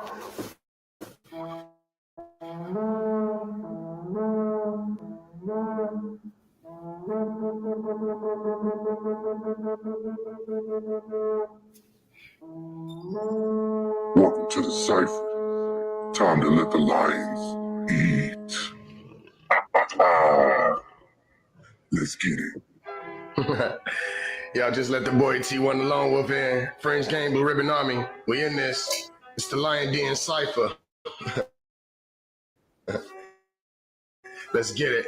Welcome to the cipher. Time to let the lions eat. Let's get it. Y'all just let the boy T1 alone whoop in. Fringe Gang, Blue Ribbon Army. We in this. It's the LIONSDEN cipher. Let's get it.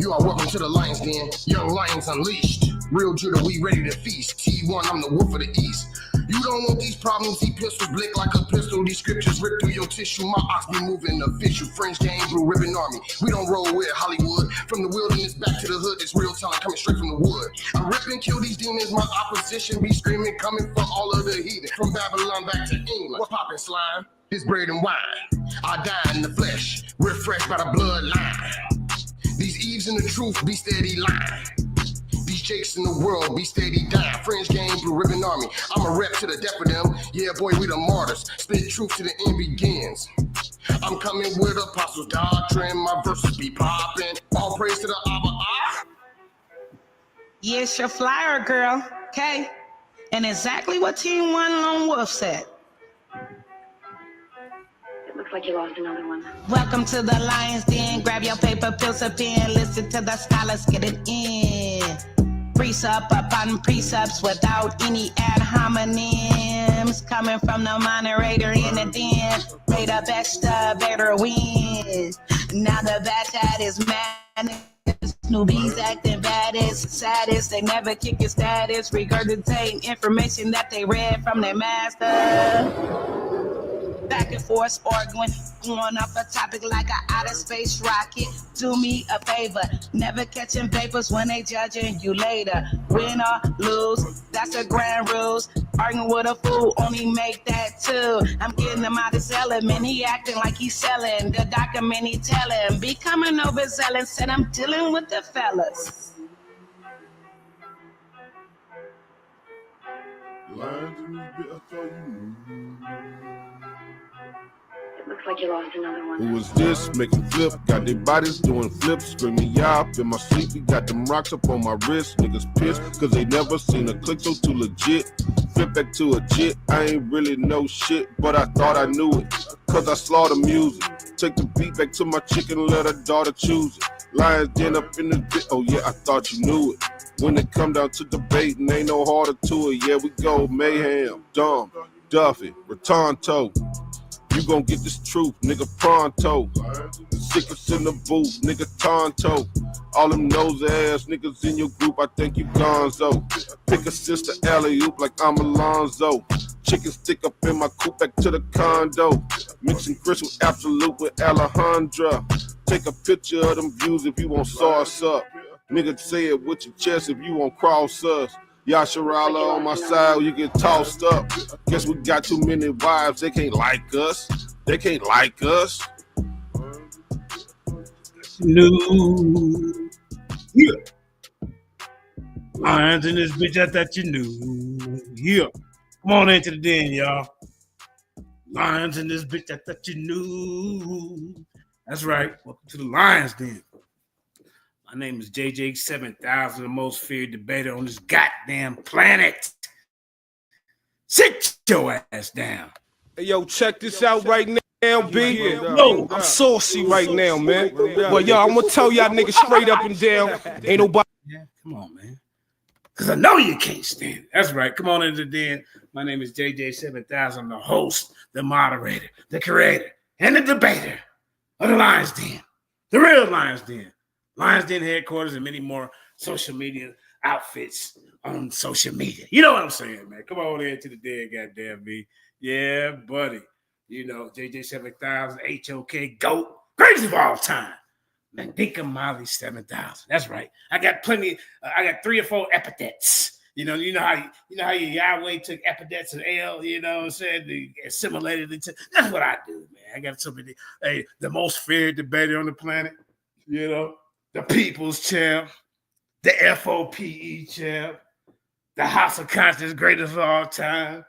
You are welcome to the LIONSDEN. Young lions unleashed. Real Judah, we ready to feast. T1, I'm the wolf of the east. You don't want these problems, these pistols blick like a pistol. These scriptures rip through your tissue. My ox be moving official. Fringe Gang, Blue Ribbon Army. We don't roll with Hollywood. From the wilderness back to the hood, it's real talent coming straight from the wood. I rip and kill these demons. My opposition be screaming, coming for all of the heathen. From Babylon back to England. What's poppin', slime? This bread and wine. I die in the flesh. Refreshed by the bloodline. These Eves in the truth be steady lying. These Jakes in the world be steady dying. Fringe Gang, Blue Ribbon Army. I'm a rep to the death of them. Yeah, boy, we the martyrs. Spit truth to the end begins. I'm coming with apostles' doctrine. My verses be popping. All praise to the Abba. Yes, your flyer, girl. Okay. And exactly what Team One Lone Wolf said. Looks like you lost another one. Welcome to the LIONSDEN. Grab your paper, pencil, pen. Listen to the scholars, get it in. Precept upon precepts without any ad hominems. Coming from the moderator in the den. Play the best, better wins. Now the bad chat is mad. Newbies acting baddest, saddest. They never kick your status. Regurgitating information that they read from their master. Back and forth arguing, going off a topic like an outer space rocket. Do me a favor, never catching vapors when they judging you later. Win or lose, that's the grand rules. Arguing with a fool, only make that two. I'm getting him out of selling, man. He acting like he's selling. The document he telling, be coming overzealous. Said I'm dealing with the fellas. Looks like you lost another one. Who was this? Making flip, got their bodies doing flips, screaming yop in my sleep. We got them rocks up on my wrist. Niggas pissed, cause they never seen a click so too legit. Flip back to a jit, I ain't really know shit, but I thought I knew it. Cause I slaughter music. Take the beat back to my chicken, let her daughter choose it. LIONSDEN up in the bit, oh yeah, I thought you knew it. When it come down to debating, ain't no harder to it. Yeah, we go mayhem, dumb, Duffy, Retonto. You gon' get this truth, nigga, pronto. Sickest in the booth, nigga, tonto. All them nosy ass niggas in your group, I think you gonzo. Pick a sister alley-oop like I'm Alonzo. Chicken stick up in my coupe back to the condo. Mixing Chris with Absolute with Alejandra. Take a picture of them views if you want sauce up. Nigga, say it with your chest if you want cross us. Yasharala on my side, you get tossed up. Guess we got too many wives, they can't like us. They can't like us. No. Yeah. Lions in this bitch, I thought you knew. Yeah. Come on into the den, y'all. Lions in this bitch, I thought you knew. That's right. Welcome to the LIONSDEN. My name is JJ7000, the most feared debater on this goddamn planet. Sit your ass down. Hey, yo, check this out right now, B. No, I'm saucy right now, man. Well, yo, I'm gonna tell y'all niggas straight up and down. Ain't nobody. Yeah, come on, man. Because I know you can't stand it. That's right. Come on into the den. My name is JJ7000. I'm the host, the moderator, the creator, and the debater of the LIONSDEN. The real LIONSDEN. LIONSDEN headquarters and many more social media outfits on social media. You know what I'm saying, man. Come on in to the den, goddamn me. Yeah, buddy. You know, JJ7000, HOK, GOAT, greatest of all time. Mandinka Molly 7000. That's right. I got plenty. I got 3 or 4 epithets. You know how you Yahweh took epithets and L. You know what I'm saying? They assimilated into. That's what I do, man. I got so many. Hey, the most feared debater on the planet. You know, the People's Champ, the FOPE Champ, the House of Conscience, greatest of all time.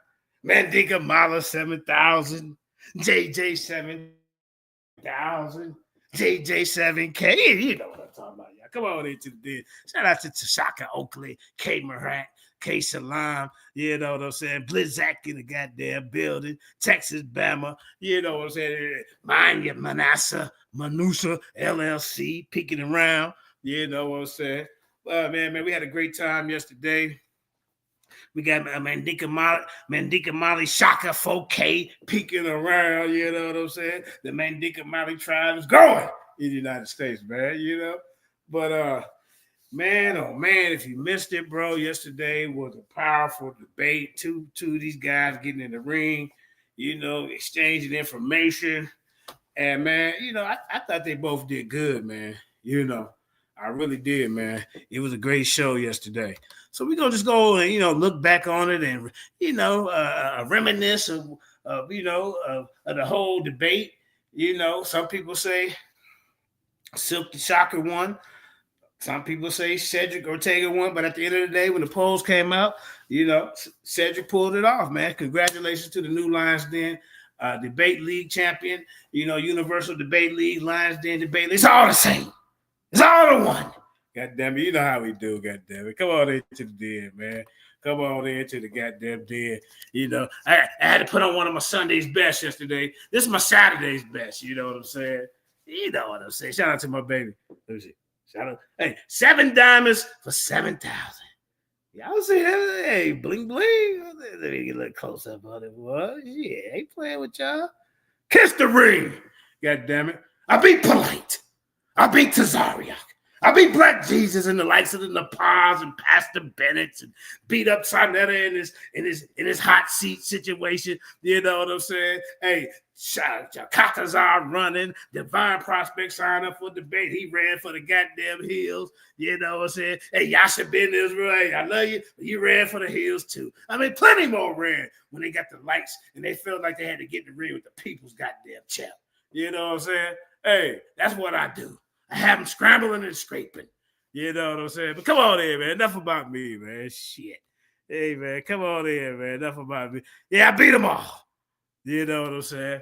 Mandinka Mala 7,000, JJ 7,000, JJ 7K. You know what I'm talking about, y'all. Come on into the den. Shout out to Tashaka Oakley, K Marat, K Salam, you know what I'm saying? Blizzak in the goddamn building, Texas Bama, you know what I'm saying? Mind your Manasseh, Manusa, LLC, peeking around, you know what I'm saying? Man, we had a great time yesterday. We got Mandinka Mali Shaka 4K peeking around, you know what I'm saying? The Mandinka Mali tribe is growing in the United States, man, you know? But, man, oh, man, if you missed it, bro, yesterday was a powerful debate. Two of these guys getting in the ring, you know, exchanging information. And, man, you know, I thought they both did good, man, you know. I really did, man. It was a great show yesterday. So we're going to just go and, you know, look back on it and, you know, reminisce of you know, of the whole debate. You know, some people say Silky Shoker won. Some people say Cedric Ortega won. But at the end of the day, when the polls came out, you know, Cedric pulled it off, man. Congratulations to the new LIONSDEN Debate League champion. You know, Universal Debate League, LIONSDEN Debate League. It's all the same. It's all the one. God damn it. You know how we do, god damn it. Come on into the den, man. Come on into the goddamn den. You know, I had to put on one of my Sunday's best yesterday. This is my Saturday's best. You know what I'm saying? You know what I'm saying. Shout out to my baby. Let me see. Shout out. Hey, 7 diamonds for 7,000. Y'all see that? Hey, bling bling. Let me get a little close up on it, boy. Yeah, ain't playing with y'all. Kiss the ring. God damn it. I beat Polite. I beat Tazariak. I beat Black Jesus and the likes of the Nepals and Pastor Bennett's and beat up Sarnetta in his hot seat situation. You know what I'm saying? Hey, Katazar running, Divine Prospect signed up for debate. He ran for the goddamn hills. You know what I'm saying? Hey, Yasha Ben Israel, hey, I love you. You ran for the hills too. I mean, plenty more ran when they got the lights and they felt like they had to get in the ring with the people's goddamn champ. You know what I'm saying? Hey, that's what I do. I have them scrambling and scraping. You know what I'm saying? But come on in, man. Enough about me, man. Shit. Hey, man. Come on in, man. Enough about me. Yeah, I beat them all. You know what I'm saying?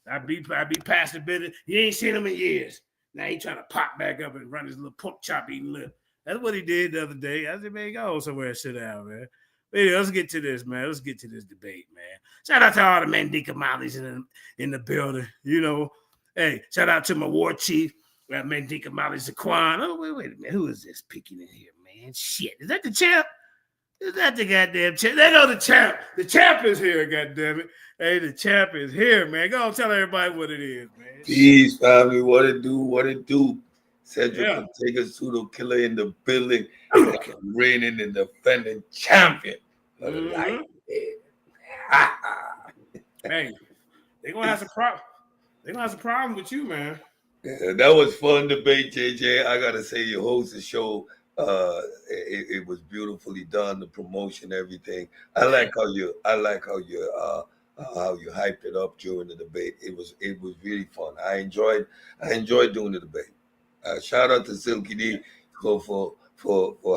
I beat Pastor Bennett. You ain't seen him in years. Now he trying to pop back up and run his little pork chop eating lip. That's what he did the other day. I said, man, go somewhere and sit down, man. But anyway, let's get to this, man. Let's get to this debate, man. Shout out to all the Mandinka Mollies in the building. You know, hey, shout out to my war chief. Mandinka Molly Zaquan. Oh, wait a minute. Who is this peeking in here, man? Shit. Is that the champ? Is that the goddamn champ? There go the champ. The champ is here, goddamn it. Hey, the champ is here, man. Go on, tell everybody what it is, man. Peace, family. What it do? Cedric Ortega, pseudo killer in the building. Reigning and defending champion of the light. Hey, they're gonna have some problem. They're gonna have some problem with you, man. Yeah, that was fun debate, JJ. I gotta say, you host the show. It was beautifully done. The promotion, everything. I like how you hyped it up during the debate. It was really fun. I enjoyed doing the debate. Shout out to Silky D for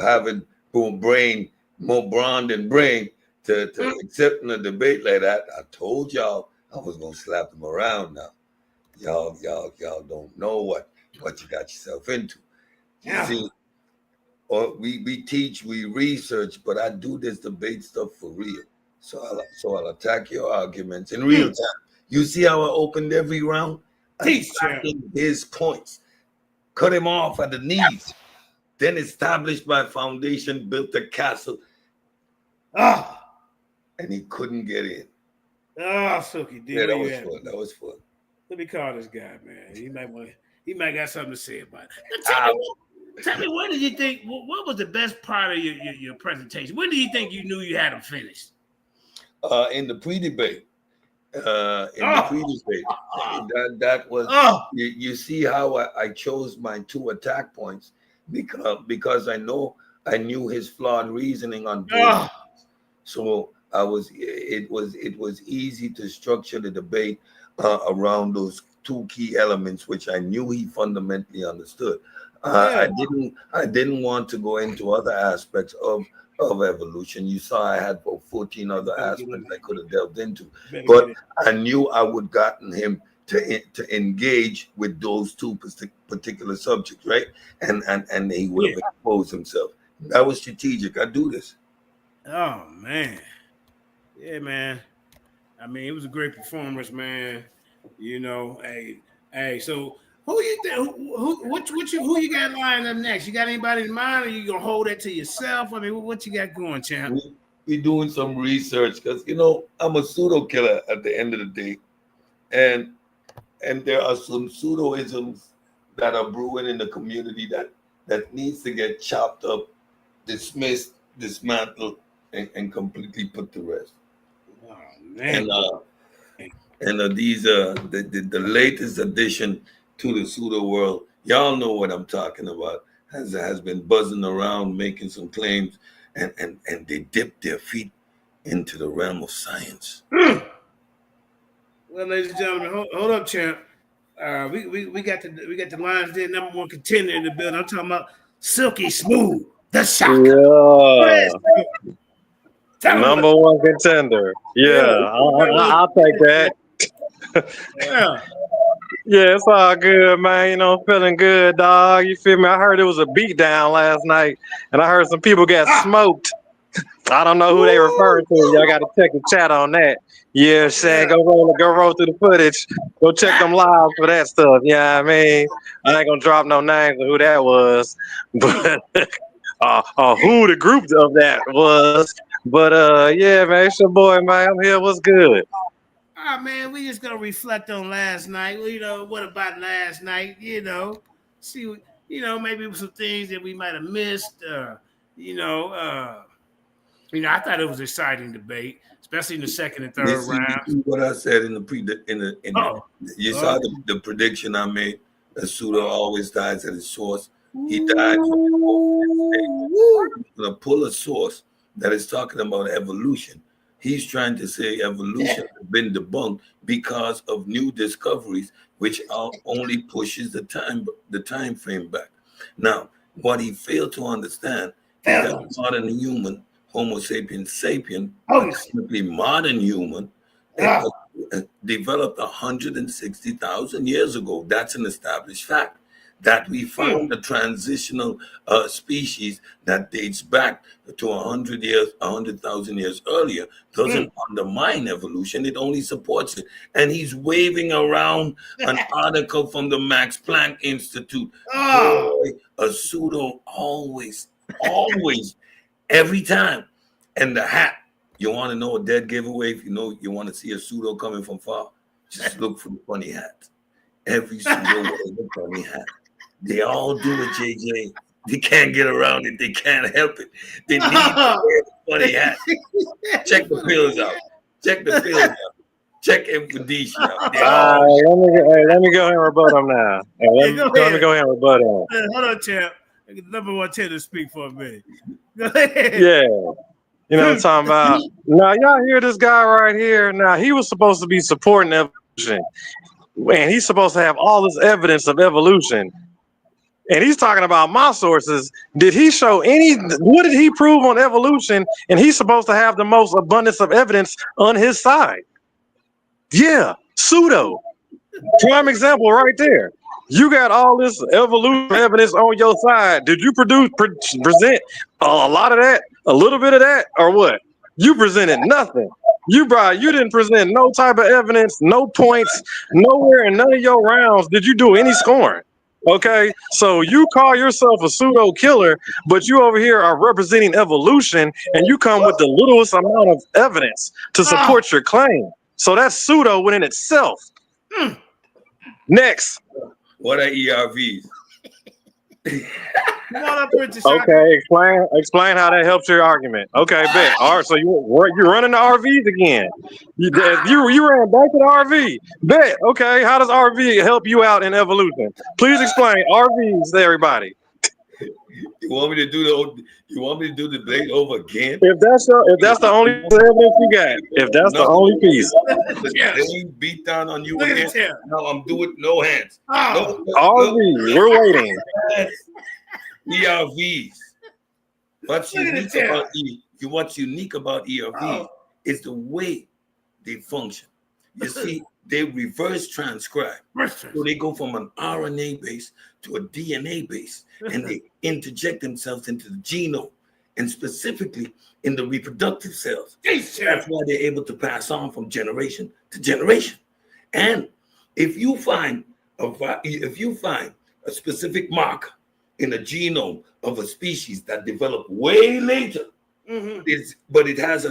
having more brain than brain to accepting a debate like that. I told y'all I was gonna slap them around now. Y'all don't know what you got yourself into. You see, or we teach, we research, but I do this debate stuff for real. So I'll attack your arguments in real time. You see how I opened every round? Attacking his points. Cut him off at the knees. Then established my foundation, built a castle. And he couldn't get in. Silky D. Yeah, that was fun. Let me call this guy, man. He might got something to say about it. Tell me, what did you think? What was the best part of your presentation? When do you think you knew you had him finished? In the pre-debate. That was you see how I chose my 2 attack points because I knew his flawed reasoning on both. So it was easy to structure the debate around those 2 key elements, which I knew he fundamentally understood. I didn't want to go into other aspects of of evolution. You saw I had about 14 other aspects I could have delved into, Better but get it. I knew I would gotten him to engage with those two particular subjects, right? And he would have exposed himself. That was strategic. I do this. Oh man, yeah, man. I mean, it was a great performance, man. You know, hey. So, who you think? Who you got lined up next? You got anybody in mind, or you gonna hold that to yourself? I mean, what you got going, champ? We doing some research because I'm a pseudo killer at the end of the day, and there are some pseudoisms that are brewing in the community that needs to get chopped up, dismissed, dismantled, and completely put to rest. Oh man. And these the latest addition to the pseudo world. Y'all know what I'm talking about. Has been buzzing around, making some claims, and they dip their feet into the realm of science. Well, ladies and gentlemen, hold up, champ. We got the LIONSDEN #1 contender in the building. I'm talking about Silky Smoove, the Shoker. Yeah. Number one contender. Yeah, I'll take that. Yeah. Yeah, it's all good, man. You know, feeling good, dog. You feel me? I heard it was a beatdown last night, and I heard some people got smoked. I don't know who they referring to. Y'all got to check the chat on that. Yeah, saying go roll through the footage. Go check them live for that stuff. Yeah, I mean, I ain't gonna drop no names of who that was, but who the group of that was. But yeah, man, it's your boy, man. I'm here. What's good? Oh man, we just gonna reflect on last night. Well, you know, what about last night? You know, see, you know, maybe some things that we might have missed. I thought it was an exciting debate, especially in the second and third round. What I said in the you saw the prediction I made. The pseudo always dies at its source. He died. I'm gonna pull a source that is talking about evolution. He's trying to say evolution has been debunked because of new discoveries, which only pushes the time frame back. Now, what he failed to understand is that modern human, Homo sapiens sapien, simply modern human, developed 160,000 years ago. That's an established fact. That we found a transitional species that dates back to 100,000 years earlier doesn't undermine evolution. It only supports it. And he's waving around an article from the Max Planck Institute. Boy, a pseudo always, every time. And the hat. You want to know a dead giveaway? If you want to see a pseudo coming from far, just look for the funny hat. Every pseudo wears a funny hat. They all do it, JJ. They can't get around it. They can't help it. They need to wear the funny hat. Check the pills out. Check Evelution out. Let me go ahead and rebut them now. Let me go ahead and rebut them. Hold on, champ. Number one tender to speak for a minute. Go ahead. Yeah. You know what I'm talking about? Now, y'all hear this guy right here? Now, he was supposed to be supporting evolution. And he's supposed to have all this evidence of evolution. And he's talking about my sources. Did he show what did he prove on evolution? And he's supposed to have the most abundance of evidence on his side. Yeah, pseudo. Prime example right there. You got all this evolution evidence on your side. Did you present a lot of that, a little bit of that, or what? You presented nothing. You didn't present no type of evidence, no points, nowhere in none of your rounds did you do any scoring. Okay, so you call yourself a pseudo killer, but you over here are representing evolution, and you come with the littlest amount of evidence to support your claim. So that's pseudo within itself. Next. What are ERVs? Okay, explain how that helps your argument. Okay, bet. All right, so you're running the RVs again. You ran back to the RV. Bet. Okay, how does RV help you out in evolution? Please explain RVs to everybody. You want me to do the debate over again? If that's the only evidence you got, if that's the only piece. They beat down on you again. No, I'm doing no hands. RV, we're waiting. ERVs. What's Look at unique the about tail. what's unique about ERVs Oh. is the way they function. You see, they reverse transcribe. So they go from an RNA base to a DNA base, and they interject themselves into the genome, and specifically in the reproductive cells. That's why they're able to pass on from generation to generation. And if you find a specific marker in the genome of a species that developed way later, but it has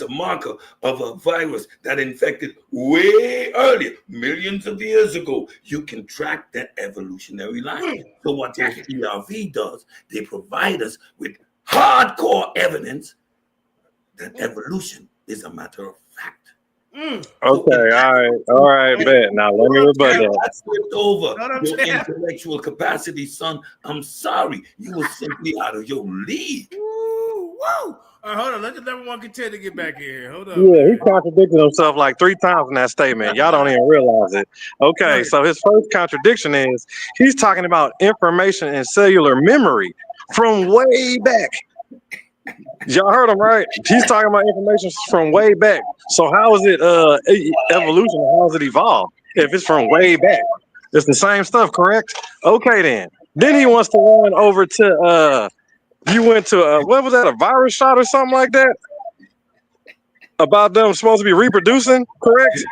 a marker of a virus that infected way earlier, millions of years ago, you can track that evolutionary line. So what those ERV does, they provide us with hardcore evidence that evolution is a matter of fact. Okay, all right, bet. Now let me rebut that. I slipped over your intellectual capacity, son. I'm sorry. You were simply out of your league. Woo! Hold on. Let the number one contender get back here. Hold on. Yeah, he contradicted himself like 3 times in that statement. Y'all don't even realize it. Okay, so his first contradiction is he's talking about information in cellular memory from way back. Y'all heard him, right? He's talking about information from way back. So how is it evolution? How is it evolved if it's from way back? It's the same stuff, correct? Okay, then. Then he wants to run over to you went to what was that, a virus shot or something like that? About them supposed to be reproducing, correct?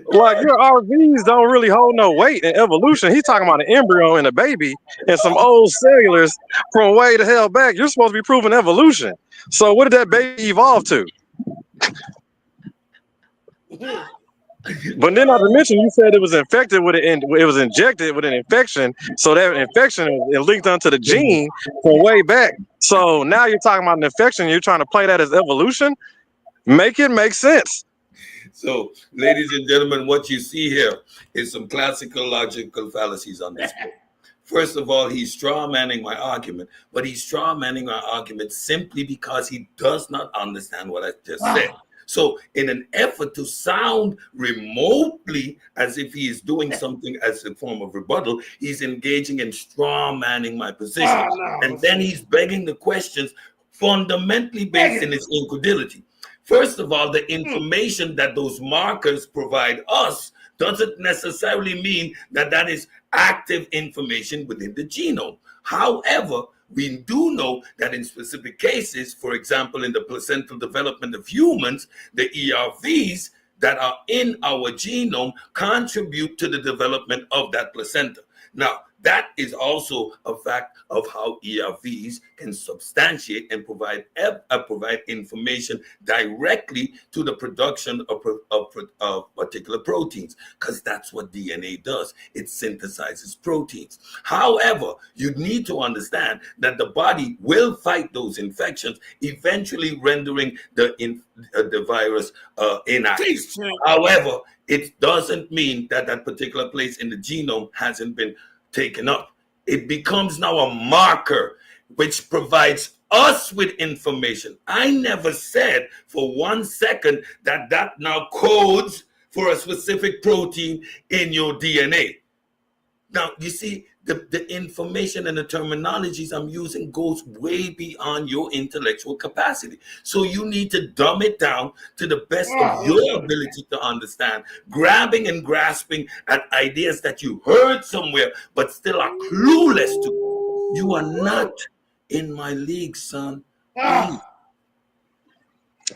Like your RVs don't really hold no weight in evolution. He's talking about an embryo and a baby and some old cellulars from way the hell back. You're supposed to be proving evolution. So what did that baby evolve to? But then not to mention, you said it was infected with it was injected with an infection. So that infection it linked onto the gene from way back. So now you're talking about an infection. You're trying to play that as evolution. Make it make sense. So, ladies and gentlemen, what you see here is some classical logical fallacies on this book. First of all, he's straw-manning my argument, but he's straw-manning my argument simply because he does not understand what I just said. So in an effort to sound remotely as if he is doing something as a form of rebuttal, he's engaging in straw-manning my position. And then he's begging the questions fundamentally based in his incredulity. First of all, the information that those markers provide us doesn't necessarily mean that that is active information within the genome. However, we do know that in specific cases, for example, in the placental development of humans, the ERVs that are in our genome contribute to the development of that placenta. Now, that is also a fact of how ERVs can substantiate and provide information directly to the production of particular proteins, because that's what DNA does. It synthesizes proteins. However, you need to understand that the body will fight those infections, eventually rendering the virus inactive. However, it doesn't mean that that particular place in the genome hasn't been taken up. It becomes now a marker which provides us with information. I never said for 1 second that that now codes for a specific protein in your DNA. Now, you see, the information and the terminologies I'm using goes way beyond your intellectual capacity. So you need to dumb it down to the best of your ability to understand, grabbing and grasping at ideas that you heard somewhere, but still are clueless to. You are not in my league, son.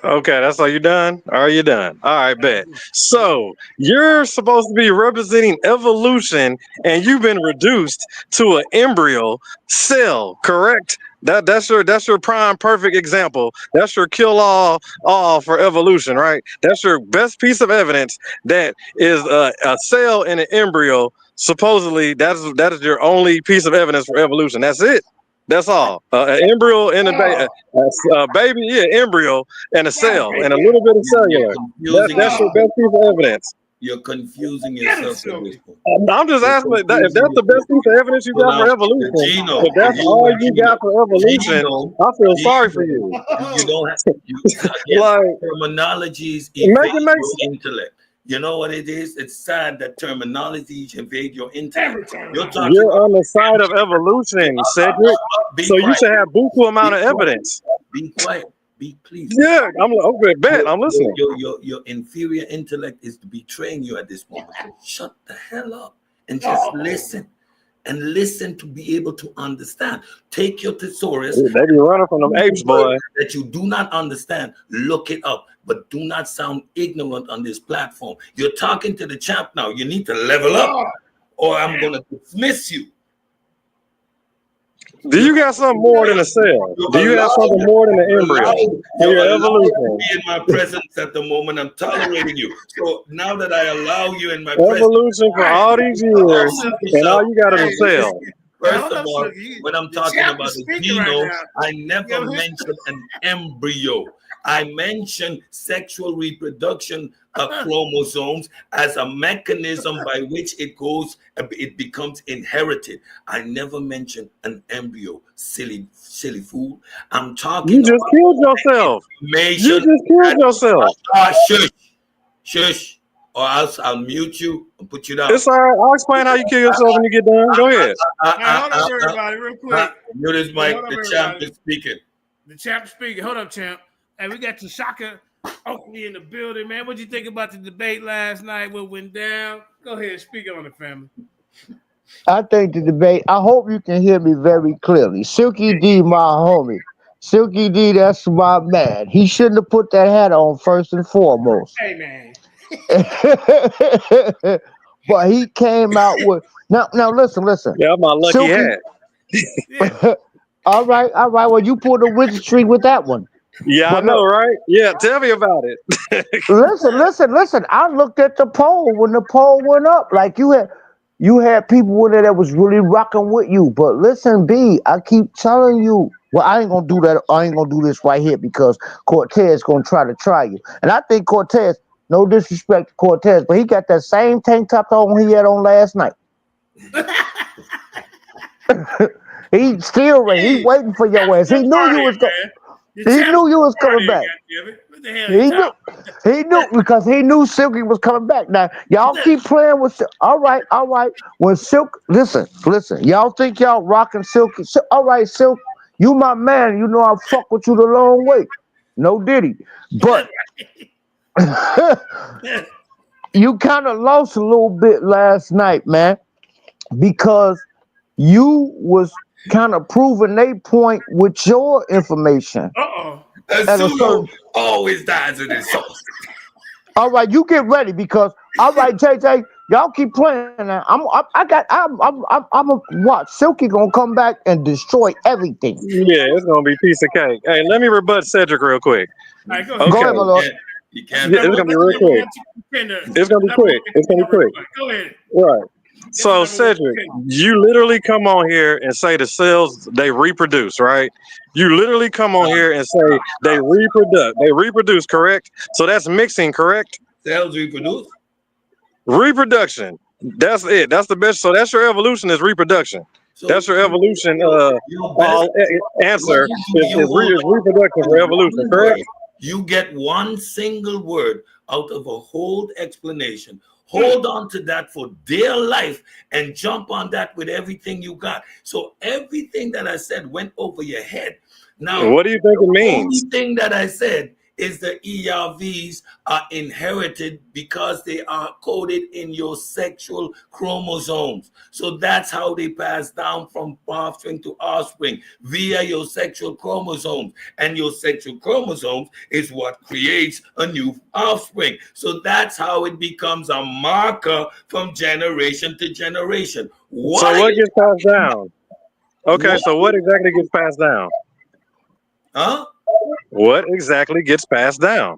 Okay, that's all you done? Are you done? All right, bet. So you're supposed to be representing evolution and you've been reduced to an embryo cell, correct? That's your prime perfect example. That's your kill all for evolution, right? That's your best piece of evidence that is a cell in an embryo. Supposedly that is your only piece of evidence for evolution. That's it. That's all. An embryo and a baby, embryo and a cell and a little bit of cellular. That's your best piece of evidence. You're confusing yourself at this point. I'm just asking if that's the best piece of evidence you got for evolution. If that's all you got for evolution, I feel sorry for you. You don't have terminologies. Make it make sense. Intellect. You know what it is? It's sad that terminology invade your intellect. You're on the side of evolution, Cedric. So you should have buku amount of evidence. Be quiet. Please. Yeah, I'm listening. Your inferior intellect is betraying you at this moment. So shut the hell up and just listen. And listen to be able to understand. Take your thesaurus. They be running from them apes, boy. That you do not understand, look it up. But do not sound ignorant on this platform. You're talking to the champ now. You need to level up, or I'm going to dismiss you. Do you got something more than a cell? Do you have something more than an embryo? You're evolution. Be in my presence at the moment. I'm tolerating you. So now that I allow you in my evolution for all these years, and all you got is a cell. First of all, when I'm talking about the genome, I never mentioned an embryo. I mentioned sexual reproduction of chromosomes as a mechanism by which it becomes inherited. I never mentioned an embryo. Silly fool. I'm talking. You just killed yourself. You just killed yourself. Shush. Or else I'll mute you and put you down. It's all right. I'll explain how you kill yourself when you get done. Go ahead. Hold on, everybody, real quick. Mute his mic. The champ is speaking. The champ is speaking. Hold up, champ. Hey, we got Shoker Oakley in the building, man. What'd you think about the debate last night? What went down? Go ahead, speak on it, family. I think the debate, I hope you can hear me very clearly. Silky D, my homie. Silky D, that's my man. He shouldn't have put that hat on first and foremost. Hey, man. But he came out with now listen. Yeah, my lucky hat. All right. Well, you pulled a wizardry with that one. Yeah, but I know, right? Yeah, tell me about it. Listen. I looked at the poll when the poll went up. Like you had people in there that was really rocking with you. But listen, B, I keep telling you. Well, I ain't gonna do that. I ain't gonna do this right here because Cortez gonna try you. And I think Cortez, no disrespect to Cortez, but he got that same tank top on he had on last night. He still ready. He waiting for your ass. He knew you was going. He knew you was coming back. He knew because he knew Silky was coming back. Now y'all keep playing with. All right. When Silk, listen. Y'all think y'all rocking Silky? All right, Silk, you my man. You know I fuck with you the long way. No Diddy, but you kind of lost a little bit last night, man, because you was kind of proving they point with your information. Zulu always dies in his sauce. All right, you get ready because all right, JJ, y'all keep playing now. I'm a watch. Silky gonna come back and destroy everything. Yeah, it's gonna be a piece of cake. Hey, let me rebut Cedric real quick. All right, go ahead, my lord. You can't. It's gonna be real quick. It's gonna be quick. Go ahead. Right. So Cedric, you literally come on here and say the cells they reproduce, right? You literally come on here and say they reproduce, correct? So that's mixing, correct? Cells reproduce? Reproduction. That's it. That's the best. So that's your evolution is reproduction. So that's your evolution answer is reproduction for evolution, correct? You get one single word out of a whole explanation. Hold on to that for dear life and jump on that with everything you got. So everything that I said went over your head. Now, what do you think it means? The only thing that I said is the ERVs are inherited because they are coded in your sexual chromosomes. So that's how they pass down from offspring to offspring via your sexual chromosomes. And your sexual chromosomes is what creates a new offspring. So that's how it becomes a marker from generation to generation. So what gets passed down? Okay, so what exactly gets passed down? Huh? What exactly gets passed down?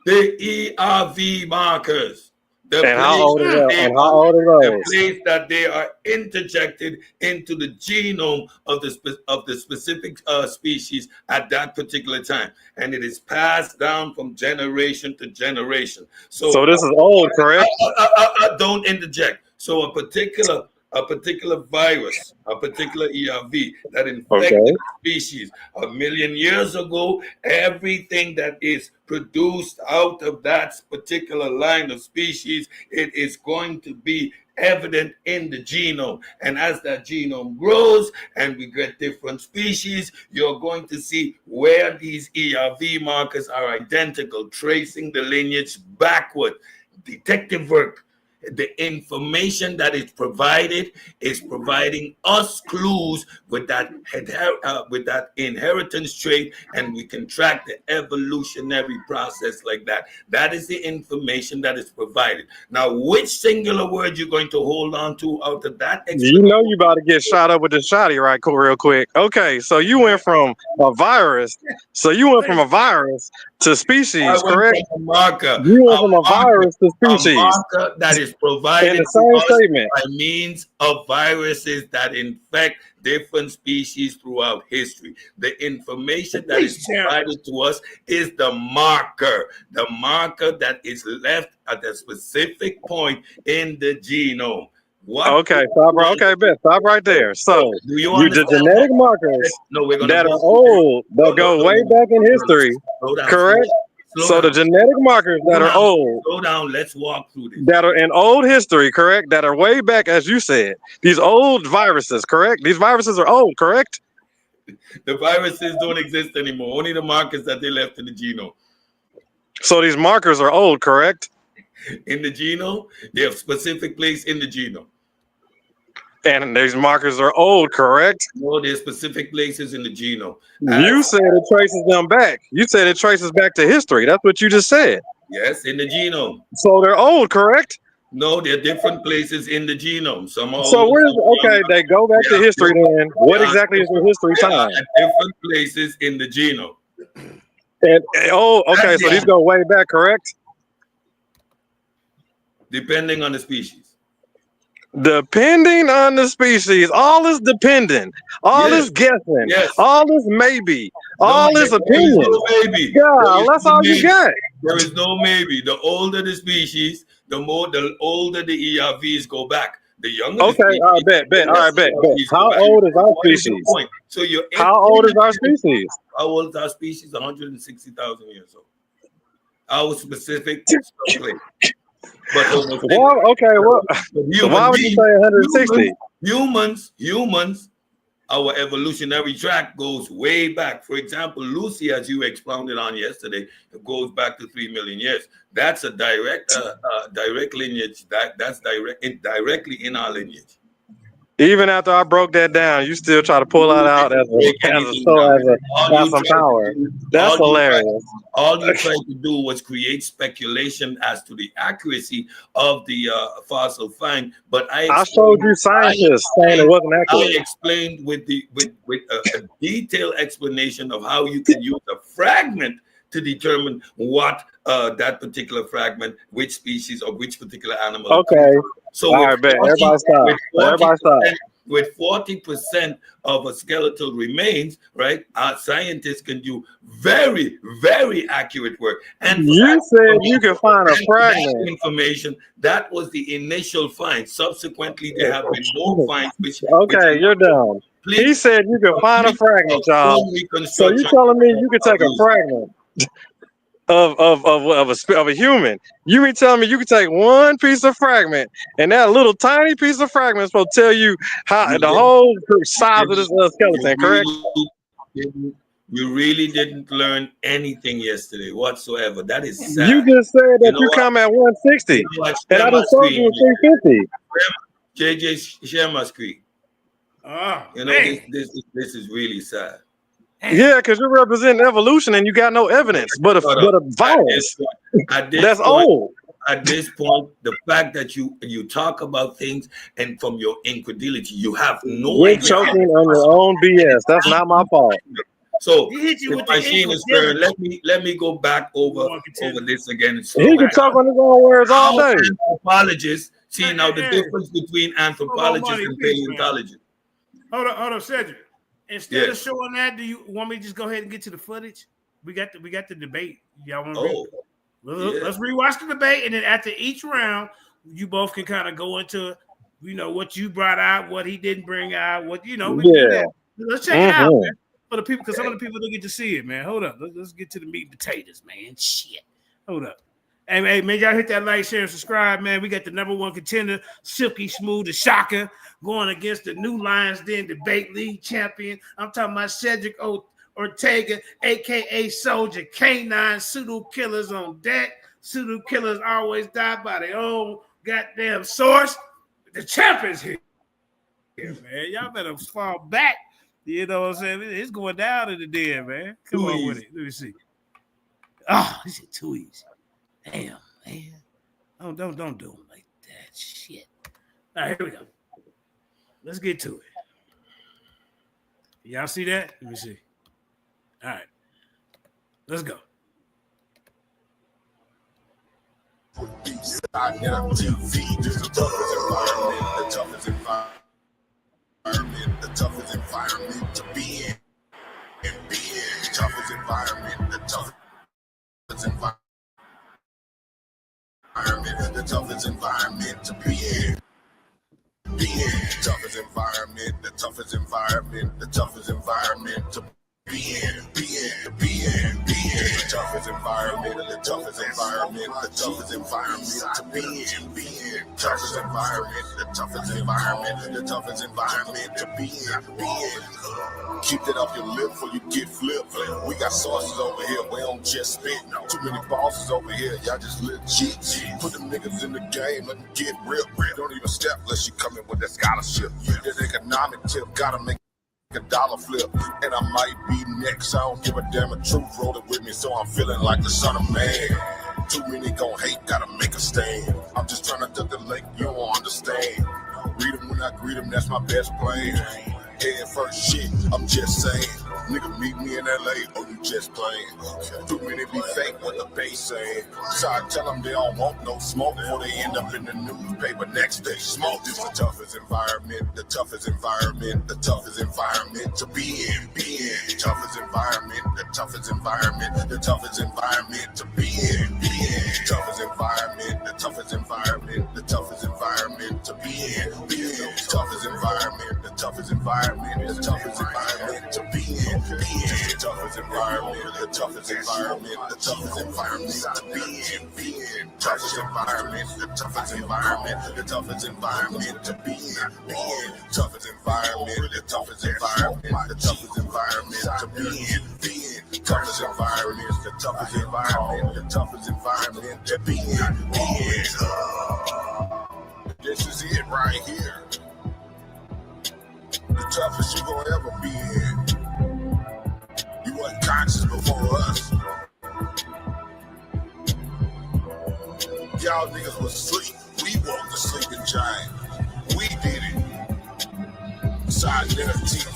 The ERV markers. How old are those? The place that they are interjected into the genome of the specific species at that particular time, and it is passed down from generation to generation. So this is old, correct? Don't interject. So a particular a particular virus, a particular ERV that infected Okay. species 1,000,000 years ago, everything that is produced out of that particular line of species, it is going to be evident in the genome. And as that genome grows and we get different species, you're going to see where these ERV markers are identical, tracing the lineage backward. Detective work. The information that is provided is providing us clues with that inheritance trait, and we can track the evolutionary process like that. That is the information that is provided. Now, which singular word you're going to hold on to out of that? You know you about to get shot up with the shotty, right? Cool, real quick. Okay, so you went from a virus. So you went from a virus to species, correct? A marker. You went from a virus to species. A marker that is provided in the same to us statement by means of viruses that infect different species throughout history. The information that is provided to us is the marker that is left at a specific point in the genome. What? Okay, stop right. Okay, bet. Stop right there. So you the genetic markers that are old, that go way back in history, correct? So the genetic markers that are old, slow down. Let's walk through this. that are in old history, correct? That are way back, as you said. These old viruses, correct? These viruses are old, correct? The viruses don't exist anymore. Only the markers that they left in the genome. So these markers are old, correct? In the genome, they have specific place in the genome. And these markers are old, correct? No, there's specific places in the genome. You said it traces them back. You said it traces back to history. That's what you just said. Yes, in the genome. So they're old, correct? No, there are different places in the genome. Some are so old, where's okay? They go back to history then. What exactly is the history time? At different places in the genome. And okay. So these go way back, correct? Depending on the species. Depending on the species, all is dependent, all is guessing, all is maybe, all is opinion. No maybe. Yeah, that's all you got. There is no maybe. The older the species, the older the ERVs go back. The younger. Okay, all right, bet. All right, bet. How old is our species? So you're. How old is our species? How old is our species? 160,000 years old. Our specific place. But well, okay, well, why would you say 160? Humans, our evolutionary track goes way back. For example, Lucy, as you expounded on yesterday, it goes back to 3 million years. That's a direct lineage. That's directly in our lineage. Even after I broke that down, you still try to pull that out as some power. That's hilarious. All you tried to do was create speculation as to the accuracy of the fossil find. But I showed you scientists saying it wasn't accurate. I explained with a detailed explanation of how you can use a fragment to determine what that particular fragment, which species or which particular animal. Okay. So all right, bet. Everybody stop. With 40% of a skeletal remains, right? Our scientists can do very, very accurate work. And you said you can find a fragment. Information that was the initial find. Subsequently, there have been more finds. You're done. He said you can find a fragment, y'all. So you telling me you can take a fragment of a human? You mean telling me you can take one piece of fragment and that little tiny piece of fragment is supposed to tell you how the whole size of this skeleton, correct? You really didn't learn anything yesterday whatsoever. That is sad. You just said that you come at 160, and I just told you 350. JJ, share my screen. This is really sad. Yeah, because you're representing evolution and you got no evidence, but a virus. That's old. At this point, the fact that you talk about things and from your incredulity, you have no idea. You're choking on your own BS. That's not my fault. So the machine is fair. Let me go back over this again. He can talk on his own words all day. Anthropologists see now the difference between anthropologists and paleontologists. Hold on, Cedric. Instead of showing that, do you want me to just go ahead and get to the footage? We got the debate. Y'all want to let's rewatch the debate, and then after each round, you both can kind of go into you know, what you brought out, what he didn't bring out, what, you know, we Yeah. do that. Let's check it out, man. For the people, because some of the people don't get to see it, man. Hold up. Let's get to the meat and potatoes, man. Shit. Hold up. Hey, man, y'all hit that like, share, and subscribe, man. We got the #1 contender, Silky, Smoove, the Shoker, going against the new Lions Den Debate League champion. I'm talking about Cedric Ortega, a.k.a. Soldier, Canine, pseudo killers on deck. Pseudo killers always die by their own goddamn source. The champion's here, man. Y'all better fall back. You know what I'm saying? It's going down in the den, man. Come on with it. Let me see. Oh, this is too easy. Damn, man. Oh, don't do them like that. Shit. All right, here we go. Let's get to it. Y'all see that? Let me see. All right. Let's go. The toughest environment to be in. And be in. The toughest environment. The toughest environment. The toughest environment to be in. Be in. The toughest environment. The toughest environment. The toughest environment to be in. Be in. Be in. Be in. The toughest environment. The toughest environment. The toughest environment to be in. Be in. Toughest environment. The toughest environment. The toughest environment to be in. Be in. Keep that up your lip before you get flipped. We got sources over here, we don't just spit. Too many bosses over here, y'all just legit. Put them niggas in the game, let them get real. Don't even step unless you come in with that scholarship. That economic tip, gotta make a dollar flip. And I might be next, I don't give a damn, a truth rolling with me, so I'm feeling like the son of man. Too many gon' hate, gotta make a stand. I'm just trying to duck the lake, you don't understand. Read them when I greet them, that's my best plan. Head first shit, I'm just saying. Nigga meet me in LA, or you just playing. Too many be fake what the base saying. So I tell them they don't want no smoke before they end up in the newspaper next day. Smoke is the toughest environment, the toughest environment, the toughest environment to be in. Be in. The toughest environment, the toughest environment, the toughest environment to be in. Be in. The toughest environment, the toughest environment, the toughest environment to be in. Be in. The toughest environment, the toughest environment. The toughest environment to be in. Be in. The toughest environment. The toughest environment. The toughest environment to be in. Be in. Toughest environment. The toughest environment. The toughest environment to be in. Be in. Toughest environment. The toughest environment. The toughest environment to be in. Be in. Toughest environment. The toughest environment. The toughest environment to be in. Be in. This is it right here. The toughest you gonna ever be in. You wasn't conscious before us. Y'all niggas was asleep. We woke the sleeping giant. We did it. Besides their TV.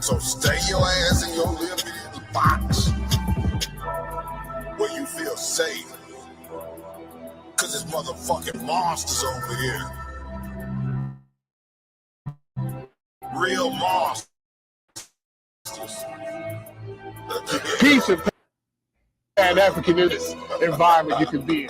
So stay your ass in your little box where you feel safe. Cause there's motherfucking monsters over here. Real monsters. Peace and Pan-African environment you can be in.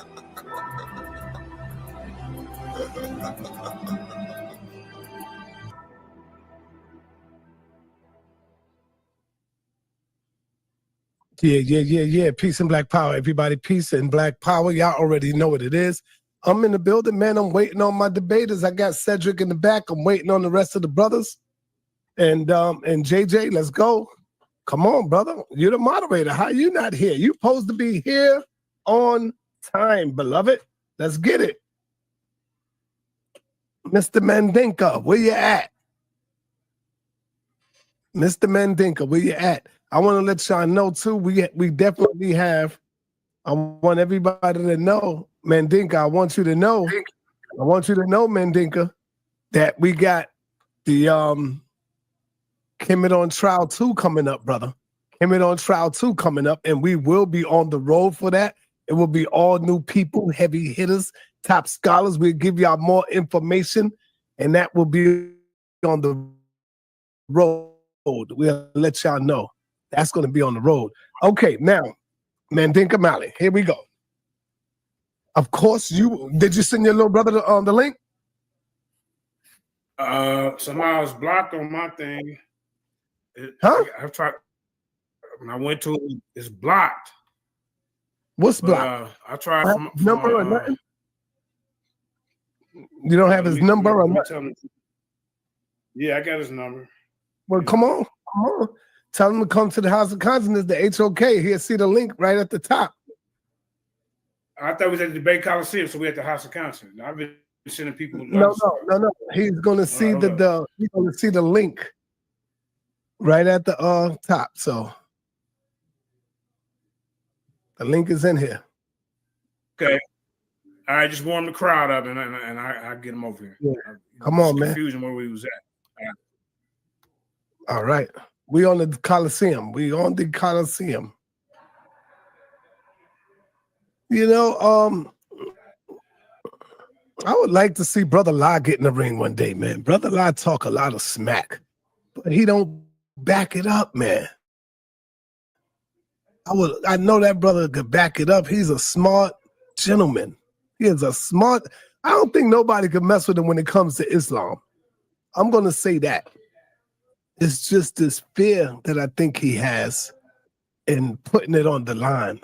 Yeah. Peace and black power, everybody. Peace and black power. Y'all already know what it is. I'm in the building, man. I'm waiting on my debaters. I got Cedric in the back. I'm waiting on the rest of the brothers. And JJ, let's go. Come on, brother. You're the moderator. How you not here? You supposed to be here on time, beloved. Let's get it. Mr. Mandinka, where you at? Mr. Mandinka, where you at? I want to let y'all know, too, we definitely have, I want everybody to know, Mandinka, I want you to know, Mandinka, that we got the Kemet on Trial 2 coming up, brother. Kemet on Trial 2 coming up, and we will be on the road for that. It will be all new people, heavy hitters, top scholars. We'll give y'all more information, and that will be on the road. We'll let y'all know. That's going to be on the road. Okay, now, Mandinka Mali. Here we go. Of course, did you send your little brother the link? Somehow it's blocked on my thing. I've tried. When I went to it, it's blocked. What's blocked? I tried number or nothing. You don't have his number or nothing. Yeah, I got his number. Well, come on. Tell him to come to the House of Consciousness, the HOK. He'll see the link right at the top. I thought it was at the Debate Coliseum, so we're at the House of Consciousness. I've been sending people. No. He's gonna see he's gonna see the link right at the top. So the link is in here. Okay. All right, just warm the crowd up, and I get him over here. Yeah. Come on, man. Confusion where we was at. All right. We on the Coliseum. You know, I would like to see Brother La get in the ring one day, man. Brother La talk a lot of smack, but he don't back it up, man. I know that brother could back it up. He's a smart gentleman. He is a smart. I don't think nobody could mess with him when it comes to Islam. I'm gonna say that. It's just this fear that I think he has in putting it on the line.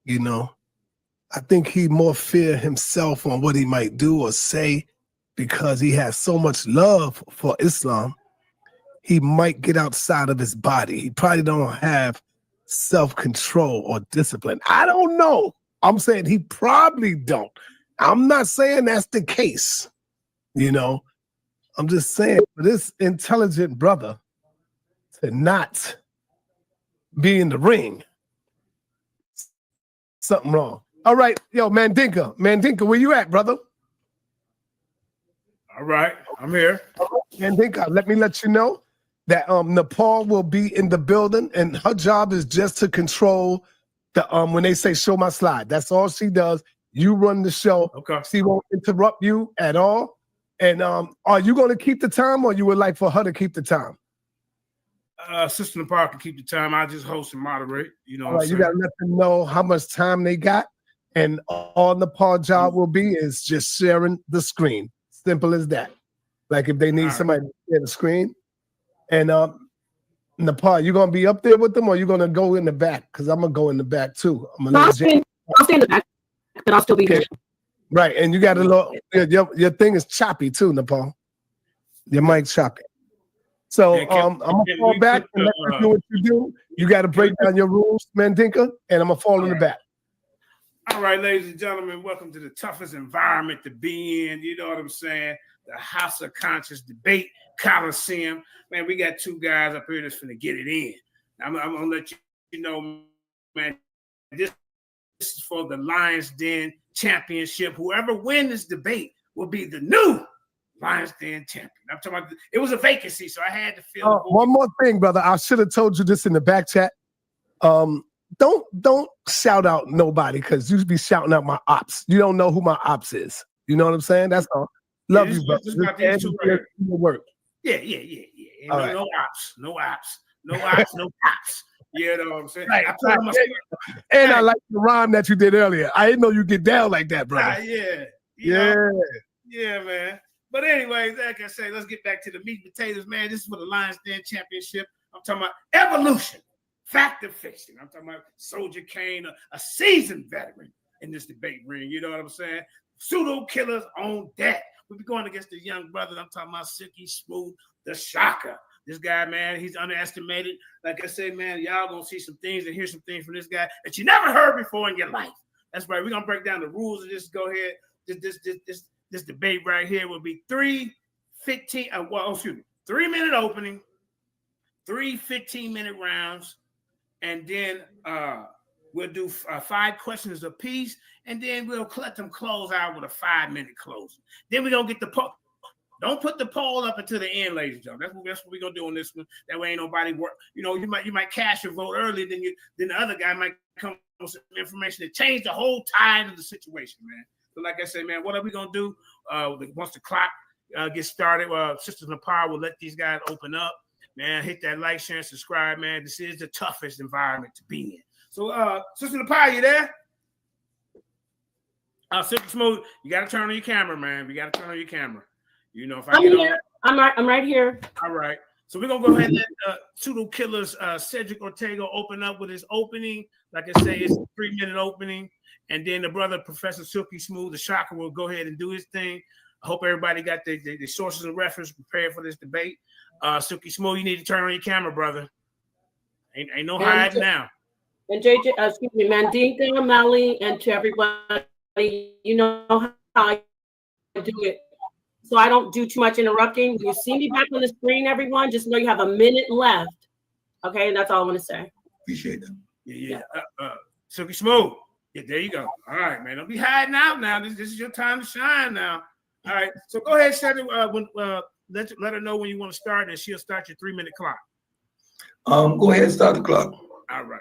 You know, I think he more fear himself on what he might do or say because he has so much love for Islam. He might get outside of his body. He probably don't have self-control or discipline. I don't know. I'm saying he probably don't. I'm not saying that's the case. You know, I'm just saying for this intelligent brother to not be in the ring, something wrong. All right, yo, Mandinka, where you at, brother? All right, I'm here. Mandinka, let me let you know that Nepal will be in the building, and her job is just to control the when they say show my slide. That's all she does. You run the show. Okay. She won't interrupt you at all. And are you going to keep the time, or you would like for her to keep the time? Sister Nepal can keep the time. I just host and moderate. You know, you got to let them know how much time they got, and all Nepal job will be is just sharing the screen. Simple as that. Like if they need somebody to share the screen, and Nepal, you gonna be up there with them, or you gonna go in the back? Because I'm gonna go in the back too. I'll stay in the back, but I'll still be here. Right, and you got a little. Your thing is choppy too, Nepal. Your mic's choppy. So I'm gonna fall back and let you do what you do. You got to break down your rules, Mandinka, and I'm gonna fall in the back. All right, ladies and gentlemen, welcome to the toughest environment to be in. You know what I'm saying? The House of Conscious Debate Coliseum. Man, we got two guys up here that's finna get it in. I'm gonna let you know, man, this is for the LIONSDEN Championship. Whoever wins this debate will be the new LIONSDEN champion. I'm talking about it was a vacancy, so I had to fill. One more thing, brother. I should have told you this in the back chat. Don't shout out nobody because you be shouting out my ops. You don't know who my ops is. You know what I'm saying? That's all. Love you, brother. Work. Yeah. No ops. You know what I'm saying? Right. And I like the rhyme that you did earlier. I didn't know you get down like that, brother. Yeah, man. But anyways, like I say, let's get back to the meat and potatoes, man. This is for the LIONSDEN Championship. I'm talking about Evelution, fact or fiction. I'm talking about Soldier Kane, a seasoned veteran in this debate ring. You know what I'm saying? Pseudo killers on deck. We'll be going against the young brother. I'm talking about Silky, Smoove, the Shoker. This guy, man, he's underestimated. Like I said, man, y'all gonna see some things and hear some things from this guy that you never heard before in your life. That's right. We're gonna break down the rules of this. Go ahead. This debate right here will be 3 minute opening, 3 15-minute rounds, and then we'll do 5 questions apiece, and then we'll let them close out with a 5-minute closing. Then we're gonna get the poll. Don't put the poll up until the end, ladies and gentlemen. That's what we're gonna do on this one. That way ain't nobody work. You know, you might cast your vote early, then the other guy might come with some information that change the whole tide of the situation, man. So like I say, man, what are we gonna do? Once the clock gets started, Sisters in Power will let these guys open up. Man, hit that like, share, and subscribe, man. This is the toughest environment to be in. So, Sister Lepie, you there? Silky Smoove, you got to turn on your camera, man. You got to turn on your camera. You know, if I I'm here. I'm right here. All right. So we're going to go ahead and let Pseudo Killer's Cedric Ortega open up with his opening. Like I say, it's a 3-minute opening. And then the brother, Professor Silky Smoove, the Shoker, will go ahead and do his thing. I hope everybody got the sources and reference prepared for this debate. Silky Smoove, you need to turn on your camera, brother. Ain't no hiding now. And JJ, excuse me, Mandinka, Melly, and to everybody, you know how I do it. So I don't do too much interrupting. You see me back on the screen, everyone. Just know you have a minute left. Okay, and that's all I want to say. Appreciate that. Yeah. Silky Smoove. Yeah, there you go. All right, man. Don't be hiding out now. This is your time to shine now. All right. So go ahead, set it. Let her know when you want to start, and she'll start your 3-minute clock. Go ahead and start the clock. All right.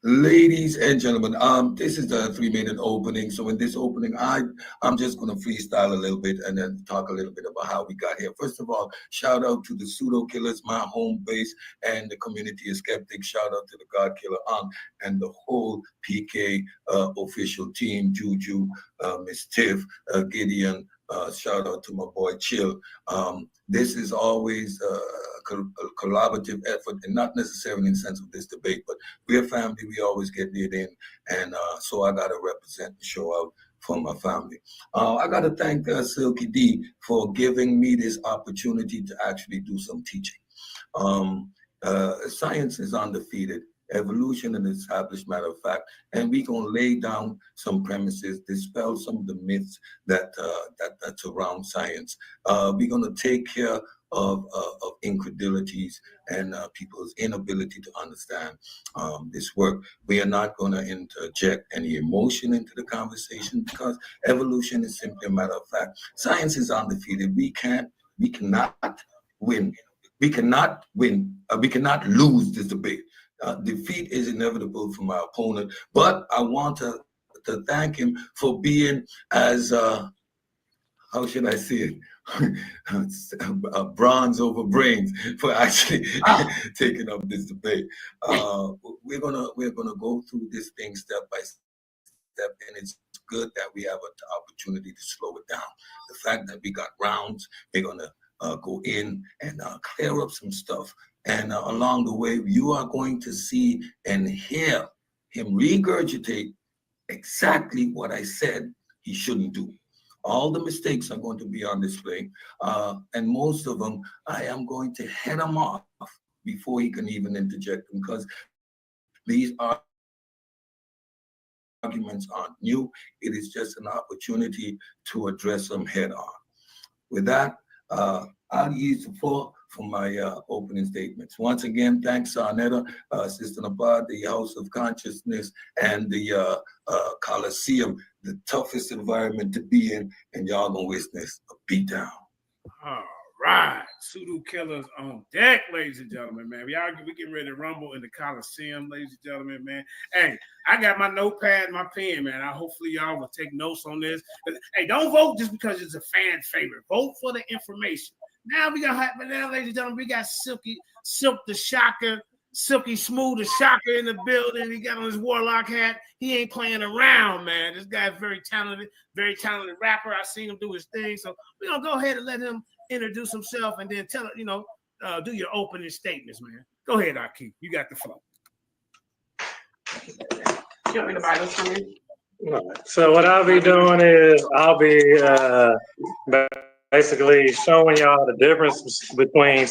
Ladies and gentlemen, this is the 3-minute opening. So in this opening, I'm just going to freestyle a little bit and then talk a little bit about how we got here. First of all, shout out to the Pseudo Killers, my home base, and the community of skeptics. Shout out to the God Killer and the whole PK official team, Juju, Miss Tiff, Gideon. Shout out to my boy Chill. This is always a collaborative effort, and not necessarily in the sense of this debate, but we're family. We always get it in, and so I got to represent and show out for my family. I got to thank Silky D for giving me this opportunity to actually do some teaching. Science is undefeated. Evolution and established matter of fact, and we're gonna lay down some premises, dispel some of the myths that surround science. We're gonna take care of incredulities and people's inability to understand this work. We are not gonna interject any emotion into the conversation because evolution is simply a matter of fact. Science is undefeated. We cannot win. We cannot lose this debate. Defeat is inevitable for my opponent, but I want to thank him for being as, how should I say it, bronze over brains for actually taking up this debate. We're gonna go through this thing step by step, and it's good that we have an opportunity to slow it down. The fact that we got rounds, we're gonna go in and clear up some stuff. And along the way, you are going to see and hear him regurgitate exactly what I said he shouldn't do. All the mistakes are going to be on display. And most of them, I am going to head him off before he can even interject them, because these arguments aren't new. It is just an opportunity to address them head on. With that, I'll use the floor for my opening statements. Once again, thanks Arnetta, Sister Nabad, the House of Consciousness, and the Coliseum, the toughest environment to be in, and y'all gonna witness a beatdown. All right, Pseudo Killers on deck, ladies and gentlemen, man. We getting ready to rumble in the Coliseum, ladies and gentlemen, man. Hey, I got my notepad and my pen, man. Hopefully y'all will take notes on this. But, hey, don't vote just because it's a fan favorite. Vote for the information. Now we got, ladies and gentlemen, we got Silk the Shoker, Silky Smoove the Shoker in the building. He got on his warlock hat. He ain't playing around, man. This guy's very talented rapper. I seen him do his thing. So we're gonna go ahead and let him introduce himself and then tell it, do your opening statements, man. Go ahead, Aki. You got the flow. You want me to buy those for me? So what I'll be doing is I'll be basically showing y'all the difference between,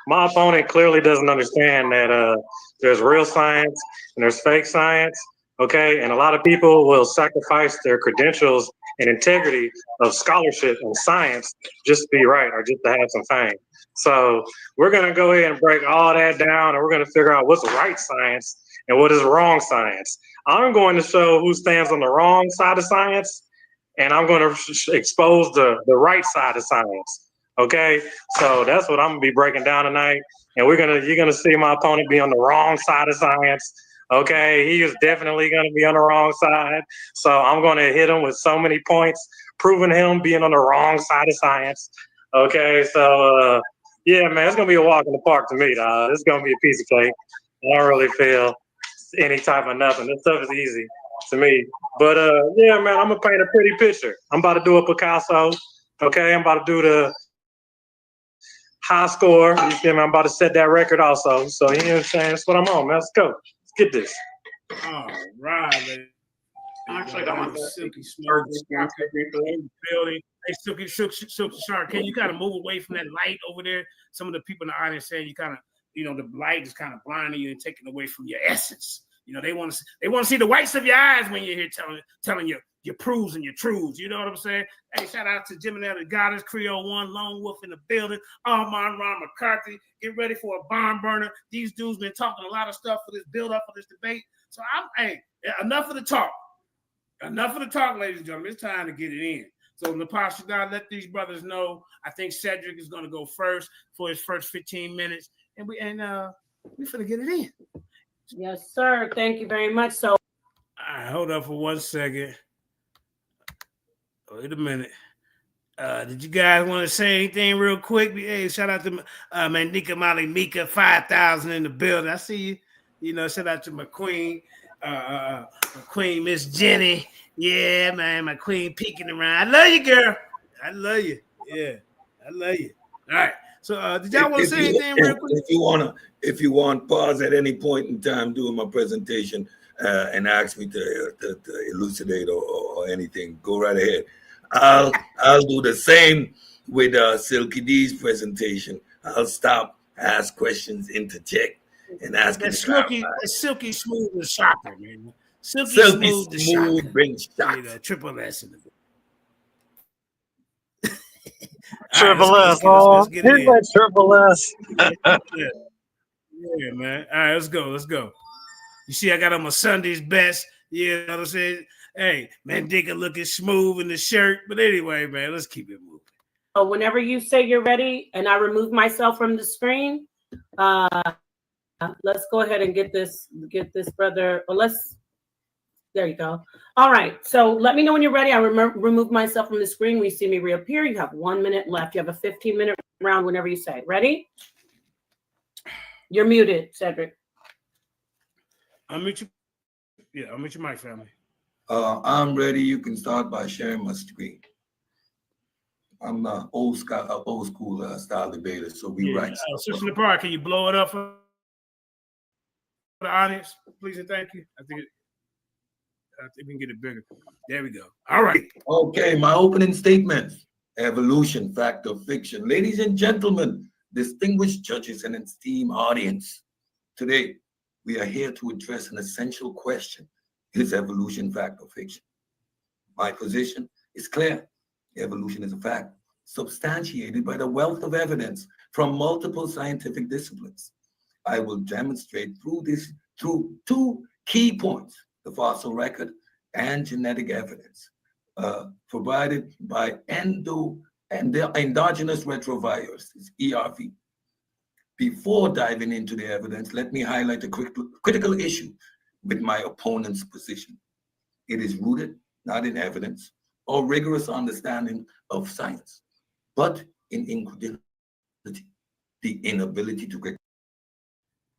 my opponent clearly doesn't understand that there's real science and there's fake science, okay? And a lot of people will sacrifice their credentials and integrity of scholarship and science just to be right or just to have some fame. So we're gonna go ahead and break all that down, and we're gonna figure out what's right science and what is wrong science. I'm going to show who stands on the wrong side of science, and I'm going to expose the right side of science. Okay, so that's what I'm gonna be breaking down tonight, and you're gonna see my opponent be on the wrong side of science. Okay, he is definitely gonna be on the wrong side. So I'm gonna hit him with so many points, proving him being on the wrong side of science. Okay, so yeah, man, it's gonna be a walk in the park to me, dog. It's gonna be a piece of cake. I don't really feel any type of nothing. This stuff is easy to me. But yeah, man, I'm gonna paint a pretty picture. I'm about to do a Picasso. Okay, I'm about to do the high score. You feel me? I'm about to set that record also. So you know what I'm saying? That's what I'm on, man. Let's go. Let's get this. All right, man. Actually, I want the Silky Smoove building. Hey, Silky Shark, can you kind of move away from that light over there? Some of the people in the audience saying you kind of, the light is kind of blinding you and taking away from your essence. They want to see the whites of your eyes when you're here telling your proofs and your truths. You know what I'm saying? Hey, shout out to Gemini the Goddess, Creole One, Lone Wolf in the building, Armand Ron McCarthy. Get ready for a barn burner. These dudes been talking a lot of stuff for this build up for this debate. So enough of the talk. Enough of the talk, ladies and gentlemen. It's time to get it in. So, Napash, let these brothers know. I think Cedric is going to go first for his first 15 minutes, and we finna get it in. Yes, sir. Thank you very much. So, all right, hold up for 1 second. Wait a minute. Did you guys want to say anything real quick? Hey, shout out to Mandika Mali Mika 5,000 in the building. I see you. Shout out to my queen. My queen, Miss Jenny. Yeah, man, my queen peeking around. I love you, girl. I love you. Yeah, I love you. All right. So, did y'all want to say anything real quick? If you want, pause at any point in time during my presentation and ask me to elucidate or anything. Go right ahead. I'll do the same with Silky D's presentation. I'll stop, ask questions, interject. And ask the Silky Smoove the Shoker, man. Silky Smoove the Shoker brings shots. Triple S in the Triple S. Oh, here's that Triple S. Yeah, man. All right, let's go. You see, I got on my Sunday's best. You know what I'm saying? Hey, Mandika looking smooth in the shirt. But anyway, man, let's keep it moving. So whenever you say you're ready and I remove myself from the screen, let's go ahead and get this brother. There you go. All right. So let me know when you're ready. I remove myself from the screen. We see me reappear. You have 1 minute left. You have a 15-minute round whenever you say. Ready? You're muted, Cedric. I'll mute you. Yeah, I'll mute your mic, family. I'm ready. You can start by sharing my screen. I'm old school style debater, so we right. Sister Napar, can you blow it up for the audience, please and thank you? I think we can get it bigger. There we go. All right. Okay, my opening statements. Evolution, fact or fiction. Ladies and gentlemen, distinguished judges and esteemed audience. Today, we are here to address an essential question. Is evolution fact or fiction? My position is clear. Evolution is a fact, substantiated by the wealth of evidence from multiple scientific disciplines. I will demonstrate through two key points, the fossil record and genetic evidence provided by endogenous retroviruses, ERV. Before diving into the evidence, let me highlight a critical issue with my opponent's position. It is rooted not in evidence or rigorous understanding of science, but in incredulity, the inability to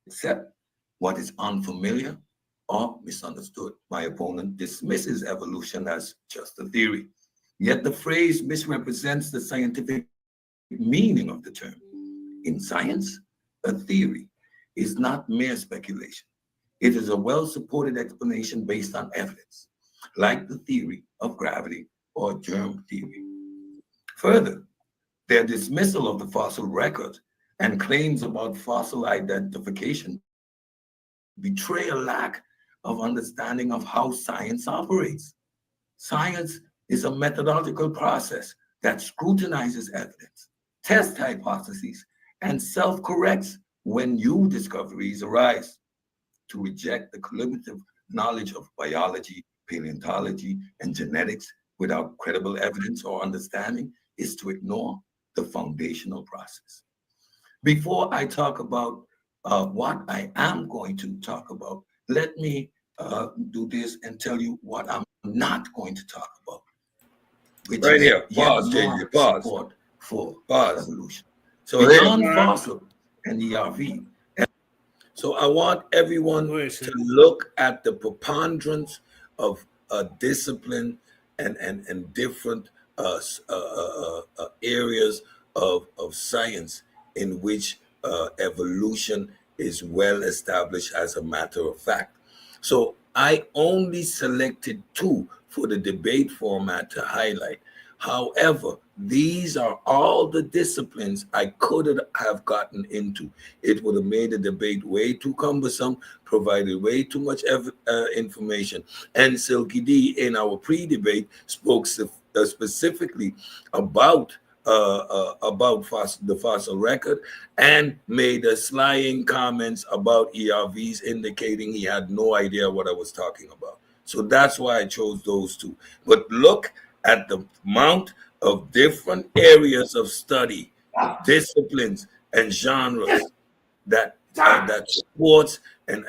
accept what is unfamiliar or misunderstood. My opponent dismisses evolution as just a theory, yet the phrase misrepresents the scientific meaning of the term. In science, a theory is not mere speculation. It is a well-supported explanation based on evidence, like the theory of gravity or germ theory. Further, their dismissal of the fossil record and claims about fossil identification betray a lack of understanding of how science operates. Science is a methodological process that scrutinizes evidence, tests hypotheses, and self-corrects when new discoveries arise. To reject the cumulative knowledge of biology, paleontology, and genetics without credible evidence or understanding is to ignore the foundational process. Before I talk about what I am going to talk about, let me do this and tell you what I'm not going to talk about. Which right is here, pause, JJ, pause. Support for evolution. So beyond fossil and ERV, So I want everyone to look at the preponderance of discipline and different areas of science in which evolution is well established as a matter of fact. So I only selected 2 for the debate format to highlight. However, these are all the disciplines I could have gotten into. It would have made the debate way too cumbersome, provided way too much information. And Silky D in our pre-debate spoke specifically about the fossil record and made slying comments about ERVs, indicating he had no idea what I was talking about. So that's why I chose those 2. But look at the amount of different areas of study, disciplines, and genres that supports and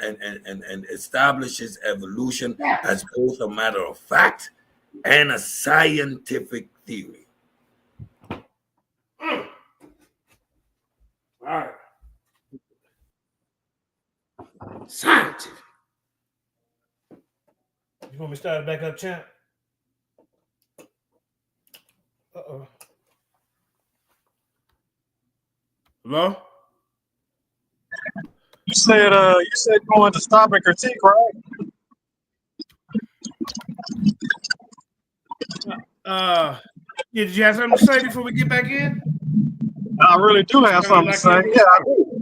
establishes evolution as both a matter of fact and a scientific theory. All right. Scientific. You want me to start it back up, champ? Uh-oh. Hello? You said you wanted to stop and critique, right? Did you have something to say before we get back in? I really do have something to say. Yeah, I do.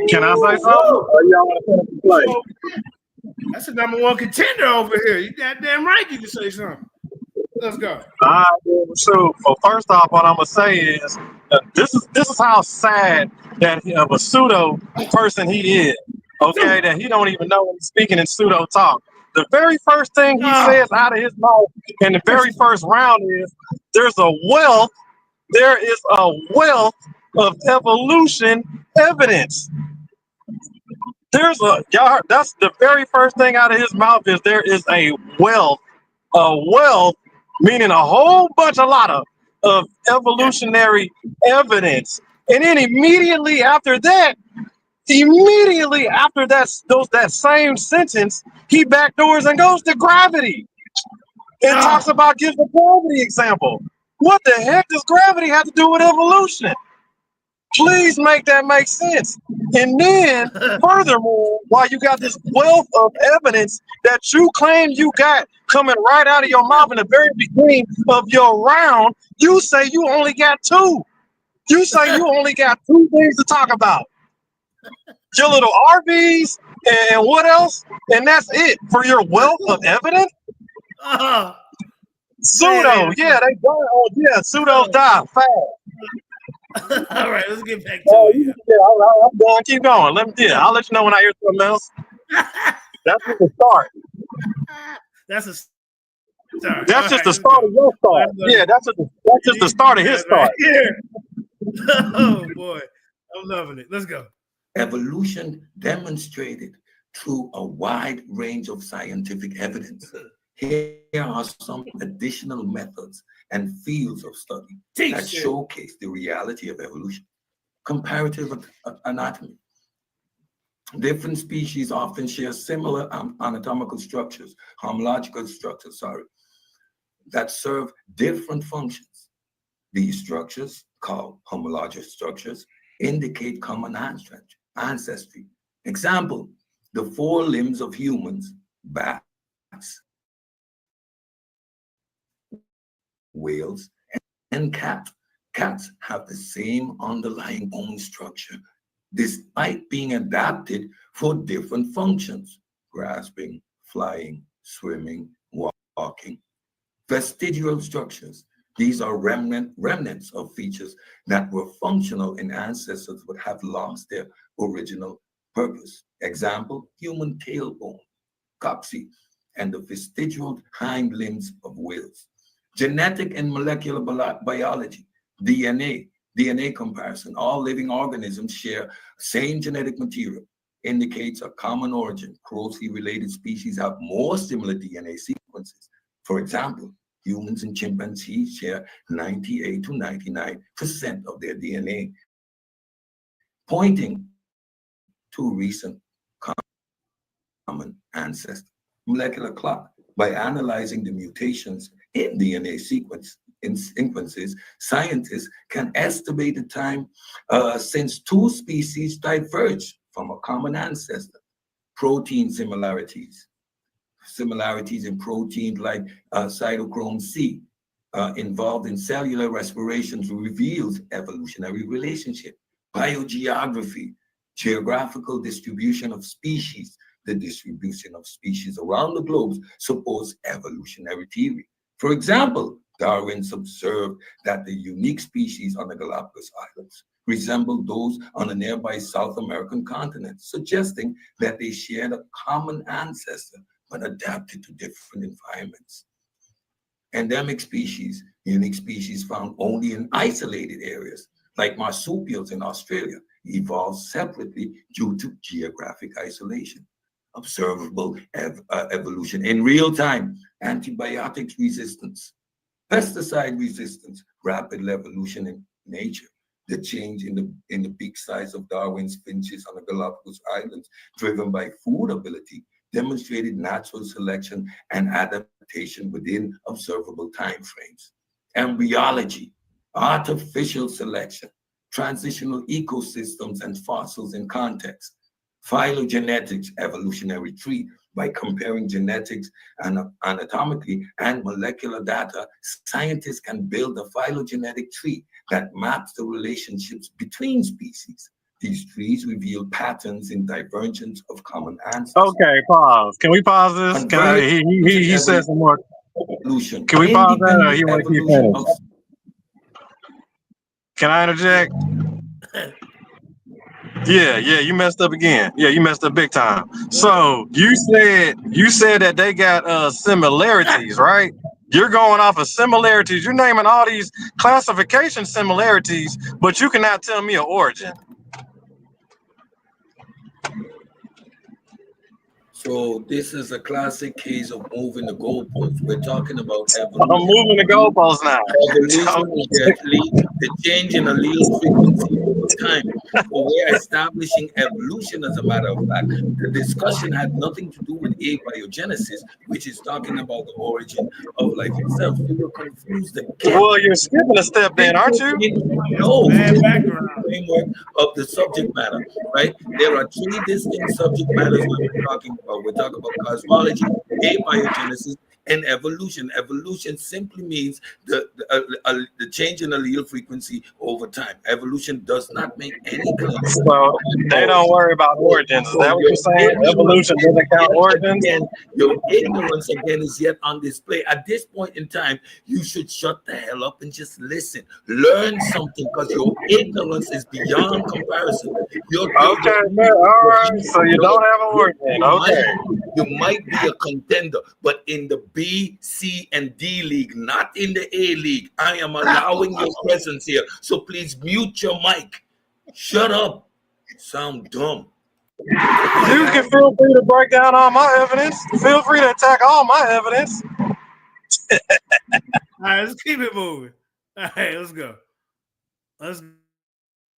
Can I say something? Or y'all want to finish the play? That's the #1 contender over here. You goddamn right you can say something. Let's go. All right, so first off, what I'm gonna say is this is how sad that of a pseudo person he is. Okay, that he don't even know when he's speaking in pseudo talk. The very first thing he says out of his mouth in the very first round is there is a wealth of evolution evidence. That's the very first thing out of his mouth is there is a wealth, meaning a whole bunch, a lot of evolutionary evidence. And then immediately after that same sentence, he backdoors and goes to gravity and talks about, gives the gravity example. What the heck does gravity have to do with evolution? Please make that make sense. And then, furthermore, while you got this wealth of evidence that you claim you got coming right out of your mouth in the very beginning of your round, you say you only got 2. You say you only got 2 things to talk about. Your little RVs and what else? And that's it for your wealth of evidence? Pseudo, yeah, they die. Oh, yeah, pseudos die fast. All right, let's get back to it. Yeah, I'm done. Keep going. I'll let you know when I hear something else. That's just the start. That's a start. That's just the start of your start. Yeah, that's just the start of his start. Here. Oh boy, I'm loving it. Let's go. Evolution demonstrated through a wide range of scientific evidence. Here are some additional methods and fields of study that showcase the reality of evolution. Comparative anatomy. Different species often share similar anatomical structures, homological structures, that serve different functions. These structures, called homologous structures, indicate common ancestry. Example, the 4 limbs of humans, bats, whales, and cats. Cats have the same underlying bone structure, despite being adapted for different functions: grasping, flying, swimming, walking. Vestigial structures. These are remnants of features that were functional in ancestors but have lost their original purpose. Example, human tailbone, coccyx, and the vestigial hind limbs of whales. Genetic and molecular biology, DNA comparison. All living organisms share same genetic material, indicates a common origin. Closely related species have more similar DNA sequences. For example, humans and chimpanzees share 98 to 99% of their DNA, pointing to recent common ancestor. Molecular clock. By analyzing the mutations in DNA sequences, scientists can estimate the time since two species diverged from a common ancestor. Protein similarities. Similarities in proteins like cytochrome C involved in cellular respirations reveals evolutionary relationship. Biogeography, geographical distribution of species. The distribution of species around the globe supports evolutionary theory. For example, Darwin's observed that the unique species on the Galapagos Islands resembled those on the nearby South American continent, suggesting that they shared a common ancestor but adapted to different environments. Endemic species, unique species found only in isolated areas, like marsupials in Australia, evolved separately due to geographic isolation. Observable evolution in real time, antibiotics resistance, pesticide resistance, rapid evolution in nature. The change in the beak size of Darwin's finches on the Galapagos Islands, driven by food ability, demonstrated natural selection and adaptation within observable timeframes. Embryology, artificial selection, transitional ecosystems and fossils in context. Phylogenetics, evolutionary tree. By comparing genetics and anatomically and molecular data, scientists can build a phylogenetic tree that maps the relationships between species. These trees reveal patterns in divergence of common ancestors. Okay, pause. Can we pause this? Can I, he said some more. Evolution. Can we pause that, or he want to keep finished? Can I interject? Yeah, you messed up again. Yeah, you messed up big time. So you said that they got similarities, right? You're going off of similarities. You're naming all these classification similarities, but you cannot tell me an origin. So this is a classic case of moving the goalposts. We're talking about evolution. I'm moving the goalposts now. Evolution, the change in allele frequency over time. So we're establishing evolution as a matter of fact. The discussion had nothing to do with abiogenesis, which is talking about the origin of life itself. You were confused again. Well, you're skipping a step then, aren't you? No, this is the framework of the subject matter, right? There are three distinct subject matters that we're talking about. We're talking about cosmology, abiogenesis, and evolution. Evolution simply means the change in allele frequency over time. Evolution does not make any claims. So they don't worry about origins. Is that what you're saying? Evolution doesn't count origins? Again, your ignorance again is yet on display. At this point in time, you should shut the hell up and just listen. Learn something, because your ignorance is beyond comparison. Okay, man. All right. So you don't have an origin. Okay. You might be a contender, but in the B, C, and D league, not in the A league. I am allowing your presence here. So please mute your mic. Shut up. Sound dumb. You can feel free to break down all my evidence. Feel free to attack all my evidence. All right, let's keep it moving. All right, let's go. Let's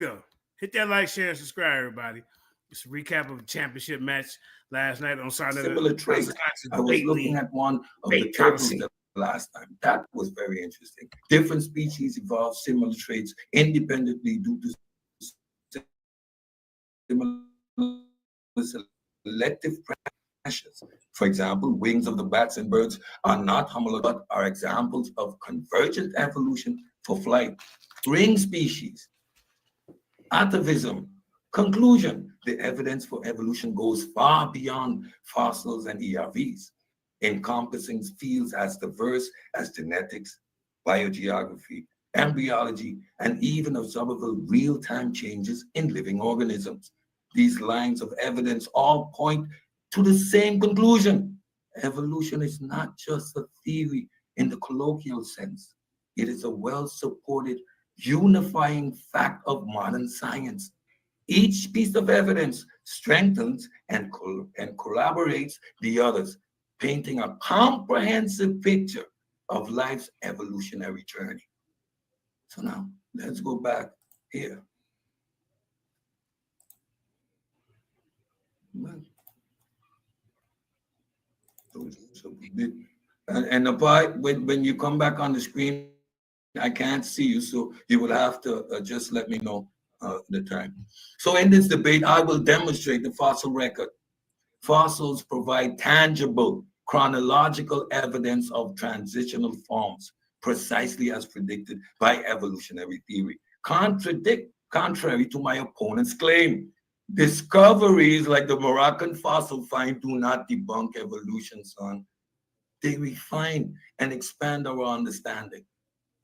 go. Hit that like, share, and subscribe, everybody. Just a recap of the championship match last night on Saturday. Similar traits. I was looking at one of the turtles the last time. That was very interesting. Different species evolve similar traits independently due to similar selective pressures. For example, wings of the bats and birds are not homologous, but are examples of convergent evolution for flight. Ring species, atavism. Conclusion, the evidence for evolution goes far beyond fossils and ERVs, encompassing fields as diverse as genetics, biogeography, embryology, and even observable real-time changes in living organisms. These lines of evidence all point to the same conclusion. Evolution is not just a theory in the colloquial sense. It is a well-supported, unifying fact of modern science. Each piece of evidence strengthens and collaborates the others, painting a comprehensive picture of life's evolutionary journey. So now, let's go back here. And Abai, when you come back on the screen, I can't see you, so you will have to just let me know the time. So in this debate, I will demonstrate the fossil record. Fossils provide tangible chronological evidence of transitional forms, precisely as predicted by evolutionary theory. Contrary to my opponent's claim, discoveries like the Moroccan fossil find do not debunk evolution, son. They refine and expand our understanding.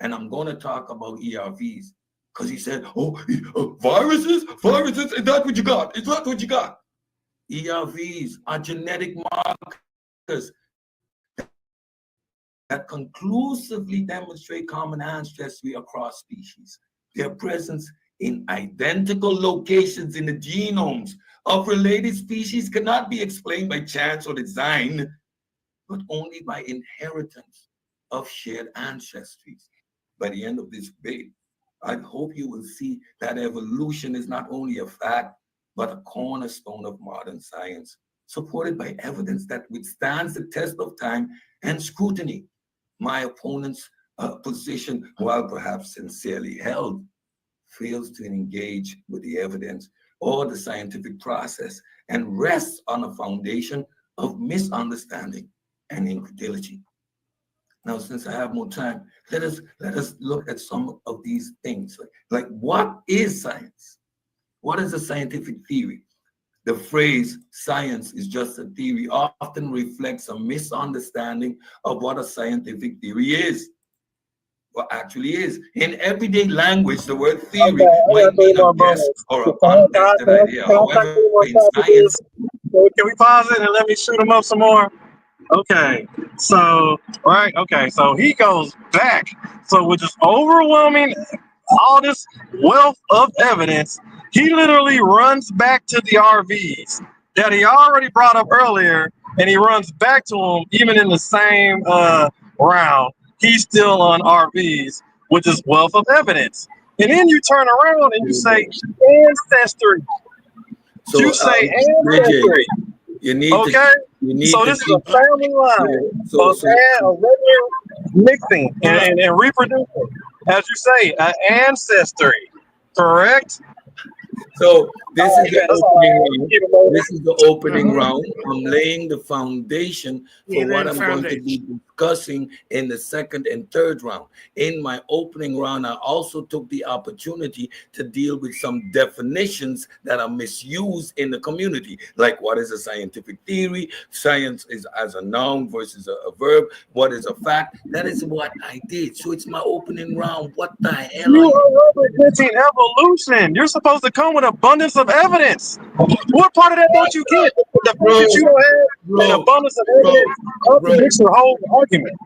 And I'm going to talk about ERVs because he said, viruses, is that what you got? Is that what you got? ERVs are genetic markers that conclusively demonstrate common ancestry across species. Their presence in identical locations in the genomes of related species cannot be explained by chance or design, but only by inheritance of shared ancestries. By the end of this debate, I hope you will see that evolution is not only a fact, but a cornerstone of modern science, supported by evidence that withstands the test of time and scrutiny. My opponent's position, while perhaps sincerely held, fails to engage with the evidence or the scientific process and rests on a foundation of misunderstanding and incredulity. Now, since I have more time, let us look at some of these things. Like what is science? What is a scientific theory? The phrase science is just a theory often reflects a misunderstanding of what a scientific theory is. What actually is. In everyday language, the word theory might mean a guess or an untested idea. However, in science, can we pause it and let me shoot him up some more? Okay, so so he goes back. So with just overwhelming all this wealth of evidence, he literally runs back to the RVs that he already brought up earlier, and he runs back to them even in the same round. He's still on RVs with this wealth of evidence. And then you turn around and you say ancestry. So, you say ancestry. You need so this is a family line of regular mixing and reproducing. As you say, an ancestry, correct? So this is the opening round. This is the opening round. I'm laying the foundation for what I'm going to be discussing in the second and third round. In my opening round, I also took the opportunity to deal with some definitions that are misused in the community, like what is a scientific theory? Science is as a noun versus a verb. What is a fact? That is what I did. So it's my opening round. What the hell? You are representing evolution. You're supposed to come with abundance of evidence. What part of that don't you get? The fact that you don't have an abundance of evidence contradicts your whole argument.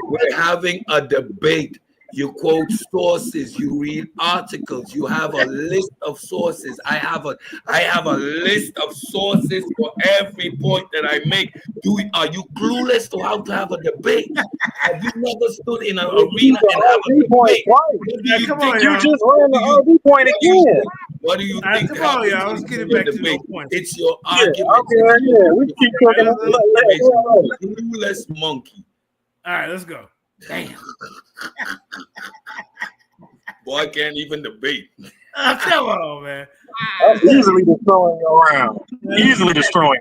We're having a debate. You quote sources, you read articles, you have a list of sources. I have a list of sources for every point that I make. Are you clueless to how to have a debate? Have you never stood in an arena and have a debate? You just ran the RV point again. What do you think? Come on, y'all. Let's get it back to the point. It's your argument. We keep talking. Clueless monkey. All right, let's go. Damn. Boy, I can't even debate. Come on, man. I'm easily destroying you around. Easily destroying.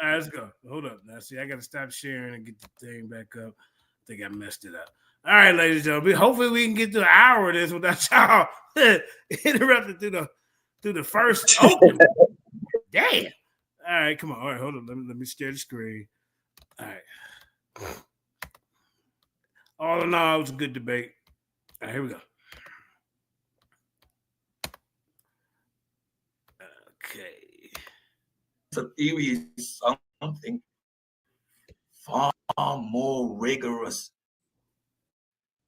All right, let's go. Hold up. Now, see, I got to stop sharing and get the thing back up. I think I messed it up. All right, ladies and gentlemen. Hopefully, we can get to an hour of this without y'all interrupted through the first open. Damn. All right, come on. All right, hold on. Let me share the screen. All right. All in all, it was a good debate. All right, here we go. Okay. The theory is something far more rigorous,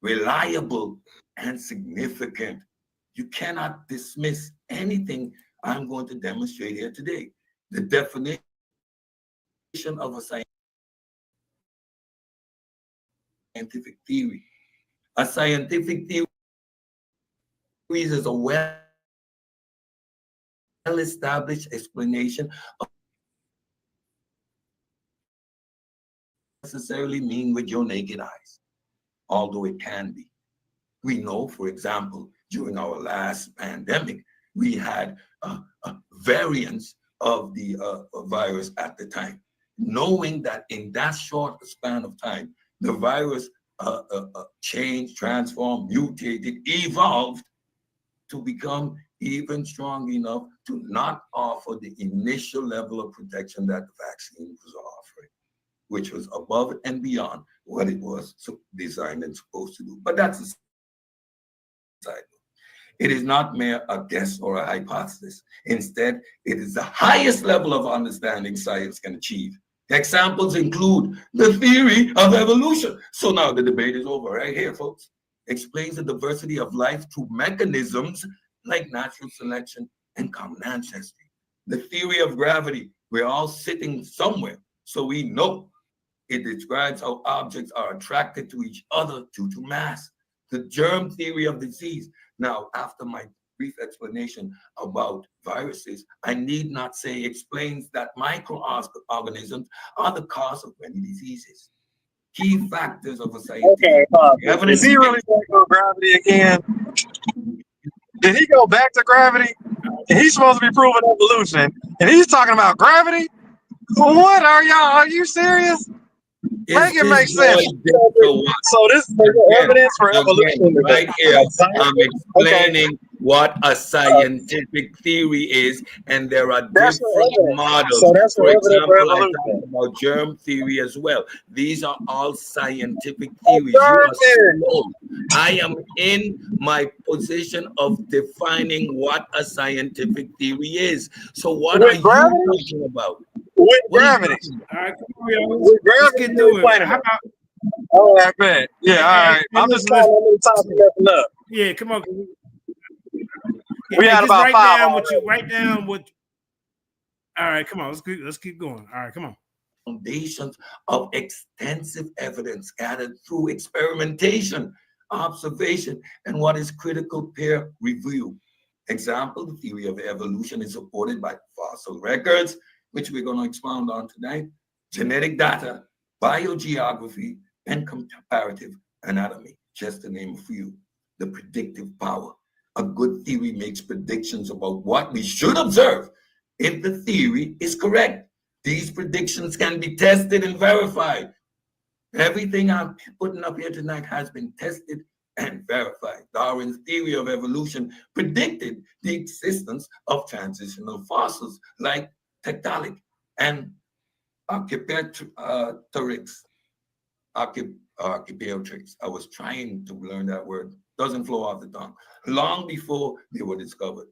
reliable, and significant. You cannot dismiss anything I'm going to demonstrate here today. The definition of a scientific theory. A scientific theory is a well-established explanation necessarily mean with your naked eyes, although it can be. We know, for example, during our last pandemic, we had variants of the virus at the time, knowing that in that short span of time, the virus changed, transformed, mutated, evolved to become even strong enough to not offer the initial level of protection that the vaccine was offering, which was above and beyond what it was designed and supposed to do. But that's a side note. It is not mere a guess or a hypothesis. Instead, it is the highest level of understanding science can achieve. Examples include the theory of evolution. So now the debate is over right here, folks. Explains the diversity of life through mechanisms like natural selection and common ancestry. The theory of gravity, we're all sitting somewhere, so we know. It describes how objects are attracted to each other due to mass. The germ theory of disease. Now, after my brief explanation about viruses, I need not say explains that microorganisms are the cause of many diseases. Key factors of a scientific evidence. Is he really talking about gravity again? Did he go back to gravity? And he's supposed to be proving evolution, and he's talking about gravity? What are y'all? Are you serious? Make it make sense. So this is the evidence for evolution. Right here, I'm explaining what a scientific theory is, and there are different models. So that's for example, I evolution. talked about germ theory as well. These are all scientific theories. You are slow. I am in my position of defining what a scientific theory is. So what are you talking about? With gravity. All right, come on, y'all. With gravity, Let's get through it. How about? All right, man. Yeah, all right. I'm just trying to talk enough. Yeah, come on. We had about five. Write down what. All right, come on. Let's keep going. All right, come on. Foundations of extensive evidence gathered through experimentation, observation, and what is critical peer review. Example, the theory of evolution is supported by fossil records, which we're going to expound on tonight, genetic data, biogeography, and comparative anatomy, just to name a few. The predictive power. A good theory makes predictions about what we should observe if the theory is correct. These predictions can be tested and verified. Everything I'm putting up here tonight has been tested and verified. Darwin's theory of evolution predicted the existence of transitional fossils like tectonic and archaeopteryx. Archaeopteryx. I was trying to learn that word. Doesn't flow off the tongue. Long before they were discovered.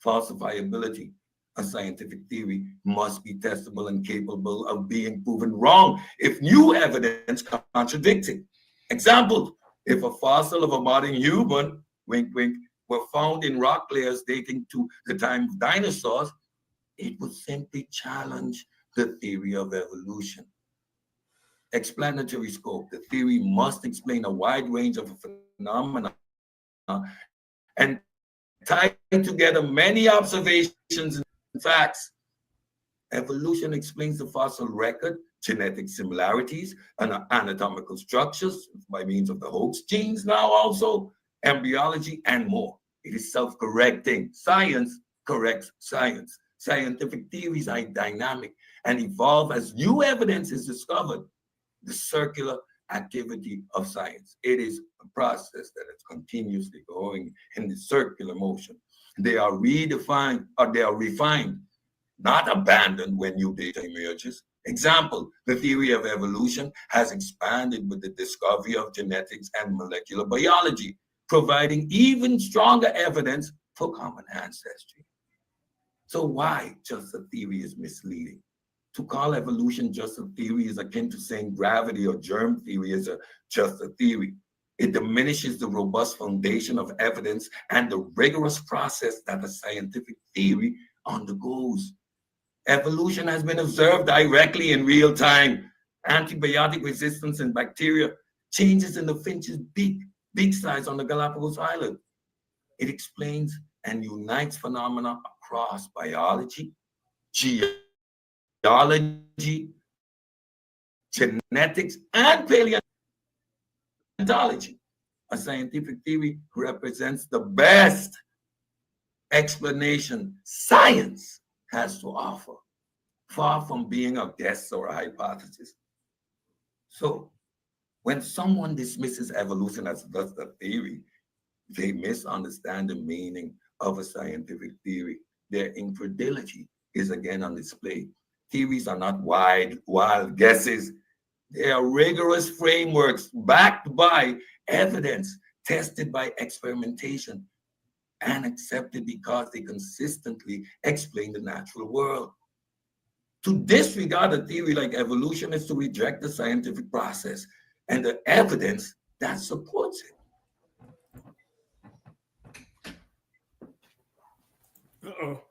Falsifiability. A scientific theory must be testable and capable of being proven wrong if new evidence contradicts it. Example, if a fossil of a modern human, wink, wink, were found in rock layers dating to the time of dinosaurs, it would simply challenge the theory of evolution. Explanatory scope. The theory must explain a wide range of phenomena and tie together many observations and facts. Evolution explains the fossil record, genetic similarities, and anatomical structures by means of the host genes, now also embryology and more. It is self-correcting. Science corrects science. Scientific theories are dynamic and evolve as new evidence is discovered. The circular activity of science. It is a process that is continuously going in the circular motion. They are redefined or they are refined, not abandoned when new data emerges. Example, the theory of evolution has expanded with the discovery of genetics and molecular biology, providing even stronger evidence for common ancestry. So why just a theory is misleading? To call evolution just a theory is akin to saying gravity or germ theory is just a theory. It diminishes the robust foundation of evidence and the rigorous process that a scientific theory undergoes. Evolution has been observed directly in real time. Antibiotic resistance in bacteria, changes in the finch's beak size on the Galapagos Island. It explains and unites phenomena across biology, geology, genetics, and paleontology. A scientific theory represents the best explanation science has to offer, far from being a guess or a hypothesis. So when someone dismisses evolution as just a theory, they misunderstand the meaning of a scientific theory. Their incredulity is again on display. Theories are not wild guesses. They are rigorous frameworks backed by evidence, tested by experimentation, and accepted because they consistently explain the natural world. To disregard a theory like evolution is to reject the scientific process and the evidence that supports it. Uh-oh.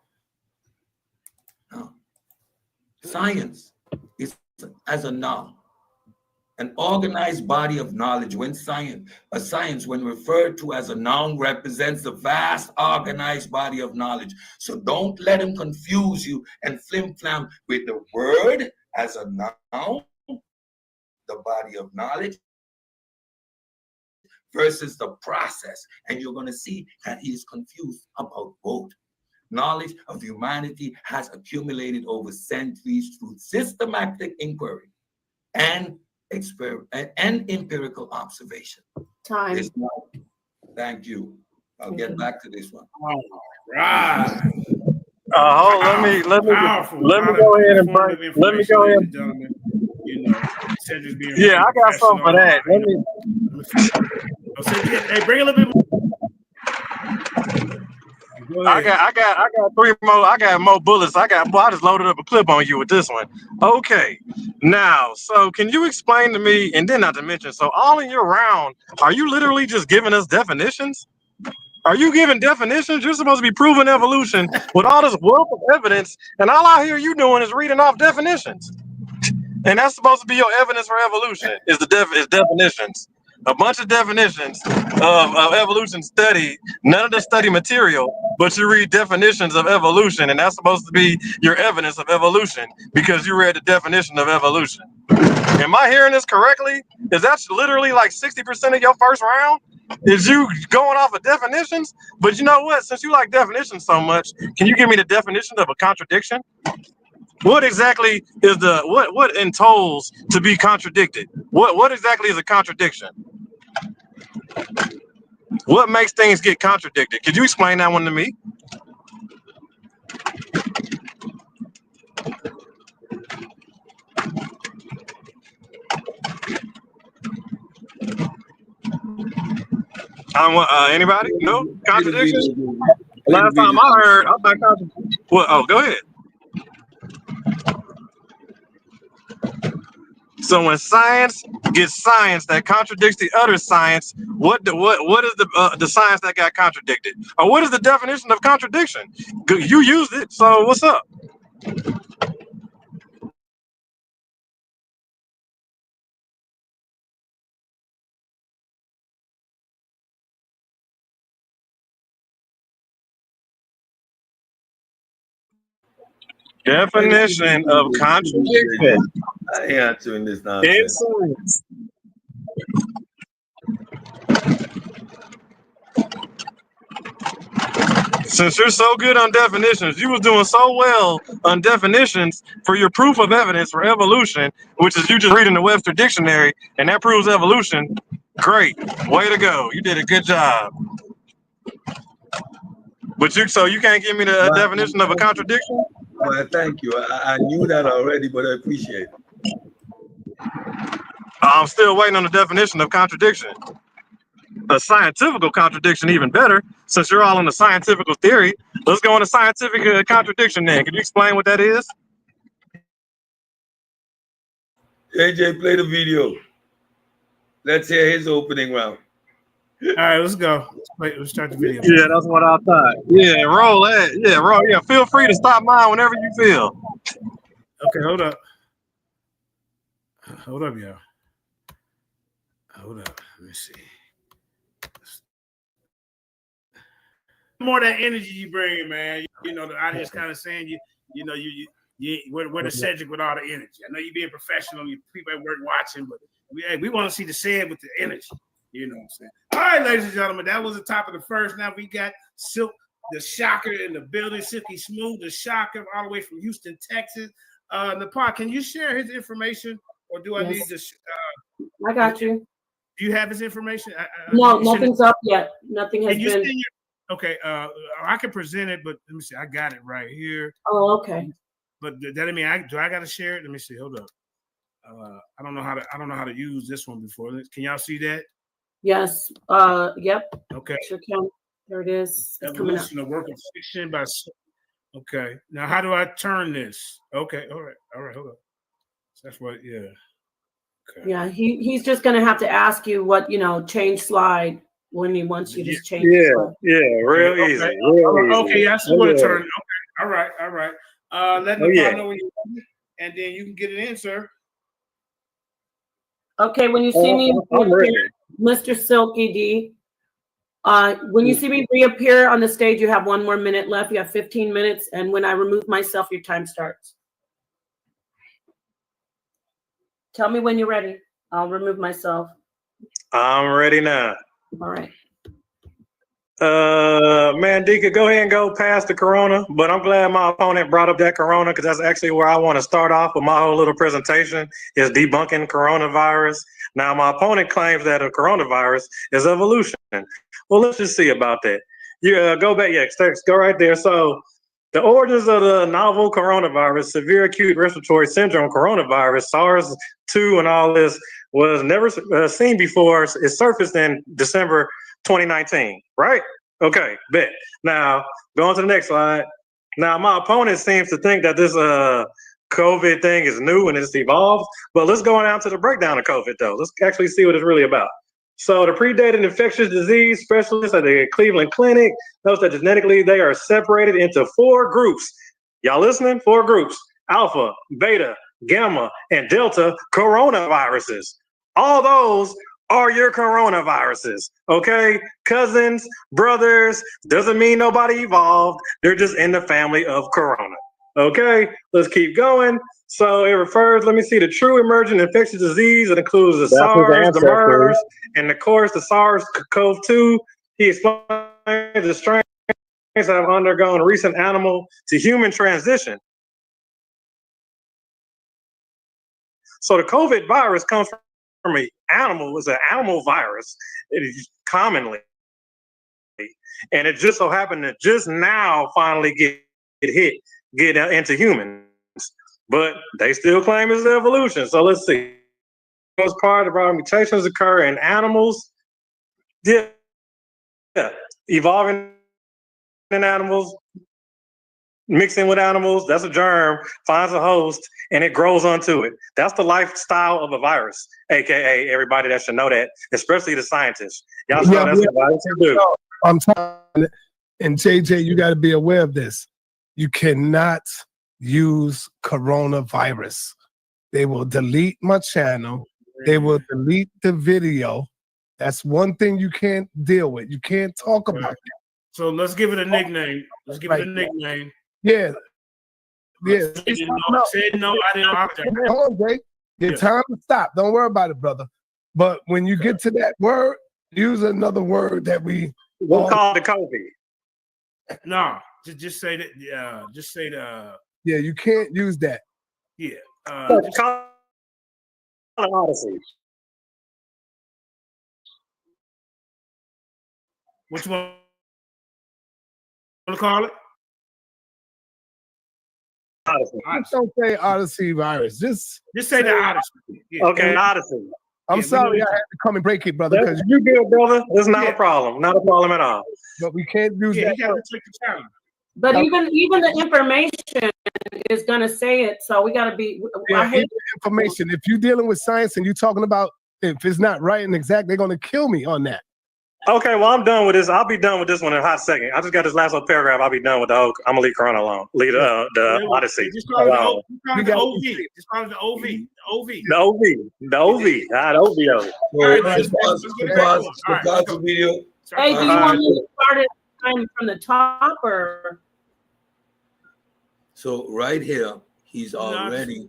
Now, science is, as a noun, an organized body of knowledge. When science, when referred to as a noun, represents the vast organized body of knowledge. So don't let him confuse you and flim-flam with the word as a noun, the body of knowledge, versus the process. And you're going to see that he is confused about both. Knowledge of humanity has accumulated over centuries through systematic inquiry and empirical observation. Time. Thank you. I'll get back to this one. All right. Let me go ahead and break. Let me go ahead. Gentlemen, you know, Cedric's being yeah, I got something for that. Let me. Hey, bring a little bit more. I got three more. I got more bullets. I just loaded up a clip on you with this one. Okay. Now, so can you explain to me, and then not to mention, so all in your round, are you literally just giving us definitions? Are you giving definitions? You're supposed to be proving evolution with all this wealth of evidence, and all I hear you doing is reading off definitions. And that's supposed to be your evidence for evolution, is definitions. A bunch of definitions of evolution study, none of the study material, but you read definitions of evolution, and that's supposed to be your evidence of evolution because you read the definition of evolution. Am I hearing this correctly? Is that literally like 60% of your first round? Is you going off of definitions? But you know what? Since you like definitions so much, can you give me the definition of a contradiction? What exactly is what entitles to be contradicted? What exactly is a contradiction? What makes things get contradicted? Could you explain that one to me? Anybody? No contradiction. Last time I heard, I thought contradiction. Well, oh, go ahead. So when science gets science that contradicts the other science, what is the science that got contradicted? Or what is the definition of contradiction? You used it, so what's up? Definition of contradiction. I ain't answering this nonsense. Since you're so good on definitions, you was doing so well on definitions for your proof of evidence for evolution, which is you just reading the Webster Dictionary, and that proves evolution. Great, way to go! You did a good job. But you can't give me the definition of a contradiction? Well, thank you. I knew that already, but I appreciate it. I'm still waiting on the definition of contradiction. A scientific contradiction, even better, since you're all in the scientific theory. Let's go on a scientific contradiction then. Can you explain what that is? JJ, play the video. Let's hear his opening round. All right, let's go. Let's start the video. Yeah, that's what I thought. Yeah, roll that. Yeah, roll. Yeah, feel free to stop mine whenever you feel. Okay, hold up. Hold up, y'all. Hold up. Let me see. More of that energy you bring, man. You know, the audience kind of saying you Where the Cedric with all the energy. I know you being professional, you people at work watching, but we want to see the Ced with the energy. You know what I'm saying? All right, ladies and gentlemen, that was the top of the first. Now we got Silk, the Shoker in the building, Silky Smoove, the Shoker, all the way from Houston, Texas. Nepal, can you share his information, or do I need to? I got you. Do you have his information? No, nothing's up yet. Nothing has been. Okay, I can present it, but let me see. I got it right here. Oh, okay. But that I mean, do I got to share it? Let me see. Hold up. I don't know how to use this one before. Can y'all see that? Yes. Yep. Okay. Sure can. There it is. Evelution, a work of fiction by. Okay. Now, how do I turn this? Okay. All right. Hold up. That's what. Yeah. Okay. Yeah. He's just gonna have to ask you what change slide when he wants you to change. Yeah. Real easy. Okay. I see what it turned. Okay. All right. Let me know when you're ready, and then you can get it in, sir. Okay, when you see me reappear, Mr. Silky D, when you see me reappear on the stage, you have 1 more minute left. You have 15 minutes, and when I remove myself, your time starts. Tell me when you're ready. I'll remove myself. I'm ready now. All right. Man, D could go ahead and go past the corona, but I'm glad my opponent brought up that corona because that's actually where I want to start off with my whole little presentation is debunking coronavirus. Now, my opponent claims that a coronavirus is evolution. Well, let's just see about that. Go back. Go right there. So the origins of the novel coronavirus, severe acute respiratory syndrome coronavirus, SARS-2 and all this was never seen before. It surfaced in December 2019, right? Okay, bet. Now, going to the next slide. Now, my opponent seems to think that this COVID thing is new and it's evolved, but let's go down to the breakdown of COVID, though. Let's actually see what it's really about. So the predated infectious disease specialists at the Cleveland Clinic notes that genetically they are separated into 4 groups. Y'all listening? 4 groups: Alpha, Beta, Gamma, and Delta coronaviruses. All those are your coronaviruses, okay? Cousins, brothers, doesn't mean nobody evolved. They're just in the family of corona, okay? Let's keep going. So it refers, let me see, the true emergent infectious disease. It includes the SARS, the MERS, and of course the SARS-CoV-2. He explains the strains have undergone recent animal to human transition. So the COVID virus comes from an animal. It's an animal virus. It is commonly, and it just so happened to just now finally get into humans. But they still claim it's evolution. So let's see. Most part of our mutations occur in animals. Yeah. Evolving in animals, mixing with animals, that's a germ, finds a host, and it grows onto it. That's the lifestyle of a virus, aka everybody that should know that, especially the scientists. Y'all know that's what viruses do. I'm telling, and JJ, you got to be aware of this. You cannot use coronavirus. They will delete my channel. They will delete the video. That's one thing you can't deal with. You can't talk about that. So let's give it a nickname. Let's give it a nickname. Yeah. Said no, I didn't apologize. Hold on, Jay. Your time to stop. Don't worry about it, brother. But when you get to that word, use another word that we'll call the COVID. No, just say that. Just say the. Yeah, you can't use that. Yeah. Just call it Odyssey. Which one? Want to call it? Odyssey. Just don't say Odyssey virus. Just say the Odyssey. Yeah. Okay, Odyssey. I'm sorry I had to come and break it, brother. Because you good, brother. It's not a problem. Not a problem at all. But we can't use that. You got to take the challenge. But even the information is gonna say it, so we gotta be. I hate information. If you're dealing with science and you're talking about if it's not right and exact, they're gonna kill me on that. Okay, well I'm done with this. I'll be done with this one in a hot second. I just got this last little paragraph. I'll be done with the whole. I'm gonna leave Corona alone. Leave the Odyssey. Just call it the OV. Just call it the OV. The OV. The OV. The OVO. Video. Hey, do you want me to start it from the top or? So right here, he's already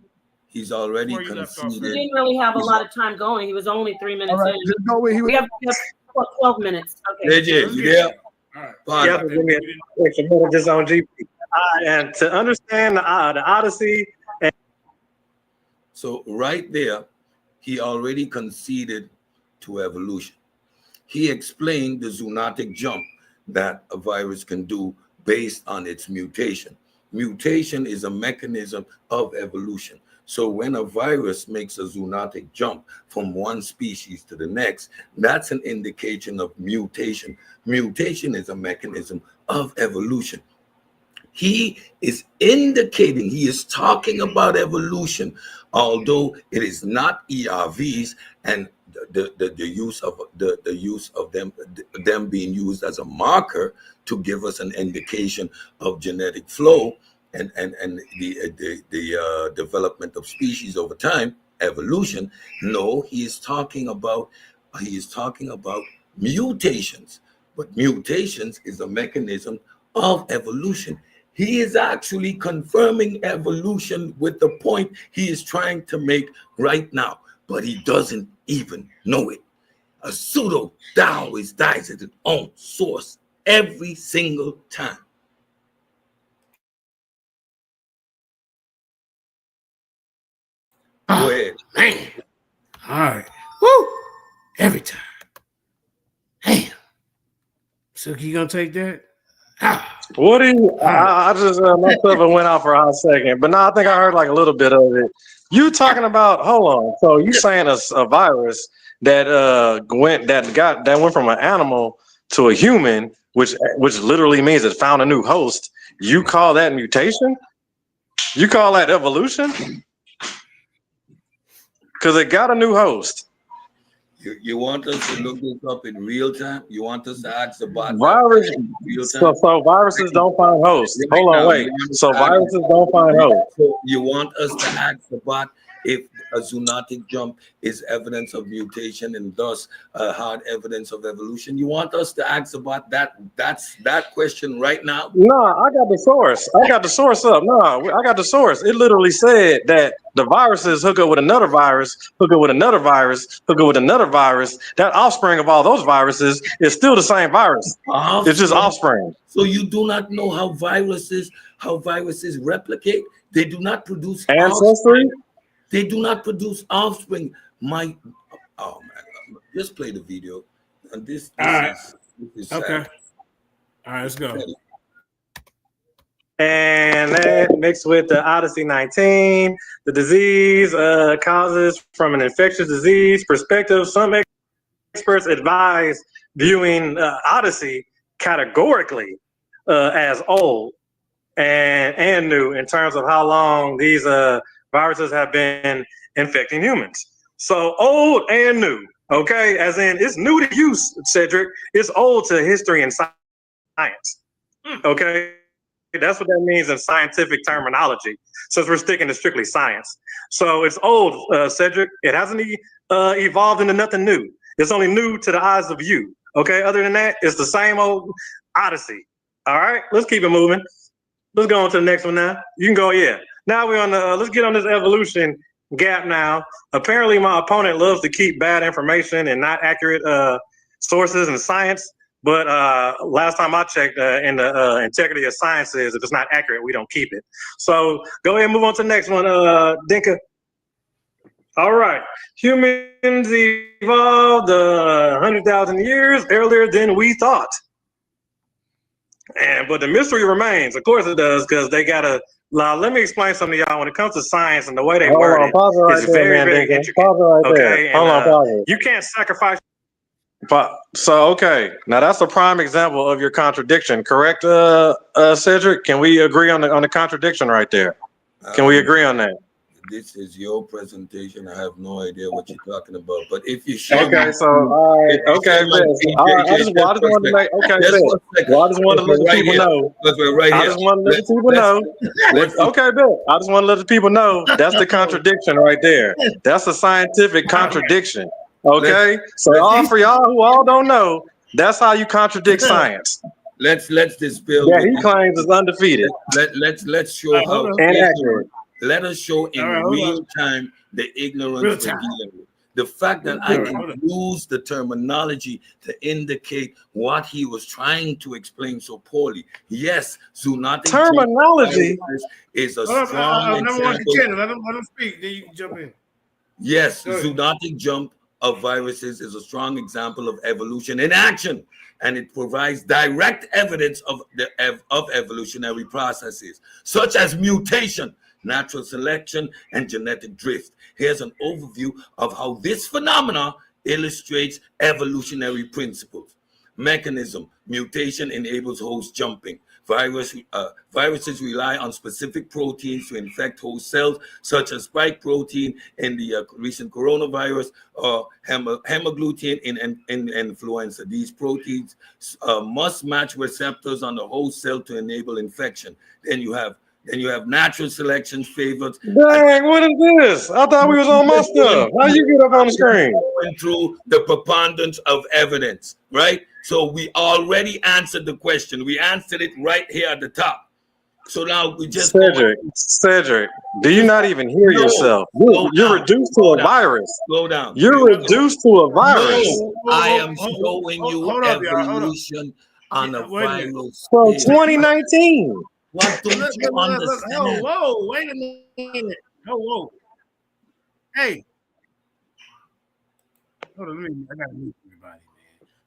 Before you left off, He conceded. didn't really have a lot of time going. He was only 3 minutes All right, in. just go where he was. We have 12 minutes. Okay. JJ, you there? All right. Fine. Yeah, give me a extra minute just on GP. And to understand the Odyssey, So right there, he already conceded to evolution. He explained the zoonotic jump that a virus can do based on its mutation. Mutation is a mechanism of evolution. So when a virus makes a zoonotic jump from one species to the next, that's an indication of mutation. Mutation is a mechanism of evolution. He is indicating, he is talking about evolution, although it is not ERVs and the use of them being used as a marker to give us an indication of genetic flow and the development of species over time, evolution. No, he is talking about mutations, but mutations is a mechanism of evolution. He is actually confirming evolution with the point he is trying to make right now, but he doesn't even know it. A pseudo-Taoist dies at its own source every single time. Go ahead. Man. All right. Woo! Every time. Damn. Silky, you gonna take that? what do you? I just myself went out for a hot second, but no, I think I heard like a little bit of it. You talking about? Hold on. So you saying a virus that went from an animal to a human, which literally means it found a new host. You call that mutation? You call that evolution? Because it got a new host. You want us to look this up in real time? You want us to ask about virus? So viruses don't find hosts. Hold on, wait. So viruses don't find hosts. You want us to ask about if a zoonotic jump is evidence of mutation and thus hard evidence of evolution? You want us to ask about that? That's that question right now? No, I got the source. I got the source up. No, I got the source. It literally said that the viruses hook up with another virus, hook up with another virus, hook up with another virus. That offspring of all those viruses is still the same virus. It's just offspring. So you do not know how viruses replicate? They do not produce ancestry. Offspring. They do not produce offspring. Oh man, just play the video. And this is okay. sad. All right, let's go. And that mixed with the Odyssey 19, the disease causes from an infectious disease perspective. Some experts advise viewing Odyssey categorically as old and new in terms of how long these viruses have been infecting humans. So old and new, okay? As in, it's new to you, Cedric. It's old to history and science, okay? That's what that means in scientific terminology, since we're sticking to strictly science. So it's old, Cedric. It hasn't evolved into nothing new. It's only new to the eyes of you, okay? Other than that, it's the same old Odyssey. All right, let's keep it moving. Let's go on to the next one now. You can go, yeah. Now we're on the, let's get on this evolution gap now. Apparently my opponent loves to keep bad information and not accurate sources in science. But last time I checked in the integrity of science is if it's not accurate, we don't keep it. So go ahead and move on to the next one, Dinka. All right. Humans evolved 100,000 years earlier than we thought. But the mystery remains. Of course it does, because they got to. Let me explain something to y'all. When it comes to science and the way they word it, it's very intricate. Okay, and you can't sacrifice. So okay, now that's a prime example of your contradiction, correct, Cedric? Can we agree on the contradiction right there? Can we agree on that? This is your presentation. I have no idea what you're talking about. But if you show okay, me, so all right, okay, I just wanted to make okay. Well, I just wanted to let the people know. I just want to let the people know. Okay, Bill. I just want to let the people know that's the contradiction right there. That's a scientific contradiction. Okay, so all for y'all who all don't know, that's how you contradict science. Let's dispel. Yeah, he claims is undefeated. Let's show how. And accurate. let us show in real time the ignorance we're dealing with. The fact that I can use the terminology to indicate what he was trying to explain so poorly. Yes, zoonotic terminology is a strong example. Let him speak, then you can jump in. Yes, zoonotic jump of viruses is a strong example of evolution in action, and it provides direct evidence of evolutionary processes, such as mutation, natural selection, and genetic drift. Here's an overview of how this phenomena illustrates evolutionary principles. Mechanism: mutation enables host jumping. Viruses rely on specific proteins to infect host cells, such as spike protein in the recent coronavirus, or hemagglutinin in influenza. These proteins must match receptors on the host cell to enable infection. Then you have natural selection favored. Dang, what is this? I thought we was on my stuff. How you get up on the screen? Going through the preponderance of evidence, right? So we already answered the question. We answered it right here at the top. So now we just Cedric, do you not even hear yourself? You're reduced to a virus. Slow down. You're reduced to a virus. No, I am showing you evolution on a viral from 2019. What don't you understand? Whoa, wait a minute. Whoa. Hey. Hold on, I gotta mute everybody,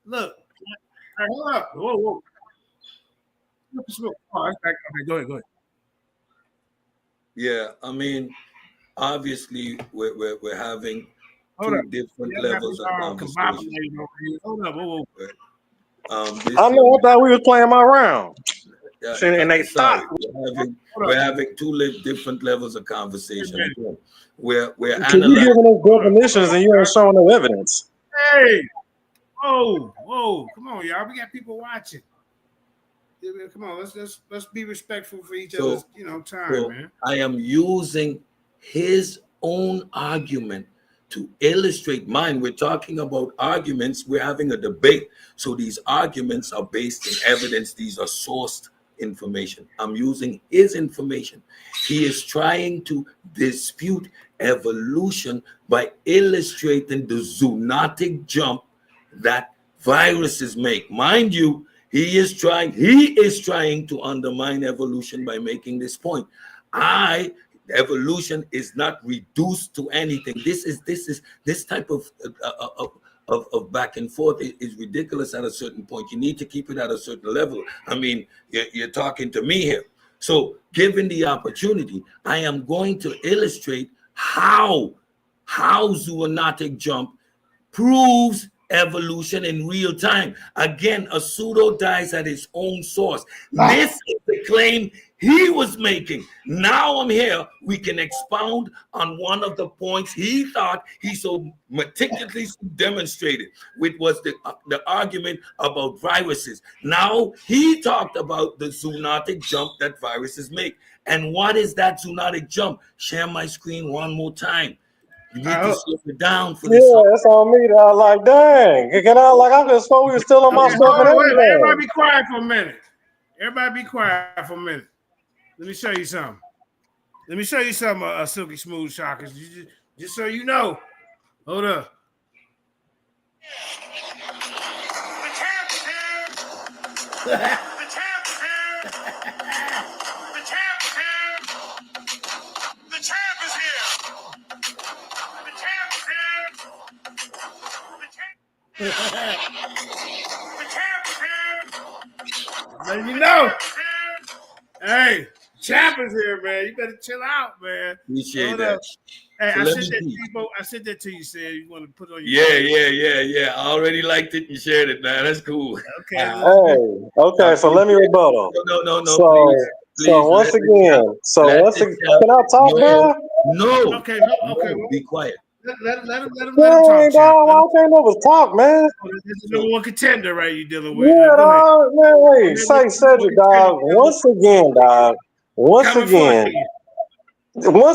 man. Look. Hold up. Whoa. Oh, okay, go ahead. Yeah, I mean, obviously we're having two different levels of conversation. Hold up, whoa. I thought we was playing my round. And they stopped. We're having two different levels of conversation. We're analyzing. You giving us definitions and you ain't showing no evidence. Hey, whoa, come on, y'all. We got people watching. Come on, let's be respectful for each other's time, man. I am using his own argument to illustrate mine. We're talking about arguments. We're having a debate. So these arguments are based in evidence. These are sourced information. I'm using his information. He is trying to dispute evolution by illustrating the zoonotic jump that viruses make. Mind you, he is trying to undermine evolution by making this point. Evolution is not reduced to anything. This type of back and forth is ridiculous at a certain point. You need to keep it at a certain level. I mean, you're talking to me here. So given the opportunity, I am going to illustrate how zoonotic jump proves evolution in real time. Again, a pseudo dies at his own source. This is the claim he was making. Now I'm here. We can expound on one of the points he thought he so meticulously demonstrated, which was the argument about viruses. Now he talked about the zoonotic jump that viruses make. And what is that zoonotic jump? Share my screen one more time. You need to slow it down for this. Yeah, that's on me. Like, dang. I just thought we were still on my stuff. Everybody be quiet for a minute. Let me show you something. Silky Smoove Shockers. Just so you know. Hold up. The champ is here. Let you know. Hey, champ is here, man. You better chill out, man. Appreciate that. Hey, So I sent that to you, said you want to put on your Yeah. I already liked it and shared it, man. That's cool. Okay, so let me rebuttal. No. Please, so once again, can I talk now? No. Okay. Be quiet. Let him talk. Why can't nobody talk, man? This is the number one contender, right? You dealing with? Yeah, dog. Man, hey, say Cedric, dog. Once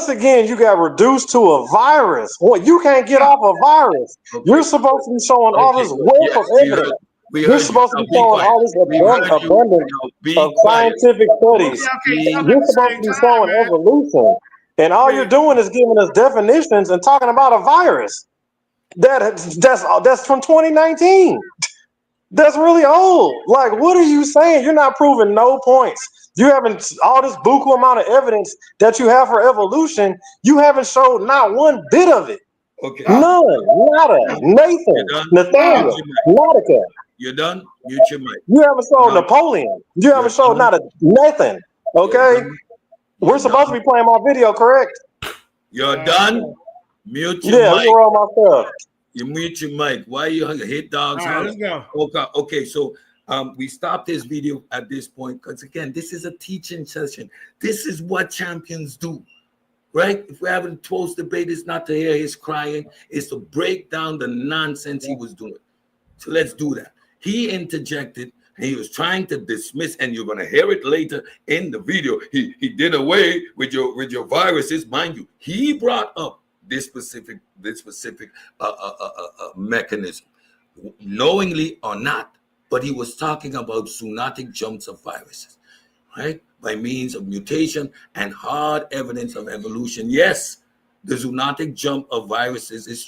again, you got reduced to a virus. What? You can't get off a virus. Okay. You're supposed to be showing all this wealth of evidence. You're supposed to be showing all this abundance of scientific studies. You're supposed to be showing evolution. And all you're doing is giving us definitions and talking about a virus that's from 2019. That's really old. Like, what are you saying? You're not proving no points. You haven't all this buku amount of evidence that you have for evolution. You haven't showed not one bit of it. Okay. None. Nada. Nathan. Nathaniel. Nautica. You're done? Mute your mic. You haven't showed Napoleon. You haven't showed not a nothing. Okay? We're supposed to be playing my video, correct? You're done? Mute your mic. Yeah, all my stuff. You mute your mic. Why you hit dogs? All right, let's go. Okay, so we stopped this video at this point because again, this is a teaching session. This is what champions do, right? If we're having a close debate, it's not to hear his crying, it's to break down the nonsense he was doing. So let's do that. He interjected and he was trying to dismiss, and you're gonna hear it later in the video. He did away with your viruses, mind you. He brought up this specific mechanism, knowingly or not, but he was talking about zoonotic jumps of viruses, right? By means of mutation and hard evidence of evolution. Yes, the zoonotic jump of viruses is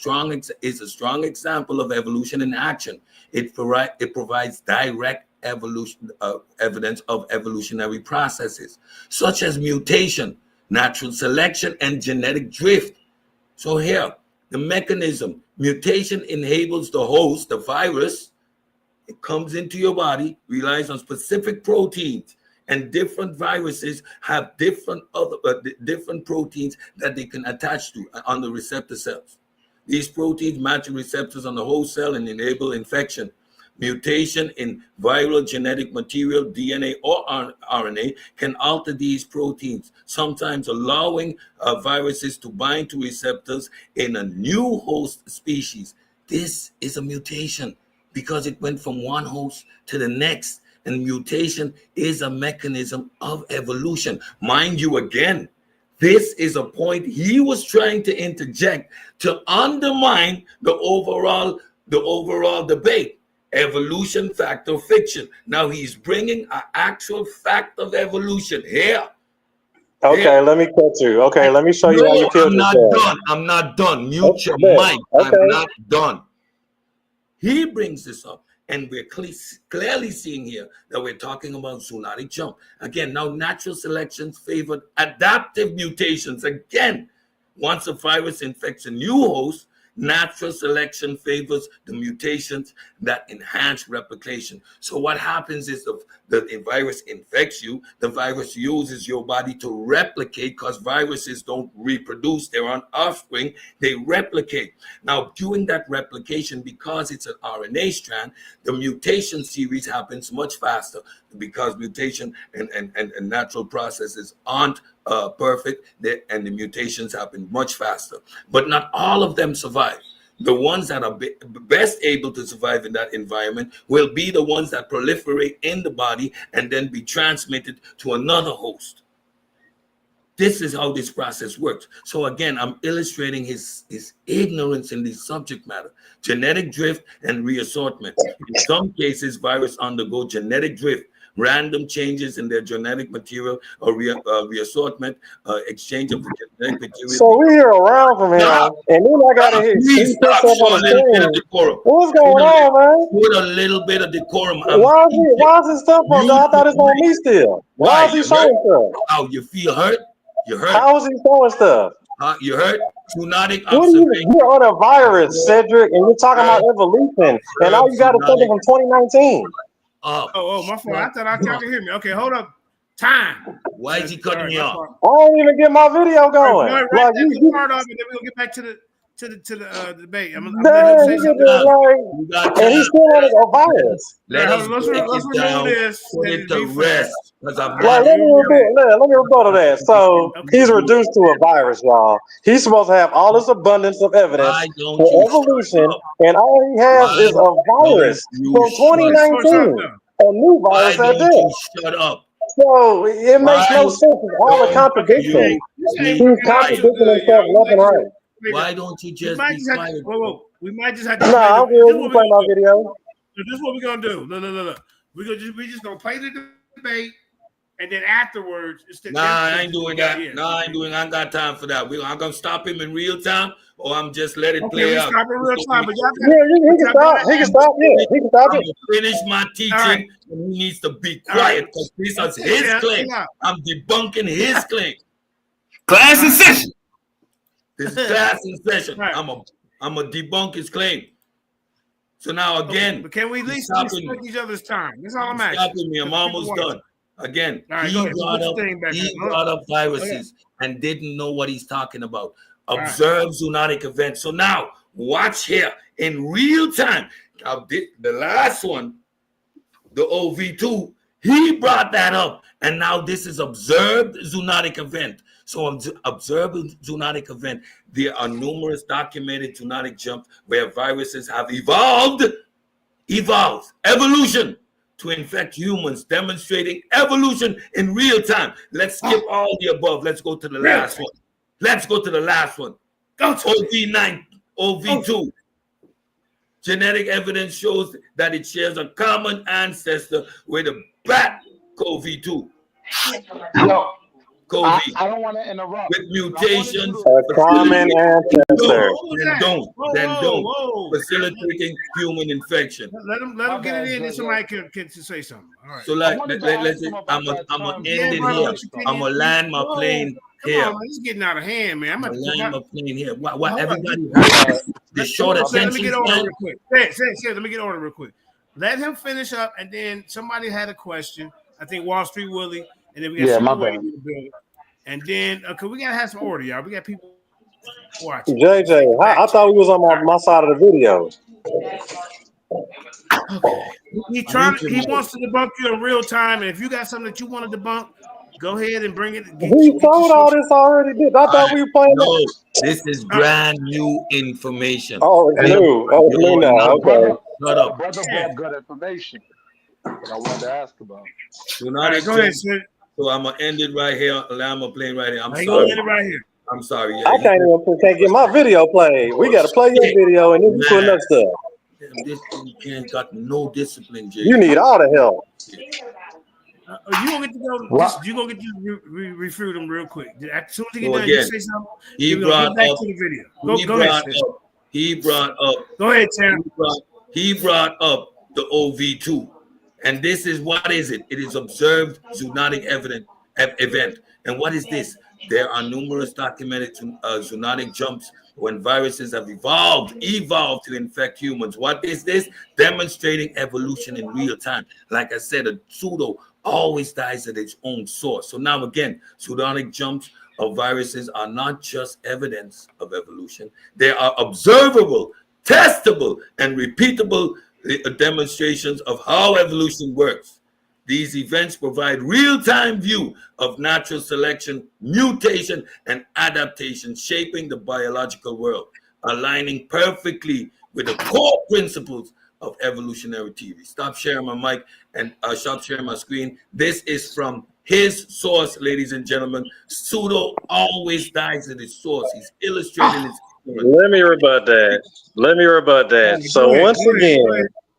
a strong example of evolution in action. It provides direct evidence of evolutionary processes, such as mutation, natural selection, and genetic drift. So here, the mechanism, mutation enables the host, the virus, it comes into your body, relies on specific proteins, and different viruses have different proteins that they can attach to on the receptor cells. These proteins match the receptors on the host cell and enable infection. Mutation in viral genetic material, DNA or RNA, can alter these proteins, sometimes allowing viruses to bind to receptors in a new host species. This is a mutation because it went from one host to the next, and mutation is a mechanism of evolution. Mind you, again, this is a point he was trying to interject to undermine the overall debate. Evolution, fact, or fiction. Now he's bringing an actual fact of evolution here. Okay, let me cut you. Okay, let me show you how you killed yourself. I'm not done. Mute your mic. Okay. I'm not done. He brings this up, and we're clearly seeing here that we're talking about zoonotic jump. Again, now natural selection favored adaptive mutations. Again, once a virus infects a new host, natural selection favors the mutations that enhance replication. So what happens is the virus infects you, the virus uses your body to replicate, because viruses don't reproduce, they're on offspring, they replicate. Now, during that replication, because it's an RNA strand, the mutation series happens much faster, because mutation and natural processes aren't perfect, and the mutations happen much faster. But not all of them survive. The ones that are best able to survive in that environment will be the ones that proliferate in the body and then be transmitted to another host. This is how this process works. So again, I'm illustrating his ignorance in this subject matter. Genetic drift and reassortment. In some cases, viruses undergo genetic drift, random changes in their genetic material, or reassortment, exchange of the genetic material. So we hear around from him, and then I gotta hear. Please stop showing a little bit of decorum. What's going on, man? Put a little bit of decorum. Why is his stuff on? I thought it's on me still. Why is he showing stuff? Oh, you feel hurt? You hurt? How is he showing stuff? You hurt? Zoonotic observation. You're on a virus, Cedric, and you're talking about evolution, and all you got is something from 2019. My fault. I thought y'all could hear me. Okay, hold up. Time. Why is he cutting me off? I don't even get my video going. Right, like you part of it, then we're gonna get back to the debate. I'm and he's still on a virus. Let's remove this. Put it to rest. Let me rebuttal that. So he's reduced to a virus, y'all. He's supposed to have all this abundance of evidence for evolution, and all he has is a virus from 2019. A new virus at that. Shut up. So it makes no sense with all the contradictions. He's contradicting himself left and right. Why don't you just be quiet? We might just have to. I'm going to play my video. This is what we're gonna do. No. We just gonna play the debate, and then afterwards, it's the Nah, I ain't doing that. Nah, I ain't got time for that. I'm gonna stop him in real time, or I'm just let it play out. Stop in real time, but y'all he can stop. He can stop. Yeah, he can stop I'm it. gonna finish my teaching, and he needs to be quiet because this is his claim. I'm debunking his claim. Class in session. This is class in session. I'm a debunk his claim. So now again, but can we at least respect each other's time? That's all I'm asking. Stopping me. I'm almost done. Again, he brought up viruses and didn't know what he's talking about. Observe zoonotic events. So now watch here in real time. The last one, the OV2, he brought that up, and now this is observed zoonotic event. So observed zoonotic event. There are numerous documented zoonotic jumps where viruses have evolution to infect humans, demonstrating evolution in real time. Let's skip all the above. Let's go to the last one. OV2. Genetic evidence shows that it shares a common ancestor with the bat CoV2. COVID. I don't want to interrupt. With mutations. A common ancestor. Then don't. Facilitating human infection. Let him get it in, and somebody can say something. All right. So I'm gonna end it here. I'm gonna land my plane here. Come on, this is getting out of hand, man. I'm gonna land my plane here. What everybody heard the short attention. Let me get order real quick. Let me get order real quick. Let him finish up, and then somebody had a question. I think Wall Street Willie, and then we got my bad. And then, cause we gotta have some order, y'all. We got people watching. JJ, I thought we was on my side of the video. Okay. He wants to debunk you in real time, and if you got something that you want to debunk, go ahead and bring it. We told all this already. I thought we were playing. No, this is brand new information. Oh, it's new. Oh, it's new now. Okay. Shut up. Brother brought good information that I wanted to ask about. Go ahead, sir. So I'm gonna end it right here. I'm gonna play right here. I'm sorry. Gonna end it right here. I'm sorry. I can't get my video played. We gotta play your video and then you put up stuff. This man got no discipline, Jay. You need all the help. You gonna get to go. You gonna get to refute him real quick. As soon as he get done, again, you say something. He brought back up to the video. Go ahead. He brought up. Go ahead, Sam. He brought up the OV2. And this is what is it? It is observed zoonotic event. And what is this? There are numerous documented zoonotic jumps when viruses have evolved to infect humans. What is this? Demonstrating evolution in real time. Like I said, a pseudo always dies at its own source. So now again, zoonotic jumps of viruses are not just evidence of evolution. They are observable, testable, and repeatable demonstrations of how evolution works. These events provide real-time view of natural selection, mutation, and adaptation, shaping the biological world, aligning perfectly with the core principles of evolutionary theory. Stop sharing my mic and stop sharing my screen. This is from his source, ladies and gentlemen. Pseudo always dies at his source. He's illustrating his. Let me rebut that. So once again,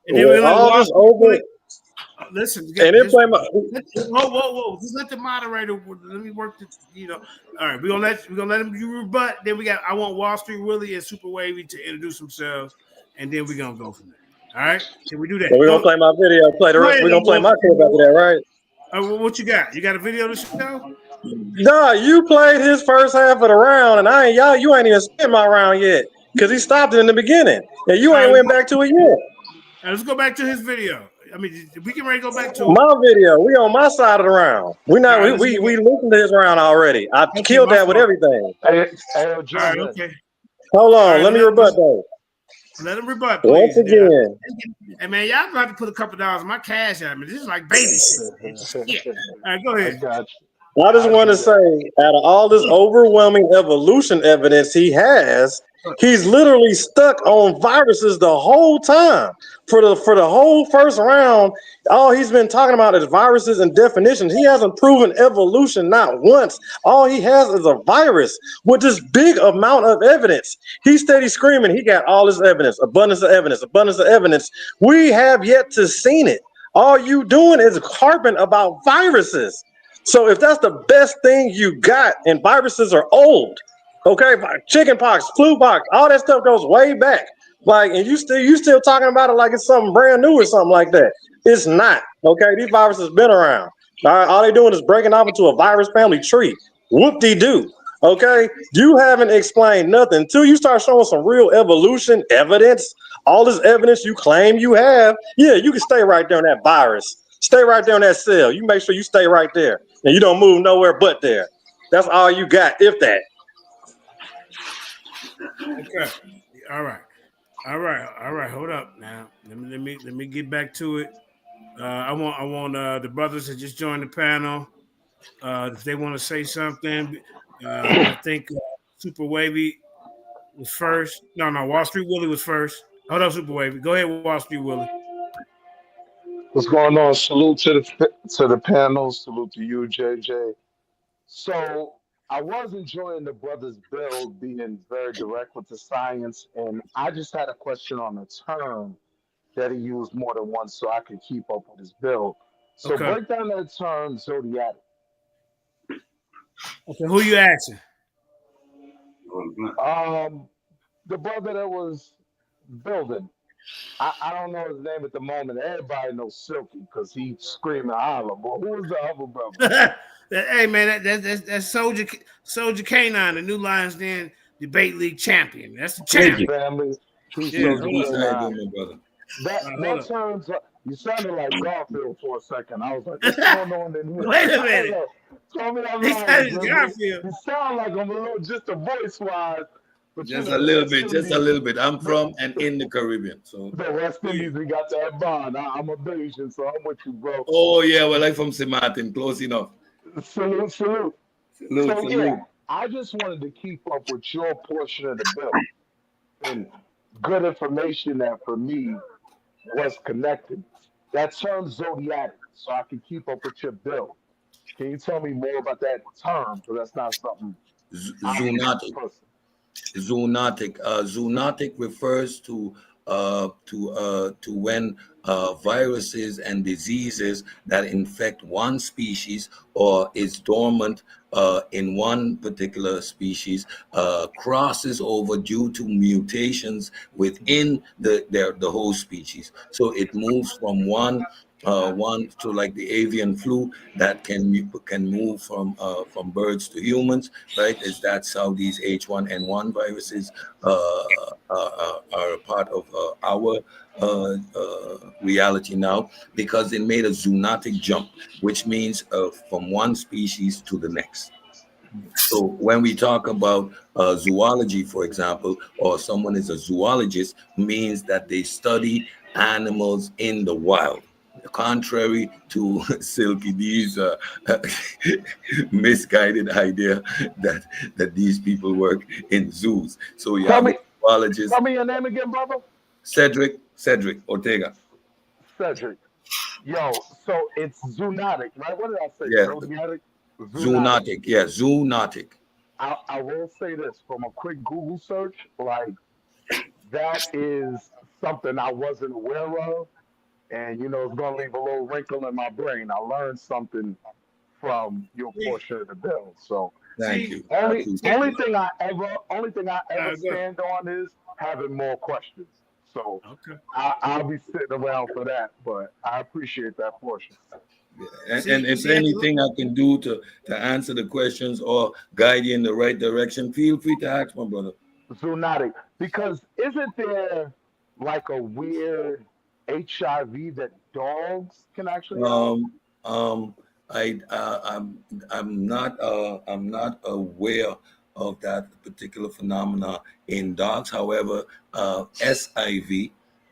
with all this over. Listen, and then play my. Whoa! Just let the moderator. Let me work the. All right, we're gonna let him you rebut. Then we got. I want Wall Street Willie and Super Wavy to introduce themselves, and then we're gonna go from there. All right? Can we do that? So we're gonna play my video. Play the rest. We're gonna play my clip after that, right? What you got? You got a video to show? Nah, you played his first half of the round, and you ain't even spent my round yet because he stopped it in the beginning, and you ain't went back to it yet. Right, let's go back to his video. I mean, we can ready to go back to my video. We on my side of the round. We listened to his round already. I killed that with everything. All right, okay. Hold on, let me rebut that. Let him rebut, please. Once again. Hey man, y'all gonna have to put a couple dollars in my cash out. I mean, this is like baby shit. Yeah. All right, go ahead. I just want to say, out of all this overwhelming evolution evidence he has, he's literally stuck on viruses the whole time. For the whole first round, all he's been talking about is viruses and definitions. He hasn't proven evolution not once. All he has is a virus with this big amount of evidence. He steady screaming, he got all this evidence, abundance of evidence. We have yet to seen it. All you doing is harping about viruses. So if that's the best thing you got, and viruses are old, okay, chicken pox, flu pox, all that stuff goes way back. Like, and you still talking about it like it's something brand new or something like that. It's not. Okay, these viruses been around. All they doing is breaking off into a virus family tree. Whoop-de-doo. Okay, you haven't explained nothing until you start showing some real evolution evidence. All this evidence you claim you have, yeah, you can stay right there on that virus. Stay right there on that cell. You make sure you stay right there and you don't move nowhere but there. That's all you got, if that. Okay. All right. Hold up now. Let me get back to it. I want the brothers that just joined the panel. If they want to say something, I think Super Wavy was first. No, Wall Street Willie was first. Hold up, Super Wavy. Go ahead, Wall Street Willie. What's going on? Salute to the panel. Salute to you, JJ. So I was enjoying the brothers' build, being very direct with the science, and I just had a question on a term that he used more than once, so I could keep up with his build. So Okay. break down that term, zodiac. Okay, who you asking? The brother that was building. I don't know his name at the moment. Everybody knows Silky because he screaming holler. But who was the other brother? Hey man, that's Soldier Canine, the new LIONSDEN debate league champion. That's the champion. Family. Yeah, That turns up. You sounded like Garfield for a second. I was like, what's going on in here? Wait a minute. Tell me I'm He lying, said it's brother. Garfield. You sound like I'm a little, just a voice wise. Just a little bit. I'm from and in the Caribbean. So the West Indies, we got that bond. I'm a Bayesian, so I'm with you, bro. Oh yeah, well, I'm from St. Martin, close enough. Salute. Yeah, I just wanted to keep up with your portion of the bill. And good information that for me was connected. That term zodiac, so I can keep up with your bill. Can you tell me more about that term? Because that's not something. Zoonotic. Zoonotic refers to when viruses and diseases that infect one species or is dormant in one particular species crosses over due to mutations within the whole species. So it moves from one to like the avian flu that can move from birds to humans, right? That's how these H1N1 viruses are a part of our reality now, because it made a zoonotic jump, which means from one species to the next. So when we talk about zoology, for example, or someone is a zoologist, means that they study animals in the wild. Contrary to Silky D's misguided idea that these people work in zoos. So you have a zoologist. Tell me your name again, brother. Cedric Ortega. Cedric. Yo, so it's zoonotic, right? What did I say? Yeah. Zodiac? Zoonotic. Yeah, zoonotic. I will say this from a quick Google search, like that is something I wasn't aware of. And it's gonna leave a little wrinkle in my brain. I learned something from your portion of the bill. So thank you. Only thing I ever stand on is having more questions. So I'll be sitting around for that, but I appreciate that portion. And if anything I can do to answer the questions or guide you in the right direction, feel free to ask, my brother. Zoonotic, because isn't there like a weird HIV that dogs can actually I'm not aware of that particular phenomena in dogs. However, SIV,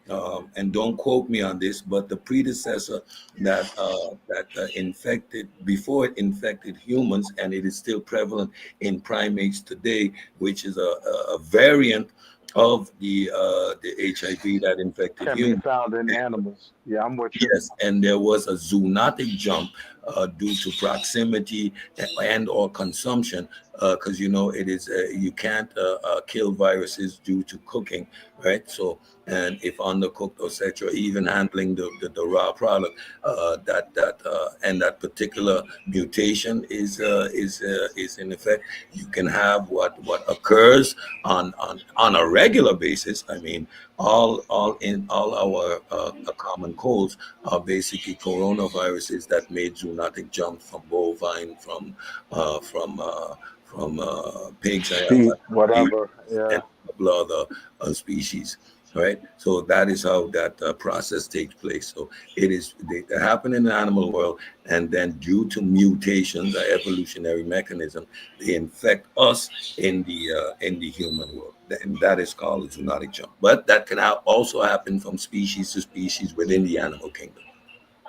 and don't quote me on this, but the predecessor that infected before it infected humans, and it is still prevalent in primates today, which is a variant of the HIV that infected can humans. be found in animals. Yeah, I'm with you. Yes, and there was a zoonotic jump due to proximity and or consumption, because you know it is you can't kill viruses due to cooking, right? So, and if undercooked or etc., even handling the raw product, and that particular mutation is in effect, you can have what occurs on a regular basis. I mean, all our common colds are basically coronaviruses that made zoonotic jumps from bovine, from pigs, Sheep, and whatever. Yeah. a couple other species, right? So that is how that process takes place. So they happen in the animal world, and then due to mutations, the evolutionary mechanism, they infect us in the human world, and that is called a zoonotic jump. But that can also happen from species to species within the animal kingdom.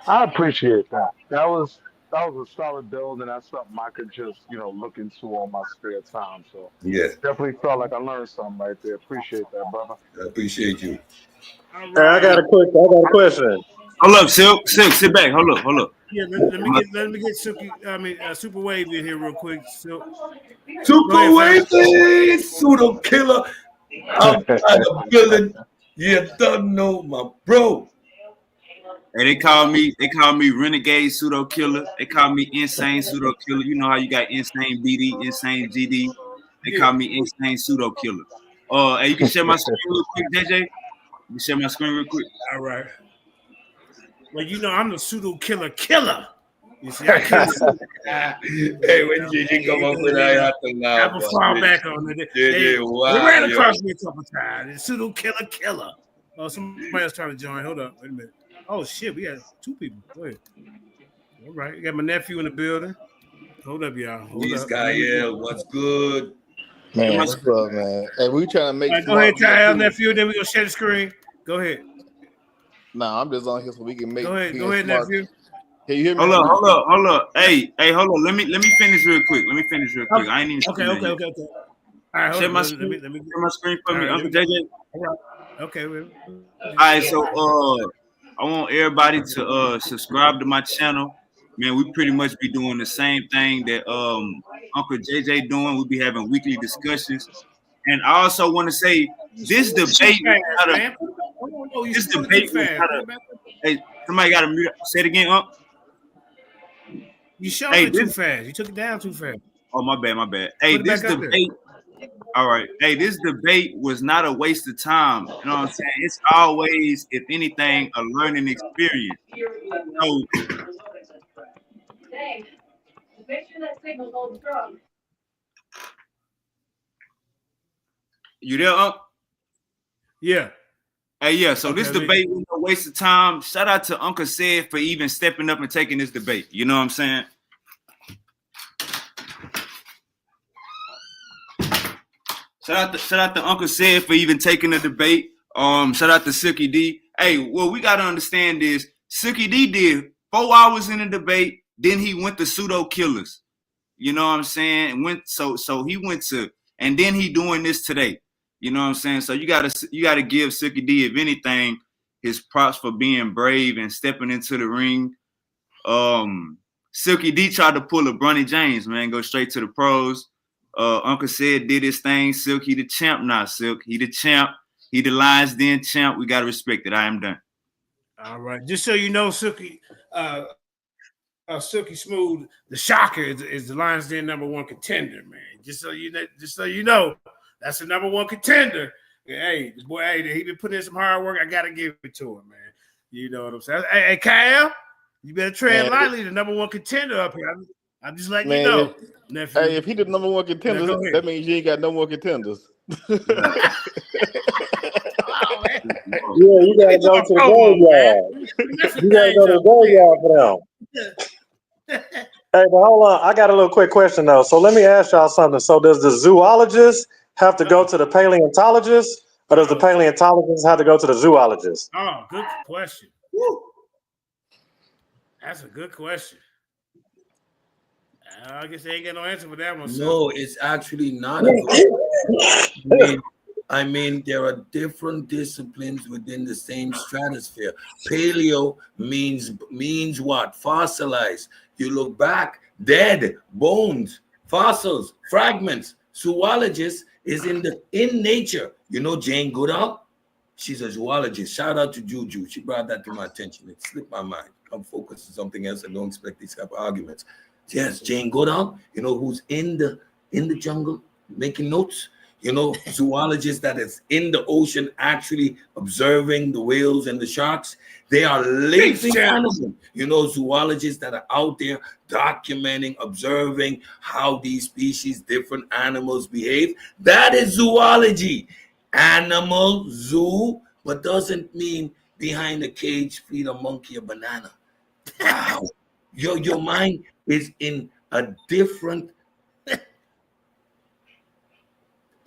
I appreciate that. That was a solid build, and that's something I could just look into on my spare time. So Yeah, definitely felt like I learned something right there. Appreciate that, brother. I appreciate you. All Hey, I got right. a question. Hold up, Silk, sit back. Hold up. Yeah, let me get Silky. Super Wave in here real quick. So, go Super ahead, fam. Wavy, pseudo killer. I'm trying to build it. You don't know my bro. Hey, they call me renegade pseudo killer. They call me insane pseudo killer. You know how you got insane BD, insane GD. They call me insane pseudo killer. Hey, you can share my screen real quick, JJ. You can share my screen real quick. All right. Well, you know I'm the pseudo killer. You see, I can't. Hey, when GG come up with that, I have to now. I'm a fall back on it. Wow, they ran across me a couple times. The pseudo killer. Oh, somebody else trying to join. Hold up, wait a minute. Oh shit, we got two people. Go ahead. All right, you got my nephew in the building. Hold up, y'all. These Kyle, what's good? Man, what's up, man? Hey, we trying to make. Right, go ahead, Kyle, nephew. Then we gonna share the screen. Go ahead. Nah, I'm just on here so we can make. Go ahead, nephew. Can you hear me? Hold up. Hey, hold on. Let me finish real quick. I ain't even. Okay. All right, share my screen. Let me share my screen for me, Uncle JJ. All right. Okay. All right, so I want everybody to subscribe to my channel. Man, we pretty much be doing the same thing that Uncle JJ doing. We'll be having weekly discussions. And I also want to say this debate hey, somebody got to mute. Say it again, Unc. You showed it too fast. You took it down too fast. Oh, my bad. Hey, this debate. All right. Hey, this debate was not a waste of time. You know what I'm saying? It's always, if anything, a learning experience. So, Make sure that signal holds strong. You there, Unc? Yeah. Hey, yeah. So this debate was a waste of time. Shout out to Uncle Said for even stepping up and taking this debate. You know what I'm saying? Shout out to Uncle Said for even taking the debate. Shout out to Silky D. Hey, what we gotta understand is Silky D did 4 hours in the debate, then he went to pseudo killers. You know what I'm saying? So he went to, and then he doing this today. You know what I'm saying? So you gotta give Silky D, if anything, his props for being brave and stepping into the ring. Silky D tried to pull a Bronny James, man, go straight to the pros. Uncle Said did his thing. Silk, he the champ now. Silk, he the champ. He the LIONSDEN champ. We gotta respect it. I am done. All right. Just so you know, Silky, Silky Smoove, the Shoker is the LIONSDEN #1 contender, man. Just so you know, that's the #1 contender. Hey, this boy, hey, he been putting in some hard work. I gotta give it to him, man. You know what I'm saying? Hey, Kyle, you better tread lightly. The #1 contender up here. I'm just letting you know. Nephew. Hey, if he the #1 contender, that means you ain't got no more contenders. Yeah, you gotta go to the graveyard. You gotta go to the graveyard for them. Hey, but hold on. I got a little quick question though. So let me ask y'all something. So does the zoologist have to go to the paleontologist, or does the paleontologist have to go to the zoologist? Oh, good question. Woo. That's a good question. I guess they ain't got no answer for that one. No, it's actually not. I mean, there are different disciplines within the same stratosphere. Paleo means what? Fossilized. You look back, dead, bones, fossils, fragments. Zoologist is in nature. You know Jane Goodall? She's a zoologist. Shout out to Juju. She brought that to my attention. It slipped my mind. I'm focused on something else and don't expect these type of arguments. Yes, Jane Goodall, you know, who's in the jungle making notes. You know, zoologists that is in the ocean actually observing the whales and the sharks. They are living animals. You know, zoologists that are out there documenting, observing how these species, different animals behave. That is zoology. Animal, zoo, but doesn't mean behind a cage feed a monkey a banana. Wow. Your mind is in a different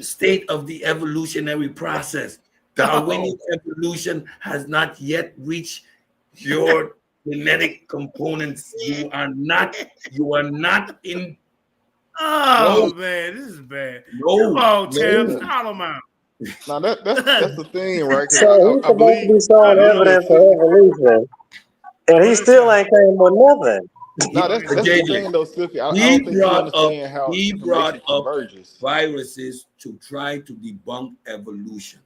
state of the evolutionary process. Darwinian evolution has not yet reached your genetic components. You are not in. Oh man, this is bad. Come on, Tim, call him out. Now that's the thing, right? So he's supposed to be showing evidence of evolution, and he still ain't came with nothing. No, that's the thing though, Silky. I don't think you understand how he brought up converges. viruses to try to debunk evolution.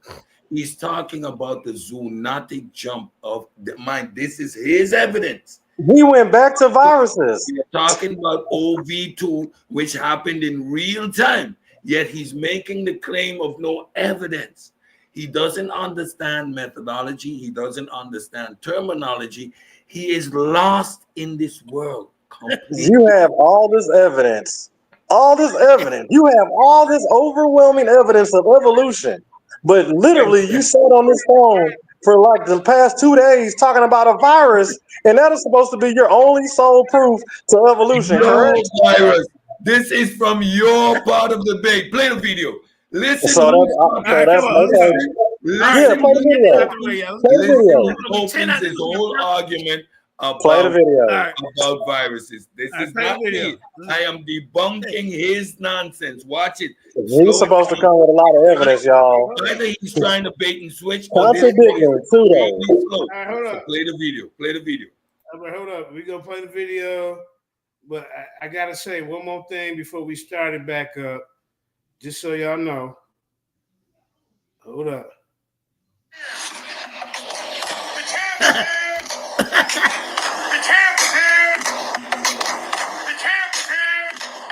He's talking about the zoonotic jump of the mind. This is his evidence. He went back to viruses. We're talking about OV2, which happened in real time, yet he's making the claim of no evidence. He doesn't understand methodology. He doesn't understand terminology. He is lost in this world. You have all this evidence. All this evidence. You have all this overwhelming evidence of evolution. But literally, you sat on this phone for like the past 2 days talking about a virus, and that is supposed to be your only sole proof to evolution, correct? Virus. This is from your part of the debate. Play the video. Listen. So that's okay. Yeah, play the video. Play the video. Opens his whole argument about, Play the video. About viruses. This is not me. I am debunking his nonsense. Watch it. He's supposed to come with a lot of evidence, y'all. Either he's trying to bait and switch. Contradicting, pseudo. Hold up. Play the video. Play the video. Hold up. We're going to play the video. But I got to say one more thing before we start it back up. Just so y'all know. Hold up.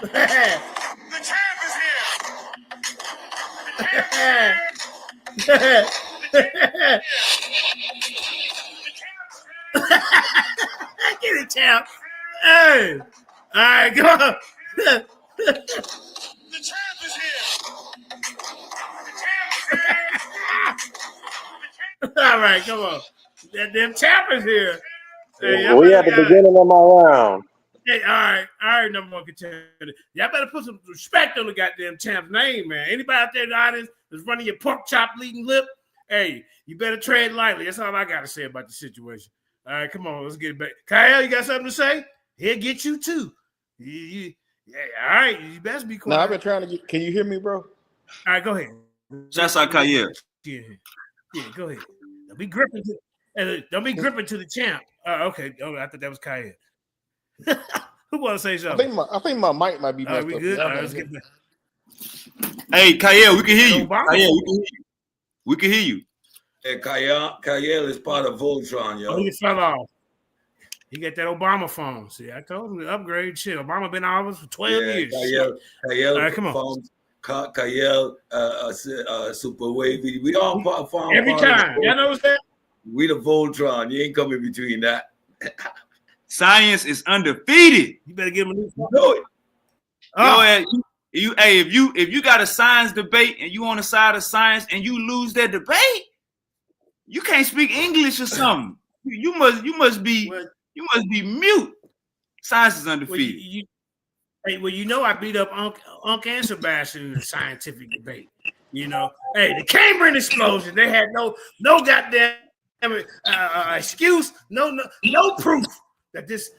The champ is here. Get it, champ. Hey. All right, go on. The champ is here. All right, come on. That damn champ is here. Hey, we at the beginning of my round. Hey, all right, number one contender. Y'all better put some respect on the goddamn champ's name, man. Anybody out there in the audience that's running your pork chop leading lip, hey, you better tread lightly. That's all I got to say about the situation. All right, come on, let's get it back. Kyle, you got something to say? He'll get you too. Yeah, all right, you best be quiet. No, I've been trying to get. Can you hear me, bro? All right, go ahead. Shouts out Kyle. Yeah, go ahead. Don't be gripping to the champ. Okay. Oh, I thought that was Kyle. Who want to say something? I think my mic might be messed we up. good? All right, let's get back. Hey, Kyle, we can hear you. Kyle, we can hear you. Hey, Kyle is part of Voltron, yo. Oh, he fell off. He got that Obama phone. See, I told him to upgrade shit. Obama been in office for 12 years. Kyle, all right, come on. Kyle, super wavy. We all found every time. Y'all know what's that? We the Voltron. You ain't coming between that. Science is undefeated. You better give him a new phone. Know it. If you got a science debate and you on the side of science and you lose that debate, you can't speak English or something. You must be mute. Science is undefeated. Well, you know I beat up Unc and Sebastian in the scientific debate. You know, hey, the Cambrian explosion, they had no goddamn excuse, no proof that these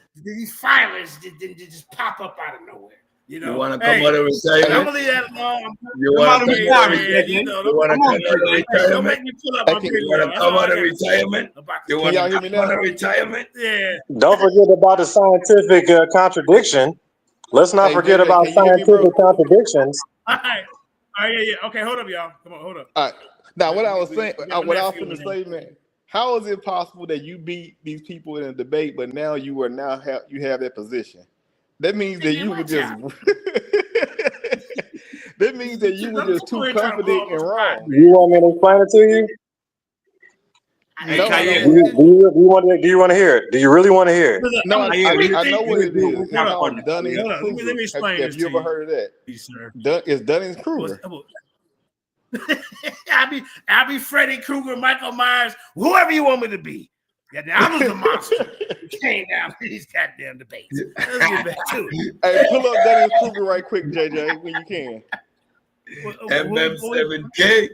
filers didn't just pop up out of nowhere. You know, want to come out of retirement? I'm gonna leave that alone. You want to come out of retirement? retirement? You want to come out of retirement? Don't make me pull up my You video. want to come out of retirement? You want to come out of retirement? Yeah. Don't forget about the scientific contradiction. Let's not forget about scientific contradictions. All right. Yeah. Okay, hold up, y'all. Come on, hold up. All right. Now, what I was saying, what I was going to say, man, how is it possible that you beat these people in a debate, but now you have that position? That means that you were just. That means that you were just too confident and wrong. You want me to explain it to you? Do you want to hear it? Do you really want to hear it? No, I know what it is. It's called Dunning-Kruger. Let me explain Have you ever heard of that? It's Dunning-Kruger. I'll be Freddy Krueger, Michael Myers, whoever you want me to be. Yeah, I was the monster who came down to these goddamn debates. Let's get back to it. Hey, pull up Dunning-Kruger right quick, JJ, when you can. MM7K.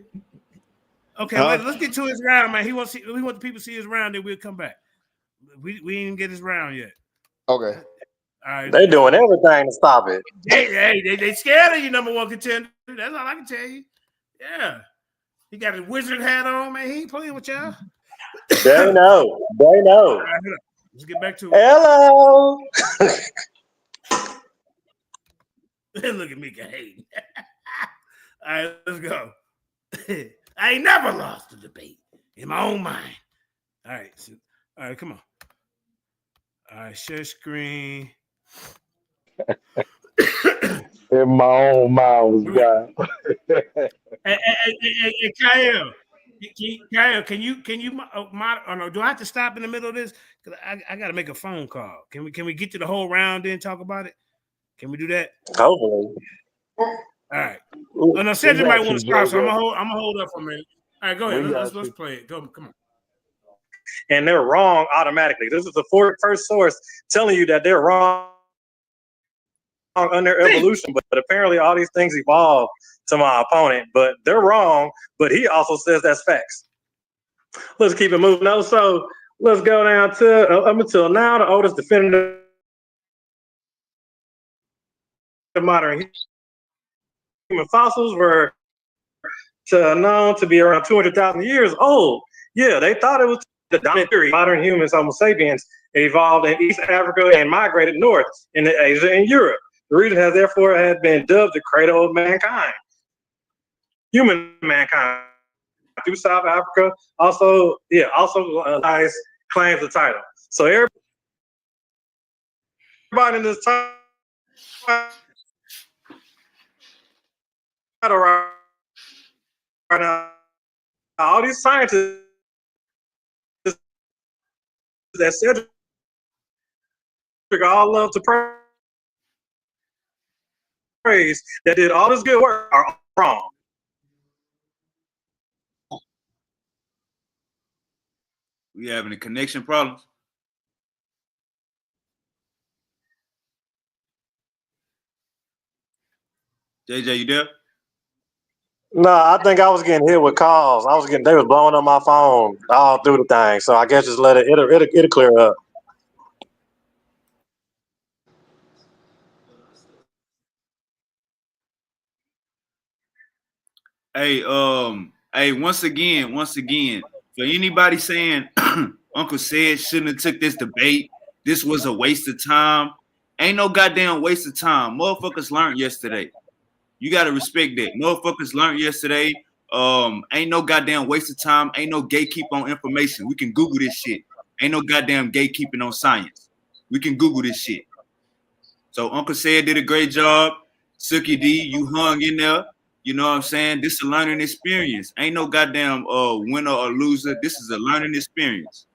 Okay, let's get to his round, man. We want the people to see his round, then we'll come back. We didn't even get his round yet. Okay. All right. They doing everything to stop it. They scared of you, number one contender. That's all I can tell you. Yeah. He got his wizard hat on, man. He ain't playing with y'all. They know. All right, let's get back to it. Hello. Look at me hating. All right, let's go. I ain't never lost a debate in my own mind. All right, come on. All right, share screen. In my own mind was God. Hey, Kyle, can you do I have to stop in the middle of this? Because I got to make a phone call. Can we get to the whole round then talk about it? Can we do that? Hopefully. All right. Oh, no, Cedric might want to stop, so I'm gonna hold up for a minute. All right, go ahead. Let's play it. Go, come on. And they're wrong automatically. This is the first source telling you that they're wrong on their evolution, but apparently all these things evolve to my opponent, but they're wrong, but he also says that's facts. Let's keep it moving on. So let's go down to up until now, the oldest definitive modern human fossils were known to be around 200,000 years old. Yeah, they thought it was the dominant theory. Modern humans, Homo sapiens, evolved in East Africa and migrated north into Asia and Europe. The region has therefore had been dubbed the cradle of mankind. Human mankind through South Africa also claims the title. So everybody in this title right now, all these scientists that said all love to praise that did all this good work are wrong. We having a connection problems. JJ, you there? No, I think I was getting hit with calls. They was blowing up my phone all through the thing. So I guess just let it'll clear up. Hey, once again, for anybody saying Uncle Said shouldn't have took this debate, this was a waste of time. Ain't no goddamn waste of time. Motherfuckers learned yesterday. You gotta respect that. Motherfuckers learned yesterday. Ain't no goddamn waste of time. Ain't no gatekeep on information. We can Google this shit. Ain't no goddamn gatekeeping on science. We can Google this shit. So Uncle Said did a great job. Silky D, you hung in there. You know what I'm saying? This is a learning experience. Ain't no goddamn winner or loser. This is a learning experience.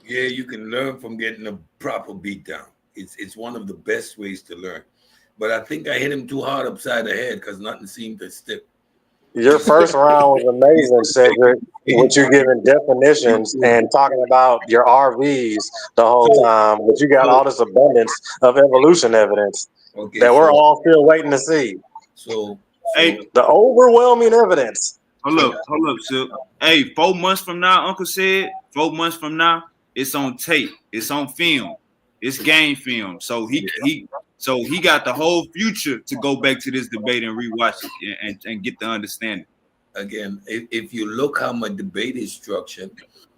Yeah, you can learn from getting a proper beatdown. It's one of the best ways to learn. But I think I hit him too hard upside the head because nothing seemed to stick. Your first round was amazing, Cedric, with you giving definitions and talking about your RVs the whole time, but you got all this abundance of evolution evidence that we're all still waiting to see. So hey, the overwhelming evidence. Hold up, Silk. Hey, 4 months from now, Uncle Said, 4 months from now, it's on tape, it's on film, it's game film. So he So he got the whole future to go back to this debate and rewatch it and get the understanding. Again, if you look how my debate is structured,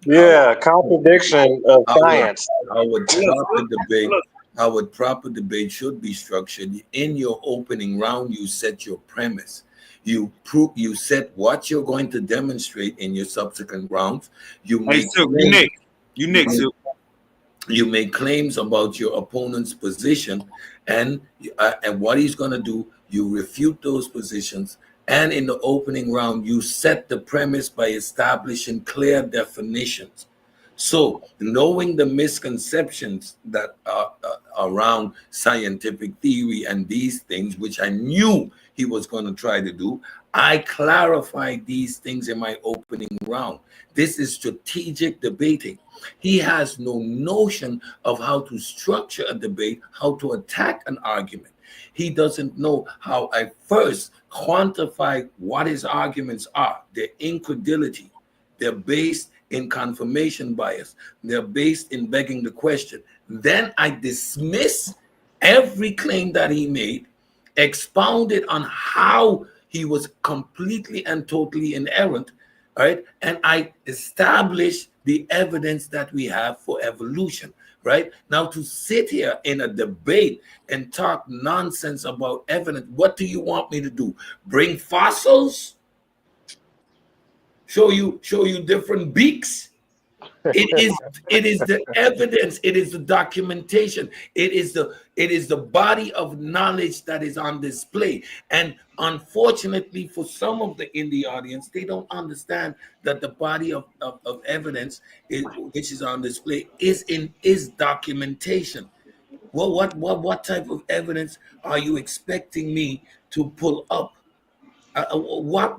Yeah, contradiction of science. how a proper debate should be structured. In your opening round, you set your premise. You set what you're going to demonstrate in your subsequent rounds. You make you make claims about your opponent's position and what he's going to do. You refute those positions. And in the opening round, you set the premise by establishing clear definitions. So knowing the misconceptions that are around scientific theory and these things, which I knew he was going to try to do, I clarified these things in my opening round. This is strategic debating. He has no notion of how to structure a debate, how to attack an argument. He doesn't know how I first quantify what his arguments are. Their incredulity. They're based in confirmation bias. They're based in begging the question. Then I dismiss every claim that he made, expounded on how he was completely and totally inerrant, right? And I establish the evidence that we have for evolution, right? Now, to sit here in a debate and talk nonsense about evidence, what do you want me to do? Bring fossils? Show you different beaks? It is the evidence, it is the documentation, it is the body of knowledge that is on display. And unfortunately for some of in the audience, they don't understand that the body of evidence which is on display is documentation. Well, what type of evidence are you expecting me to pull up? What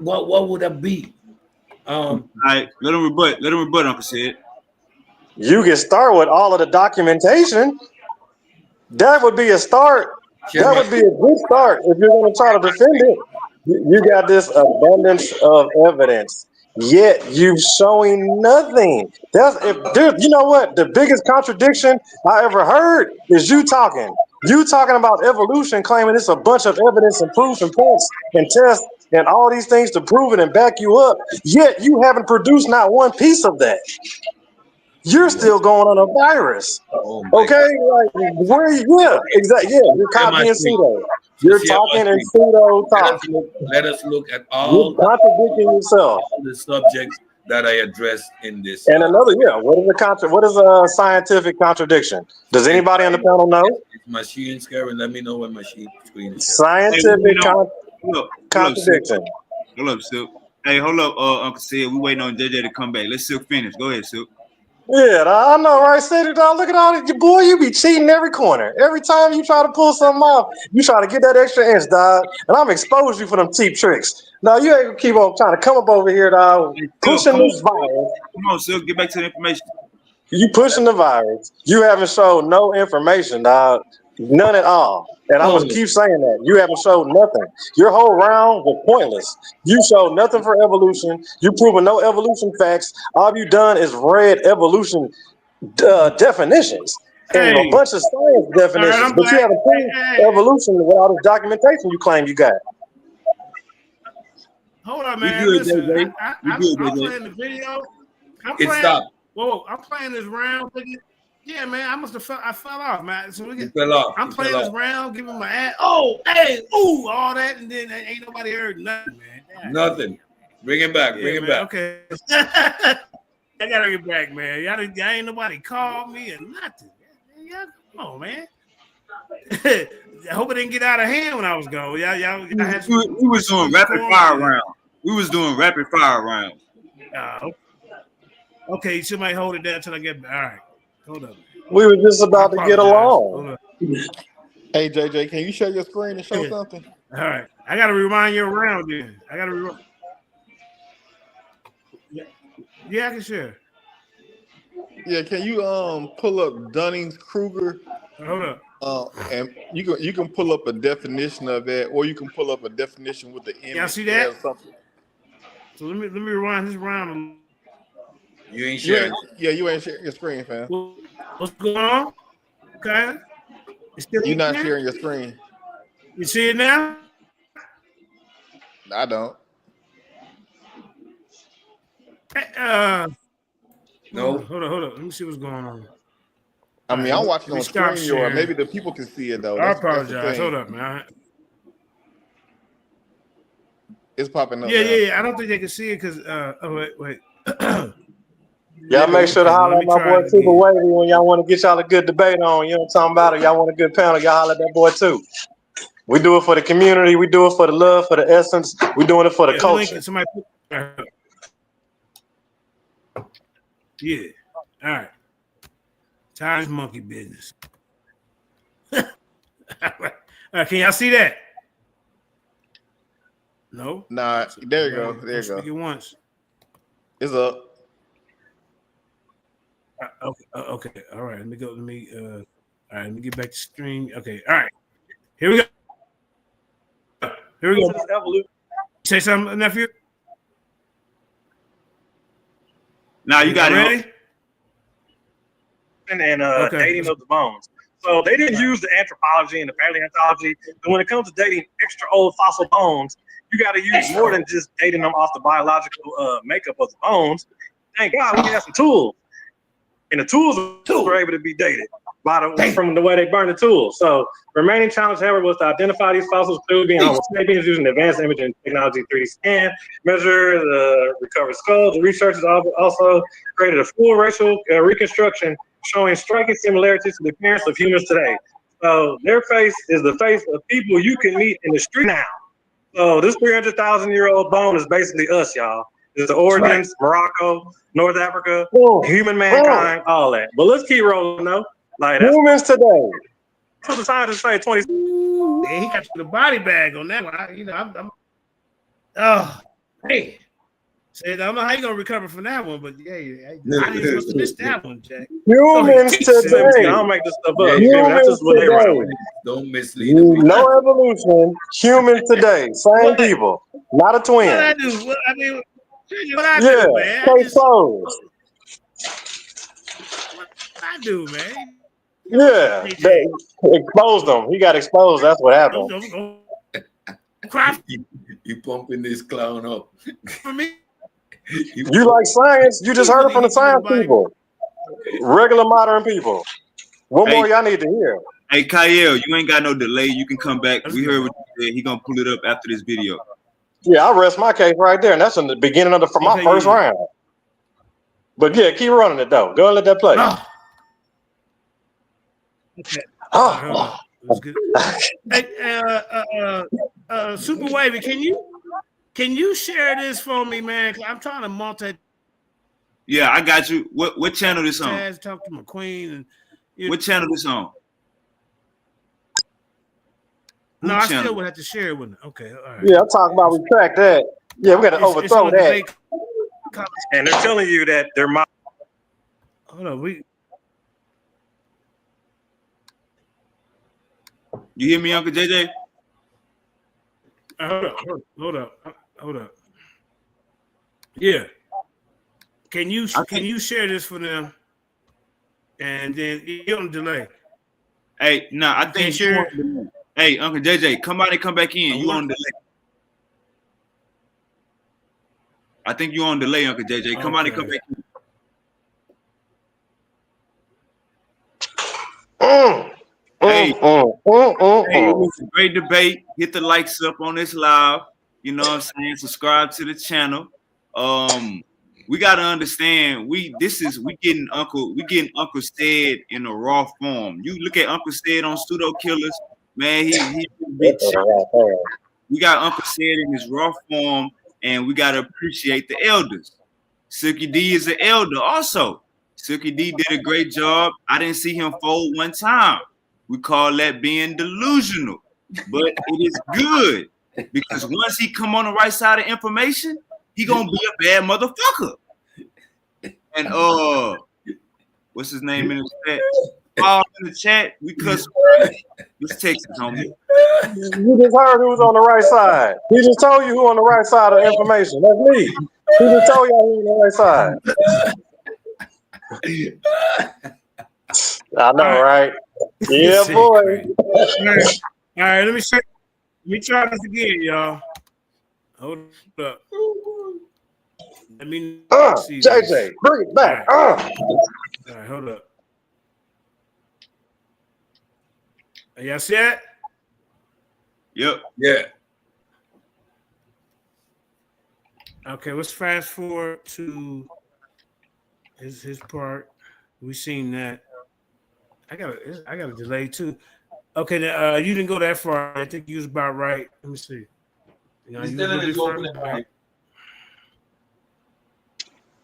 would that be? All right, let him rebut, Uncle Sid. You can start with all of the documentation. That would be a start. That would be a good start if you're going to try to defend it. You got this abundance of evidence, yet you're showing nothing. You know what? The biggest contradiction I ever heard is you talking. You talking about evolution, claiming it's a bunch of evidence and proof and points and tests and all these things to prove it and back you up. Yet you haven't produced not one piece of that. You're still going on a virus. Okay? Like, exactly. Yeah, you're copying pseudo. You're talking in pseudo talk. Let us look at all you're contradicting yourself. The subjects that I addressed in this. And another, what is a scientific contradiction? Does anybody on the panel know? It's my screen. Let me know when my screen is scientific contradiction. Hold up, Silk. Hey, hold up, Uncle Sid. We waiting on JJ to come back. Let's Silk finish. Go ahead, Silk. Yeah, I know, right? City dog. Look at all this, boy. You be cheating every corner. Every time you try to pull something off, you try to get that extra inch, dog. And I'm exposed you for them cheap tricks. Now you ain't gonna keep on trying to come up over here, dog. Pushing this virus. Come on, Silk. Get back to the information. You pushing the virus. You haven't showed no information, dog. None at all. And I'm gonna keep saying that. You haven't showed nothing. Your whole round was pointless. You showed nothing for evolution. You proven no evolution facts. All you done is read evolution definitions and a bunch of science definitions, but you haven't proved evolution with all this documentation you claim you got. Hold on, man. Listen, I'm playing the video. I'm playing this round. Yeah, man, I fell off, man. So I'm playing this round, giving my ass. Oh, hey, ooh, all that, and then ain't nobody heard nothing, man. Damn. Nothing. Bring it back. Bring it back. Okay. I gotta get back, man. Y'all ain't nobody called me or nothing. Y'all, come on, man. I hope it didn't get out of hand when I was gone. We was doing rapid fire round. We was doing rapid fire rounds. Okay, somebody hold it down until I get back. All right. Hold up. We were just about to get along. Hey, JJ, can you share your screen and show something? All right. I got to rewind you around then. I got to rewind. Yeah, I can share. Yeah, can you pull up Dunning-Kruger? Hold up. And you can pull up a definition of that, or you can pull up a definition with the image. Y'all see that? So let me rewind this round. You ain't sharing. You ain't sharing your screen, fam. What's going on? Okay. You're not sharing your screen. You see it now? I don't. No. Hold on. Let me see what's going on. I mean, I'm watching on stop screen, or sharing. maybe the people can see it though. I That's the apologize. thing. Hold up, man. It's popping up. Yeah. I don't think they can see it because. Oh wait. Y'all make sure to holler at my boy Super Wavy when y'all want to get y'all a good debate on. You know what I'm talking about? Or y'all want a good panel, y'all holler at that boy too. We do it for the community. We do it for the love, for the essence. We doing it for the culture. Somebody yeah. All right. Time's monkey business. All right. Can y'all see that? No. Nah. There you go. There you go. Speak it once. It's up. Okay. All right. Let me go. All right. Let me get back to stream. Okay. All right. Here we go. Say something, nephew. Now you got it. Ready? And dating of the bones. So they didn't use the anthropology and the paleontology. But when it comes to dating extra old fossil bones, you got to use more than just dating them off the biological makeup of the bones. Thank God we have some tools. And the tools were able to be dated from the way they burn the tools. So remaining challenge, however, was to identify these fossils clearly being Homo sapiens using advanced imaging technology, 3D scan, measure the recovered skulls. The researchers also created a full racial reconstruction showing striking similarities to the appearance of humans today. So their face is the face of people you can meet in the street now. So this 300,000-year-old bone is basically us, y'all. It's the origins, Morocco, North Africa, human mankind, all that. But let's keep rolling though. Like humans today. That's what the scientists say. 20. Yeah, he got the body bag on that one. Hey. I don't know how you gonna recover from that one, but yeah, I didn't supposed to miss that one, Jack. Humans today. I don't make this stuff up. That's just what they run with. Don't mislead them. No evolution. Humans today. Same people. Not a twin. What I do? What I do, man? What I do, man? Yeah, they exposed them. He got exposed. That's what happened. You pumping this clown up. For me? You like science? You just heard it from the science people. Regular modern people. What more y'all need to hear? Hey, Kyle, you ain't got no delay. You can come back. We heard what you said. He gonna pull it up after this video. Yeah, I'll rest my case right there, and that's in the beginning of my first round. But yeah, keep running it though. Go and let that play. That's good. Hey, Super Wavy, can you share this for me, man? I'm trying to multi. Yeah, I got you. What channel this on? Talk to my queen and. What channel this on? No, I still would have to share it with them. Okay, all right. Yeah, I'm talking about we cracked that. Yeah, we got to overthrow that. And they're telling you that they're. Hold on, You hear me, Uncle JJ? Hold up. Yeah. Can you share this for them? And then you're on delay. Hey, no, I think share. Hey, Uncle JJ, come out and come back in. You on delay. I think you on delay, Uncle JJ. Come out and come back in. Hey, it was a great debate. Hit the likes up on this live. You know what I'm saying? Subscribe to the channel. We gotta understand we getting Uncle Stead in a raw form. You look at Uncle Stead on Pseudo Killers, man, he big shot. We got Uncle Stead in his raw form, and we gotta appreciate the elders. Silky D is an elder also. Silky D did a great job. I didn't see him fold one time. We call that being delusional, but it is good because once he come on the right side of information, he gonna be a bad motherfucker. And what's his name in the chat? All in the chat. We cuss. It's Texas, homie. You just heard who was on the right side. He just told you who on the right side of information. That's me. He just told y'all who on the right side. I know, right? Yeah, boy. All right, let me try this again, y'all. Hold up. Let me see JJ, this. bring it back. All right, hold up. Y'all see it? Yep. Yeah. Okay, let's fast forward to his part. We seen that. I got a delay too. Okay, now, you didn't go that far. I think you was about right. Let me see. You know, He's you still was a in little his bit opening further back.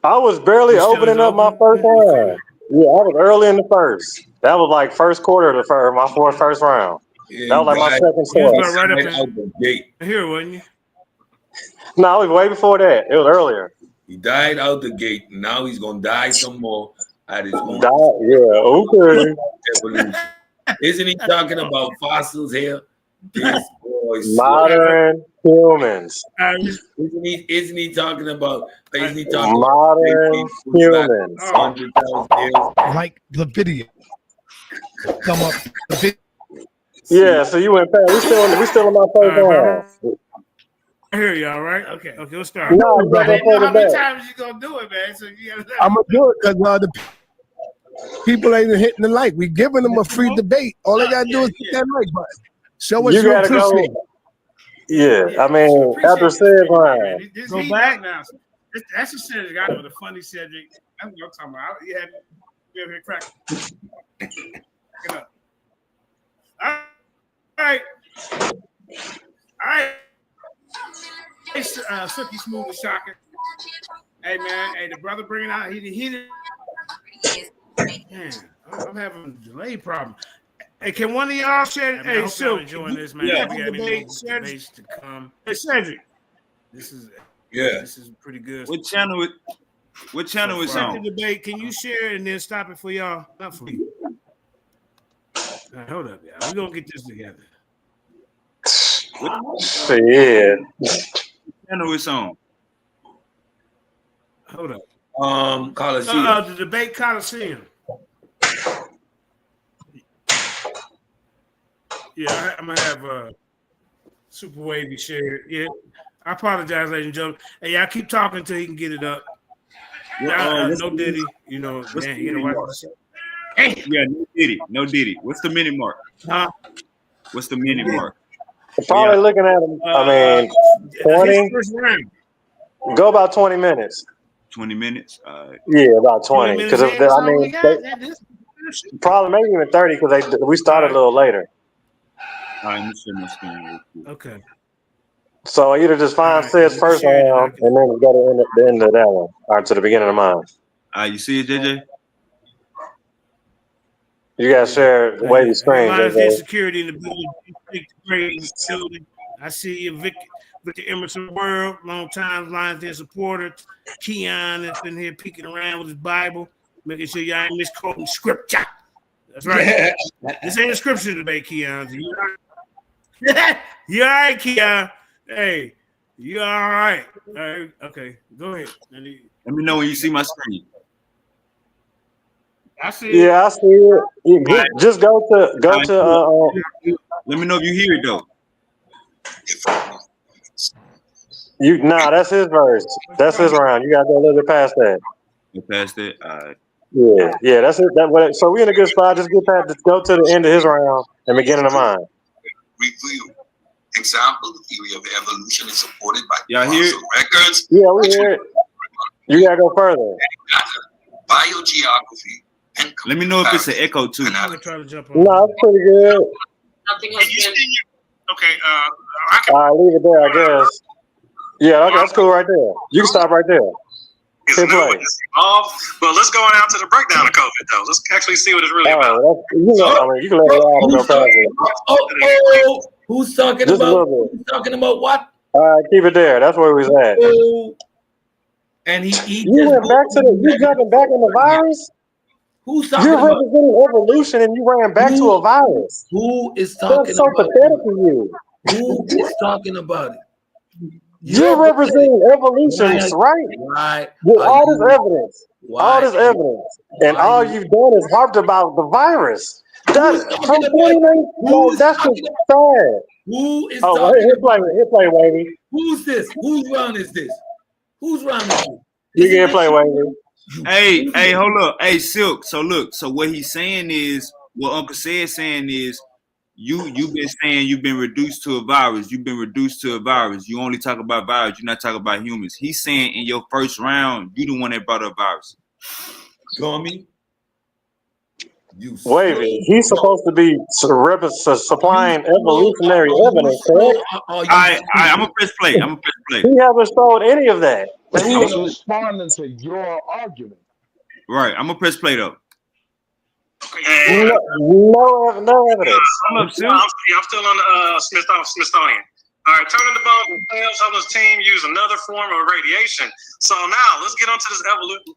I was barely You still opening is up my open? first Okay. round. Yeah, I was early in the first. That was like first quarter of the first, my first round. Yeah, That was like my second You was start. about right up out the gate. in here, wasn't you? No, it was way before that. It was earlier. He died out the gate. Now he's gonna die some more at his own Okay. evolution. Isn't he talking about fossils here? This boy Modern humans. Isn't he talking about Modern humans. 100,000 years? Like the video. Come up. Yeah, so you went past. We still in my first round. I hear y'all, right? Okay, let's start. No, you gotta I go know how further many back. times you gonna do it, man. So you gotta I'm gonna do it because the people ain't hitting the like. We giving them a free debate. All they gotta do is hit that like button. Show us You you gotta appreciate. go. Yeah, I mean, after said round. Go back now. That's a subject. I know the funny subject. That's what I'm talking about. You have here cracking. Get up. All right. Hey, Silky, Smoove, and Shoker. Hey, man. Hey, the brother bringing out. Man, I'm having a delay problem. Hey, can one of y'all share? Hey, Silky, enjoying this, man. Yeah. We got debates to come. Hey, Cedric. This is pretty good. What channel is on? The debate. Can you share it and then stop it for y'all? Not for me. All right, hold up, y'all. We're gonna get this together. Shit. Channel is on. Hold up. Coliseum. The debate Coliseum. Yeah, I'm gonna have Super Wavy share. Yeah, I apologize, ladies and gentlemen. Hey, y'all keep talking until he can get it up. No Diddy, you know. Man, you know what? Yeah, no Diddy. What's the minute mark? Huh? What's the minute mark? Probably looking at him. I mean, 20. First round. Go about 20 minutes. 20 minutes. Yeah, about 20. Because probably maybe even 30 because we started a little later. All right, let me share my screen. Okay. So either just find Sid's first round and then go to the end of that one, or to the beginning of mine. All right, you see it, JJ? You guys share Wavy screen. LIONSDEN security in the building. I see you, Victor Emerson World, long time LIONSDEN supporter. Keon has been here peeking around with his Bible, making sure y'all ain't misquoting scripture. That's right. This ain't a scripture debate, Keon. You all right? You all right, Keon? Hey, you all right? All right. Okay, go ahead. Let me know when you see my screen. I see it. Yeah, I see it. Just go to. Let me know if you hear it though. That's his verse. That's his round. You gotta go a little bit past that. You passed it. All right. Yeah, that's it. So we in a good spot. Just get past. Just go to the end of his round and beginning of mine. Review. Example, the theory of evolution is supported by fossil records. Yeah, we hear it. You gotta go further. Biogeography. Let me know if it's an echo too. No, it's pretty good. Nothing has been. Okay. All right, leave it there, I guess. Yeah, okay, that's cool right there. You can stop right there. Hit play. Well, let's go on out to the breakdown of COVID, though. Let's actually see what it's really about. You can let it all go past it. Who's talking Just about? a little bit. Who's talking about what? All right, keep it there. That's where we was at. And he You went back to you jumping back in the virus? Who's talking You're about? representing evolution and you ran back to a virus. Who is talking That's so about pathetic for you. Who is talking about it? You're representing evolution, right? Right. With all this evidence. All this evidence. And all you've done is harped about the virus. From 2019, no, that's just sad. Who is Oh, talking he'll about? play, Wavy. Who's this? Whose run is this? Whose run is this? You can play, Wavy. Hey, hold up. Hey, Silk. So look, so what he's saying is, what Uncle Said saying is, you've been saying you've been reduced to a virus. You've been reduced to a virus. You only talk about virus. You're not talking about humans. He's saying in your first round, you the one that brought up virus. Dummy. Wavy, he's supposed to be supplying evolutionary evidence, correct? I'm gonna press play. He hasn't showed any of that. He's responding to your argument. Right, I'm gonna press play though. No evidence. I'm still on the Smithsonian. All right, turning the bones themselves, Hubbles team use another form of radiation. So now let's get onto this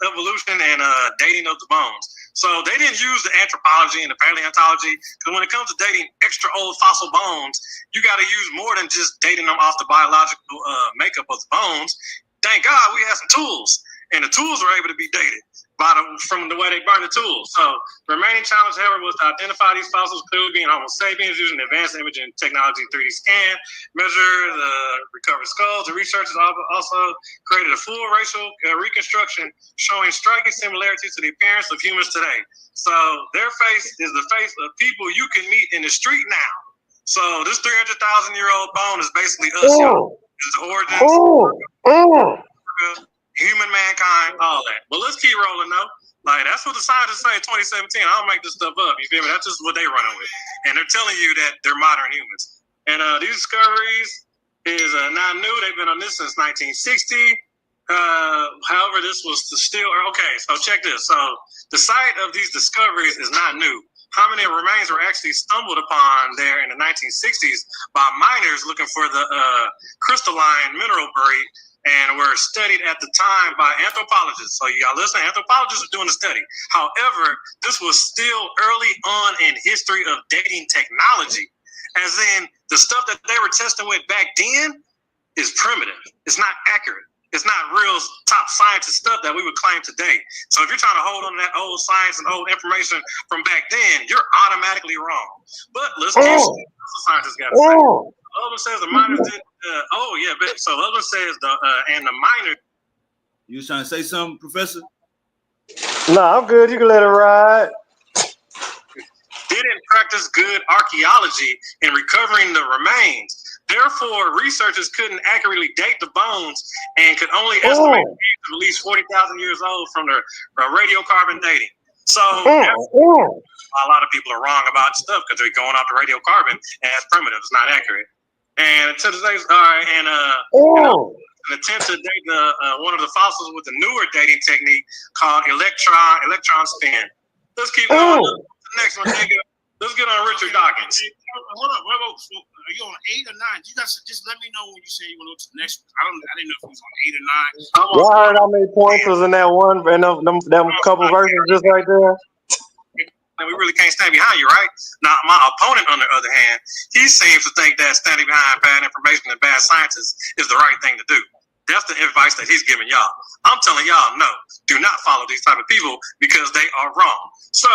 evolution and dating of the bones. So they didn't use the anthropology and the paleontology, because when it comes to dating extra old fossil bones, you got to use more than just dating them off the biological makeup of the bones. Thank God we had some tools, and the tools were able to be dated from the way they burn the tools. So the remaining challenge, however, was to identify these fossils clearly being Homo sapiens using advanced imaging technology, 3D scan, measure the recovered skulls. The researchers also created a full racial reconstruction showing striking similarities to the appearance of humans today. So their face is the face of people you can meet in the street now. So this 300,000-year-old bone is basically us, y'all. It's origins. Human, mankind, all that. But let's keep rolling though. Like that's what the scientists say in 2017. I don't make this stuff up. You feel me? That's just what they running with, and they're telling you that they're modern humans. And these discoveries is not new. They've been on this since 1960. However, this was still okay. So check this. So the site of these discoveries is not new. How many remains were actually stumbled upon there in the 1960s by miners looking for the crystalline mineral breed, and were studied at the time by anthropologists. So y'all listen, anthropologists are doing the study. However, this was still early on in history of dating technology. As in, the stuff that they were testing with back then is primitive. It's not accurate. It's not real top scientist stuff that we would claim today. So if you're trying to hold on to that old science and old information from back then, you're automatically wrong. But let's get what the scientists got to say. Husband says the miners did. So Husband says and the miners. You was trying to say something, Professor? No, I'm good. You can let it ride. Didn't practice good archaeology in recovering the remains. Therefore, researchers couldn't accurately date the bones and could only estimate at least 40,000 years old from the radiocarbon dating. So a lot of people are wrong about stuff because they're going off the radiocarbon as primitive. It's not accurate. And to today's an attempt to date one of the fossils with a newer dating technique called electron spin. Let's keep going. The next one, nigga. Let's get on Richard Dawkins. Hold up, wait. Are you on 8 or 9? You guys just let me know when you say you want to go to the next one. I didn't know if it was on 8 or 9. Y'all heard how many points was in that one and them couple verses just right there? And we really can't stand behind you, right? Now, my opponent, on the other hand, he seems to think that standing behind bad information and bad scientists is the right thing to do. That's the advice that he's giving y'all. I'm telling y'all, no, do not follow these type of people because they are wrong. So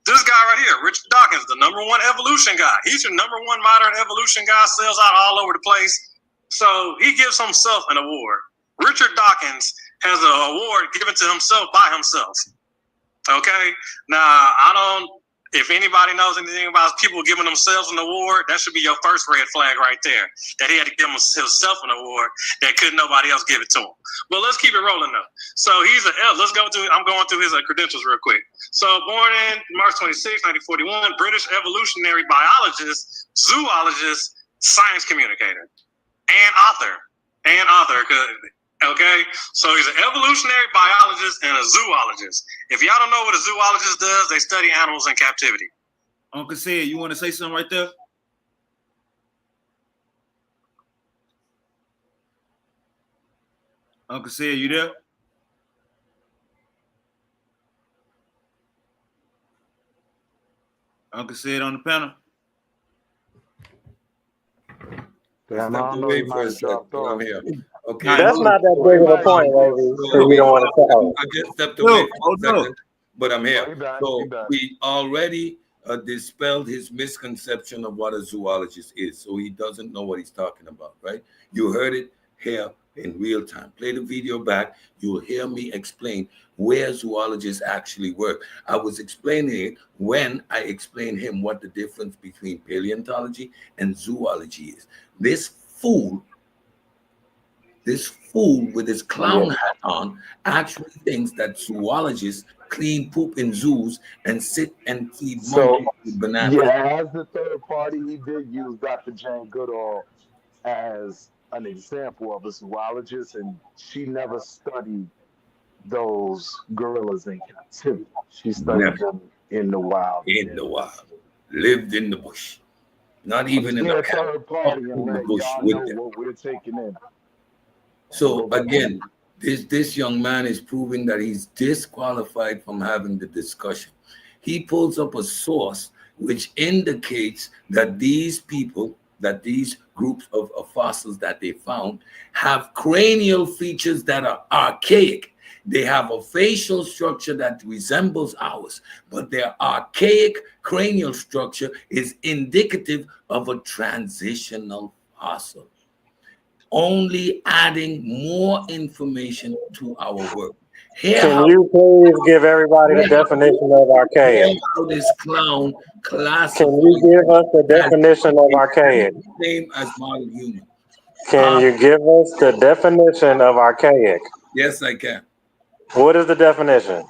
this guy right here, Richard Dawkins, the #1 evolution guy. He's your #1 modern evolution guy, sells out all over the place. So he gives himself an award. Richard Dawkins has an award given to himself by himself. Okay, now if anybody knows anything about people giving themselves an award, that should be your first red flag right there. That he had to give himself an award that couldn't nobody else give it to him. But let's keep it rolling though. So I'm going through his credentials real quick. So born in March 26, 1941, British evolutionary biologist, zoologist, science communicator, and author. Okay, so he's an evolutionary biologist and a zoologist. If y'all don't know what a zoologist does, they study animals in captivity. Uncle Sid, you want to say something right there? Uncle Sid, you there? Uncle Sid on the panel? Damn, I don't know, he might have dropped off. I'm here. Okay. That's not that big of a point, baby. We don't want to tell. I just stepped away for a second, but I'm here. So we already dispelled his misconception of what a zoologist is. So he doesn't know what he's talking about, right? You heard it here in real time. Play the video back. You'll hear me explain where zoologists actually work. I was explaining it when I explained him what the difference between paleontology and zoology is. This fool with his clown hat on actually thinks that zoologists clean poop in zoos and sit and feed monkeys with bananas. Yeah, as the third party, he did use Dr. Jane Goodall as an example of a zoologist, and she never studied those gorillas in captivity. She studied them in the wild. In the wild. Lived in the bush. Not even in the third party and the let bush y'all with know them. what we're taking in. So again, this young man is proving that he's disqualified from having the discussion. He pulls up a source which indicates that these people, that these groups of fossils that they found have cranial features that are archaic. They have a facial structure that resembles ours, but their archaic cranial structure is indicative of a transitional fossil, only adding more information to our work. Can you please give everybody the definition of archaic? How this clown classifies. Can you give us the definition of archaic? Same as modern human. Can you give us the definition of archaic? Yes, I can. What is the definition?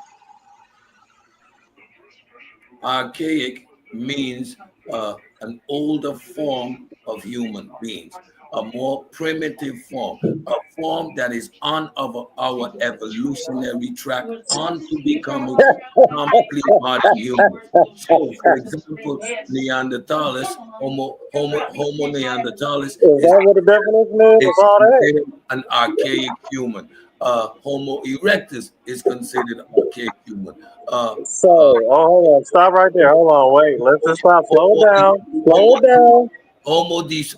Archaic means an older form of human beings, a more primitive form, a form that is on our evolutionary track on to becoming complete modern humans. So, for example, Neanderthalis, Homo neanderthalis is that what the definition is? considered an archaic human. Homo erectus is considered an archaic human. Hold on, stop right there. Hold on, wait. Let's just stop. Slow down. Slow down. Homo deosovinus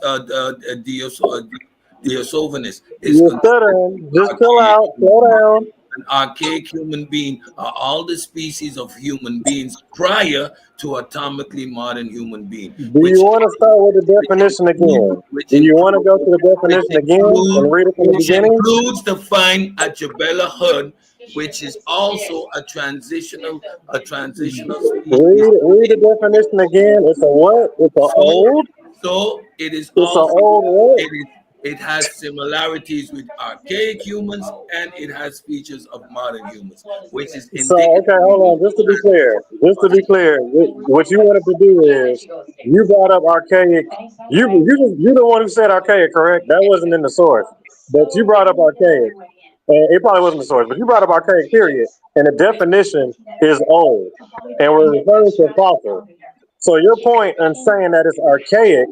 is You're stuttering. Just chill out. Slow down. An archaic human being are all the species of human beings prior to atomically modern human being. Do you want to start with the definition again? Do you want to go to the definition again and read it from the beginning? Which includes the fine Achebella hood, which is also a transitional species. Read the definition again. It's a what? It's a old. So it is It's also an old what? it has similarities with archaic humans and it has features of modern humans, which is So okay, hold on. Just to be clear, what you wanted to do is you brought up archaic. You're the one who said archaic, correct? That wasn't in the source, but you brought up archaic, and it probably wasn't the source, but you brought up archaic. Period, and the definition is old, and we're referring to fossil. So your point in saying that it's archaic,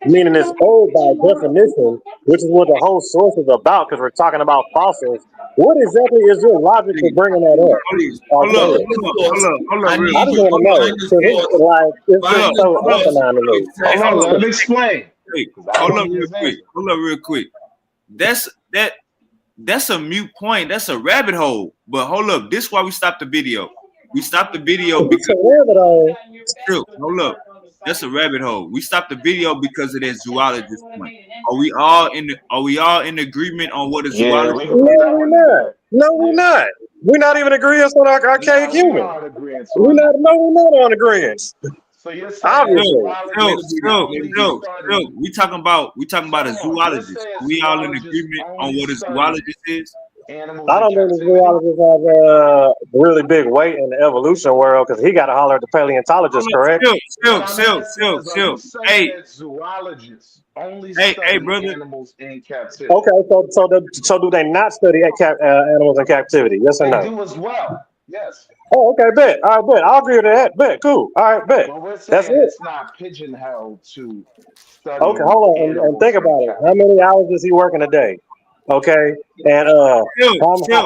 meaning it's old by definition, which is what the whole source is about, because we're talking about fossils. What exactly is your logic for bringing that up? Hold up, I just want to know, because it's so asinine to me. Hold on, let me explain. Hold up real quick. That's a mute point. That's a rabbit hole. But hold up, this is why we stopped the video. We stopped the video because hold up. That's a rabbit hole. We stopped the video because of that zoologist point. Are we all in agreement on what a zoologist is? No, we're not. No, we're not. We're not even agreeing on archaic human. We're not on agreement. So you're saying obviously. We talking about a zoologist. We all in agreement on what a zoologist is? I don't think the zoologist has a really big weight in the evolution world because he got to holler at the paleontologist, correct? Silk. Hey, zoologists only study brother. Animals in captivity. Okay, so do they not study animals in captivity? Yes or no? They do as well. Yes. Oh, okay, bet. All right, bet. I'll agree with that. Bet. Cool. All right, bet. But we're saying That's it. It's not pigeonholed to study. Okay, hold on and think about it. How many hours is he working a day? Okay, and how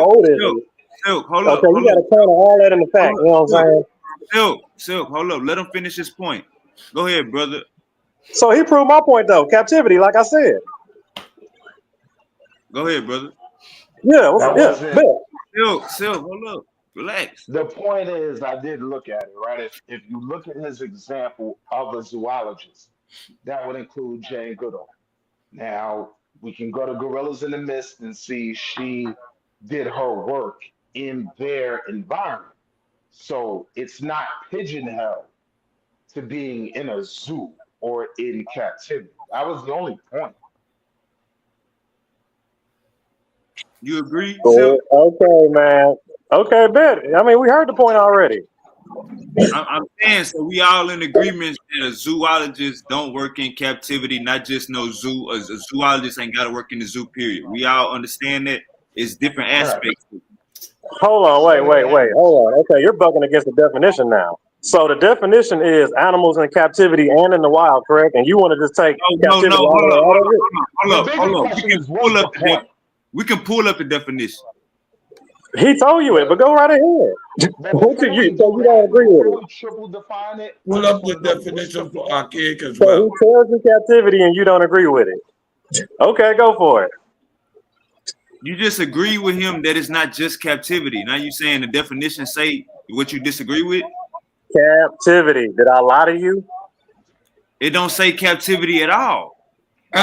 old is he? Silk, hold up. Okay, you got to count all that in the fact. You know what I'm saying? Silk, hold up. Let him finish his point. Go ahead, brother. So he proved my point, though. Captivity, like I said. Go ahead, brother. Yeah, bet. Silk, hold up. Relax. The point is, I did look at it, right? If you look at his example of a zoologist, that would include Jane Goodall. Now, we can go to Gorillas in the Mist and see she did her work in their environment. So it's not pigeonholed to being in a zoo or in captivity. That was the only point. You agree? Well, okay, man. Okay, bet. I mean, we heard the point already. I'm saying, so we all in agreement that a zoologist don't work in captivity, not just no zoo. A zoologist ain't got to work in the zoo, period. We all understand that it's different aspects. Hold on, wait. Hold on. Okay, you're bucking against the definition now. So the definition is animals in captivity and in the wild, correct? And you want to just take captivity Hold up. We can pull up the definition. He told you it, but go right ahead. You don't agree with it. Triple define it. Pull up the definition for archaic as So well. he tells you captivity and you don't agree with it. Okay, go for it. You just agree with him that it's not just captivity. Now you saying the definition say what you disagree with? Captivity. Did I lie to you? It don't say captivity at all. In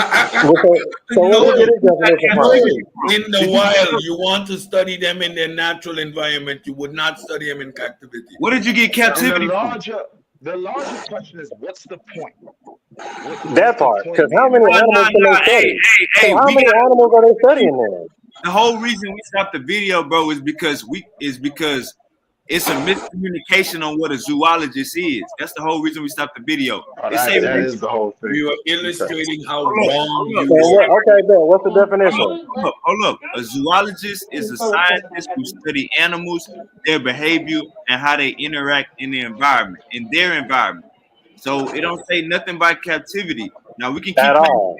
the wild, you want to study them in their natural environment. You would not study them in captivity. What did you get captivity from? The larger question is, what's the point? That part, because how many animals can they study? Hey, how many animals are they studying there? The whole reason we stopped the video, bro, is because it's a miscommunication on what a zoologist is. That's the whole reason we stopped the video. That is the whole thing. We were illustrating how wrong you Okay, Ben, what's the definition? Hold up. A zoologist is a scientist who study animals, their behavior, and how they interact in their environment. So it don't say nothing about captivity. Now we can keep at all.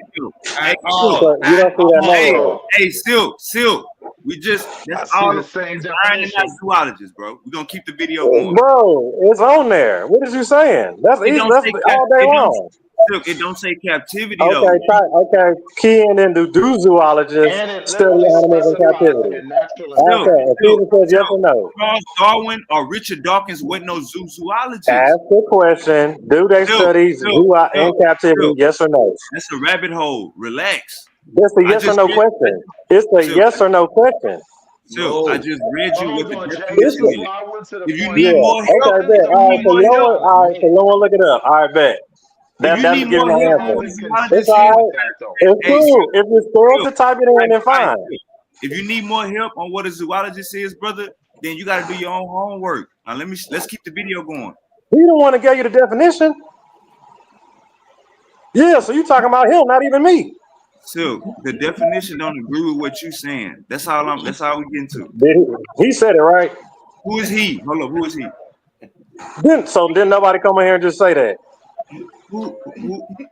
Hey, Silk. We just that's all the same definition. Zoologists, bro. We're gonna keep the video going. Bro, it's on there. What is you saying? That's easy. That's all day long. Look, it don't say captivity though. Okay. Key in and do zoologists study animals in captivity? Okay. If Peter says yes or no. Charles Darwin or Richard Dawkins wasn't no zoologist. Ask the question. Do they study zoo in captivity? Yes or no? That's a rabbit hole. Relax. It's a yes or no question. It's a yes or no question. So I just read you what the definition is. If you need more help, okay, bet. All right, so you don't want to look it up. All right, bet. That's giving my answer. It's all right. It's cool. If you're scared to type it in, then fine. If you need more help on what a zoologist is, brother, then you got to do your own homework. Now let's keep the video going. He don't want to give you the definition. Yeah, so you talking about him, not even me. So the definition don't agree with what you saying. That's all we get into. He said it right. Who is he? Hold up, who is he? Then nobody come in here and just say that. Who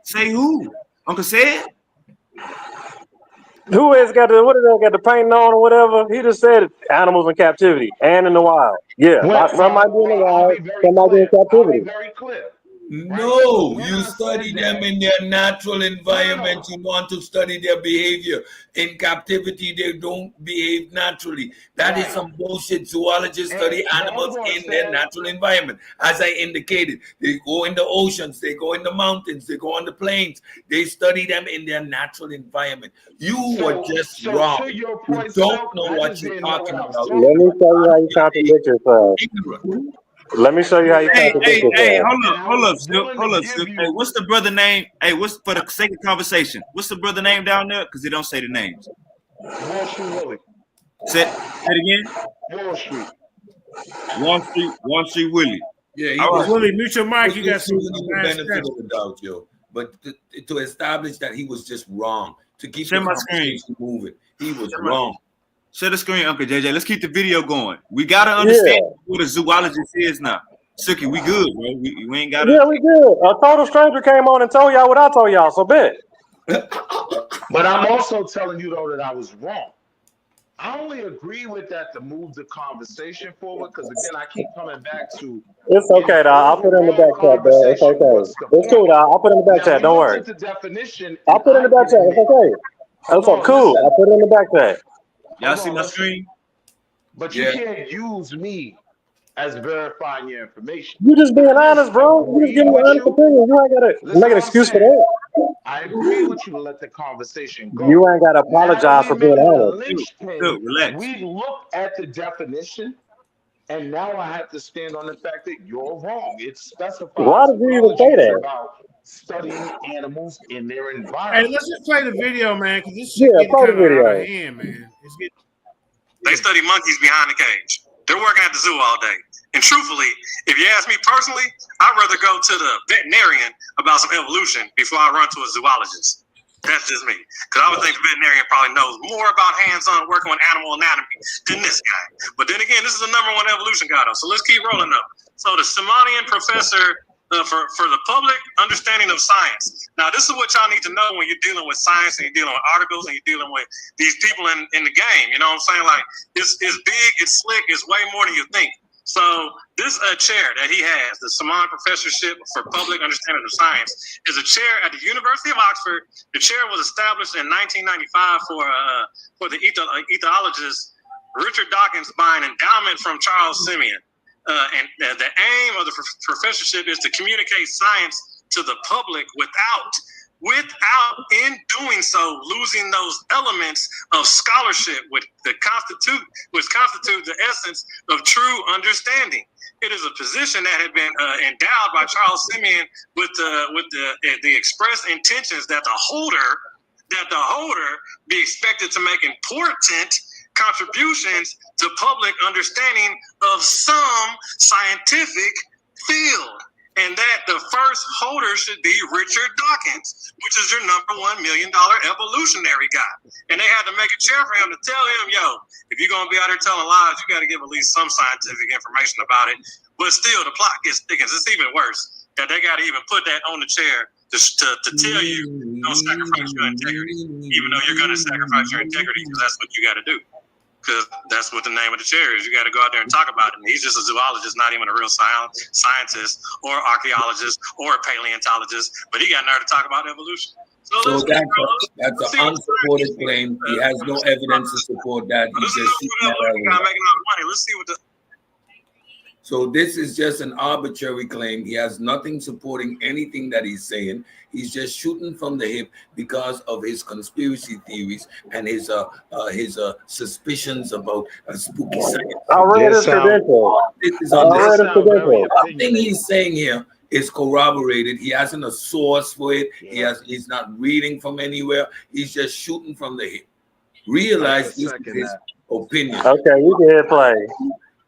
say who? Uncle said? Who has got the got the paint on or whatever? He just said animals in captivity and in the wild. Yeah, some might be in the wild, some might be in captivity. Very clear. No, you study them in their natural environment. You want to study their behavior. In captivity, they don't behave naturally. That is some bullshit. Zoologists study animals in their natural environment. As I indicated, they go in the oceans, they go in the mountains, they go on the plains. They study them in their natural environment. You were just wrong. You don't know what you're talking about. Let me show you how you contradict yourself. Let me show you how you contradict yourself. Hey, hold up, Silk. Hey, what's the brother name? Hey, what's for the sake of conversation? What's the brother name down there? Because they don't say the names. Wall Street Willie. Say it again. Wall Street Willie. Yeah, Willie, mute your mic. You got some benefit of the doubt, yo. But to establish that he was just wrong, to keep Share the my screen. conversation moving, he was wrong. Share the screen, Uncle JJ. Let's keep the video going. We gotta understand what a zoologist is now. Silky, we good, bro. We ain't gotta. Yeah, we good. A total stranger came on and told y'all what I told y'all, so bet. But I'm also telling you though that I was wrong. I only agree with that to move the conversation forward because again I keep coming back to. It's okay, dog. I'll put it in the back chat, bro. It's okay. It's cool, dog. I'll put it in the back chat. Don't worry. I'll put it in the back chat. It's okay. That's cool. I'll put it in the back chat. Y'all see my screen? But you can't use me as verifying your information. You just being I just honest, bro. You just agreed giving an with honest you. opinion. You ain't gotta Listen make an what I'm excuse for saying. that. I agree with you to let the conversation go. You ain't gotta Now apologize we for being made it a honest. linchpin. relax. We looked at the definition, and now I have to stand on the fact that you're wrong. It Why specifies did you even say zoology is that? about studying animals in their Hey, environment. let's just play the video, man, because this shit Yeah, getting play the kind of out of video. hand, man. It's getting. They study monkeys behind the cage. They're working at the zoo all day. And truthfully, if you ask me personally, I'd rather go to the veterinarian about some evolution before I run to a zoologist. That's just me. Because I would think the veterinarian probably knows more about hands-on working with animal anatomy than this guy. But then again, this is the #1 evolution guy, though. So let's keep rolling up. So the Simonian professor for the public understanding of science. Now, this is what y'all need to know when you're dealing with science and you're dealing with articles and you're dealing with these people in the game. You know what I'm saying? Like, it's big, it's slick, it's way more than you think. So this chair that he has, the Simon Professorship for Public Understanding of Science, is a chair at the University of Oxford. The chair was established in 1995 for the ethologist Richard Dawkins by an endowment from Charles Simeon. And the aim of the professorship is to communicate science to the public without in doing so losing those elements of scholarship which constitute the essence of true understanding. It is a position that had been endowed by Charles Simeon with the express intentions that the holder be expected to make important contributions to public understanding of some scientific field, and that the first holder should be Richard Dawkins, which is your #1 $1 million evolutionary guy. And they had to make a chair for him to tell him, yo, if you're going to be out here telling lies, you got to give at least some scientific information about it. But still, the plot gets thickens. It's even worse that they got to even put that on the chair to tell you don't sacrifice your integrity, even though you're going to sacrifice your integrity because that's what you got to do. Because that's what the name of the chair is. You got to go out there and talk about it. And he's just a zoologist, not even a real scientist or archaeologist or a paleontologist. But he got nerve to talk about evolution. So that's an unsupported claim. He has no evidence to support that. He's just shooting at money. Let's see what the. So this is just an arbitrary claim. He has nothing supporting anything that he's saying. He's just shooting from the hip because of his conspiracy theories and his suspicions about spooky science. I read his credentials. Nothing he's saying here is corroborated. He hasn't a source for it. He's not reading from anywhere. He's just shooting from the hip. Realize this is his opinion. Okay, you can hit play.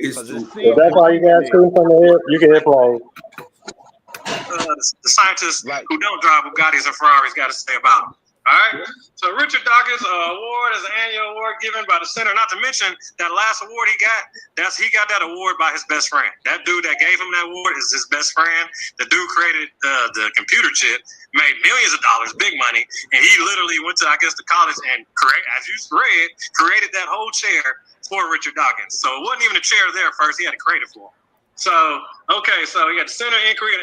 If that's all you got shooting from the hip, you can hit play. The scientists who don't drive Bugattis and Ferraris got to say about them. All right. So Richard Dawkins award is an annual award given by the center. Not to mention that last award he got that award by his best friend. That dude that gave him that award is his best friend. The dude created the computer chip, made millions of dollars, big money, and he literally went to the college and created that whole chair for Richard Dawkins. So it wasn't even a chair there first. He had to create it for him. So you got the center inquiry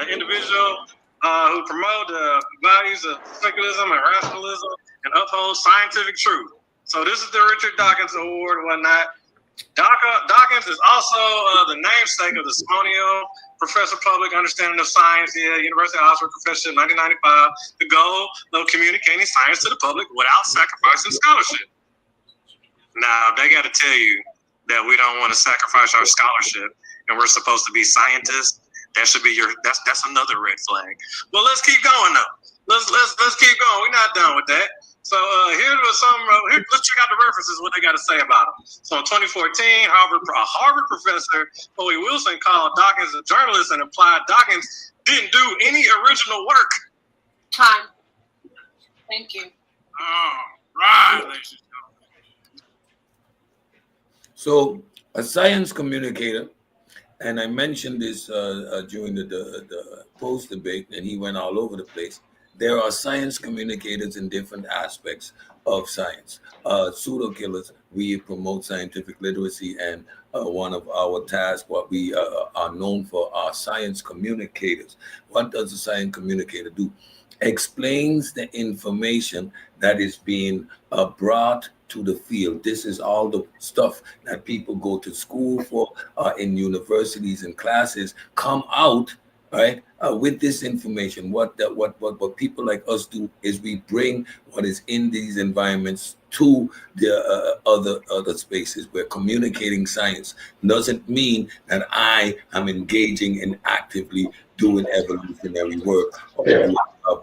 individual who promote the values of speculatism and rationalism and uphold scientific truth. So this is the Richard Dawkins Award and whatnot. Dawkins is also the namesake of the Smonian Professor of Public Understanding of Science, University of Oxford Professorship, 1995. The goal of communicating science to the public without sacrificing scholarship. Now, they got to tell you that we don't want to sacrifice our scholarship and we're supposed to be scientists. That should be that's another red flag. But let's keep going though. Let's keep going. We're not done with that. So let's check out the references, what they got to say about them. So in 2014, a Harvard professor, Bowie Wilson, called Dawkins a journalist and implied Dawkins didn't do any original work. Time. Thank you. All right, ladies and gentlemen. So a science communicator, and I mentioned this during the post debate, and he went all over the place. There are science communicators in different aspects of science. Pseudo killers, we promote scientific literacy, and one of our tasks, what we are known for, are science communicators. What does a science communicator do? Explains the information that is being brought to the field. This is all the stuff that people go to school for in universities and classes, come out right with this information. What people like us do is we bring what is in these environments to the other spaces. We're communicating science. Doesn't mean that I am engaging in actively doing evolutionary work or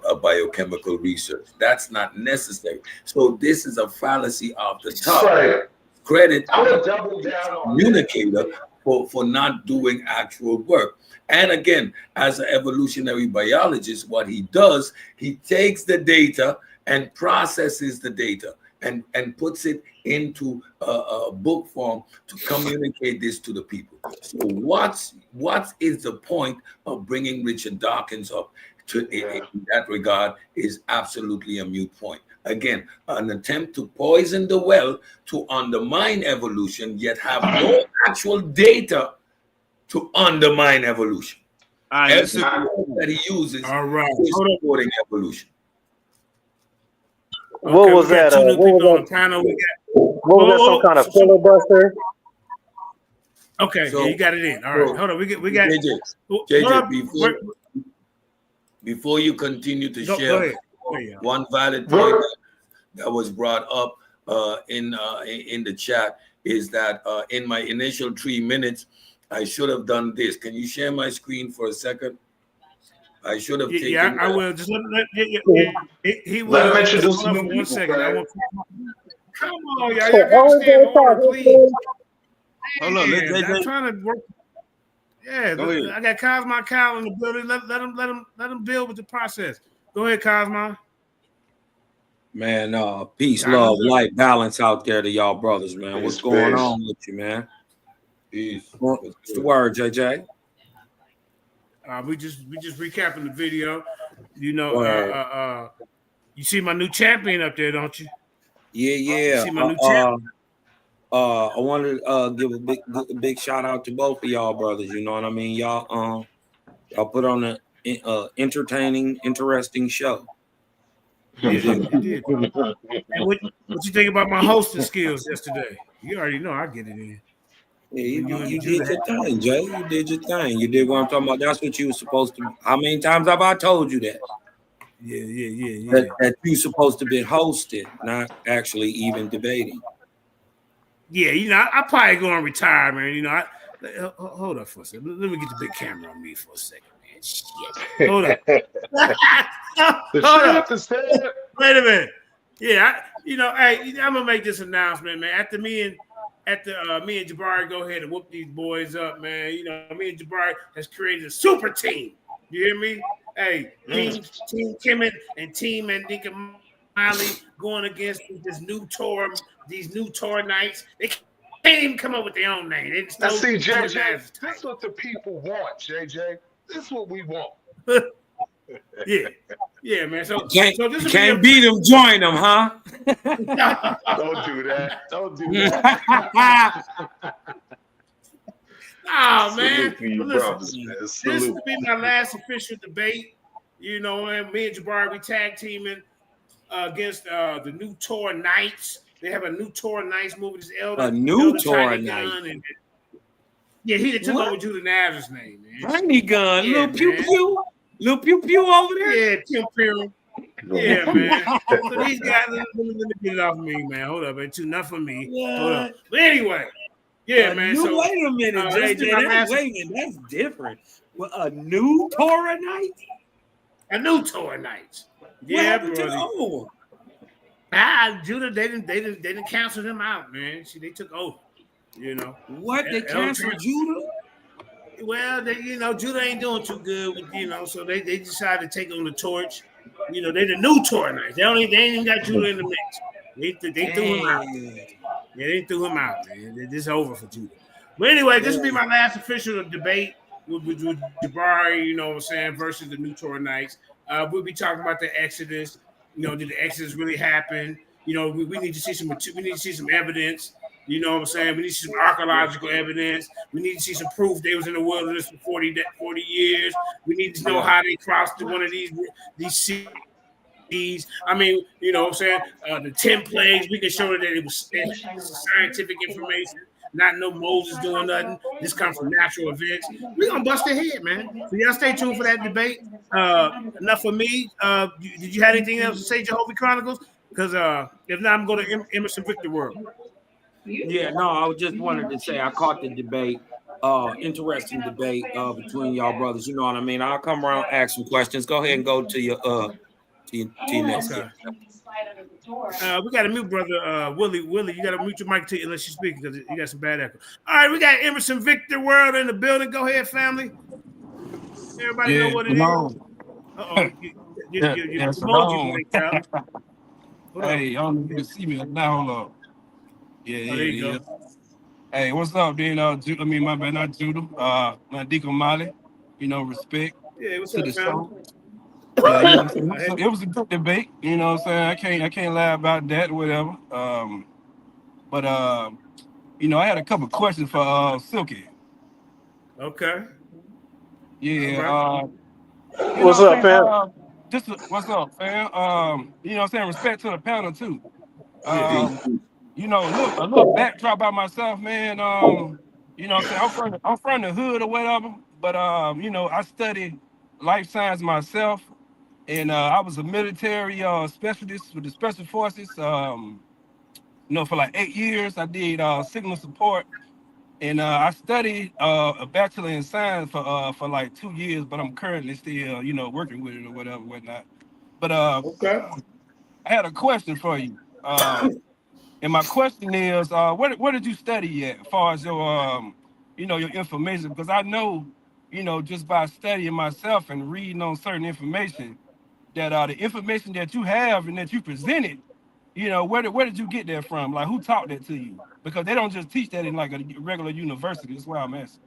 a biochemical research. That's not necessary. So this is a fallacy of the top. Credit communicator for not doing actual work. And again, as an evolutionary biologist, what he does, he takes the data and processes the data and puts it into a book form to communicate this to the people. So what is the point of bringing Richard Dawkins up in that regard is absolutely a moot point. Again, an attempt to poison the well to undermine evolution, yet have no actual data to undermine evolution. Everything that he uses is supporting evolution. What was that? What was that? Some kind of filibuster? Okay, so, yeah, you got it in. All right, hold on. We got JJ, before you continue to share one valid point that was brought up in the chat is that in my initial 3 minutes, I should have done this. Can you share my screen for a second? I should have taken. Yeah, I will. Just he will. Let him introduce Hold on some for 1 second. people, Come on, y'all. Y'all gotta stay in order, please. Hold on, I'm trying to work. Yeah, I got Cosmo Kyle in the building. Let him build with the process. Go ahead, Cosmo. Man, peace, love, light, balance out there to y'all brothers, man. What's going on with you, man? Peace. What's the word, JJ? We just recapping the video. You know, you see my new champion up there, don't you? Yeah. You see my new champion. I wanted to give a big shout out to both of y'all brothers. You know what I mean? Y'all put on an entertaining, interesting show. You did. And what you think about my hosting skills yesterday? You already know I get it in. Yeah, you did your thing, Jay. You did your thing. You did what I'm talking about. That's what you were supposed to. How many times have I told you that? Yeah. That you're supposed to be hosted, not actually even debating. Yeah, you know, I probably going to retire, man. You know, hold up for a second. Let me get the big camera on me for a second, man. Shit. Hold up. Hold up. Wait a minute. Yeah, hey, I'm gonna make this announcement, man. After me and Jabari go ahead and whoop these boys up, man. You know, me and Jabari has created a super team. You hear me? Hey, Team Kimmett and Team Andika Miley going against these new Tour Knights. They can't even come up with their own name. They just now, see, JJ, that's what the people want, JJ. This is what we want. Yeah, man. So you can't beat them, join them, huh? Don't do that. Don't do that. Oh, man. Listen, this will be my last official debate. You know, and me and Jabari, we tag teaming against the new Tour Knights. They have a new Tour Knights movie. This a new Tour Knight. Yeah, he took over Judah Nazar's name, man. Tiny gun, little pew. Little pew pew over there. Yeah, Tim Perry. Yeah, man. So these guys, let me get it off me, man. Hold up, it's enough for me. Yeah. Hold up. But anyway, yeah, man. So wait a minute, JJ. That's different. Well, a new Torah night? A new Torah night. Yeah, bro. Judah, they didn't cancel them out, man. See, they took over. You know what? They canceled Judah? Well, Judah ain't doing too good, so they decided to take on the torch. You know, they the new Tour Knights. They ain't even got Judah in the mix. They threw him out. Yeah, they threw him out, man. This is over for Judah. But anyway, this will be my last official debate with Jabari, you know what I'm saying, versus the new Tour Knights. We'll be talking about the Exodus. You know, did the Exodus really happen? You know, we need to see some evidence. You know what I'm saying? We need to see some archaeological evidence. We need to see some proof they was in the wilderness for 40 years. We need to know how they crossed one of these seas. these. I mean, you know what I'm saying? The 10 plagues, we can show that it was scientific information, not no Moses doing nothing. This comes from natural events. We're going to bust their head, man. So y'all stay tuned for that debate. Enough for me. Did you have anything else to say, Jehovah Chronicles? Because if not, I'm going to Emerson Victor World. Yeah, no, I just wanted to say I caught the debate. Interesting debate between y'all brothers. You know what I mean? I'll come around, ask some questions. Go ahead and go to your next. Okay. We got to mute brother Willie. Willie, you got to mute your mic unless you speak because you got some bad echo. All right, we got Emerson Victor World in the building. Go ahead, family. Everybody know what it is. Uh-oh. Your emoji break out. Hey, y'all don't even see me now. Hold up. Yeah, there you go. Hey, what's up, then? My bad, not Judah. Deacon Molly. You know, respect what's to up, the fam? show. Yeah, it was a good debate. You know what I'm saying? I can't lie about that, whatever. But I had a couple questions for Silky. Okay. Yeah. Right. What's up, fam? What's up, fam? You know what I'm saying? Respect to the panel too. A little backdrop by myself, man. You know what I'm saying? I'm from the hood or whatever, but I study life science myself, and I was a military specialist with the special forces. For like 8 years, I did signal support, and I studied a bachelor in science for like 2 years, but I'm currently still working with it or whatnot. But okay. I had a question for you. And my question is, where did you study at, as far as your, your information? Because I know, just by studying myself and reading on certain information, that the information that you have and that you presented, where did you get that from? Like, who taught that to you? Because they don't just teach that in like a regular university. That's why I'm asking.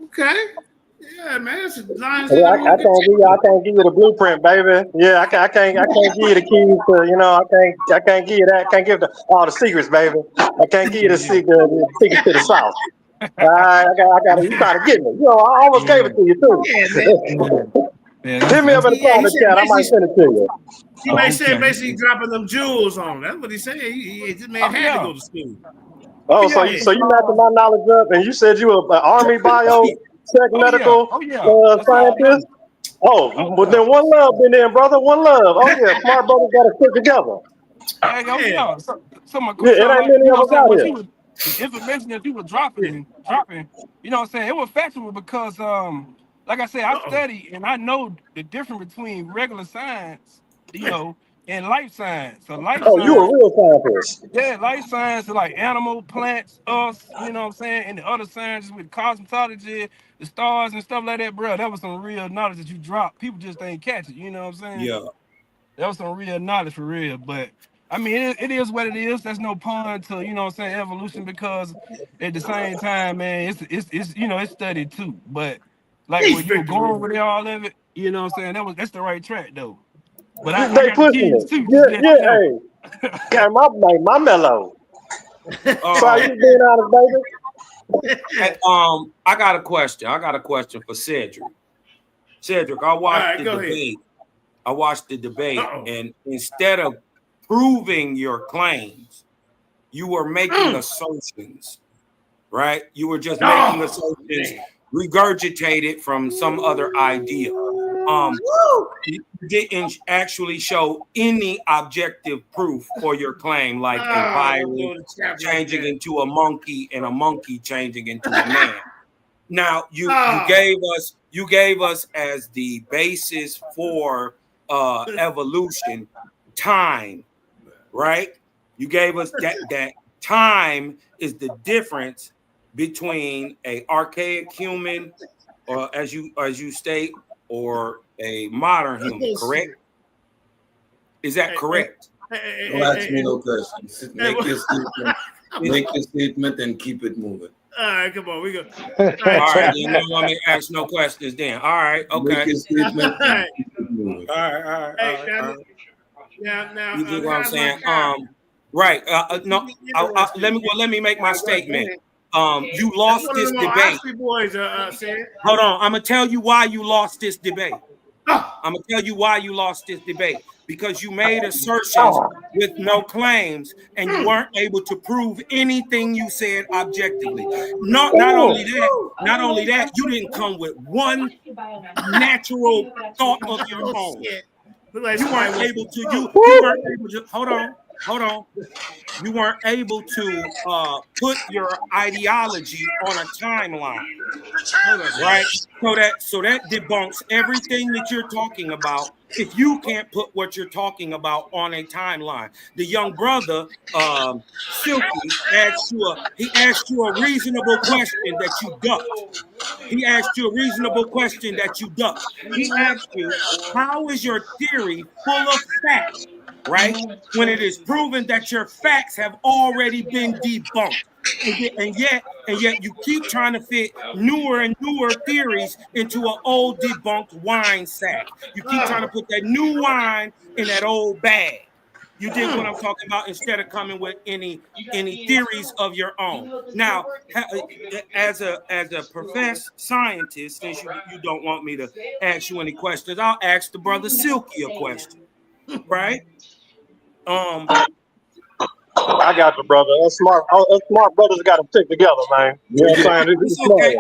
Okay. Yeah, man, it's lines. Yeah, I can't give you the blueprint, baby. Yeah, I can't give you the keys to, I can't give you that. I can't give all the secrets, baby. I can't give you the secrets to the South. I got you trying to get me. I almost gave it to you too. Hit me up in the private chat. I might send it to you. He may say basically dropping them jewels on him. That's what he's saying. This man had to go to school. So you matching my knowledge up, and you said you were an Army bio medical scientist. Oh, but then one love, brother. One love. Oh yeah, smart brothers got to stick together. So my question, it ain't many of us out here. The information that you were dropping, you know what I'm saying? It was factual because, like I said, I study and I know the difference between regular science, and life science. So life science. You a real scientist. Yeah, life science is like animal, plants, us, you know what I'm saying? And the other sciences with cosmetology, the stars and stuff like that, bro. That was some real knowledge that you dropped. People just ain't catch it, you know what I'm saying? Yeah. That was some real knowledge for real. But I mean, it is what it is. There's no pun to, evolution, because at the same time, man, it's studied too. But like when you were going with all of it, you know what I'm saying? That's the right track though. But I got pushing it. Too, hey. Got my mellow. So you being honest, baby? Hey, I got a question for Cedric. Cedric, I watched the debate. I watched the debate, and instead of proving your claims, you were making assumptions, right? You were just making assumptions, regurgitated from some other idea. You didn't actually show any objective proof for your claim, like a virus changing into a monkey and a monkey changing into a man. Now you gave us as the basis for evolution time, right? You gave us that time is the difference between a archaic human, or as you state, or a modern human, correct? Is that correct? Don't ask me no questions. Make your statement and keep it moving. All right, come on, we go. All right, you don't want me to ask no questions then. All right, okay. Make your statement and keep it moving. All right. Now, you get what I'm saying? Right. Let me make my statement. You lost this debate. Boys, Hold on, I'm gonna tell you why you lost this debate. I'm gonna tell you why you lost this debate. Because you made assertions with no claims, and you weren't able to prove anything you said objectively. Not only that, you didn't come with one natural thought of your own. You weren't able to. You weren't able to. Hold on. You weren't able to put your ideology on a timeline, right? So that debunks everything that you're talking about. If you can't put what you're talking about on a timeline, the young brother Silky asked you a reasonable question that you ducked. He asked you a reasonable question that you ducked. He asked you, how is your theory full of facts, right? When it is proven that your facts have already been debunked. And yet you keep trying to fit newer and newer theories into an old debunked wine sack. You keep trying to put that new wine in that old bag. You dig what I'm talking about? Instead of coming with any theories of your own. Now, as a professed scientist, since you don't want me to ask you any questions, I'll ask the brother Silky a question, right? I got you, brother. Us smart brothers got to stick together, man. You know what I'm saying? It's okay.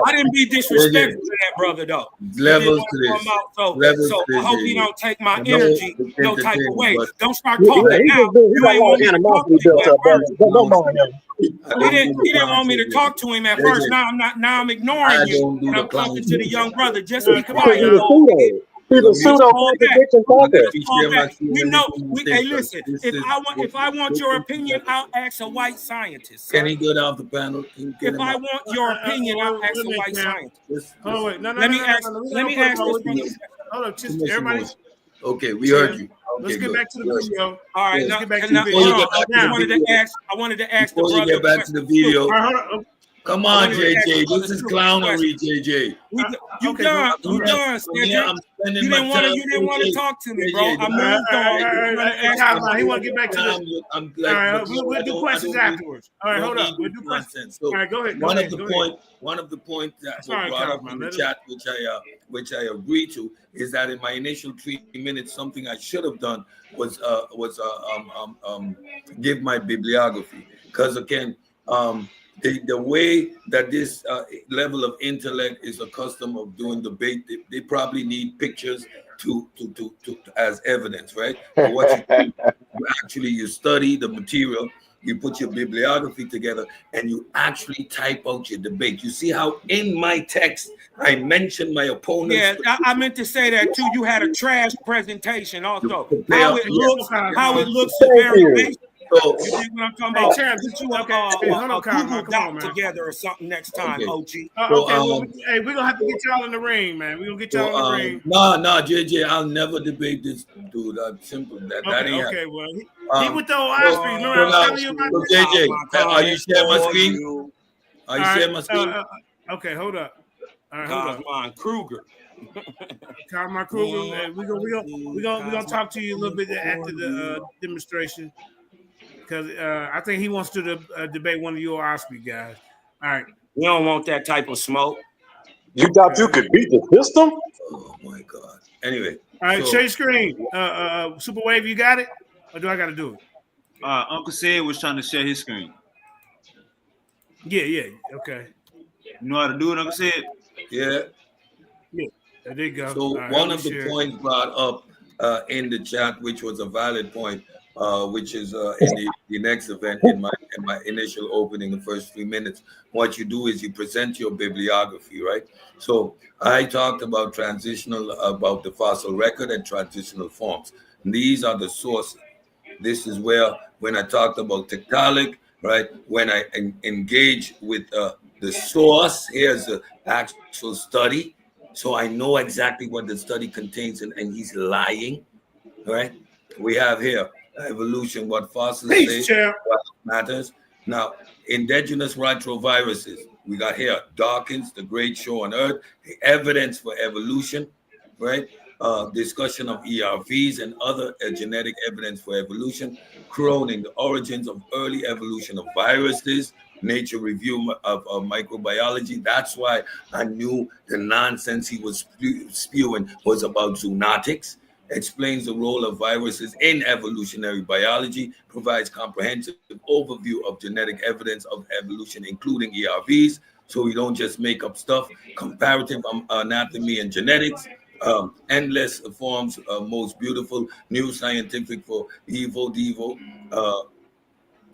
I didn't be disrespectful to that brother, though. Levels to this. So I hope he don't take my energy no type of way. Don't start talking now. You ain't want me to talk to him at first. He didn't want me to talk to him at first. Now I'm ignoring you. And I'm talking to the young brother. Just be quiet. He's a pseudo contradiction talker. We know. Hey, listen. If I want your opinion, I'll ask a white scientist. Can he go down the panel? If I want your opinion, I'll ask a white scientist. Oh wait, Let me ask this. Hold on, just everybody. Okay, we heard you. Let's get back to the video. All right, let's get back to the video. I wanted to ask the brother. Before you get back to the video. All right, hold on. Come on, JJ. This is clownery, JJ. You done, Cedric. You didn't want to talk to me, bro. I moved on. He want to get back to this. All right, we'll do questions afterwards. All right, hold up. We'll do questions. All right, go ahead. One of the points that was brought up in the chat, which I agree to, is that in my initial 3 minutes, something I should have done was give my bibliography, because again, the way that this level of intellect is accustomed of doing debate, they probably need pictures to as evidence, right? But what you do, you study the material, you put your bibliography together, and you actually type out your debate. You see how in my text I mentioned my opponent. Yeah, I meant to say that too. You had a trash presentation also. How it looks is very basic. So, you see what I'm talking about? Google Doc together or something next time, OG. Hey, we're gonna have to get y'all in the ring, man. We're gonna get y'all in the ring. No, JJ, I'll never debate this dude. That's simple. Okay, well, he with the old Osprey. Remember I was telling you about this? JJ, are you sharing my screen? Are you sharing my screen? Okay, hold up. All right, hold up. Kruger. Cosmon Kruger. We're gonna talk to you a little bit after the demonstration. Because I think he wants to debate one of your Osprey guys. All right. We don't want that type of smoke. You thought you could beat the system? Oh, my God. Anyway. All right, share your screen. Super Wave, you got it? Or do I got to do it? Uncle Sid was trying to share his screen. Yeah. Okay. You know how to do it, Uncle Sid? Yeah. There you go. So one of the points brought up in the chat, which was a valid point, which is in the next event in my initial opening, the first 3 minutes. What you do is you present your bibliography, right? So I talked about about the fossil record and transitional forms. And these are the sources. This is where, when I talked about tectonic, right? When I engage with the source, here's the actual study. So I know exactly what the study contains, and he's lying, right? We have here evolution, what fossils say, what matters. Now, indigenous retroviruses, we got here Dawkins, the great show on Earth, the evidence for evolution, right? Discussion of ERVs and other genetic evidence for evolution. Croning, the origins of early evolution of viruses, Nature Review of Microbiology. That's why I knew the nonsense he was spewing was about zoonotics. Explains the role of viruses in evolutionary biology, provides comprehensive overview of genetic evidence of evolution, including ERVs, so we don't just make up stuff, comparative anatomy and genetics, endless forms, most beautiful, new scientific for Devo,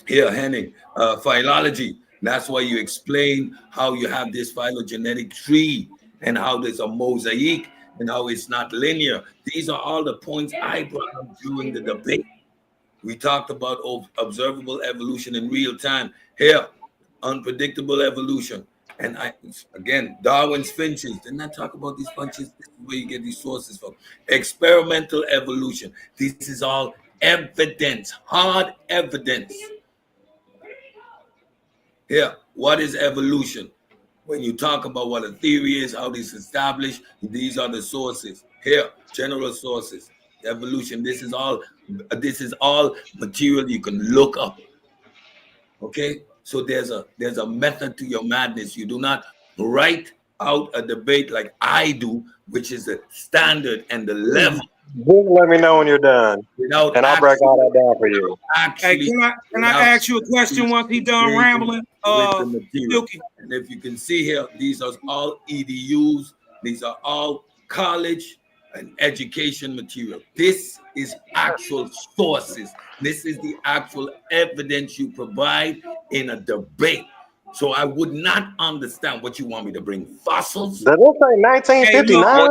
Henning, phylology. That's why you explain how you have this phylogenetic tree and how there's a mosaic and how it's not linear. These are all the points I brought up during the debate. We talked about observable evolution in real time. Here, unpredictable evolution. And again, Darwin's finches. Didn't I talk about these finches? This is where you get these sources from. Experimental evolution. This is all evidence, hard evidence. Here, what is evolution? When you talk about what a theory is, how this is established, these are the sources. Here, general sources. Evolution. This is all material you can look up. Okay? So there's a method to your madness. You do not write out a debate like I do, which is the standard and the level. Just let me know when you're done, and I'll break all that down for you. Hey, can I ask you a question once he done rambling? Silky. And if you can see here, these are all EDUs. These are all college and education material. This is actual sources. This is the actual evidence you provide in a debate. So I would not understand what you want me to bring. Fossils? Does it say 1959?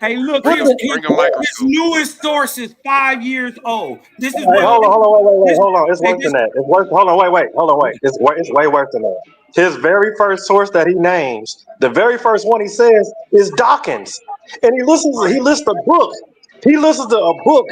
Hey, look, his newest source is 5 years old. This is hold on. It's worse than that. It's worse. Hold on, wait. It's way worse than that. His very first source that he names, the very first one he says is Dawkins, and he lists a book. He listens to a book,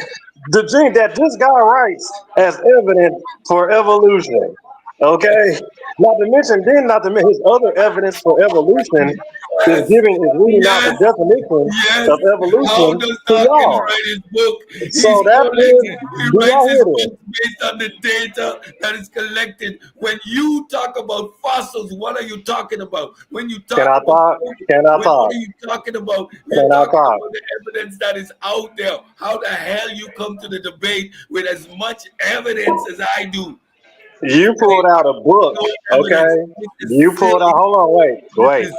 the gene that this guy writes as evidence for evolution. Okay, not to mention his other evidence for evolution is reading out the definition of evolution to y'all. Write his book. So that's he writes his book based on the data that is collected. When you talk about fossils, what are you talking about? When you talk What are you talking about? You're talking about the evidence that is out there. How the hell you come to the debate with as much evidence as I do? You pulled out a book, okay? You pulled out. Hold on, wait.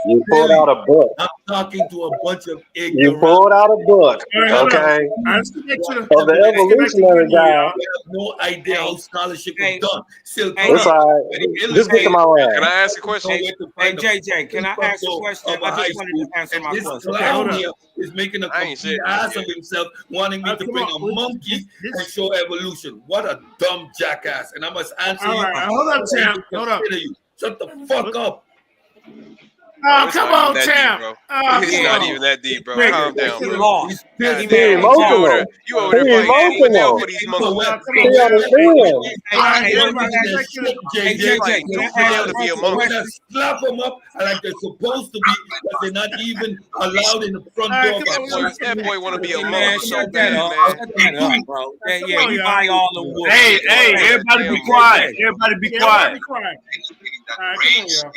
You pulled out a book. I'm talking to a bunch of ignorant. You pulled out a book, okay? Of the evolutionary guy. I have no idea how scholarship is done. Silky. It's all right. Just get to my line. Can I ask a question? Hey, JJ, can I ask a question? I just wanted to answer my question. Clown here is making a complete ass of himself, wanting me to bring a monkey and show evolution. What a dumb jackass! And I must answer you. All right, hold up, champ. Hold up. Shut the fuck up. Oh, come on, champ. It's not even that deep, bro. Calm down, bro. Lost. You over there fighting anything for these monkeys. Slap them up like they're supposed to be, but they're not even allowed in the front door. That boy want to be a monk so bad, man. Yeah, you buy all the wood. Hey, everybody be quiet. Everybody be quiet. All right, come on, y'all.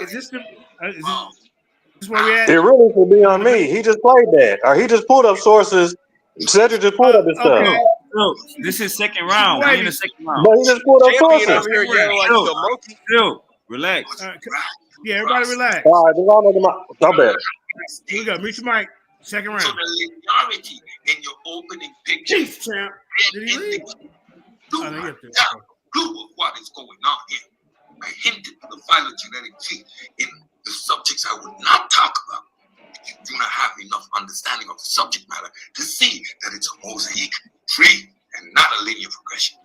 Is this where we at? It really should be on me. He just played that, or he just pulled up sources. Cedric just pulled up his stuff. No, this is second round. We in the second round. But he just pulled up sources. Relax. Yeah, everybody relax. All right, just on my bad. Here we go. Mute your mic. Second round. So the linearity in your opening picture. Jeez, champ. Did he leave? Do not have a clue of what is going on here. I hinted to the phylogenetic tree in the subjects I would not talk about. You do not have enough understanding of the subject matter to see that it's a mosaic tree and not a linear progression.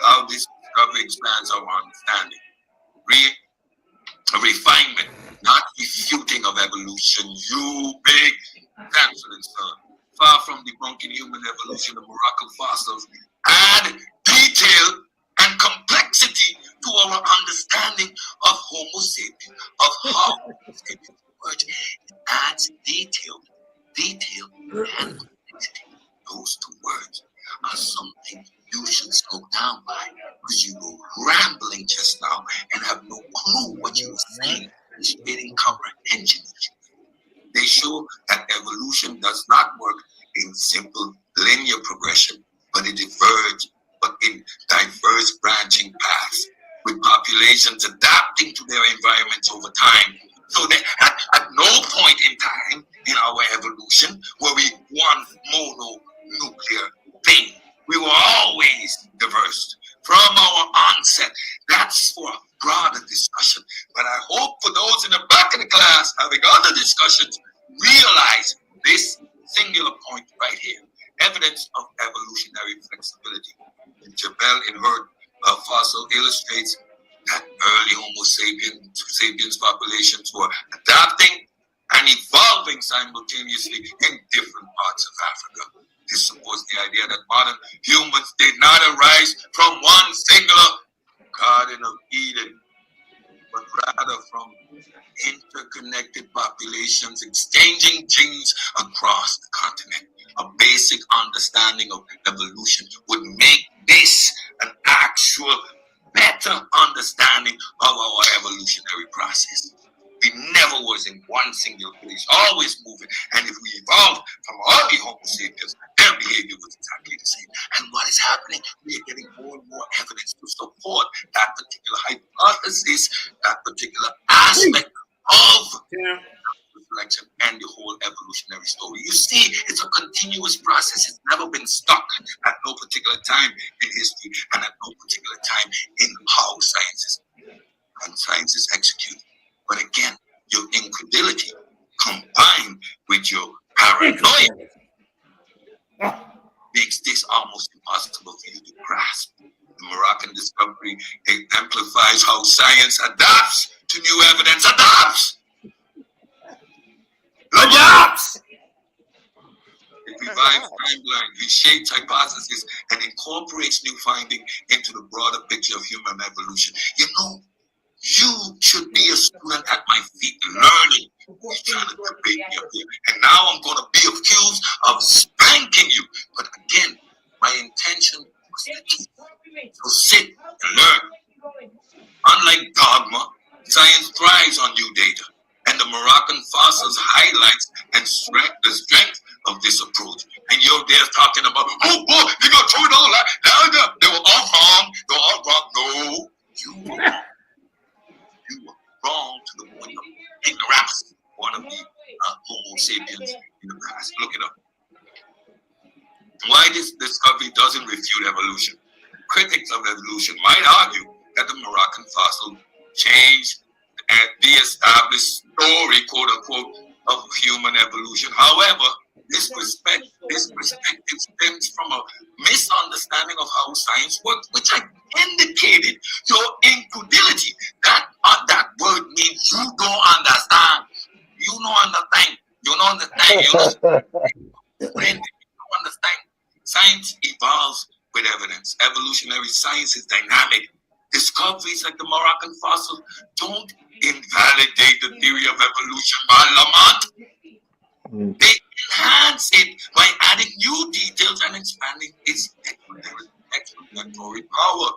How this discovery expands our understanding. A refinement, not refuting of evolution. You big confident son. Far from debunking human evolution of Moroccan fossils, add detail and complexity to our understanding of Homo sapiens, of how Homo sapiens emerged. It adds detail and complexity. Those two words are something you should slow down by. because you were rambling just now and have no clue what you were saying. It's getting comprehension issues. They show that evolution does not work in simple linear progression, but it diverges, but in diverse branching paths, with populations adapting to their environments over time. So that at no point in time in our evolution were we one mononuclear thing. We were always diverse from our onset. That's for a broader discussion. But I hope for those in the back of the class having other discussions realize this singular point right here. Evidence of evolutionary flexibility. Jabel in her fossil illustrates that early Homo sapiens populations were adapting and evolving simultaneously in different parts of Africa. This supports the idea that modern humans did not arise from one singular Garden of Eden, but rather from interconnected populations exchanging genes across the continent. A basic understanding of evolution would make this an actual better understanding of our evolutionary process. We never was in one single place, always moving. And if we evolved from early Homo sapiens, their behavior was exactly the same. And what is happening? We are getting more and more evidence to support that particular hypothesis, that particular aspect of reflection and the whole evolutionary story. You see, it's a continuous process. It's never been stuck at no particular time in history and at no particular time in how science is executed. But again, your incredulity combined with your paranoia makes this almost impossible for you to grasp. The Moroccan discovery exemplifies how science adapts to new evidence. Adapts! It revives timeline, reshapes hypothesis, and incorporates new finding into the broader picture of human evolution. You know, you should be a student at my feet learning. You're trying to debate me up here. And now I'm going to be accused of spanking you. But again, my intention was to teach. So sit and learn. Unlike dogma, science thrives on new data. And the Moroccan fossils highlights and the strength of this approach. And you're there talking about, oh boy, you got to throw it all out. They were all wrong. They were all wrong. No, you were wrong to the point of ignorance. One of the Homo sapiens in the past. Look it up. Why this discovery doesn't refute evolution? Critics of evolution might argue that the Moroccan fossil changed the established story, quote unquote, of human evolution. However, this perspective stems from a misunderstanding of how science works, which I indicated your incredulity. That word means you don't understand. You don't understand. You don't understand. You don't understand. Science evolves with evidence. Evolutionary science is dynamic. Discoveries like the Moroccan fossil don't invalidate the theory of evolution by Lamont. They enhance it by adding new details and expanding its explanatory power.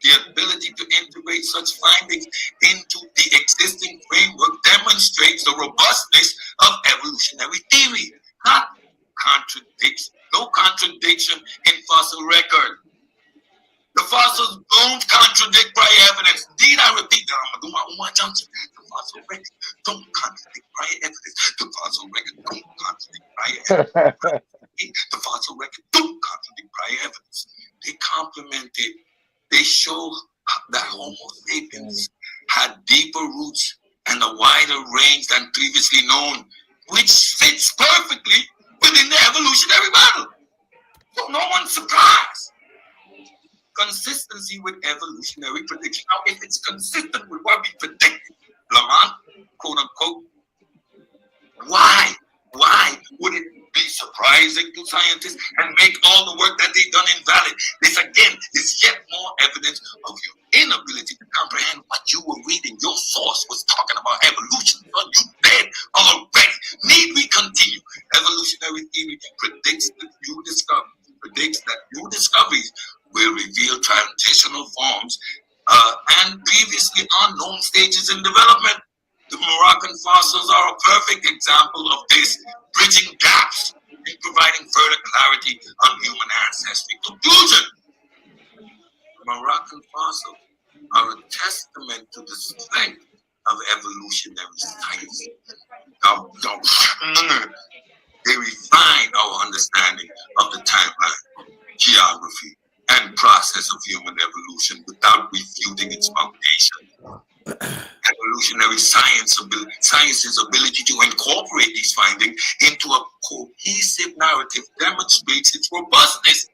The ability to integrate such findings into the existing framework demonstrates the robustness of evolutionary theory. No contradiction in fossil record. The fossils don't contradict prior evidence. Indeed, I repeat that. I'm going to do my own junction. The fossil record don't contradict prior evidence. The fossil record don't contradict prior evidence. The fossil record don't contradict prior evidence. They complement it. They show that Homo sapiens had deeper roots and a wider range than previously known, which fits perfectly within the evolutionary model. So no one's surprised. Consistency with evolutionary prediction. Now, if it's consistent with what we predicted, Lamont, quote unquote, why would it be surprising to scientists and make all the work that they've done invalid? This again is yet more evidence of your inability to comprehend what you were reading. Your source was talking about evolution, but you dead already. Need we continue? Evolutionary theory predicts that new discoveries will reveal transitional forms and previously unknown stages in development. The Moroccan fossils are a perfect example of this, bridging gaps and providing further clarity on human ancestry. Conclusion: Moroccan fossils are a testament to the strength of evolutionary science. They refine our understanding of the timeline, geography, and process of human evolution without refuting its foundation. Evolutionary science's ability to incorporate these findings into a cohesive narrative demonstrates its robustness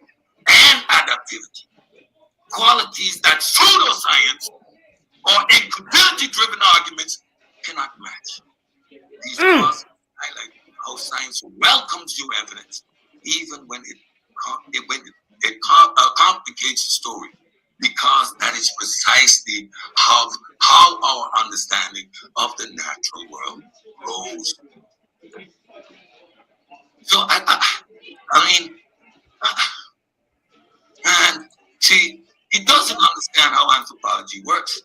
and adaptivity, qualities that pseudo-science or incredulity-driven arguments cannot match. These fossils highlight how science welcomes new evidence, even when it complicates the story, because that is precisely how our understanding of the natural world grows. So man, see, he doesn't understand how anthropology works.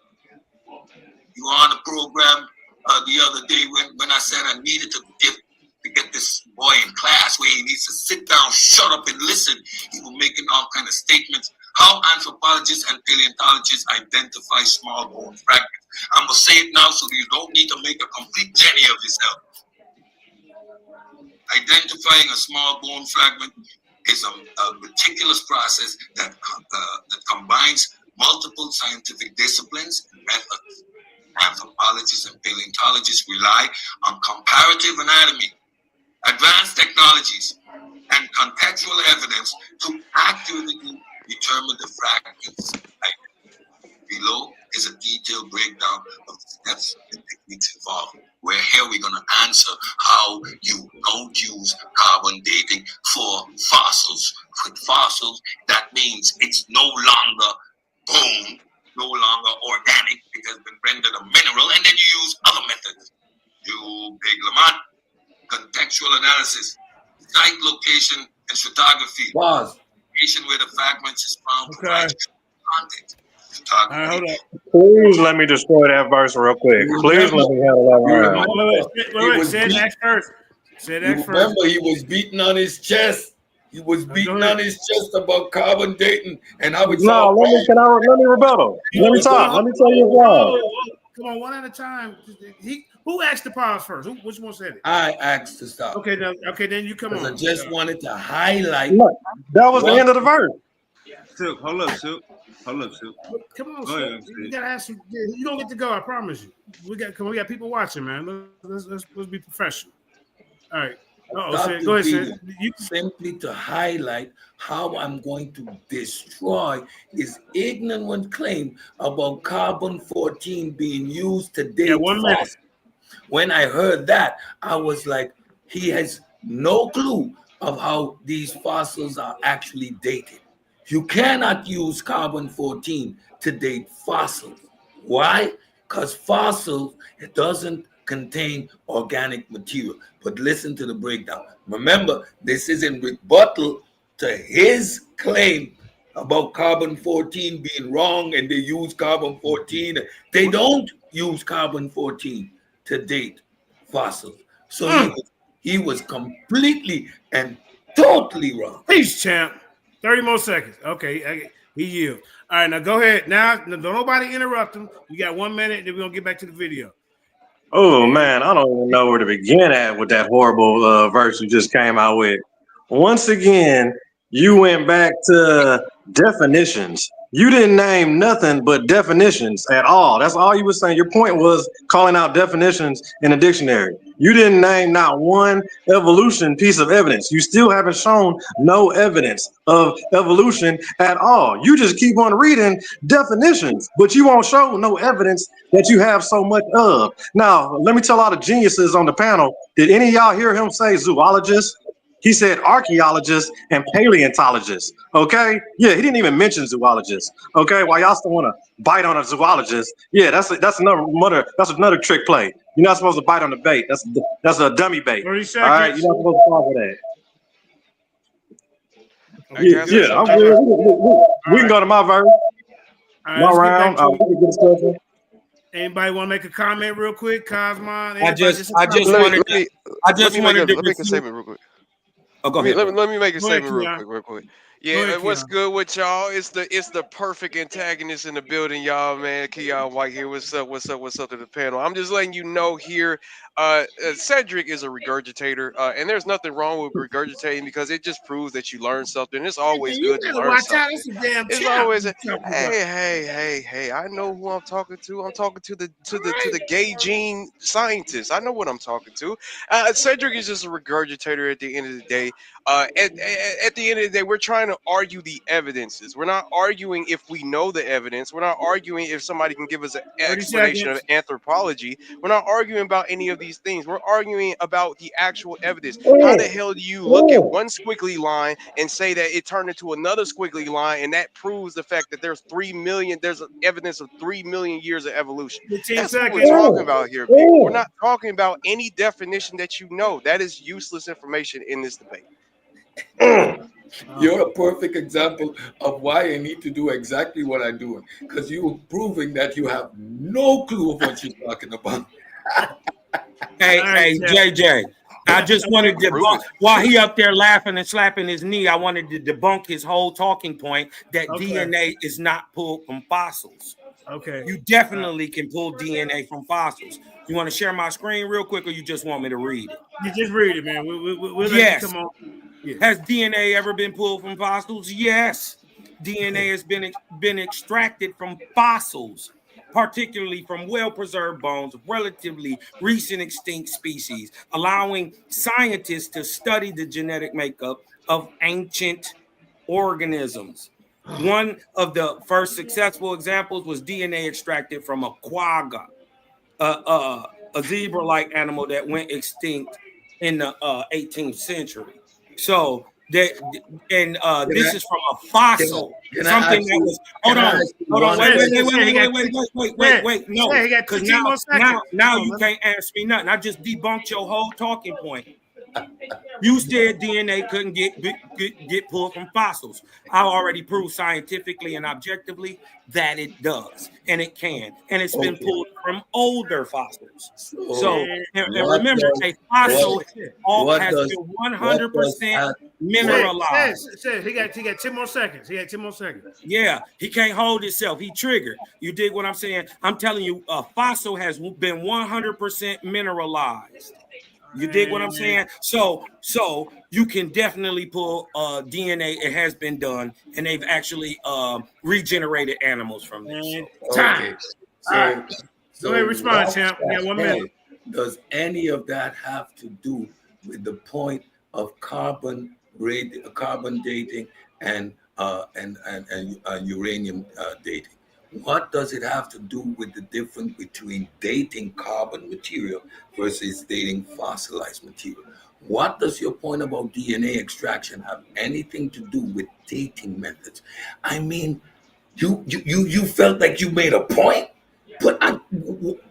You were on the program the other day when I said I needed to get this boy in class where he needs to sit down, shut up, and listen. He was making all kind of statements. How anthropologists and paleontologists identify small bone fragments. I'm gonna say it now so you don't need to make a complete Jenny of yourself. Identifying a small bone fragment is a meticulous process that combines multiple scientific disciplines and methods. Anthropologists and paleontologists rely on comparative anatomy, advanced technologies, and contextual evidence to accurately determine the fragments. Below is a detailed breakdown of the steps and techniques involved, where here we're going to answer how you don't use carbon dating for fossils. With fossils, that means it's no longer bone, no longer organic, because it's been rendered a mineral, and then you use other methods. You big Lamont, contextual analysis, site location and stratigraphy. Location where the fragments is found provides context. Hold on. Please let me destroy that verse real quick. Please let me handle that Wait, say that first. Say that first. Remember, he was beating on his chest. He was beating on his chest about carbon dating and how it's all let me rebuttal. Let me talk. Let me tell you why. Come on, one at a time. Who asked the pause first? Which one said it? I asked to stop. Okay, then you come on. I just wanted to highlight. Look, that was the end of the verse. Silk, hold up, Silk. Come on, Silk. You gotta have some. You don't get to go. I promise you. We got people watching, man. Let's be professional. All right. Go ahead, Sid. Simply to highlight how I'm going to destroy his ignorant claim about carbon-14 being used to date fossils. When I heard that, I was like, he has no clue of how these fossils are actually dated. You cannot use carbon-14 to date fossils. Why? Because fossils, it doesn't contain organic material. But listen to the breakdown. Remember, this is in rebuttal to his claim about carbon-14 being wrong and they use carbon-14. They don't use carbon-14 to date fossils. So he was completely and totally wrong. Peace, champ. 30 more seconds. Okay, he yields. All right, now go ahead. Now, don't nobody interrupt him. You got 1 minute, then we're going to get back to the video. Oh, man, I don't even know where to begin at with that horrible verse you just came out with. Once again, you went back to definitions. You didn't name nothing but definitions at all. That's all you were saying. Your point was calling out definitions in a dictionary. You didn't name not one evolution piece of evidence. You still haven't shown no evidence of evolution at all. You just keep on reading definitions, but you won't show no evidence that you have so much of. Now, let me tell all the geniuses on the panel, did any of y'all hear him say zoologist? He said archaeologists and paleontologists. Okay, yeah, he didn't even mention zoologists. Okay, while y'all still want to bite on a zoologist, yeah, that's another trick play. You're not supposed to bite on the bait. That's a dummy bait. 30 seconds. All right, you're not supposed to fall for that. Yeah, I'm good. We can go to my verse. All right, My let's get round. back to We can get discussion. Anybody want to make a comment real quick? Cosmon? I just wanted to make a statement real quick. Oh, go ahead. Let me make a Go ahead, statement Keon. real quick. Go Yeah, ahead, what's Keon. good with y'all? It's the perfect antagonist in the building, y'all, man. Keon White here. What's up to the panel? I'm just letting you know here, Cedric is a regurgitator, and there's nothing wrong with regurgitating because it just proves that you learn something. It's always You good to better learn watch out. something. That's a damn It's champ. always Hey. I know who I'm talking to. I'm talking to the gay gene scientist. I know what I'm talking to. Cedric is just a regurgitator at the end of the day. At the end of the day, we're trying to argue the evidences. We're not arguing if we know the evidence. We're not arguing if somebody can give us an explanation of anthropology. We're not arguing about any of these things. We're arguing about the actual evidence. How the hell do you look at one squiggly line and say that it turned into another squiggly line, and that proves the fact that there's evidence of 3 million years of evolution? That's what we're talking about here, people. We're not talking about any definition that you know. That is useless information in this debate. You're a perfect example of why I need to do exactly what I'm doing, because you're proving that you have no clue of what you're talking about. Hey, JJ, I just wanted to debunk, while he up there laughing and slapping his knee, I wanted to debunk his whole talking point that DNA is not pulled from fossils. Okay. You definitely can pull DNA from fossils. You want to share my screen real quick, or you just want me to read it? You just read it, man. We'll let Yes. you come on. Yeah. Has DNA ever been pulled from fossils? Yes. DNA has been extracted from fossils, particularly from well-preserved bones of relatively recent extinct species, allowing scientists to study the genetic makeup of ancient organisms. One of the first successful examples was DNA extracted from a quagga, a zebra-like animal that went extinct in the 18th century. So this is from a fossil, something that was. Hold on, wait. No, because now you can't ask me nothing. I just debunked your whole talking point. You said DNA couldn't get pulled from fossils. I already proved scientifically and objectively that it does, and it can, and it's been pulled from older fossils. So, and remember, a fossil has been 100% mineralized. He got 10 more seconds. He had 10 more seconds. Yeah, he can't hold himself. He triggered. You dig what I'm saying? I'm telling you, a fossil has been 100% mineralized. You dig what I'm saying? So you can definitely pull DNA. It has been done, and they've actually regenerated animals from this. Time. All right. Go ahead, respond, champ. We got 1 minute. Does any of that have to do with the point of carbon dating and uranium dating? What does it have to do with the difference between dating carbon material versus dating fossilized material? What does your point about DNA extraction have anything to do with dating methods? I mean, you felt like you made a point, but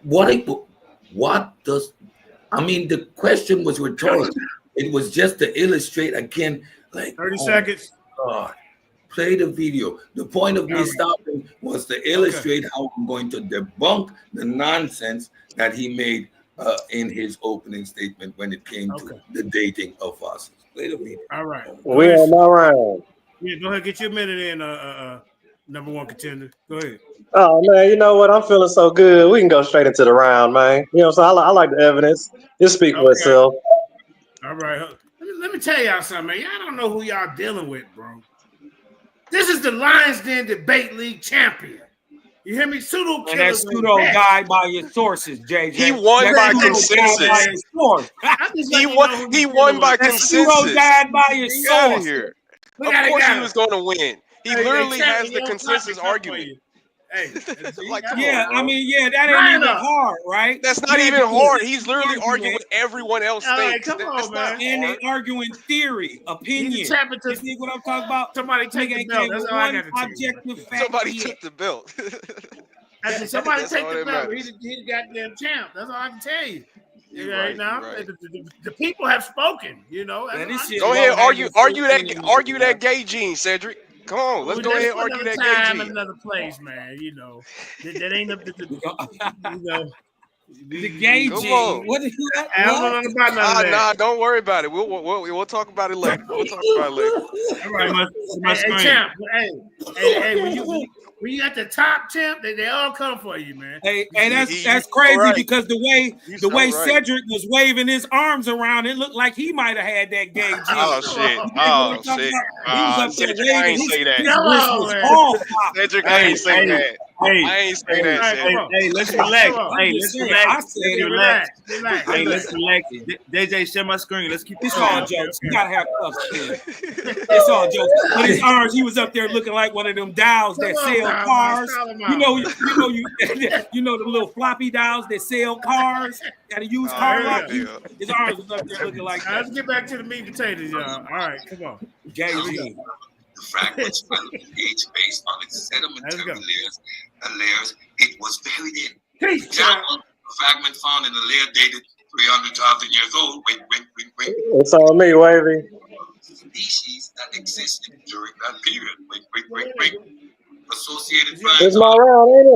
what does? I mean, the question was rhetorical. It was just to illustrate again, like 30 seconds. God. Play the video. The point of me stopping was to illustrate how I'm going to debunk the nonsense that he made in his opening statement when it came to the dating of fossils. Play the video. All right. We on my round. Yeah, go ahead, get your minute in, number one contender. Go ahead. Oh man, you know what? I'm feeling so good. We can go straight into the round, man. You know, so I like the evidence. It speaks for itself. All right. Let me tell y'all something, man. Y'all don't know who y'all dealing with, bro. This is the LIONSDEN Debate League champion. You hear me? Pseudo and that pseudo died by your sources, JJ. He won by consensus. He won by consensus. Pseudo died by your source. Here. Of course he was going to win. He literally has the consensus argument. Hey, that ain't even hard, right? That's not even hard. He's literally arguing what everyone else thinks. Come on, man. And they arguing theory, opinion. You see what I'm talking about? Somebody take the belt. That's all I got to objective fact. Somebody took the belt. Somebody take the belt. He's the goddamn champ. That's all I can tell you. The people have spoken. You know. Go ahead, argue that gay gene, Cedric. Come on, let's go ahead and argue that gay gene. Another place, man. You know, that ain't you know. The gay gene. What? I don't know nothing about none of that. Nah, don't worry about it. We'll talk about it later. We'll talk about it later. All right, hey, champ. Hey, when you at the top, champ, they all come for you, man. Hey, that's crazy right. Because the way Cedric was waving his arms around, it looked like he might have had that gay gene. Oh shit! Cedric, I ain't say that. Cedric, I ain't say that. I ain't say that. Hey, let's relax. Hey, let's relax. DJ, share my screen. Let's keep this all jokes. You gotta have cuffs. It's all jokes. With his arms, he was up there looking like one of them dials that sell cars. You know the little floppy dials that sell cars. Got a used car lot. His arms was up there looking like that. Let's get back to the meat and potatoes, y'all. All right, come on. The fragments fell into age based on its sedimentary layers it was buried in. For example, a fragment found in a layer dated 300,000 years old. Wait. It's on me, Wavy. Species that existed during that period. Wait. Associated it's my round, ain't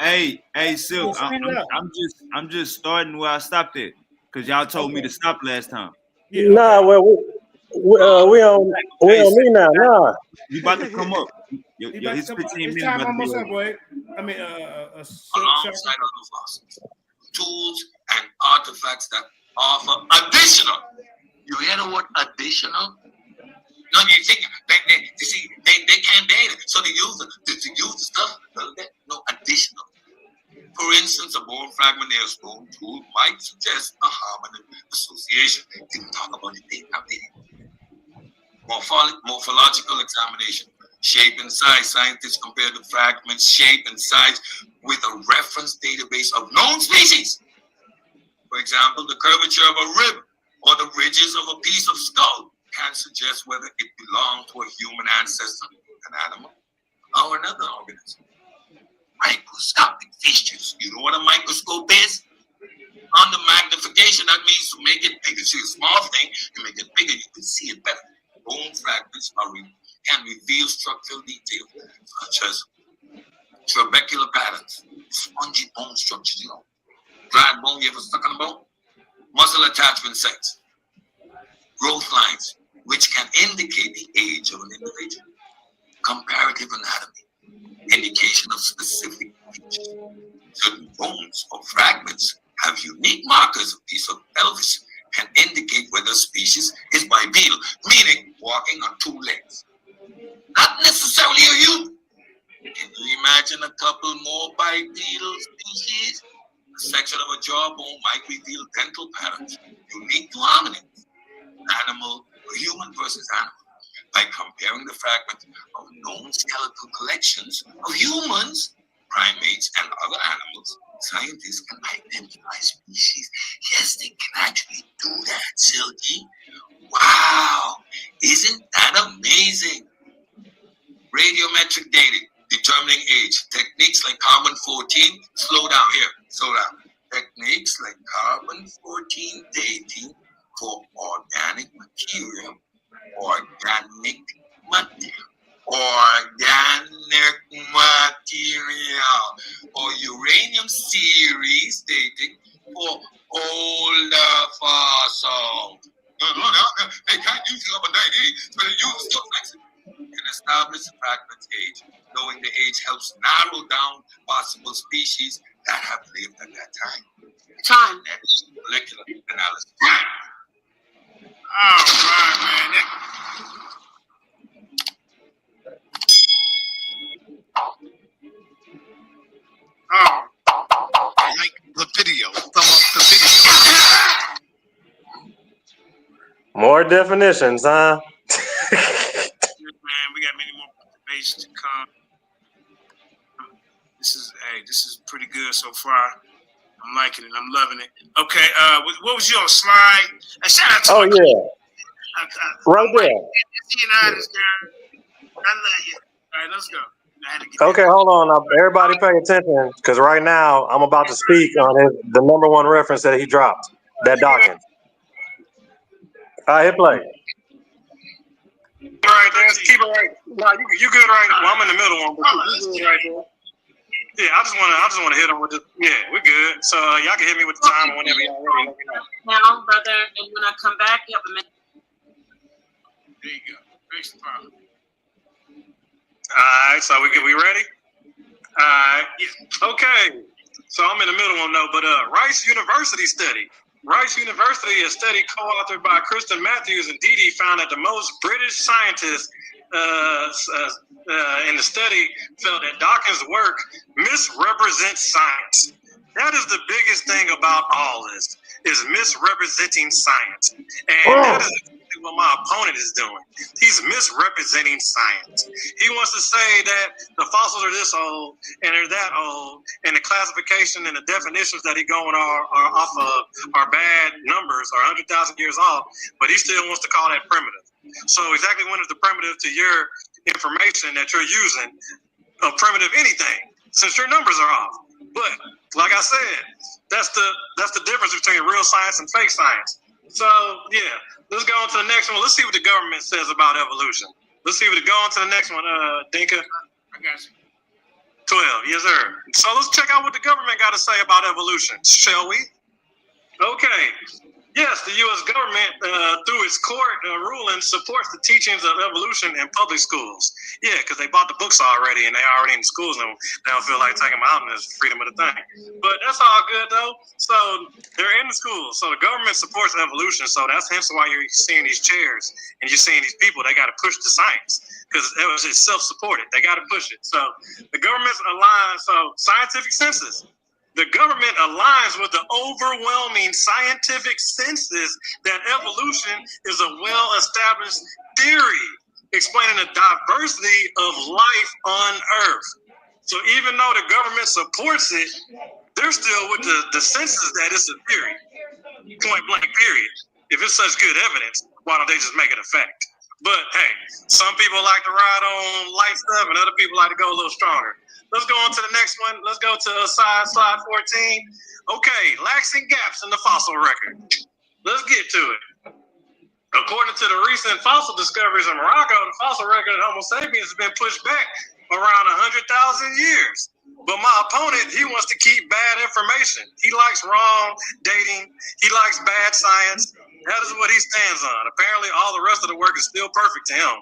it? Hey, Silk. I'm just starting where I stopped at because y'all told me to stop last time. Nah, well, we on me now. Nah, you about to come up. His 15 minutes. Almost up, boy. I mean, alongside other fossils, tools, and artifacts that offer additional. You hear the word additional? No, you think they can't date it, so they use the stuff. No additional. For instance, a bone fragment near a stone tool might suggest a harmonic association. Didn't talk about it. Morphological examination. Shape and size. Scientists compare the fragment's shape and size with a reference database of known species. For example, the curvature of a rib or the ridges of a piece of skull can suggest whether it belonged to a human ancestor, an animal, or another organism. Microscopic features. You know what a microscope is? Under magnification, that means to make it bigger. See, a small thing, you make it bigger, you can see it better. Bone fragments can reveal structural details such as trabecular patterns, spongy bone structures, dried bone, you ever stuck on a bone? Muscle attachment sites, growth lines, which can indicate the age of an individual. Comparative anatomy, indication of specific features. Certain bones or fragments have unique markers. A piece of pelvis can indicate whether a species is bipedal, meaning walking on two legs. Not necessarily a human. Can you imagine a couple more bipedal species? A section of a jawbone might reveal dental patterns unique to hominids, animal or human versus animal. By comparing the fragments of known skeletal collections of humans, primates, and other animals, scientists can identify species. Yes, they can actually do that, Silky. Wow, isn't that amazing? Radiometric dating, determining age. Techniques like carbon-14, slow down. Techniques like carbon-14 dating for organic material, or uranium series dating for older fossils. They can't use it overnight. But they use stuff like that. Can establish the fragment's age. Knowing the age helps narrow down possible species that have lived at that time. Next, molecular analysis. All right, man. Like the video. Thumb up the video. More definitions, huh? Man, we got many more debates to come. This is pretty good so far. I'm liking it. I'm loving it. Okay, what was your slide? Shout out to right there. I love you. All right, let's go. Okay, hold on. Now, everybody pay attention, because right now I'm about to speak on the number one reference that he dropped, that Dawkins. Hit play. Right there, keep it right. No, you good right? Well, I'm in the middle one, but you good right there. Yeah, I just wanna hit him with the. Yeah, we're good. So y'all can hit me with the time whenever y'all ready. Let me know. Now, brother, and when I come back, you have a minute. There you go. Fix the problem. All right, so we ready? All right. Yeah. Okay. So I'm in the middle one though, but Rice University study. Rice University, a study co-authored by Kristen Matthews and Dee found that the most British scientists in the study felt that Dawkins' work misrepresents science. That is the biggest thing about all this, is misrepresenting science. And that is what my opponent is doing. He's misrepresenting science. He wants to say that the fossils are this old and they're that old, and the classification and the definitions that he going are off of are bad numbers, are 100,000 years off, but he still wants to call that primitive. So exactly when is the primitive to your information that you're using a primitive anything, since your numbers are off? But like I said, that's the difference between real science and fake science. So yeah, let's go on to the next one. Let's see what the government says about evolution. Let's see what go on to the next one, Dinka. I got you. 12, yes sir. So let's check out what the government got to say about evolution, shall we? Okay. Yes, the U.S. government, through its court ruling, supports the teachings of evolution in public schools. Yeah, because they bought the books already, and they're already in the schools, and they don't feel like taking them out, and it's freedom of the thing. But that's all good, though. So they're in the schools. So the government supports evolution. So that's hence why you're seeing these chairs, and you're seeing these people. They got to push the science, because it's self-supported. They got to push it. So the government's aligned. So scientific census. The government aligns with the overwhelming scientific consensus that evolution is a well-established theory, explaining the diversity of life on Earth. So even though the government supports it, they're still with the census that it's a theory, point blank period. If it's such good evidence, why don't they just make it a fact? But hey, some people like to ride on light stuff and other people like to go a little stronger. Let's go on to the next one. Let's go to slide 14. Okay, lacks and gaps in the fossil record. Let's get to it. According to the recent fossil discoveries in Morocco, the fossil record of Homo sapiens has been pushed back around 100,000 years. But my opponent, he wants to keep bad information. He likes wrong dating. He likes bad science. That is what he stands on. Apparently, all the rest of the work is still perfect to him.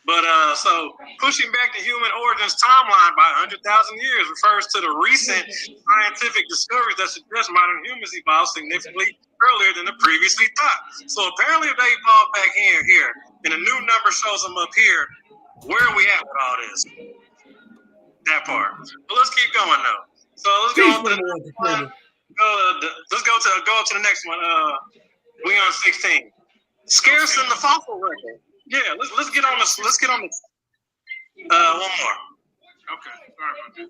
But so pushing back the human origins timeline by 100,000 years refers to the recent scientific discoveries that suggest modern humans evolved significantly earlier than the previously thought. So apparently, if they evolved back here, and a new number shows them up here, where are we at with all this? That part. But let's keep going though. So let's go on to the next one. Let's go to the next one. We on 16. Scarce in the fossil record. Yeah, let's get on this. Let's get on this. One more. Okay, sorry about that.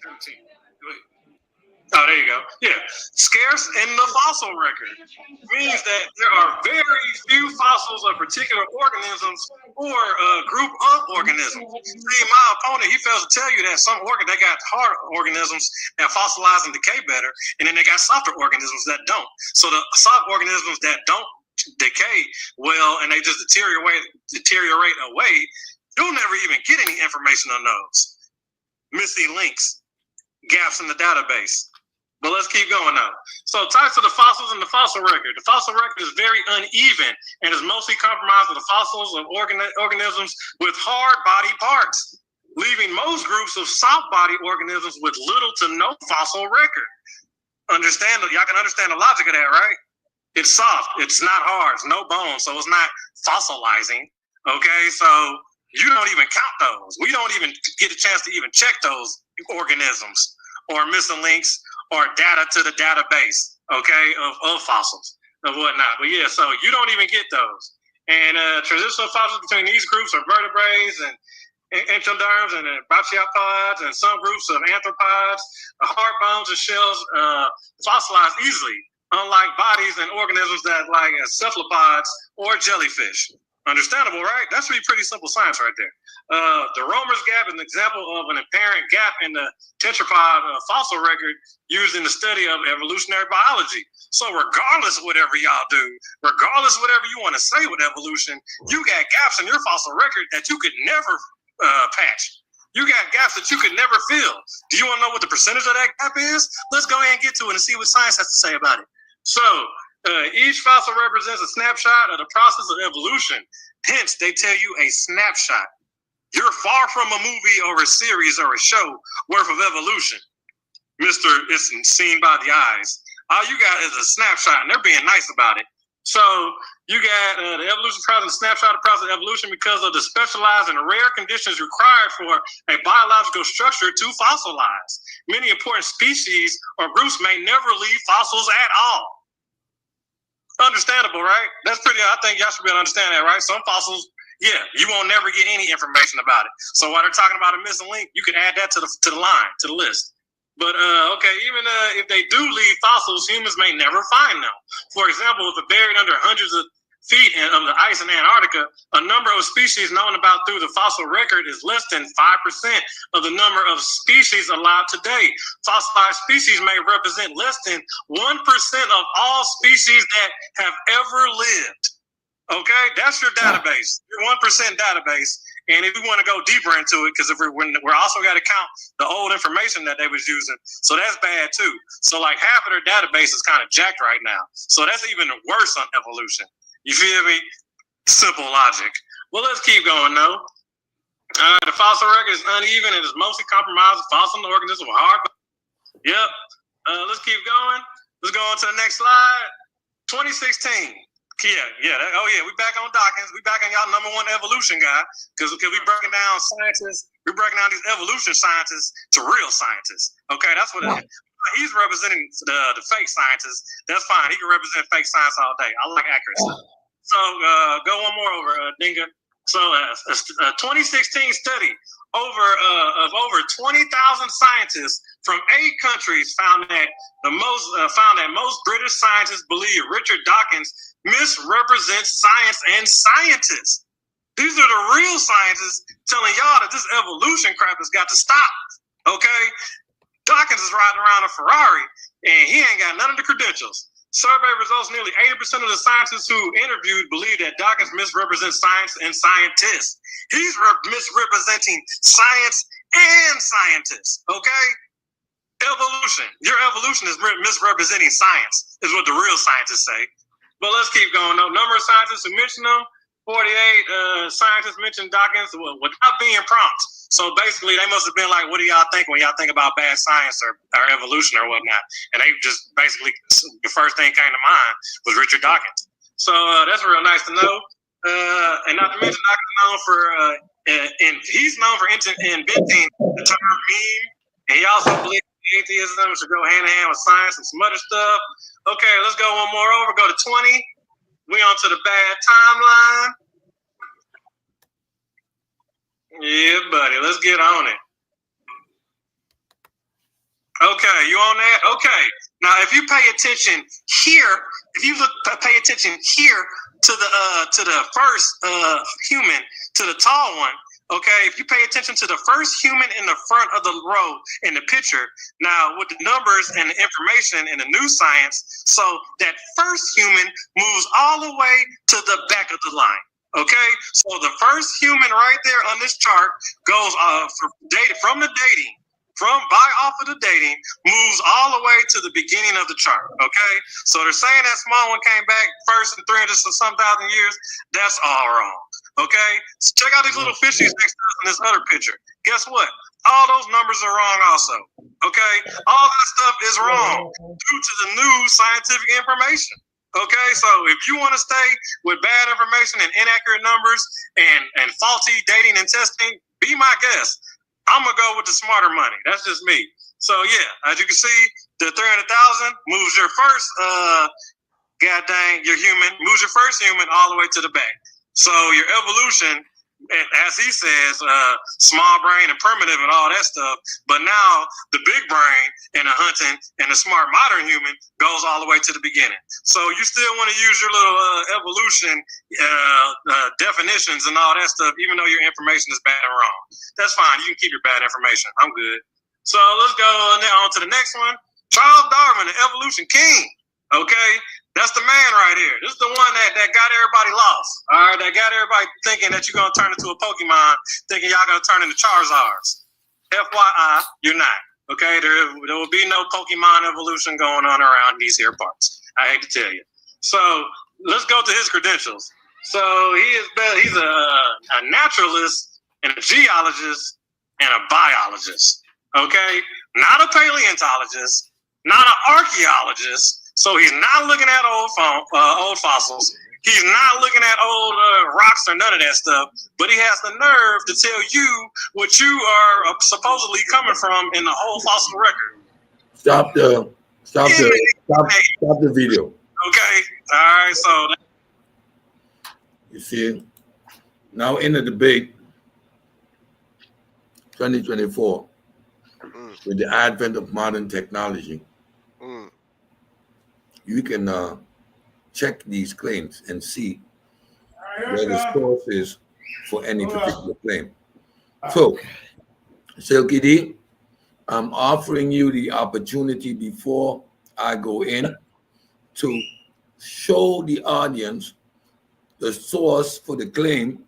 17. Go ahead. Oh, there you go. Yeah, scarce in the fossil record means that there are very few fossils of particular organisms or a group of organisms. See, my opponent, he fails to tell you that some they got hard organisms that fossilize and decay better, and then they got softer organisms that don't. So the soft organisms that don't decay well and they just deteriorate away, you'll never even get any information on those. Missing links, gaps in the database. But let's keep going now. So types of the fossils in the fossil record. The fossil record is very uneven and is mostly comprised of the fossils of organisms with hard body parts, leaving most groups of soft body organisms with little to no fossil record. Y'all can understand the logic of that, right? It's soft, it's not hard, it's no bones, so it's not fossilizing. Okay, so you don't even count those. We don't even get a chance to even check those organisms or missing links or data to the database, okay, of fossils and whatnot. But yeah, so you don't even get those. And transitional fossils between these groups are vertebrates and ectoderms and brachiopods and some groups of arthropods. Hard bones and shells fossilize easily, unlike bodies and organisms that like cephalopods or jellyfish. Understandable, right? That should be pretty simple science right there. The Romer's gap is an example of an apparent gap in the tetrapod fossil record used in the study of evolutionary biology. So regardless of whatever y'all do, regardless of whatever you want to say with evolution, you got gaps in your fossil record that you could never patch. You got gaps that you could never fill. Do you want to know what the percentage of that gap is? Let's go ahead and get to it and see what science has to say about it. So each fossil represents a snapshot of the process of evolution. Hence, they tell you a snapshot. You're far from a movie or a series or a show worth of evolution. Mr. It's seen by the eyes. All you got is a snapshot, and they're being nice about it. So you got the evolution process, snapshot of process of evolution because of the specialized and rare conditions required for a biological structure to fossilize. Many important species or groups may never leave fossils at all. Understandable, right? That's pretty, I think y'all should be able to understand that, right? Some fossils, yeah, you won't never get any information about it. So while they're talking about a missing link, you can add that to the line, to the list. But okay, even if they do leave fossils, humans may never find them. For example, if they're buried under hundreds of feet of the ice in Antarctica, a number of species known about through the fossil record is less than 5% of the number of species alive today. Fossilized species may represent less than 1% of all species that have ever lived. Okay, that's your database, your 1% database. And if we want to go deeper into it, because if we're also got to count the old information that they was using, so that's bad too. So like half of their database is kind of jacked right now. So that's even worse on evolution. You feel me? Simple logic. Well, let's keep going though. The fossil record is uneven and is mostly compromised with fossil organisms with hard. Yep. Let's keep going. Let's go on to the next slide. 2016. Yeah. We back on Dawkins. We back on y'all number one evolution guy because we breaking down scientists. We breaking down these evolution scientists to real scientists. Okay, that's what it is. He's representing the fake scientists. That's fine. He can represent fake science all day. I like accuracy. So go one more over, Dinga. So a 2016 study of over 20,000 scientists from 8 countries found that most British scientists believe Richard Dawkins misrepresents science and scientists. These are the real scientists telling y'all that this evolution crap has got to stop. Okay? Dawkins is riding around a Ferrari and he ain't got none of the credentials. Survey results, nearly 80% of the scientists who interviewed believe that Dawkins misrepresents science and scientists. He's misrepresenting science and scientists, okay? Evolution. Your evolution is misrepresenting science, is what the real scientists say. But let's keep going. No number of scientists who mentioned them. 48 scientists mentioned Dawkins without being prompted. So basically, they must have been like, what do y'all think when y'all think about bad science or evolution or whatnot? And they just basically, the first thing came to mind was Richard Dawkins. So that's real nice to know. And not to mention, Dawkins is known for, and he's known for inventing the term meme. And he also believes atheism should go hand in hand with science and some other stuff. Okay, let's go one more over. Go to 20. We on to the bad timeline. Yeah, buddy. Let's get on it. Okay, you on that? Okay. Now, if you pay attention here, pay attention here to the first human, to the tall one. Okay, if you pay attention to the first human in the front of the row in the picture, now with the numbers and the information in the new science, so that first human moves all the way to the back of the line. Okay, so the first human right there on this chart goes from the dating, off of the dating, moves all the way to the beginning of the chart. Okay, so they're saying that small one came back first in 300 or some thousand years. That's all wrong. Okay, so check out these little fishies next to us in this other picture. Guess what? All those numbers are wrong also. Okay, all that stuff is wrong due to the new scientific information. Okay, so if you want to stay with bad information and inaccurate numbers and faulty dating and testing, be my guest. I'm gonna go with the smarter money. That's just me. So yeah, as you can see, the 300,000 moves your first your human moves your first human all the way to the back. So your evolution as he says, small brain and primitive and all that stuff. But now the big brain and the hunting and the smart modern human goes all the way to the beginning. So you still want to use your little evolution definitions and all that stuff, even though your information is bad and wrong. That's fine. You can keep your bad information. I'm good. So let's go on to the next one. Charles Darwin, the evolution king. Okay. That's the man right here. This is the one that got everybody lost. All right, that got everybody thinking that you're gonna turn into a Pokemon, thinking y'all gonna turn into Charizards. FYI, you're not. Okay, there will be no Pokemon evolution going on around these here parts. I hate to tell you. So let's go to his credentials. So he's a naturalist and a geologist and a biologist. Okay, not a paleontologist, not an archaeologist. So he's not looking at old fossils. He's not looking at old rocks or none of that stuff. But he has the nerve to tell you what you are supposedly coming from in the whole fossil record. Stop the video. Okay. All right. So you see, now in the debate, 2024, with the advent of modern technology. You can check these claims and see where the source is for any particular claim. So, Silky D, I'm offering you the opportunity before I go in to show the audience the source for the claim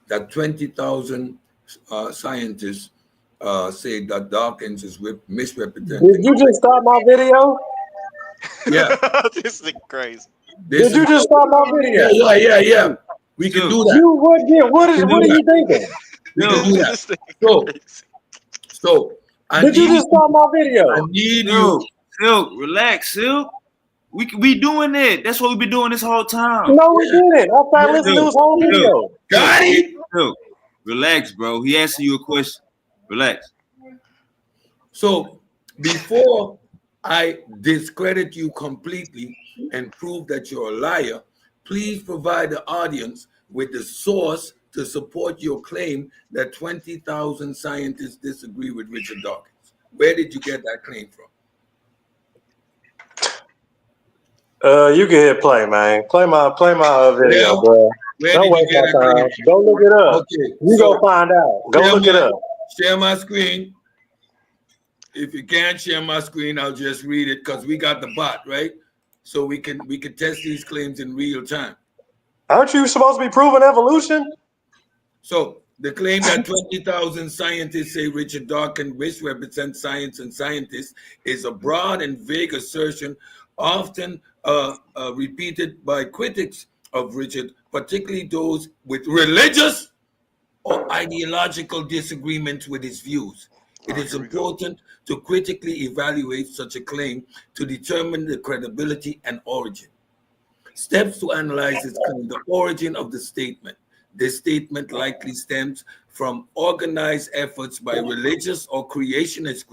that 20,000 scientists say that Dawkins is misrepresenting. Did you just start my video? Yeah. This is crazy. Did you just start my video? Yeah. We can do that. What are you thinking? We can do that. So did you just start my video? I need you. Silk, relax, Silk. We doing it. That's what we've been doing this whole time. No, we didn't. I started listening to his whole video. Got it. Silk, relax, bro. He asking you a question. Relax. So before I discredit you completely and prove that you're a liar, please provide the audience with the source to support your claim that 20,000 scientists disagree with Richard Dawkins. Where did you get that claim from? You can hit play, man. Play my video, bro. Don't waste my time. Go look it up. Okay, you go find out. Go look it up. Share my screen. If you can't share my screen, I'll just read it because we got the bot, right? So we can test these claims in real time. Aren't you supposed to be proving evolution? So the claim that 20,000 scientists say Richard Dawkins misrepresents science and scientists is a broad and vague assertion, often repeated by critics of Richard, particularly those with religious or ideological disagreements with his views. It is important to critically evaluate such a claim to determine the credibility and origin. Steps to analyze this claim: the origin of the statement. This statement likely stems from organized efforts by religious or creationist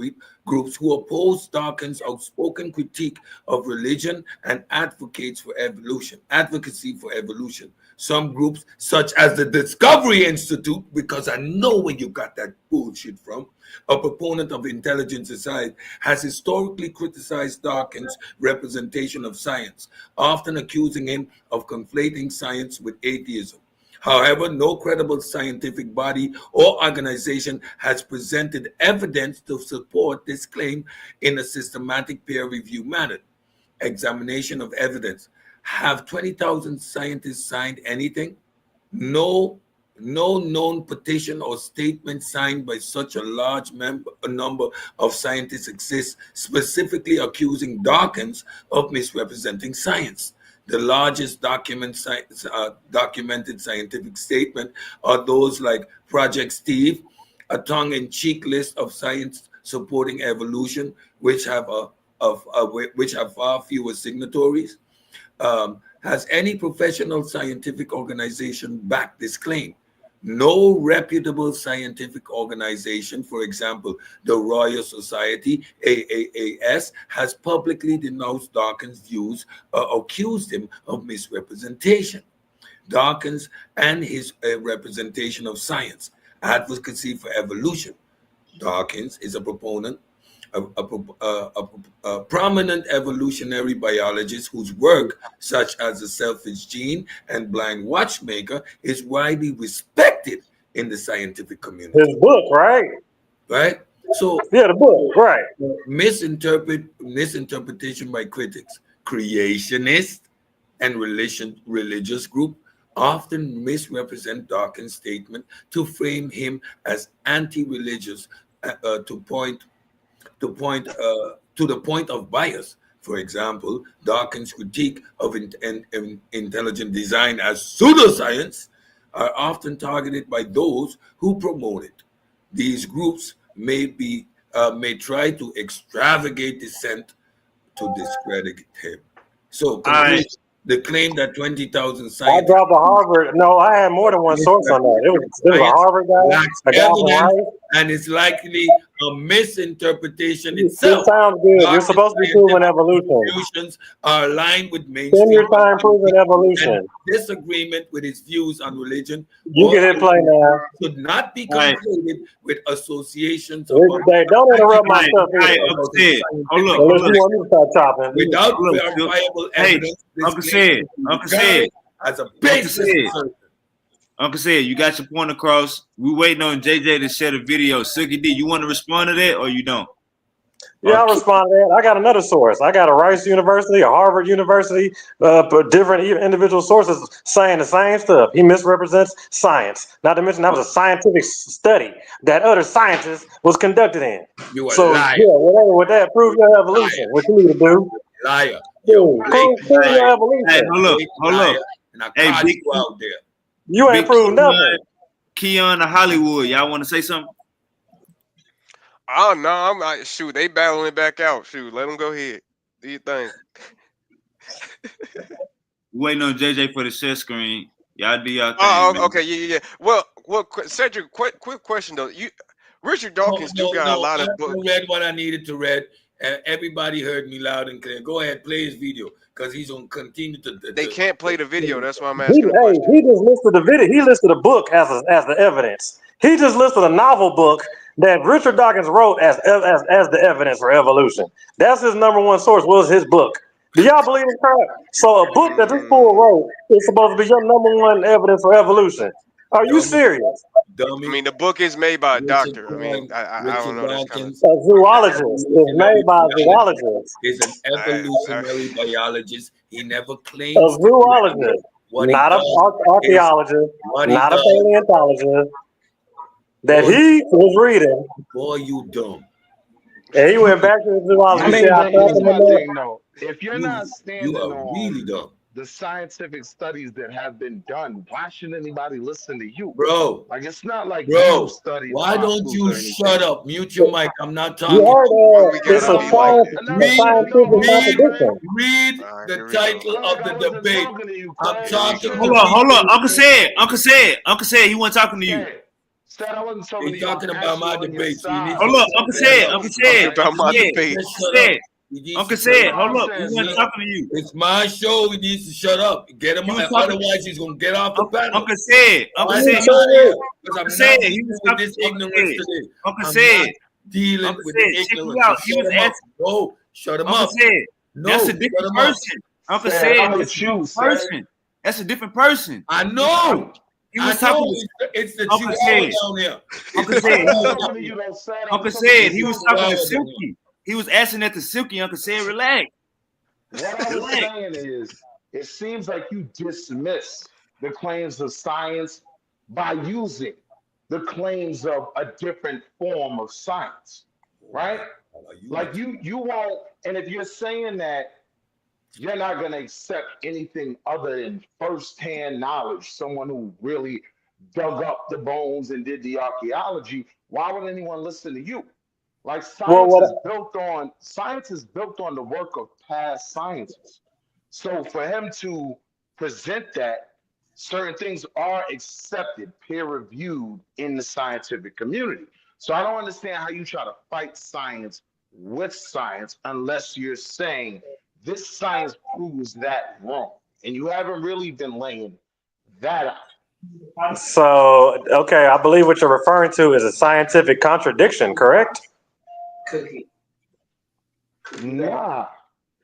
groups who oppose Dawkins' outspoken critique of religion and advocacy for evolution. Some groups, such as the Discovery Institute, because I know where you got that bullshit from, a proponent of intelligent society, has historically criticized Dawkins' representation of science, often accusing him of conflating science with atheism. However, no credible scientific body or organization has presented evidence to support this claim in a systematic peer-reviewed manner. Examination of evidence. Have 20,000 scientists signed anything? No known petition or statement signed by such a large number of scientists exists, specifically accusing Dawkins of misrepresenting science. The largest documented scientific statement are those like Project Steve, a tongue-in-cheek list of science supporting evolution, which have far fewer signatories. Has any professional scientific organization backed this claim? No reputable scientific organization, for example, the Royal Society, AAAS, has publicly denounced Dawkins' views or accused him of misrepresentation. Dawkins and his representation of science, advocacy for evolution. Dawkins is a proponent, a prominent evolutionary biologist whose work, such as The Selfish Gene and Blind Watchmaker, is widely respected in the scientific community. His book, right? Right? So yeah, the book, right? Misinterpretation by critics, creationist and religious group often misrepresent Dawkins' statement to frame him as anti-religious to the point of bias. For example, Dawkins' critique of intelligent design as pseudoscience are often targeted by those who promote it. These groups may try to extravagate dissent to discredit him. So the claim that 20,000 I scientists dropped a Harvard. No, I had more than one source on that. It was a Harvard guy, a guy from Rice. And it's likely a misinterpretation It itself. sounds good. You're supposed to be proving evolution. Conclusions are aligned with Spend mainstream your time proving evolution. and disagreement with his views on religion. You can hit play now. Should not be conflated with associations. Hey, don't interrupt my stuff. Unless you want me to start chopping. Without verifiable evidence, as a basis. Uncle said, you got your point across. We waiting on JJ to share the video. Silky D, you want to respond to that or you don't? Yeah, I'll respond to that. I got another source. I got a Rice University, a Harvard University, but different individual sources saying the same stuff. He misrepresents science. Not to mention that was a scientific study that other scientists was conducted in. You so liar. Yeah, whatever with that, prove your evolution. What you need to do? Liar. Prove your evolution. Hey, hold up. And I Hey, caught big you out there. You ain't proved nothing. Keon to Hollywood. Y'all want to say something? Oh no, I'm not. Shoot, they battling it back out. Shoot, let them go ahead. Do your thing. Waiting on JJ for the share screen. Y'all do y'all thing. Oh, okay, yeah. Well, Cedric, quick question though. Richard Dawkins got a lot of books. I read what I needed to read. Everybody heard me loud and clear. Go ahead, play his video because he's gonna continue to. They can't play the video. That's why I'm He asking. he just listed the video. He listed a book as the evidence. He just listed a novel book that Richard Dawkins wrote as the evidence for evolution. That's his number one source. Was his book. Do y'all believe in crap? So a book that this fool wrote is supposed to be your number one evidence for evolution. Are you serious? Dummy. I mean, the book is made by a doctor. I mean, I don't know. That's kind of... A zoologist. It's made by a zoologist. Is an evolutionary biologist. He never claimed. A zoologist, not an archaeologist, not a paleontologist. That he was reading. Boy, you dumb. And he went back to the zoologist. I mean, here's my thing, though. If you're not standing you are on really dumb. the scientific studies that have been done, why should anybody listen to you, bro? Like, it's not like Bro, studies. why don't you shut up? Mute your mic. I'm not talking. You heard it's a scientific contradiction. Read the title of the debate. I'm talking. Hold on. Uncle said he wasn't talking to you. Said I wasn't talking to He's you. talking about my debate. So you need Hold up, Uncle said. About my debate. Uncle said, hold up, he wasn't talking to you. It's my show. He needs to shut up. Get him out. Otherwise, he's gonna get off the panel. Uncle said, he was talking this ignorance today. Uncle said, dealing with the ignorance. He was asking. No, shut him Uncle up. said, No, that's a different person. Uncle said, it's a different person. That's a different person. I know. He was talking. It's the Uncle Chihuahua said, down here. Uncle said he was talking to Silky. He was asking that to Silky. Uncle said, relax. What I was saying is, it seems like you dismiss the claims of science by using the claims of a different form of science, right? Like you won't, and if you're saying that you're not going to accept anything other than firsthand knowledge, someone who really dug up the bones and did the archaeology, why would anyone listen to you? Like science is built on the work of past scientists. So for him to present that, certain things are accepted, peer-reviewed in the scientific community. So I don't understand how you try to fight science with science unless you're saying this science proves that wrong. And you haven't really been laying that out. So, okay, I believe what you're referring to is a scientific contradiction, correct? Nah.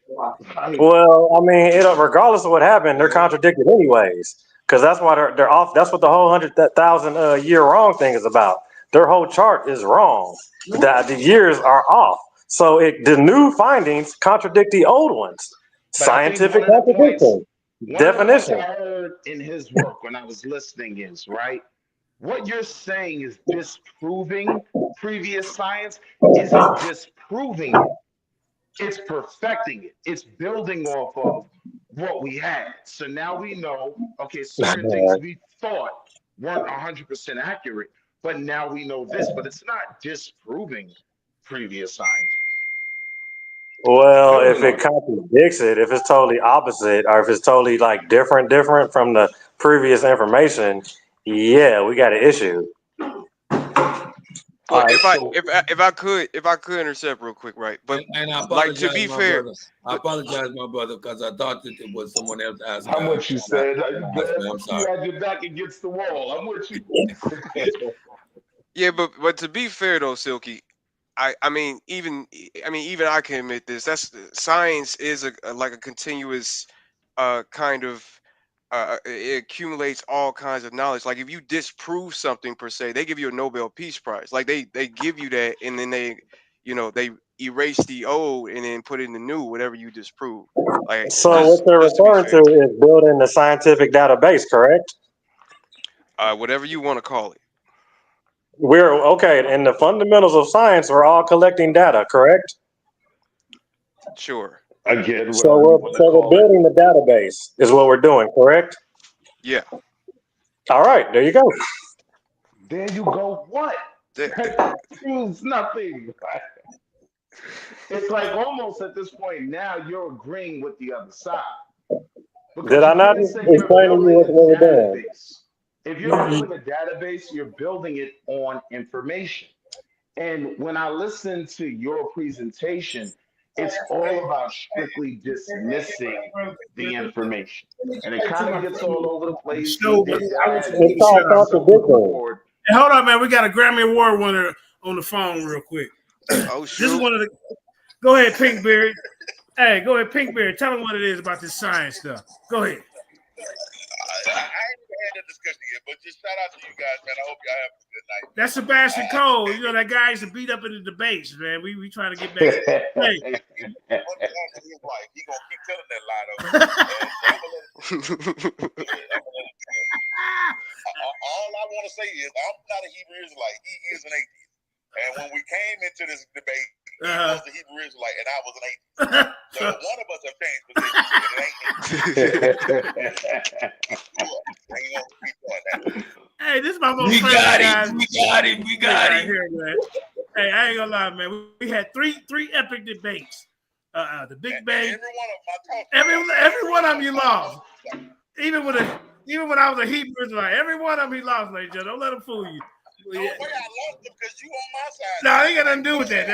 Well, I mean, regardless of what happened, they're contradicted anyways, because that's why they're off. That's what the whole 100,000 year wrong thing is about. Their whole chart is wrong. The years are off. So the new findings contradict the old ones. But I think Scientific one of the points contradiction. Definition. I heard in his work when I was listening is, right, what you're saying is disproving previous science isn't disproving it. It's perfecting it. It's building off of what we had. So now we know, okay, certain things we thought weren't 100% accurate, but now we know this. But it's not disproving previous science. Well, if it contradicts it, if it's totally opposite, or if it's totally like different from the previous information, yeah, we got an issue. Well, if I could intercept real quick, right? But and I like to be fair, I apologize, my brother, because I thought that it was someone else asking. I'm what you said. I'm You sorry. had your back against the wall. I'm with you. yeah, but to be fair though, Silky, I mean even I can admit this. That's science is like a continuous kind of it accumulates all kinds of knowledge. Like if you disprove something per se, they give you a Nobel Peace Prize. Like they give you that, and then they erase the old and then put in the new, whatever you disprove. Like So what they're referring to is building the scientific database, correct? Whatever you want to call it. We're okay. In the fundamentals of science, we're all collecting data, correct? Sure. Again, So we're building the database is what we're doing, correct? Yeah. All right, there you go. There you go. What? That proves nothing. It's like almost at this point now you're agreeing with the other side. Because Did I not explain to you what we're doing? If you're building a database, you're building it on information. And when I listen to your presentation, it's all about strictly dismissing the information. And it kind of gets all over the place. Hey, hold on, man. We got a Grammy Award winner on the phone real quick. Oh, This is one of the. Go ahead, Pinkberry. Hey, go ahead, Pinkberry. Tell them what it is about this science stuff. Go ahead. I ain't had that discussion yet, but just shout out to you guys, man. I hope y'all have a good night. That's Sebastian Cole. You know that guy used to beat up in the debates, man. We trying to get back. Hey. He gonna keep telling that lie though. All I want to say is I'm not a Hebrew Israelite. He is an atheist. And when we came into this debate, he was a Hebrew Israelite, and I was an atheist. So one of us have changed positions, and it ain't. Hey, this is my most We got him. Here, man. Hey, I ain't gonna lie, man. We had three epic debates. The Big Bang. Every one of them you lost. Even when I was a Hebrew Israelite, every one of them he lost, ladies and gentlemen. Don't let him fool you. No way, I lost them because you on my side. No, I ain't got nothing to do with that.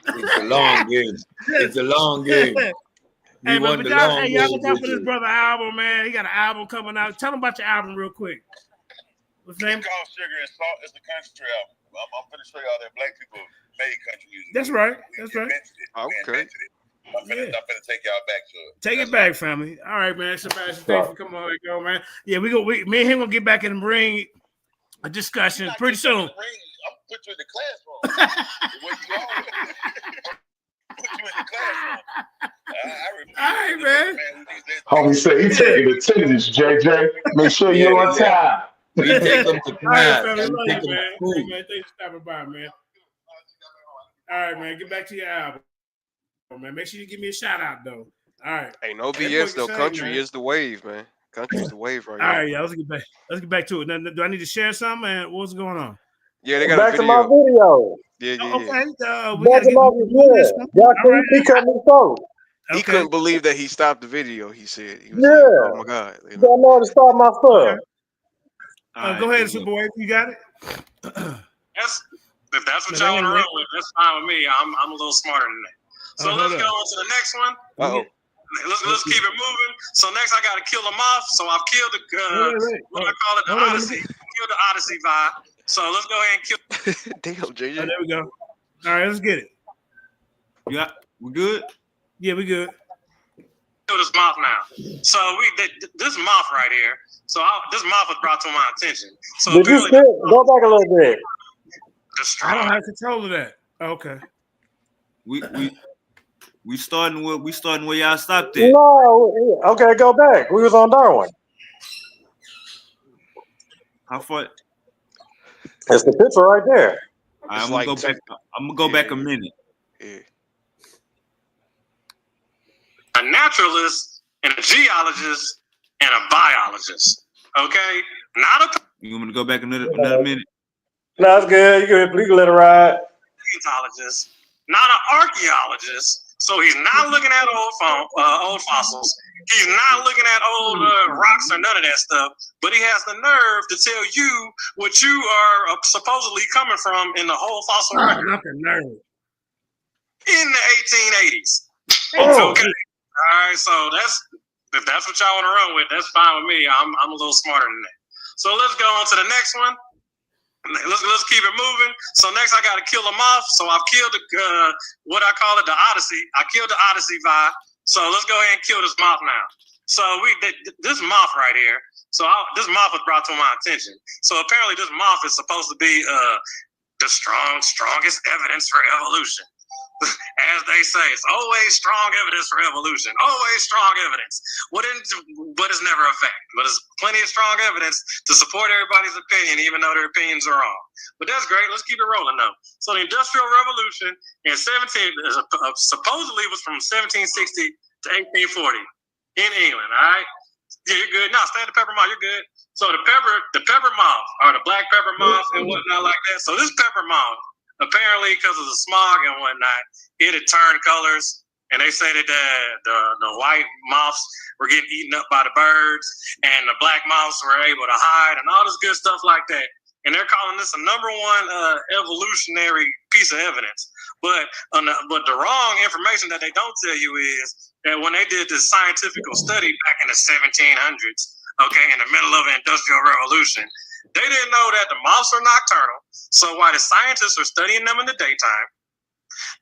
It's a long game. It's a long game. Hey, man, but y'all can talk for this brother album, man. He got an album coming out. Tell him about your album real quick. What's the name? It's called Sugar and Salt. It's a country album. I'm finna show y'all that black people made country music. That's right. That's right. Okay. I'm finna take y'all back to it. Take it back, family. All right, man. Sebastian, thanks for coming on. Go, man. Yeah, me and him gonna get back in the ring. A discussion pretty soon. I'm put you in the classroom. Put you in the classroom. All right, man. Homie said he taking attendance, JJ. Make sure you're on time. We take them to class. All right, family. Love you, man. Hey, man. Thanks for stopping by, man. All right, man. Get back to your album. Man, make sure you give me a shout out though. All right. Hey, no BS though. Country is the wave, man. Country's the wave right now. All right, yeah. Let's get back to it. Now, do I need to share something? Man, what's going on? Yeah, they got back a to my video. Yeah. Okay. We back to my video. He cut me short. He couldn't believe that he stopped the video. He said, he was like, "Oh my god!" You don't know how to start my stuff. Go ahead, Superboy. You got it. If that's what y'all want to run with, that's fine with me. I'm a little smarter than that. So let's go on to the next one. Let's keep it moving. So next I got to kill a moth. So I've killed the what do I call it? The Odyssey. Killed the Odyssey vibe. So let's go ahead and kill. Damn, JJ. Oh, there we go. All right, let's get it. Yeah, we good? Yeah, we good. Kill this moth now. So this moth right here. So this moth was brought to my attention. So Did you go back a little bit? I don't have control of that. Okay. We starting where y'all stopped at. No, okay, go back. We was on Darwin. How far? It's the picture right there. I'm gonna go back a minute. Yeah. A naturalist and a geologist and a biologist. Okay? Not a You want me to go back another minute? No, that's good. You can let it ride. paleontologist, not an archaeologist. So he's not looking at old fossils. He's not looking at old rocks or none of that stuff. But he has the nerve to tell you what you are supposedly coming from in the whole fossil record. Not the nerve. In the 1880s. Oh. Okay. All right. So if that's what y'all want to run with, that's fine with me. I'm a little smarter than that. So let's go on to the next one. Let's keep it moving. So next I got to kill a moth. So I've killed what I call it, the Odyssey. I killed the Odyssey vibe. So let's go ahead and kill this moth now. So this moth right here. So this moth was brought to my attention. So apparently this moth is supposed to be the strongest evidence for evolution. As they say, it's always strong evidence for evolution. Always strong evidence. But it's never a fact. But it's plenty of strong evidence to support everybody's opinion, even though their opinions are wrong. But that's great. Let's keep it rolling, though. So the Industrial Revolution in supposedly was from 1760 to 1840 in England. All right. Yeah, you're good. No, stay at the pepper moth. You're good. So the pepper moth, or the black pepper moth and whatnot like that. So this pepper moth, apparently, because of the smog and whatnot, it had turned colors, and they say that the white moths were getting eaten up by the birds, and the black moths were able to hide, and all this good stuff like that. And they're calling this a #1 evolutionary piece of evidence. But the wrong information that they don't tell you is that when they did this scientific study back in the 1700s, okay, in the middle of the Industrial Revolution, they didn't know that the moths are nocturnal. So while the scientists are studying them in the daytime,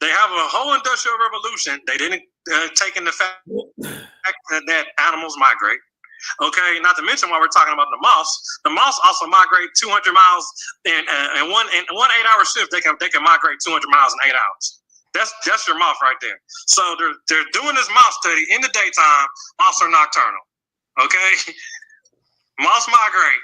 they have a whole Industrial Revolution. They didn't take in the fact that animals migrate. Okay, not to mention while we're talking about the moths also migrate 200 miles in one 8-hour shift. They can migrate 200 miles in 8 hours. That's your moth right there. So they're doing this moth study in the daytime. Moths are nocturnal. Okay, moths migrate.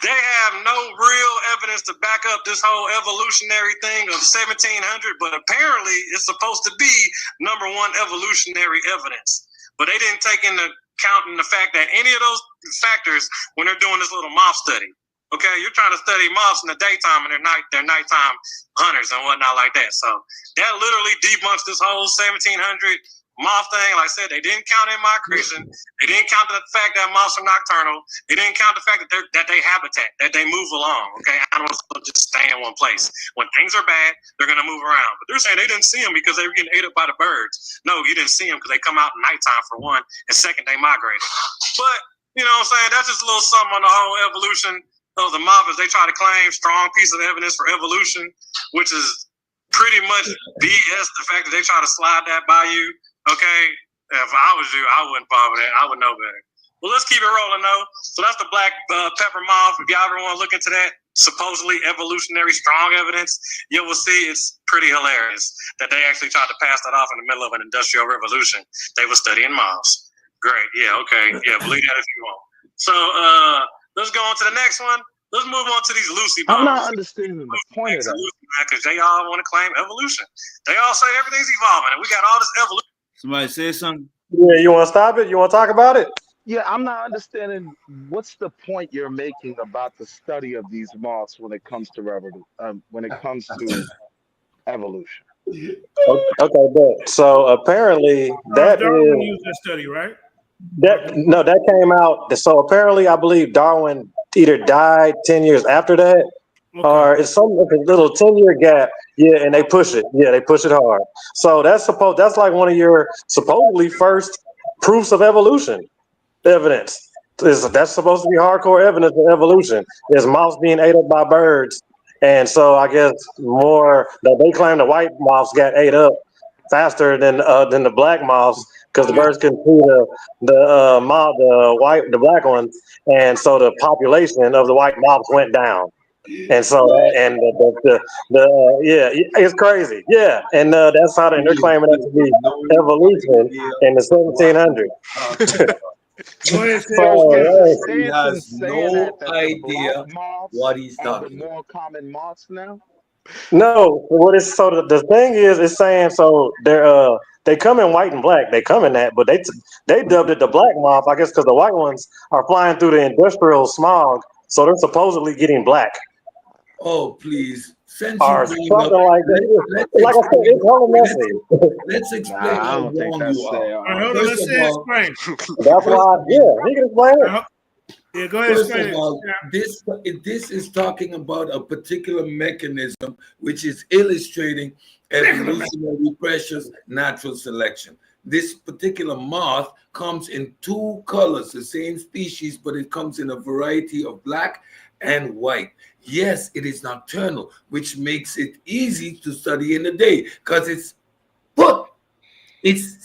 They have no real evidence to back up this whole evolutionary thing of 1700, but apparently it's supposed to be #1 evolutionary evidence. But they didn't take into account the fact that any of those factors when they're doing this little moth study. Okay, you're trying to study moths in the daytime and they're nighttime hunters and whatnot like that. So that literally debunks this whole 1700 moth thing. Like I said, they didn't count in migration. They didn't count the fact that moths are nocturnal. They didn't count the fact that they habitat, that they move along. Okay, animals don't just stay in one place. When things are bad, they're gonna move around. But they're saying they didn't see them because they were getting ate up by the birds. No, you didn't see them because they come out at nighttime for one, and second, they migrated. But you know what I'm saying? That's just a little something on the whole evolution of the moth, as they try to claim strong piece of evidence for evolution, which is pretty much BS. The fact that they try to slide that by you. Okay, if I was you, I wouldn't bother that. I would know better. Well, let's keep it rolling, though. So that's the black pepper moth. If y'all ever want to look into that, supposedly evolutionary strong evidence, you will see it's pretty hilarious that they actually tried to pass that off in the middle of an industrial revolution. They were studying moths. Great. Yeah, okay. Yeah, believe that if you want. So let's go on to the next one. Let's move on to these Lucy bombs. I'm not understanding the point of that. Because they all want to claim evolution. They all say everything's evolving, and we got all this evolution. Somebody say something? Yeah, you want to stop it? You want to talk about it? Yeah, I'm not understanding what's the point you're making about the study of these moths when it comes to evolution. Okay, but so apparently Darwin used that study, right? That came out. So apparently, I believe Darwin either died 10 years after that, or it's some little 10-year gap. Yeah, and they push it. Yeah, they push it hard. So that's like one of your supposedly first proofs of evolution evidence. That's supposed to be hardcore evidence of evolution. Is moths being ate up by birds, and so I guess more that they claim the white moths got ate up faster than the black moths because the birds couldn't see the black ones, and so the population of the white moths went down. And so, and it's crazy. Yeah, and that's how they're claiming that to be evolution in the 1700s. So is He DeSantis has saying no that the idea black moths what he's are the talking about. more common moths now? No, what is so the thing is, it's saying so they come in white and black. They come in that, but they dubbed it the black moth, I guess, because the white ones are flying through the industrial smog, so they're supposedly getting black. Oh, please. Since Or you bring something up, like that. Like I said, it's hella messy. let's explain Nah, I how don't think wrong that's you are. fair. All right, hold on. First Let's of say all, explain. That's why, yeah, he can explain it. Yeah, go ahead. First Explain of it. all, this is talking about a particular mechanism which is illustrating evolutionary pressures, natural selection. This particular moth comes in two colors, the same species, but it comes in a variety of black and white. Yes, it is nocturnal, which makes it easy to study in the day because it's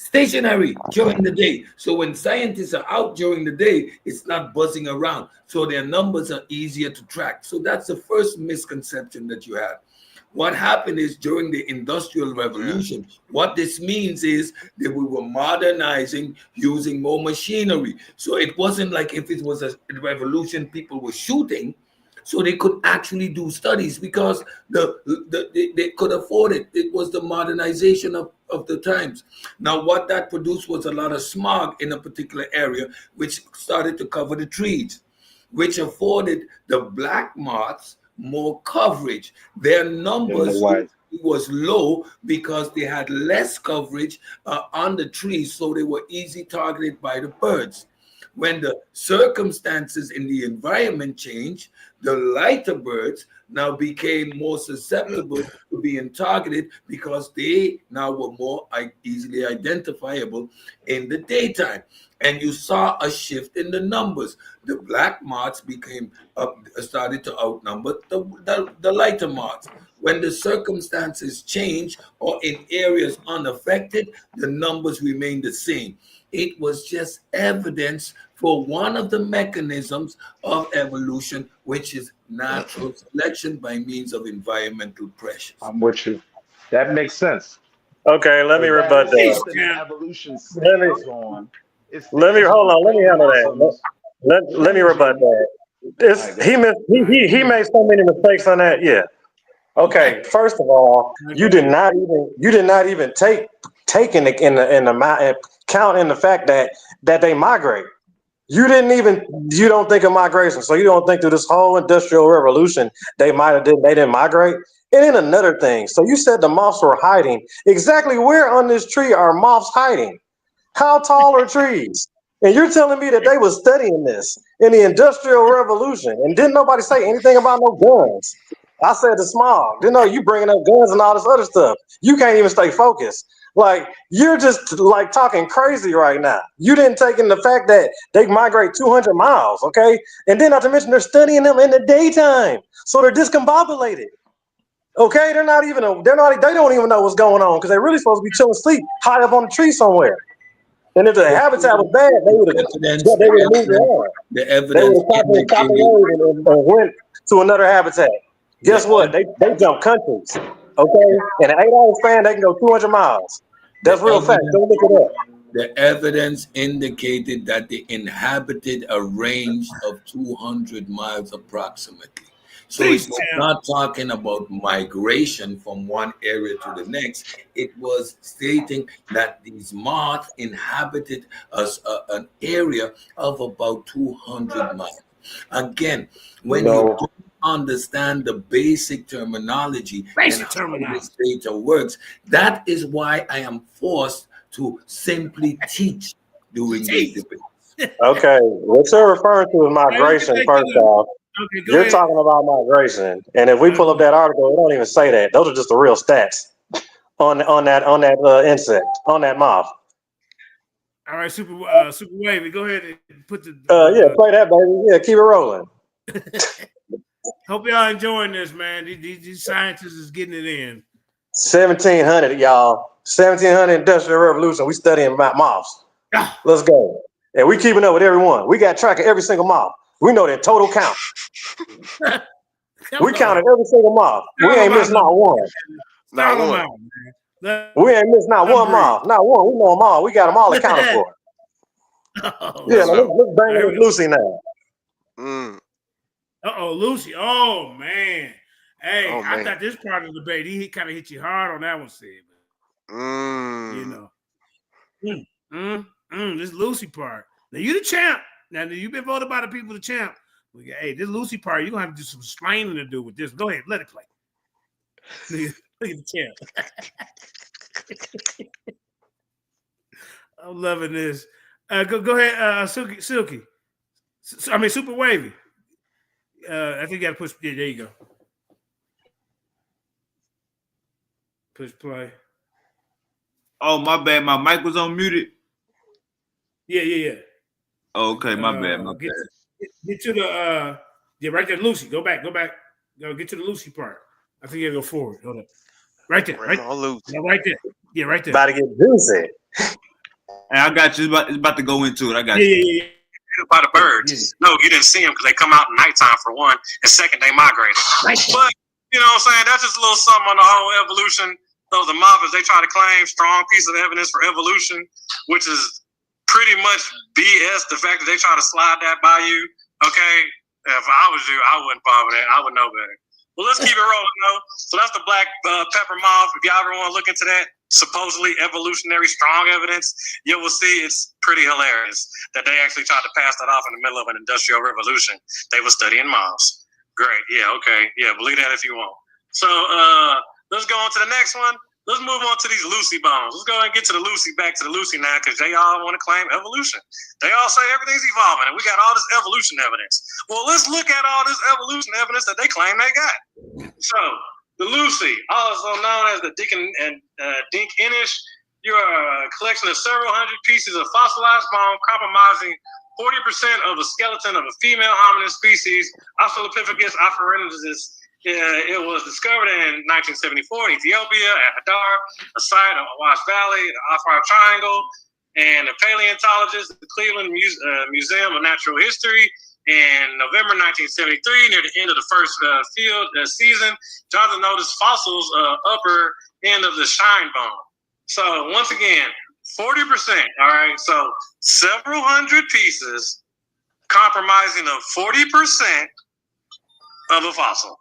stationary during the day. So when scientists are out during the day, it's not buzzing around. So their numbers are easier to track. So that's the first misconception that you have. What happened is during the Industrial Revolution, what this means is that we were modernizing using more machinery. So it wasn't like if it was a revolution, people were shooting. So they could actually do studies because they could afford it. It was the modernization of the times. Now, what that produced was a lot of smog in a particular area, which started to cover the trees, which afforded the black moths more coverage. Their numbers was low because they had less coverage on the trees, so they were easy targeted by the birds. When the circumstances in the environment changed, the lighter birds now became more susceptible to being targeted because they now were more easily identifiable in the daytime. And you saw a shift in the numbers. The black moths started to outnumber the lighter moths. When the circumstances change or in areas unaffected, the numbers remain the same. It was just evidence for one of the mechanisms of evolution, which is natural selection by means of environmental pressures. I'm with you. That makes sense. Okay, let me But that rebut is that. something that evolution Let me stands on. It let me stands hold on on. Let me handle that. organisms Let me rebut changing. that. He made so many mistakes on that. Yeah. Okay. First of all, you did not even take in the count in the fact that they migrate. You don't think of migration, so you don't think through this whole industrial revolution they didn't migrate. And then another thing, so you said the moths were hiding. Exactly where on this tree are moths hiding? How tall are trees? And you're telling me that they were studying this in the Industrial Revolution, and didn't nobody say anything about no guns? I said the smog. Didn't know you bringing up guns and all this other stuff. You can't even stay focused. Like, you're just like talking crazy right now. You didn't take in the fact that they migrate 200 miles, okay? And then not to mention they're studying them in the daytime, so they're discombobulated. Okay, they don't even know what's going on because they're really supposed to be chilling asleep high up on a tree somewhere. And if the habitat was bad, they would have moved around. The They evidence would have stopped the road and went to another habitat. Guess what? They jump countries. Okay? In an 8-hour span, they can go 200 miles. That's real fact. Go look it up. The evidence indicated that they inhabited a range of 200 miles approximately. So it was not talking about migration from one area to the next. It was stating that these moths inhabited an area of about 200 miles. Again, when you don't understand the basic terminology and how this data works, that is why I am forced to simply teach during these debates. Okay, what you're referring to is migration, first off. You're talking about migration, and if we pull up that article, it don't even say that. Those are just the real stats on that insect, on that moth. All right, Super Wavy, go ahead and put the. Yeah, play that, baby. Yeah, keep it rolling. Hope y'all enjoying this, man. These scientists is getting it in. 1700, y'all. 1700 Industrial Revolution. We studying about moths. Let's go. And we keeping up with everyone. We got track of every single moth. We know their total count. We counted every single moth. We ain't missed not one. Not one. We ain't missed not one moth. Not one. We know them all. We got them all accounted for. Yeah, let's bang it with Lucy now. Lucy. Oh man. Hey, Oh, I man. thought this part of the debate, he kind of hit you hard on that one, Sid. You know. This Lucy part. Now you the champ. Now you've been voted by the people the champ. Hey, this Lucy part, you're gonna have to do some explaining to do with this. Go ahead, let it play. Look at the champ. I'm loving this. Go ahead, Silky. I mean, Super Wavy. I think you got to push. Yeah, there you go. Push play. Oh, my bad. My mic was on muted. Yeah. Okay, my bad. Get to the right there, Lucy. Go back. Go get to the Lucy part. I think you gotta go forward. Hold up. Right there. Right there. Yeah, right there. About to get juicy. Hey, I got you. It's about to go into it. I got you. Yeah. By the birds. No, you didn't see them because they come out at nighttime for one, and second, they migrated. But you know what I'm saying? That's just a little something on the whole evolution of the mothers. They try to claim strong piece of evidence for evolution, which is pretty much BS. The fact that they try to slide that by you. Okay, if I was you, I wouldn't bother that. I would know better. Well, let's keep it rolling, though. So that's the black pepper moth. If y'all ever want to look into that, supposedly evolutionary strong evidence, you will see it's pretty hilarious that they actually tried to pass that off in the middle of an industrial revolution. They were studying moths. Great. Yeah, okay. Yeah, believe that if you want. So let's go on to the next one. Let's move on to these Lucy bones. Let's go ahead and get to the Lucy, back to the Lucy now, because they all want to claim evolution. They all say everything's evolving, and we got all this evolution evidence. Well, let's look at all this evolution evidence that they claim they got. So, the Lucy, also known as the Dink Inish, you're a collection of several hundred pieces of fossilized bone comprising 40% of the skeleton of a female hominid species, Australopithecus afarensis. It was discovered in 1974 in Ethiopia at Hadar, a site of Awash Valley, the Afar Triangle, and a paleontologist at the Cleveland Museum of Natural History in November 1973, near the end of the first field season. Jonathan noticed fossils upper end of the shine bone. So once again, 40%. All right, so several hundred pieces compromising of 40% of a fossil.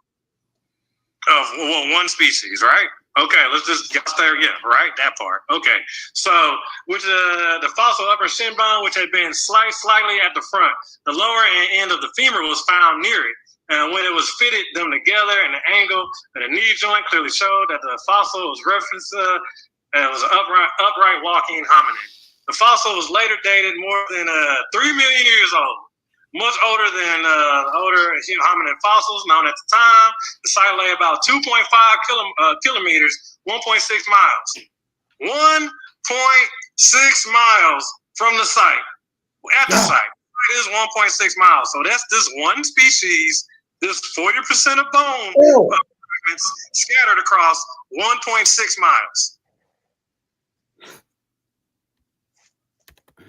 Of one species, right? Okay, let's just get there. Yeah, right, that part. Okay, so which the fossil upper shin bone, which had been sliced slightly at the front, the lower end of the femur was found near it, and when it was fitted them together, and the angle of the knee joint clearly showed that the fossil was referenced. It was an upright walking hominid. The fossil was later dated more than 3 million years old. Much older than older hominid fossils known at the time. The site lay about 2.5 kilometers, 1.6 miles. 1.6 miles from the site. At the site, it is 1.6 miles. So that's this one species, this 40% of bone scattered across 1.6 miles.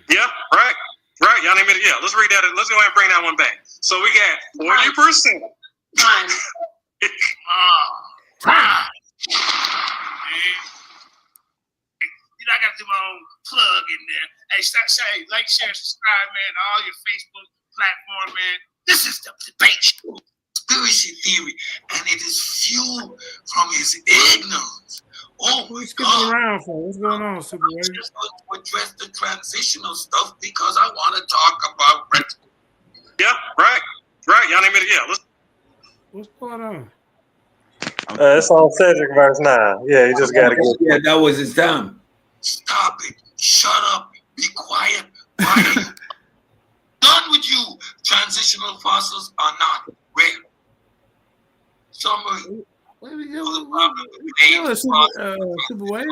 Yeah, right. Right, y'all need me to, yeah, let's read that. Let's go ahead and bring that one back. So we got 40%. Time. You know, I got to do my own plug in there. Hey, say, like, share, subscribe, man, to all your Facebook platform, man. This is the debate. Conspiracy theory, and it is fueled from his ignorance. Oh, what's going around for? What's going on, Super Wavy? I'm just going to address the transitional stuff because I want to talk about. Yeah, right. Y'all need me to, yeah. What's going on? It's on Cedric verse 9. Yeah, you just got to get. Yeah, that was his time. Stop it. Shut up. Be quiet. Why are you done with you? Transitional fossils are not rare. Some What are we doing? Super Wavy?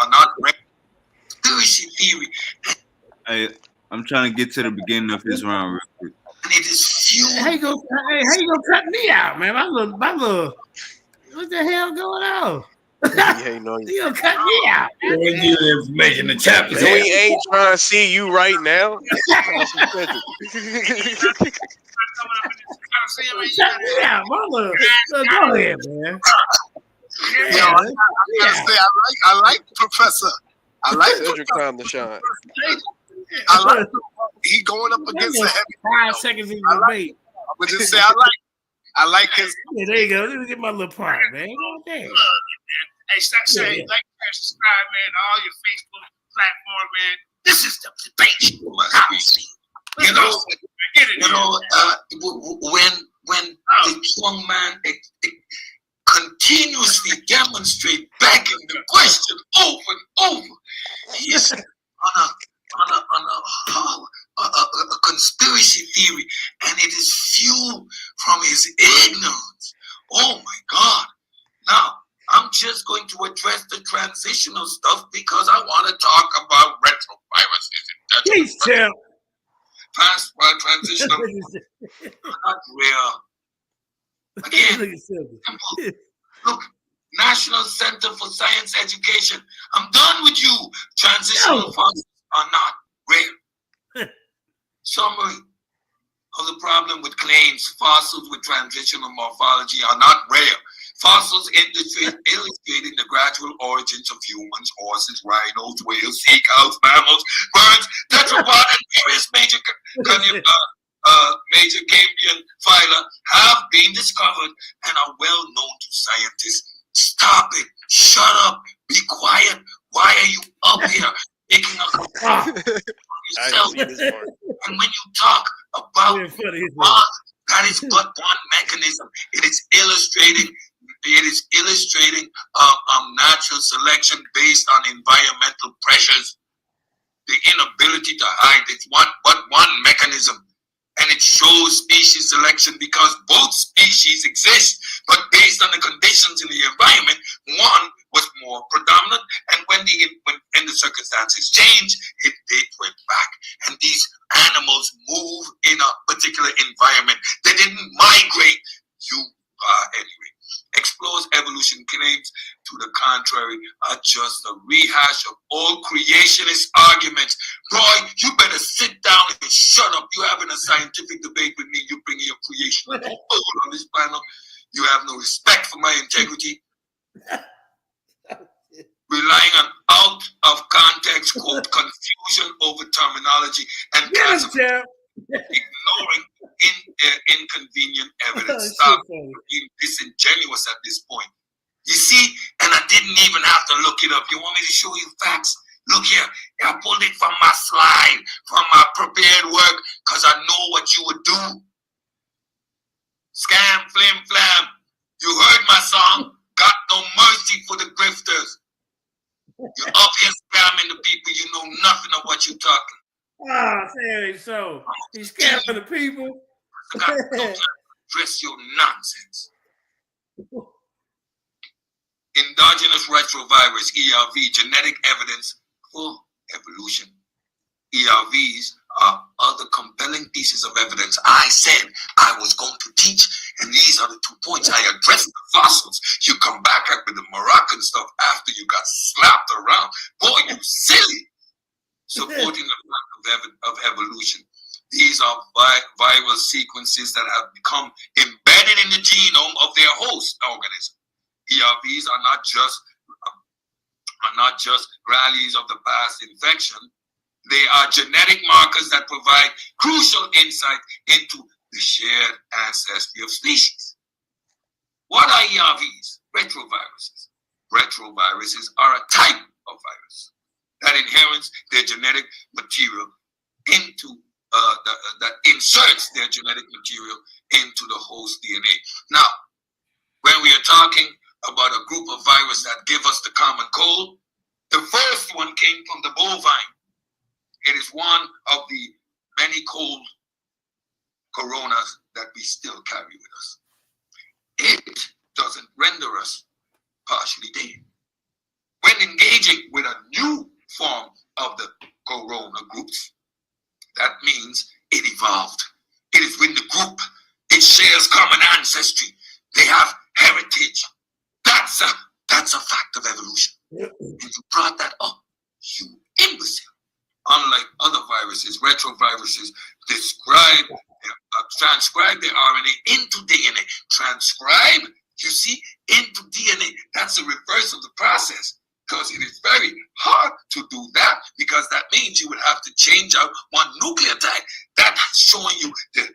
are not rare. Conspiracy theory. Hey, I'm trying to get to the beginning of his round real quick. And it is fueled. How you gonna cut me out, man? My little. What the hell going on? Yeah, no, You gonna cut me out? Showing you the information the chap is we ain't trying to see you right now. Cut me out, mother. Go ahead, man. Yo, I gotta say, I like Professor. I like Cedric time to shine. I like he going up against the heavy. 5 seconds in the debate. I would just say I like his. Yeah, there you go. Let me get my little part, man. Okay. Hey, stop saying like, share, subscribe, man, all your Facebook platform, man. This is the debate. When the young man continuously demonstrate begging the question over and over, he is on a conspiracy theory, and it is fueled from his ignorance. Oh my God! Now I'm just going to address the transitional stuff because I want to talk about retroviruses. Please tell. Past transitional, not real. Again, look, National Center for Science Education. I'm done with you. Transitional fossils are not rare. Summary of the problem with claims: fossils with transitional morphology are not rare. Fossils illustrating the gradual origins of humans, horses, rhinos, whales, sea cows, mammals, birds, tetrapods, and various major Cambrian phyla have been discovered and are well known to scientists. Stop it! Shut up! Be quiet! Why are you up here making a yourself? And when you talk about that is but one mechanism. It is illustrating natural selection based on environmental pressures. The inability to hide is but one mechanism. And it shows species selection because both species exist, but based on the conditions in the environment, one was more predominant, and when the circumstances changed, it went back. And these animals move in a particular environment. They didn't migrate. Anyway. Explores evolution claims to the contrary are just a rehash of old creationist arguments. Roy, you better sit down and shut up. You're having a scientific debate with me. You bring your creation on this panel. You have no respect for my integrity. Relying on out of context quote confusion over terminology and ignoring inconvenient evidence. Stop being disingenuous at this point. You see, and I didn't even have to look it up. You want me to show you facts? Look here, I pulled it from my slide, from my prepared work, because I know what you would do. Scam, flim, flam. You heard my song. Got no mercy for the grifters. You're up here scamming the people. You know nothing of what you're talking. Ah, say so. He's scamming the people. I got no time to address your nonsense. Endogenous retrovirus, ERV, genetic evidence for evolution. ERVs are other compelling pieces of evidence I said I was going to teach. And these are the 2 points. I addressed the fossils. You come back up with the Moroccan stuff after you got slapped around. Boy, you silly. Supporting the fact of evolution. These are viral sequences that have become embedded in the genome of their host organism. ERVs are not just rallies of the past infection. They are genetic markers that provide crucial insight into the shared ancestry of species. What are ERVs? Retroviruses. Retroviruses are a type of virus that inherits their genetic material into that inserts their genetic material into the host DNA. Now, when we are talking about a group of viruses that give us the common cold, the first one came from the bovine. It is one of the many cold coronas that we still carry with us. It doesn't render us partially dead. When engaging with a new form of the corona groups, that means it evolved. It is within the group. It shares common ancestry. They have heritage. That's a fact of evolution. And you brought that up, you imbecile. Unlike other viruses, retroviruses transcribe their RNA into DNA. Transcribe, you see, into DNA. That's the reverse of the process, because it is very hard to do that, because that means you would have to change out one nucleotide. That's showing you the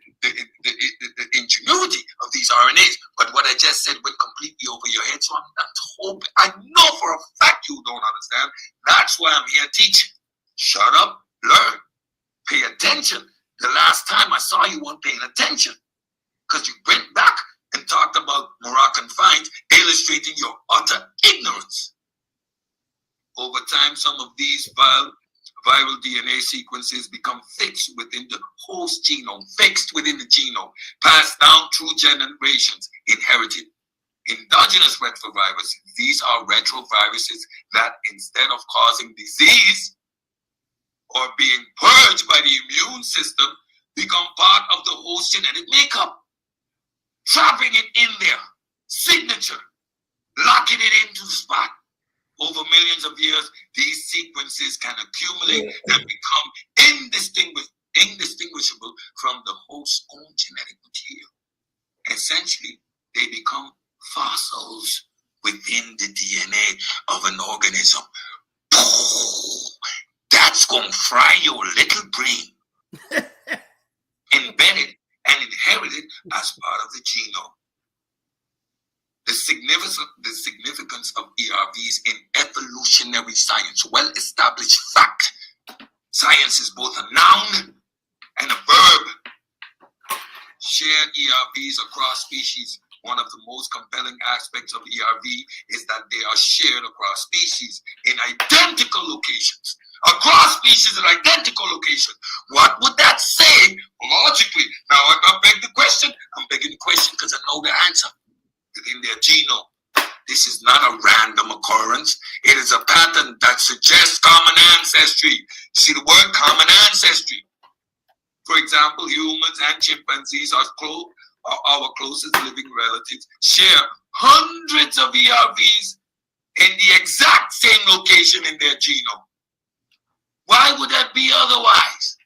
ingenuity of these RNAs. But what I just said went completely over your head, so I'm not hoping. I know for a fact you don't understand. That's why I'm here teaching. Shut up, learn, pay attention. The last time I saw you weren't paying attention, because you went back and talked about Moroccan finds, illustrating your utter ignorance. Over time, some of these viral DNA sequences become fixed within the host genome, passed down through generations, inherited. Endogenous retroviruses, these are retroviruses that instead of causing disease or being purged by the immune system, become part of the host genetic makeup, trapping it in there, signature, locking it into the spot. Over millions of years, these sequences can accumulate and become indistinguishable from the host's own genetic material. Essentially, they become fossils within the DNA of an organism. That's gonna fry your little brain. Embedded and inherited as part of the genome. The significance of ERVs in evolutionary science, well-established fact. Science is both a noun and a verb. Shared ERVs across species. One of the most compelling aspects of ERV is that they are shared across species in identical locations. Across species in identical locations. What would that say logically? Now I beg the question. I'm begging the question because I know the answer. Within their genome. This is not a random occurrence. It is a pattern that suggests common ancestry. See the word common ancestry. For example, humans and chimpanzees are our closest living relatives, share hundreds of ERVs in the exact same location in their genome. Why would that be otherwise?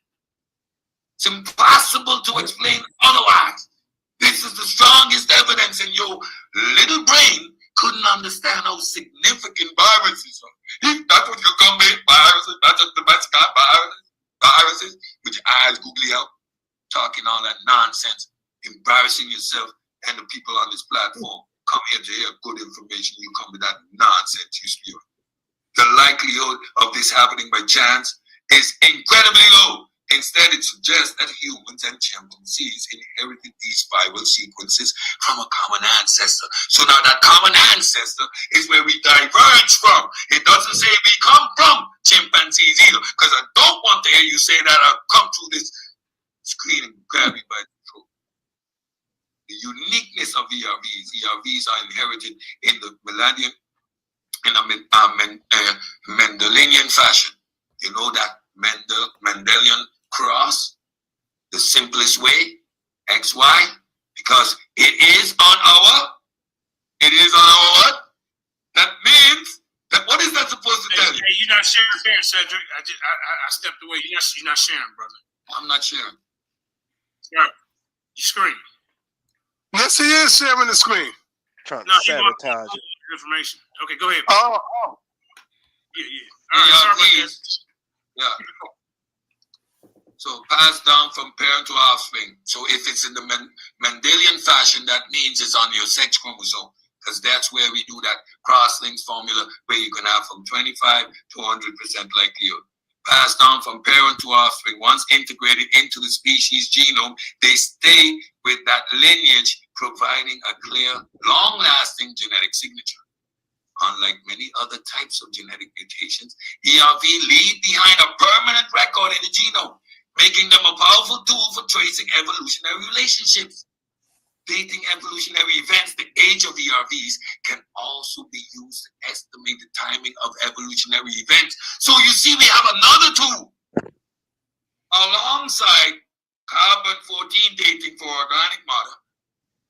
It's impossible to explain otherwise. This is the strongest evidence, and your little brain couldn't understand how significant viruses are. If that's what you come with, viruses, that's what the best got viruses, with your eyes googly out, talking all that nonsense, embarrassing yourself and the people on this platform. Come here to hear good information, you come with that nonsense, you spew. The likelihood of this happening by chance is incredibly low. Instead, it suggests that humans and chimpanzees inherited these viral sequences from a common ancestor. So now that common ancestor is where we diverge from. It doesn't say we come from chimpanzees either, because I don't want to hear you say that I've come through this screen and grab you by the throat. The uniqueness of ERVs. ERVs are inherited in the millennium in a Mendelian fashion. You know that Mendelian cross, the simplest way, XY, because it is on our what? That means that what is that supposed to tell you? Hey, you're not sharing, Cedric. I stepped away. You're not sharing, brother. I'm not sharing. Yeah, you screen. Yes, he is sharing the screen. Trying to sabotage it. Information. Okay, go ahead. Oh. Yeah. All right, sorry about that. Yeah. So passed down from parent to offspring. So if it's in the Mendelian fashion, that means it's on your sex chromosome, because that's where we do that cross-links formula where you can have from 25 to 100% likelihood. Passed down from parent to offspring. Once integrated into the species genome, they stay with that lineage, providing a clear, long-lasting genetic signature. Unlike many other types of genetic mutations, ERV leave behind a permanent record in the genome, making them a powerful tool for tracing evolutionary relationships. Dating evolutionary events, the age of ERVs can also be used to estimate the timing of evolutionary events. So you see, we have another tool alongside carbon-14 dating for organic matter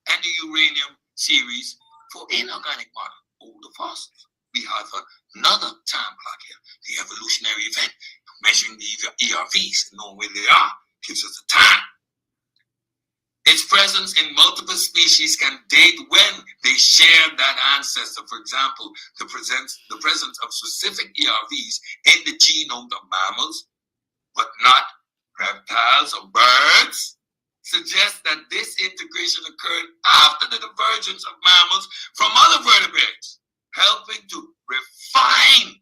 and the uranium series for inorganic matter, older fossils. We have another time clock here, the evolutionary event, measuring the ERVs, knowing where they are, gives us a time. Its presence in multiple species can date when they share that ancestor. For example, the presence of specific ERVs in the genome of mammals, but not reptiles or birds, suggests that this integration occurred after the divergence of mammals from other vertebrates, helping to refine,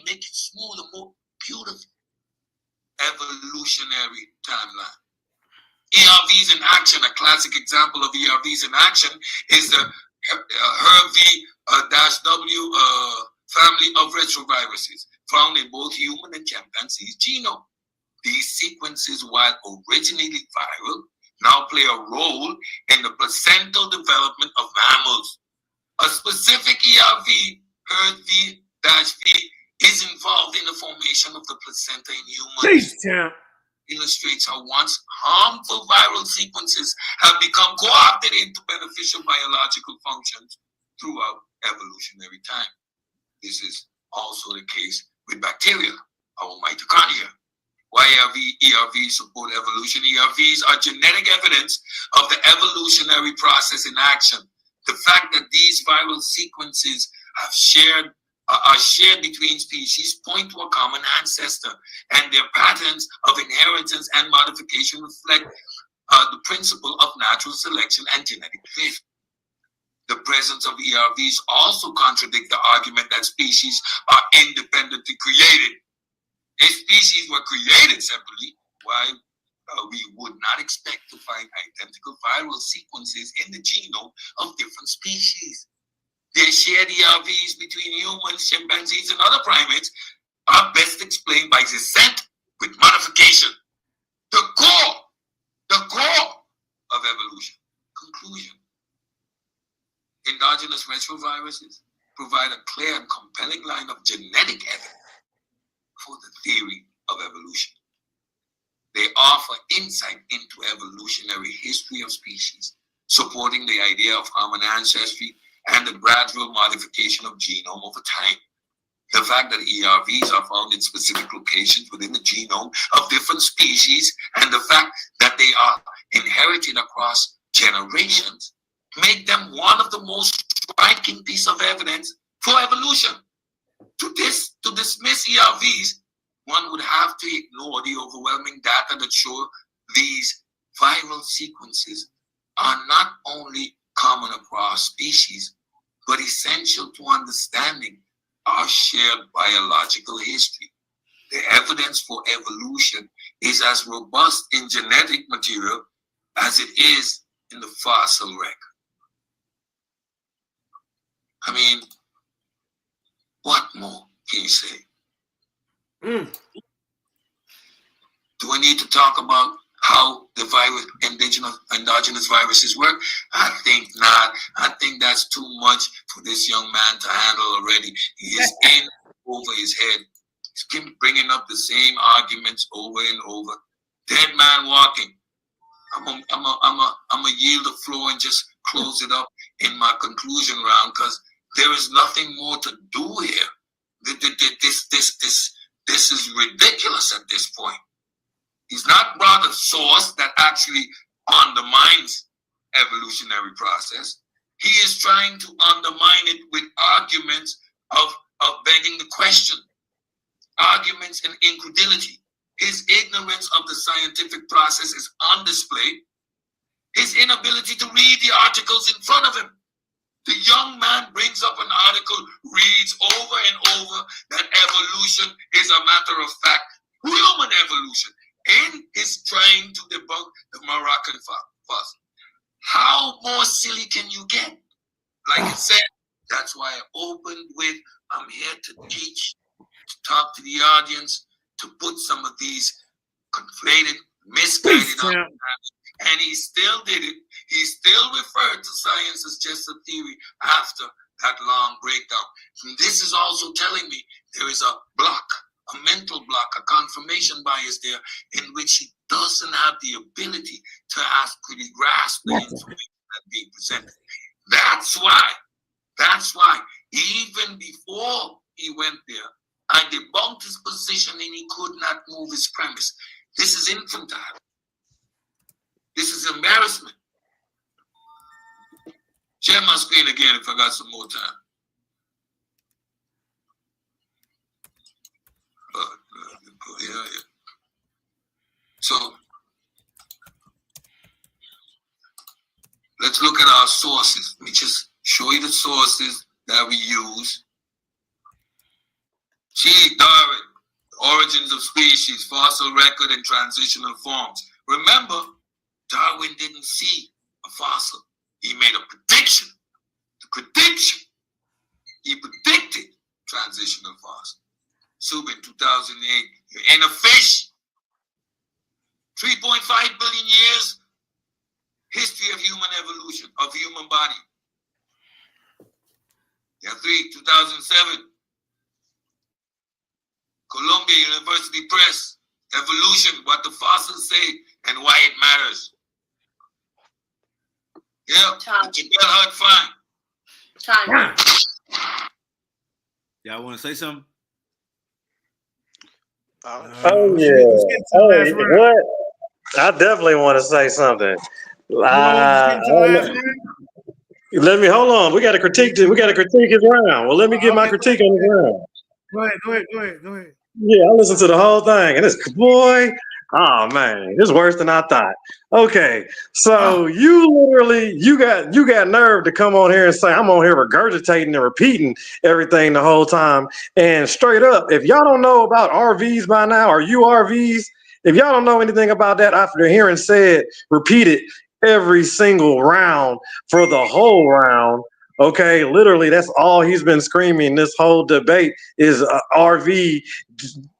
make it smoother, more beautiful. Evolutionary timeline. ERVs in action, a classic example of ERVs in action is the HERV-W family of retroviruses found in both human and chimpanzees genome. These sequences, while originally viral, now play a role in the placental development of mammals. A specific ERV, HERV-V, is involved in the formation of the placenta in humans. Illustrates how once harmful viral sequences have become co-opted into beneficial biological functions throughout evolutionary time. This is also the case with bacteria, our mitochondria. Why ERVs support evolution? ERVs are genetic evidence of the evolutionary process in action. The fact that these viral sequences are shared between species point to a common ancestor, and their patterns of inheritance and modification reflect the principle of natural selection and genetic drift. The presence of ERVs also contradicts the argument that species are independently created. If species were created separately, why we would not expect to find identical viral sequences in the genome of different species. The shared ERVs between humans, chimpanzees, and other primates are best explained by descent with modification. The core of evolution. Conclusion. Endogenous retroviruses provide a clear and compelling line of genetic evidence for the theory of evolution. They offer insight into evolutionary history of species, supporting the idea of common ancestry and the gradual modification of genome over time. The fact that ERVs are found in specific locations within the genome of different species and the fact that they are inherited across generations make them one of the most striking pieces of evidence for evolution. To dismiss ERVs, one would have to ignore the overwhelming data that show these viral sequences are not only common across species, but essential to understanding our shared biological history. The evidence for evolution is as robust in genetic material as it is in the fossil record. I mean, what more can you say? Do we need to talk about how the endogenous viruses work? I think not. I think that's too much for this young man to handle already. He is in over his head. He's bringing up the same arguments over and over. Dead man walking. I'm gonna yield the floor and just close it up in my conclusion round, because there is nothing more to do here. This is ridiculous at this point. He's not brought a source that actually undermines evolutionary process. He is trying to undermine it with arguments of begging the question, arguments and incredulity. His ignorance of the scientific process is on display. His inability to read the articles in front of him. The young man brings up an article, reads over and over that evolution is a matter of fact, human evolution, and is trying to debunk the Moroccan fossil. How more silly can you get? Like I said, that's why I opened with, I'm here to teach, to talk to the audience, to put some of these conflated, misguided understandings. And he still did it. He still referred to science as just a theory after that long breakdown. And this is also telling me there is a block a mental block, a confirmation bias there, in which he doesn't have the ability to adequately grasp the information that's being presented. That's why, even before he went there, I debunked his position and he could not move his premise. This is infantile. This is embarrassment. Share my screen again if I got some more time. Yeah. So let's look at our sources. Let me just show you the sources that we use. Darwin, Origins of Species, Fossil Record and Transitional Forms. Remember, Darwin didn't see a fossil. He made a prediction. The prediction. He predicted transitional fossil. Smoove in 2008. You're in a fish. 3.5 billion years. History of human evolution, of human body. Yeah, 2007. Columbia University Press. Evolution, what the fossils say and why it matters. Yeah, heard fine. Time. Y'all want to say something? Oh yeah. What? I definitely want to say something. Let me hold on. We got to critique his round. Well, let me get my critique on the round. Go ahead. Yeah, I listened to the whole thing, and it's boy. Oh man, it's worse than I thought. Okay, so you got nerve to come on here and say I'm on here regurgitating and repeating everything the whole time. And straight up, if y'all don't know about RVs by now, or URVs, if y'all don't know anything about that after hearing said repeated every single round for the whole round, okay, literally that's all he's been screaming this whole debate is RV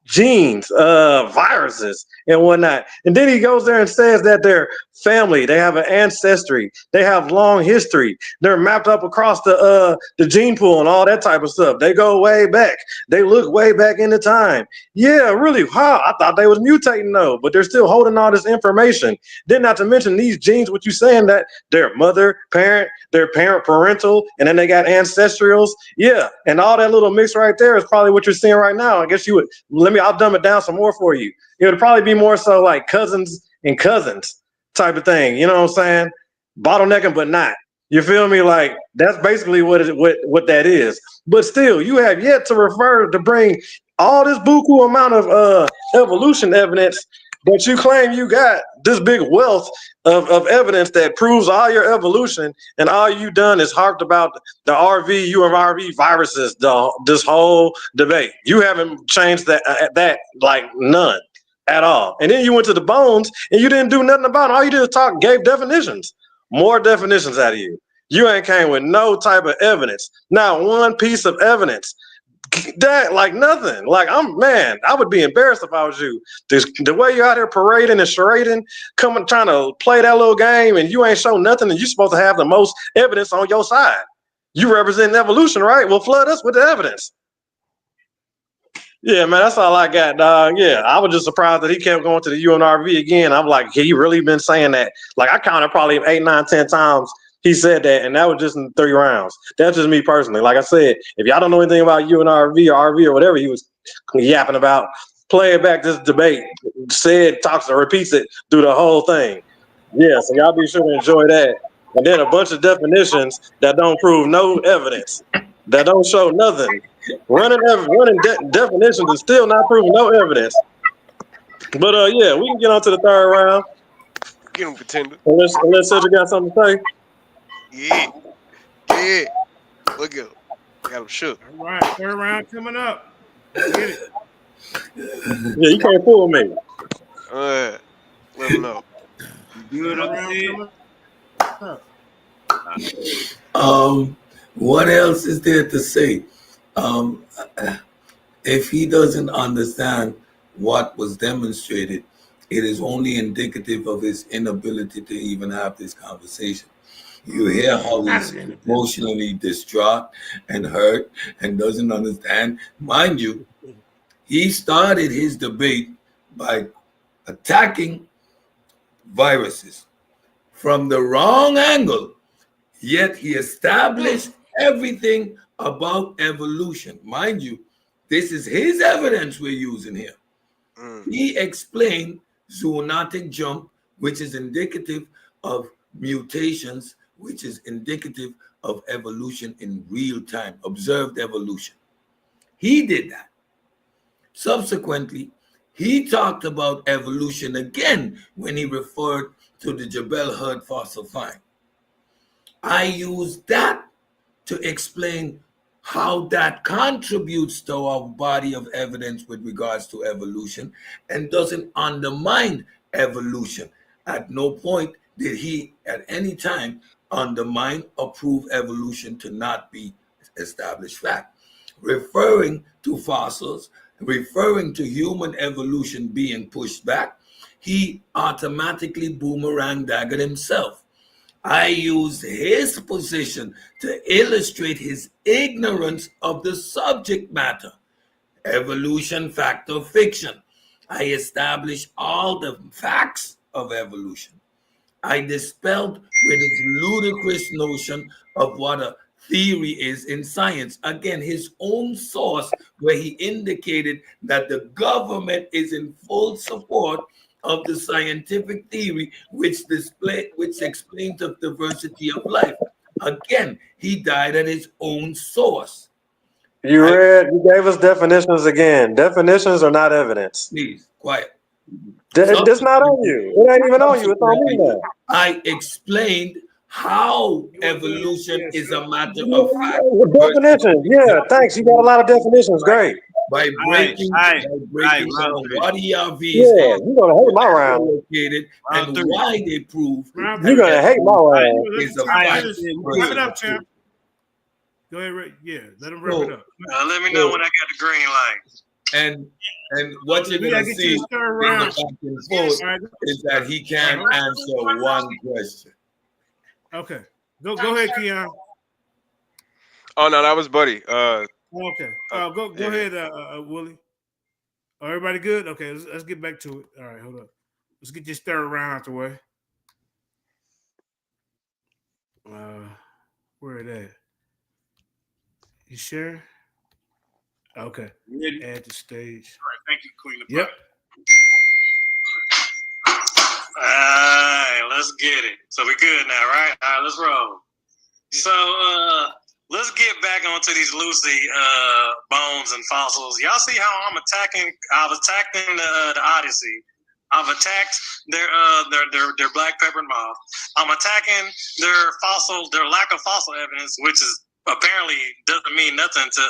genes, viruses and whatnot. And then he goes there and says that they're family, they have an ancestry, they have long history, they're mapped up across the gene pool and all that type of stuff. They go way back, they look way back into time. Yeah, really, wow, I thought they was mutating though, but they're still holding all this information. Then not to mention these genes, what you saying that they're mother, parent, they're parent parental, and then they got ancestrals. Yeah, and all that little mix right there is probably what you're seeing right now. I guess you would, I'll dumb it down some more for you. It would probably be more so like cousins and cousins type of thing. You know what I'm saying? Bottlenecking, but not. You feel me? Like that's basically what that is. But still, you have yet to bring all this buku amount of evolution evidence that you claim you got this big wealth of evidence that proves all your evolution, and all you done is harped about the URV viruses this whole debate. You haven't changed that like none at all. And then you went to the bones and you didn't do nothing about it. All you did was gave definitions, more definitions out of you. You ain't came with no type of evidence, not one piece of evidence. That like nothing. Like I would be embarrassed if I was you. The way you're out here parading and charading, coming trying to play that little game, and you ain't show nothing, and you're supposed to have the most evidence on your side. You represent evolution, right? Well, flood us with the evidence. Yeah, man, that's all I got, dog. Yeah, I was just surprised that he kept going to the UNRV again. I'm like, he really been saying that. Like I counted probably 8, 9, 10 times he said that, and that was just in 3 rounds. That's just me personally. Like I said, if y'all don't know anything about UNRV or RV or whatever he was yapping about, play it back this debate. Talks and repeats it through the whole thing. Yeah, so y'all be sure to enjoy that. And then a bunch of definitions that don't prove no evidence, that don't show nothing. Running definitions and still not proving no evidence. But yeah, we can get on to the 3rd round. Get him, contender. Unless Cedric got something to say. Yeah. Look at him. Got him shook. All right, 3rd round coming up. Let's get it. Yeah, you can't fool me. Let him know. What else is there to say? If he doesn't understand what was demonstrated, it is only indicative of his inability to even have this conversation. You hear how he's emotionally distraught and hurt and doesn't understand. Mind you, He started his debate by attacking viruses from the wrong angle, yet he established everything about evolution. Mind you, this is his evidence we're using here. He explained zoonotic jump, which is indicative of mutations, which is indicative of evolution in real time, observed evolution. He did that. Subsequently, he talked about evolution again when he referred to the Jebel Herd fossil find. I used that to explain how that contributes to our body of evidence with regards to evolution and doesn't undermine evolution. At no point did he at any time undermine or prove evolution to not be established fact. Referring to fossils, referring to human evolution being pushed back, he automatically boomerang daggered himself. I used his position to illustrate his ignorance of the subject matter. Evolution, fact or fiction. I established all the facts of evolution. I dispelled with his ludicrous notion of what a theory is in science. Again, his own source where he indicated that the government is in full support of the scientific theory which explains the diversity of life. Again, he died at his own source. You gave us definitions again. Definitions are not evidence. Please, quiet. It's not on you. It ain't even on you. It's on me now. I explained how evolution is a matter of fact. Definitions. Yeah, thanks. You got a lot of definitions. Great. By breaking down what ERVs you're gonna hate my round. Located and why they prove you're gonna hate my round. Is a fact. Wrap it up, champ. Go ahead, Ray. Yeah, let him wrap it up. Let me know when I got the green light. And what you're gonna see in the back and forth is that he can't answer one question. Okay, go ahead, Keon. Oh no, that was Buddy. Okay. Go ahead, Willie. Oh, everybody good? Okay, let's get back to it. All right, hold up. Let's get this third round out the way. Where it at? You sure? Okay. Add to stage. All right, thank you, Queen. Yep. All right, let's get it. So we good now, right? All right, let's roll. So let's get back onto these Lucy bones and fossils. Y'all see how I've attacked the Odyssey. I've attacked their black peppered moth. I'm attacking their lack of fossil evidence, which is apparently doesn't mean nothing to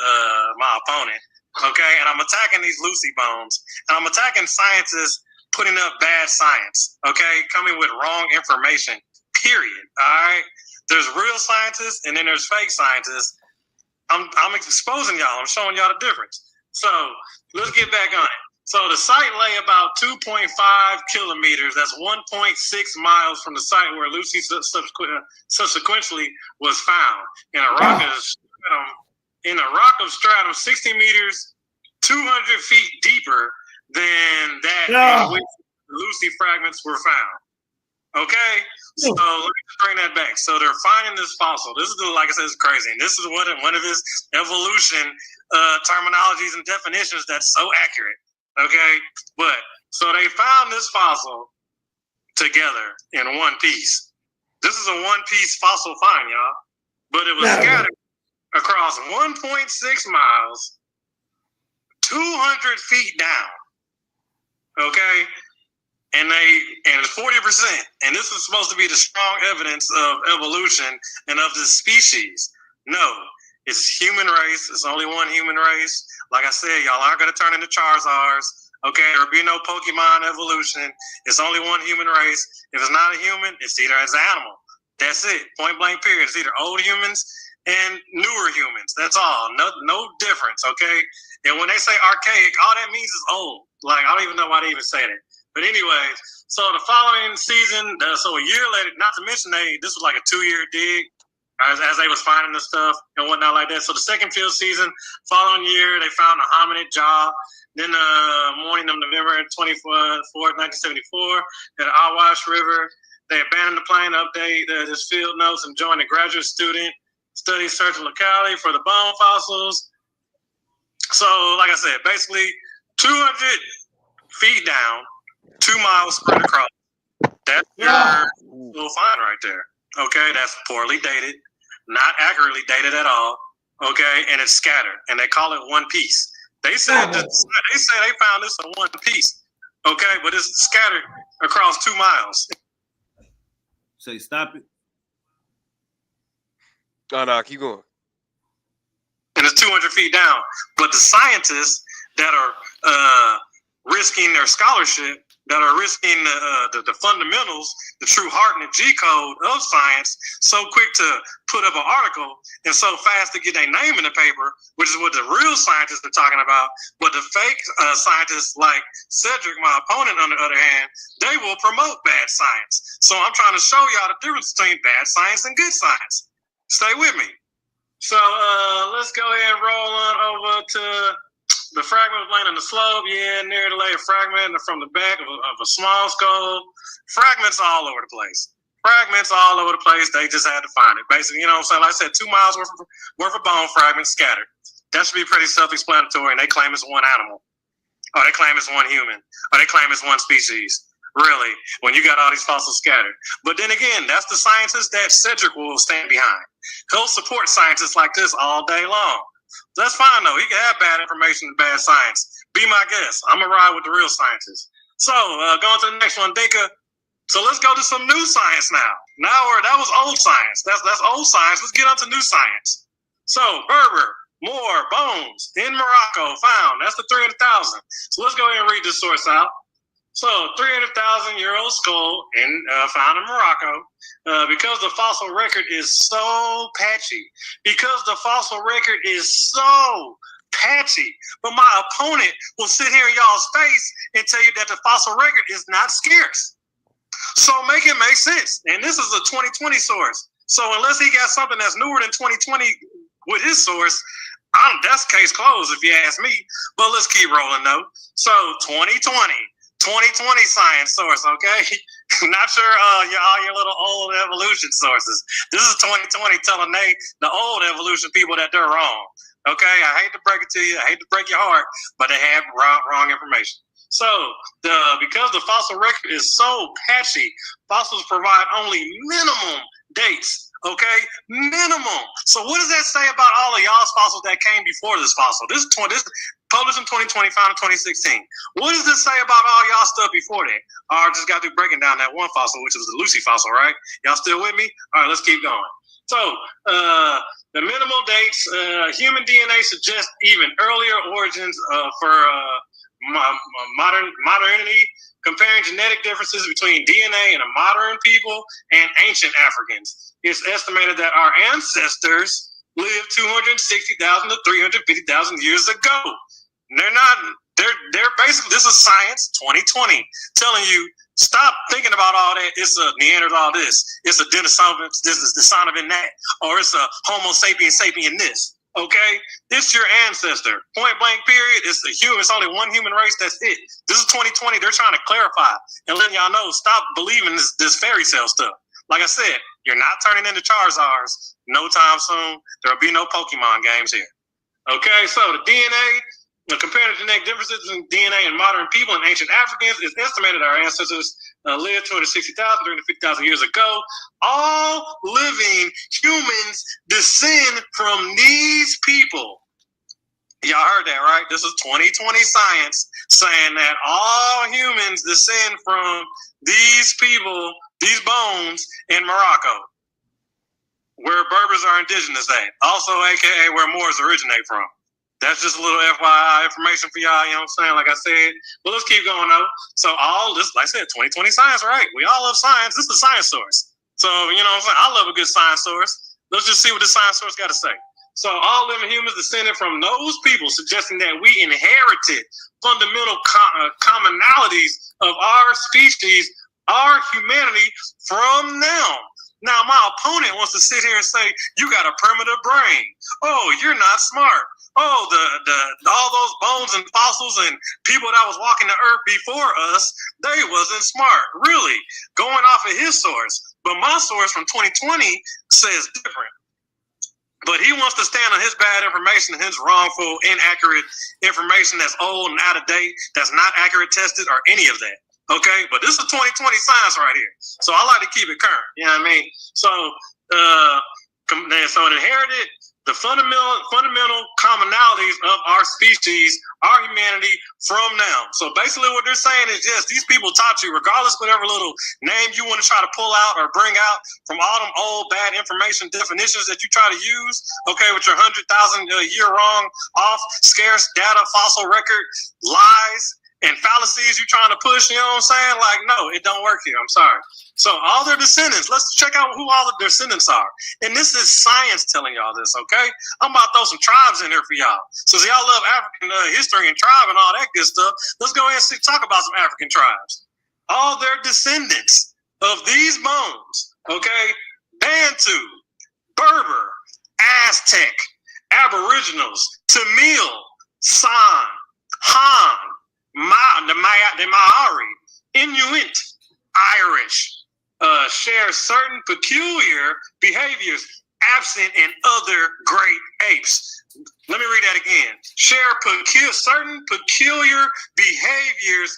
my opponent. Okay, and I'm attacking these Lucy bones, and I'm attacking scientists putting up bad science. Okay, coming with wrong information. Period. All right. There's real scientists and then there's fake scientists. I'm exposing y'all. I'm showing y'all the difference. So let's get back on it. So the site lay about 2.5 kilometers. That's 1.6 miles from the site where Lucy subsequently was found in a rock of stratum 60 meters, 200 feet deeper than that in which Lucy fragments were found. Okay, so let me just bring that back. So they're finding this fossil. This is, like I said, it's crazy. And this is one of his evolution terminologies and definitions that's so accurate. Okay, but so they found this fossil together in one piece. This is a one-piece fossil find, y'all. But it was scattered across 1.6 miles, 200 feet down. Okay. And 40%, and this is supposed to be the strong evidence of evolution and of the species. No, it's human race. It's only one human race. Like I said, y'all aren't going to turn into Charizards. Okay, there'll be no Pokemon evolution. It's only one human race. If it's not a human, it's either as an animal. That's it. Point blank period. It's either old humans and newer humans. That's all. No difference. Okay. And when they say archaic, all that means is old. Like I don't even know why they even say that. But anyway, so the following season, so a year later, not to mention this was like a 2-year dig. as they was finding the stuff and whatnot like that. So the second field season, following year, they found a hominid jaw. Then morning of November 24th, 1974, at Awash River, they abandoned the plane to update his field notes and joined a graduate student study searching locality for the bone fossils. So, like I said, basically 200 feet down, 2 miles spread across. That's your little find right there. Okay, that's poorly dated, not accurately dated at all. Okay, and it's scattered, and they call it one piece. They said they found this in one piece. Okay, but it's scattered across 2 miles. Say stop it. No, keep going. And it's 200 feet down. But the scientists that are risking their scholarship, that are risking the fundamentals, the true heart and the G code of science, so quick to put up an article and so fast to get their name in the paper, which is what the real scientists are talking about. But the fake scientists like Cedric, my opponent, on the other hand, they will promote bad science. So I'm trying to show y'all the difference between bad science and good science. Stay with me. So let's go ahead and roll on over to the fragment of laying on the slope. Yeah, near to lay a fragment from the back of a small skull. Fragments all over the place. Fragments all over the place. They just had to find it. Basically, you know what I'm saying? Like I said, 2 miles worth of bone fragments scattered. That should be pretty self-explanatory. And they claim it's one animal. Or they claim it's one human. Or they claim it's one species. Really, when you got all these fossils scattered. But then again, that's the scientists that Cedric will stand behind. He'll support scientists like this all day long. That's fine, though. He can have bad information and bad science. Be my guest. I'm going to ride with the real scientists. So, going to the next one, Dinka. So let's go to some new science now. That was old science. That's old science. Let's get on to new science. So, Berber, more bones in Morocco found. That's the 300,000. So let's go ahead and read this source out. So, 300,000-year-old skull found in Morocco. Because the fossil record is so patchy. But my opponent will sit here in y'all's face and tell you that the fossil record is not scarce. So make it make sense. And this is a 2020 source. So unless he got something that's newer than 2020 with his source, that's case closed if you ask me. But let's keep rolling though. So 2020 science source, okay? Not sure all your little old evolution sources. This is 2020 telling the old evolution people that they're wrong. Okay, I hate to break it to you, I hate to break your heart, but they have wrong information. So because the fossil record is so patchy, fossils provide only minimum dates. Okay, minimum. So what does that say about all of y'all's fossils that came before this fossil? This published in 2020, found in 2016. What does this say about all y'all stuff before that? I just got through breaking down that one fossil, which was the Lucy fossil, right? Y'all still with me? All right, let's keep going. So the minimal dates, human DNA suggests even earlier origins for modernity, comparing genetic differences between DNA and modern people and ancient Africans. It's estimated that our ancestors lived 260,000 to 350,000 years ago. They're basically, this is science 2020 telling you, stop thinking about all that. It's a Neanderthal this, it's a Denisovan, this is the son of that, or it's a Homo sapien sapien this. Okay, it's your ancestor. Point blank. Period. It's a human. It's only one human race. That's it. This is 2020. They're trying to clarify and letting y'all know. Stop believing this fairy tale stuff. Like I said, you're not turning into Charizards no time soon. There'll be no Pokemon games here. Okay, so the DNA, the comparative genetic differences in DNA in modern people and ancient Africans is estimated our ancestors lived 260,000, 350,000 years ago. All living humans descend from these people. Y'all heard that, right? This is 2020 science saying that all humans descend from these people, these bones in Morocco, where Berbers are indigenous at. Also, aka where Moors originate from. That's just a little FYI information for y'all, you know what I'm saying? Like I said, but let's keep going though. So all this, like I said, 2020 science, right? We all love science. This is a science source. So, you know what I'm saying? I love a good science source. Let's just see what the science source got to say. So all living humans descended from those people, suggesting that we inherited fundamental commonalities of our species, our humanity from them. Now, my opponent wants to sit here and say, you got a primitive brain. Oh, you're not smart. Oh, all those bones and fossils and people that was walking the earth before us, they wasn't smart. Really, going off of his source. But my source from 2020 says different. But he wants to stand on his bad information, his wrongful, inaccurate information that's old and out of date, that's not accurate tested or any of that. Okay, but this is 2020 science right here. So I like to keep it current. You know what I mean? So, so it inherited the fundamental commonalities of our species, our humanity from now. So basically what they're saying is, yes, these people taught you, regardless of whatever little name you want to try to pull out or bring out from all them old bad information definitions that you try to use, okay, with your 100,000 year wrong, off, scarce data, fossil record, lies, and fallacies you trying to push, you know what I'm saying? Like, no, it don't work here. I'm sorry. So all their descendants, let's check out who all the descendants are. And this is science telling y'all this, okay? I'm about to throw some tribes in there for y'all. So y'all love African history and tribe and all that good stuff. Let's go ahead and talk about some African tribes. All their descendants of these bones, okay? Bantu, Berber, Aztec, Aboriginals, Tamil, San, Han, the Maori, Inuit, Irish, share certain peculiar behaviors absent in other great apes. Let me read that again. Share certain peculiar behaviors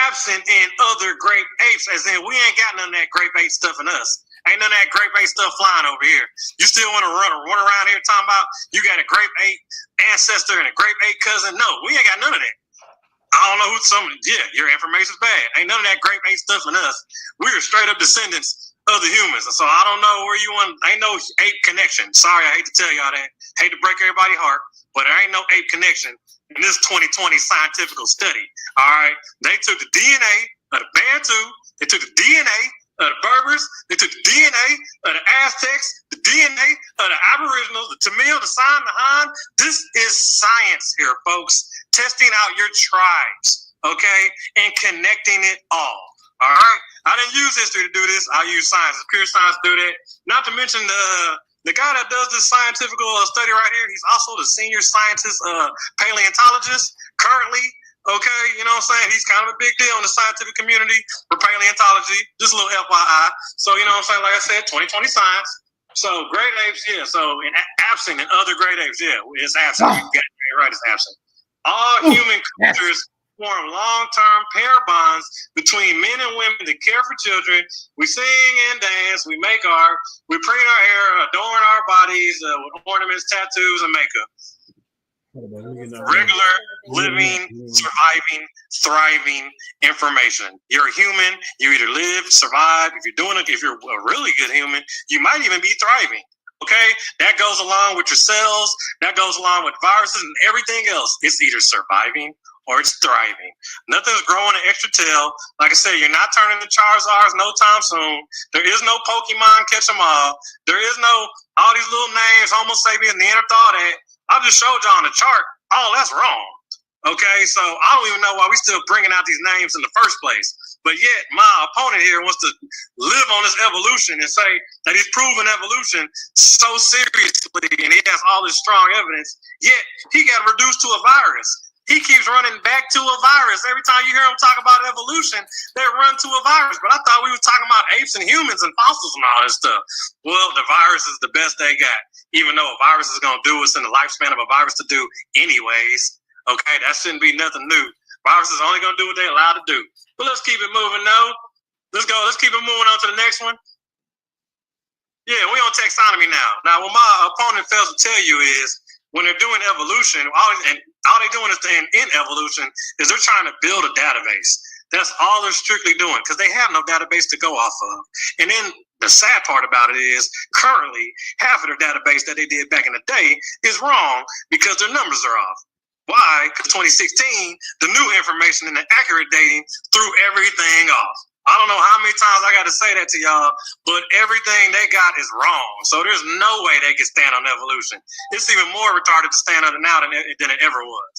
absent in other great apes, as in we ain't got none of that grape ape stuff in us. Ain't none of that grape ape stuff flying over here. You still want to run around here talking about you got a grape ape ancestor and a grape ape cousin? No, we ain't got none of that. I don't know your information's bad. Ain't none of that grape ape stuff in us. We're straight up descendants of the humans. So I don't know where you want, ain't no ape connection. Sorry, I hate to tell y'all that. Hate to break everybody's heart, but there ain't no ape connection in this 2020 scientific study. All right. They took the DNA of the Bantu, they took the DNA of the Berbers, they took the DNA of the Aztecs, the DNA of the Aboriginals, the Tamil, the San, the Han. This is science here, folks. Testing out your tribes, okay, and connecting it all. All right. I didn't use history to do this. I use science. It's pure science to do that. Not to mention the guy that does this scientific study right here. He's also the senior scientist, paleontologist currently. Okay, you know what I'm saying? He's kind of a big deal in the scientific community for paleontology. Just a little FYI. So you know what I'm saying? Like I said, 2020 science. So great apes, yeah. So absent in other great apes, yeah, it's absent. You got it right, it's absent. All human cultures form long-term pair bonds between men and women that care for children. We sing and dance, we make art, we preen our hair, adorn our bodies with ornaments, tattoos, and makeup. Regular, living, surviving, thriving information. You're a human, you either live, survive. If you're a really good human, you might even be thriving. Okay, that goes along with your cells, that goes along with viruses and everything else. It's either surviving or it's thriving. Nothing's growing an extra tail. Like I said, you're not turning the Charizards no time soon. There is no Pokemon catch 'em all. There is no all these little names, Homo sapien, Neanderthal. That I just showed you on the chart. Oh, that's wrong. Okay, so I don't even know why we still bringing out these names in the first place. But yet my opponent here wants to live on this evolution and say that he's proven evolution so seriously and he has all this strong evidence, yet he got reduced to a virus. He keeps running back to a virus. Every time you hear him talk about evolution, they run to a virus. But I thought we were talking about apes and humans and fossils and all this stuff. Well, the virus is the best they got, even though a virus is going to do what's in the lifespan of a virus to do anyways. Okay, that shouldn't be nothing new. Viruses are only going to do what they're allowed to do. But let's keep it moving now. Let's go. Let's keep it moving on to the next one. Yeah, we're on taxonomy now. Now, what my opponent fails to tell you is when they're doing evolution, all they're doing is in evolution is they're trying to build a database. That's all they're strictly doing because they have no database to go off of. And then the sad part about it is currently half of their database that they did back in the day is wrong because their numbers are off. Why? Because 2016, the new information and the accurate dating threw everything off. I don't know how many times I got to say that to y'all, but everything they got is wrong. So there's no way they can stand on evolution. It's even more retarded to stand on it now than it ever was.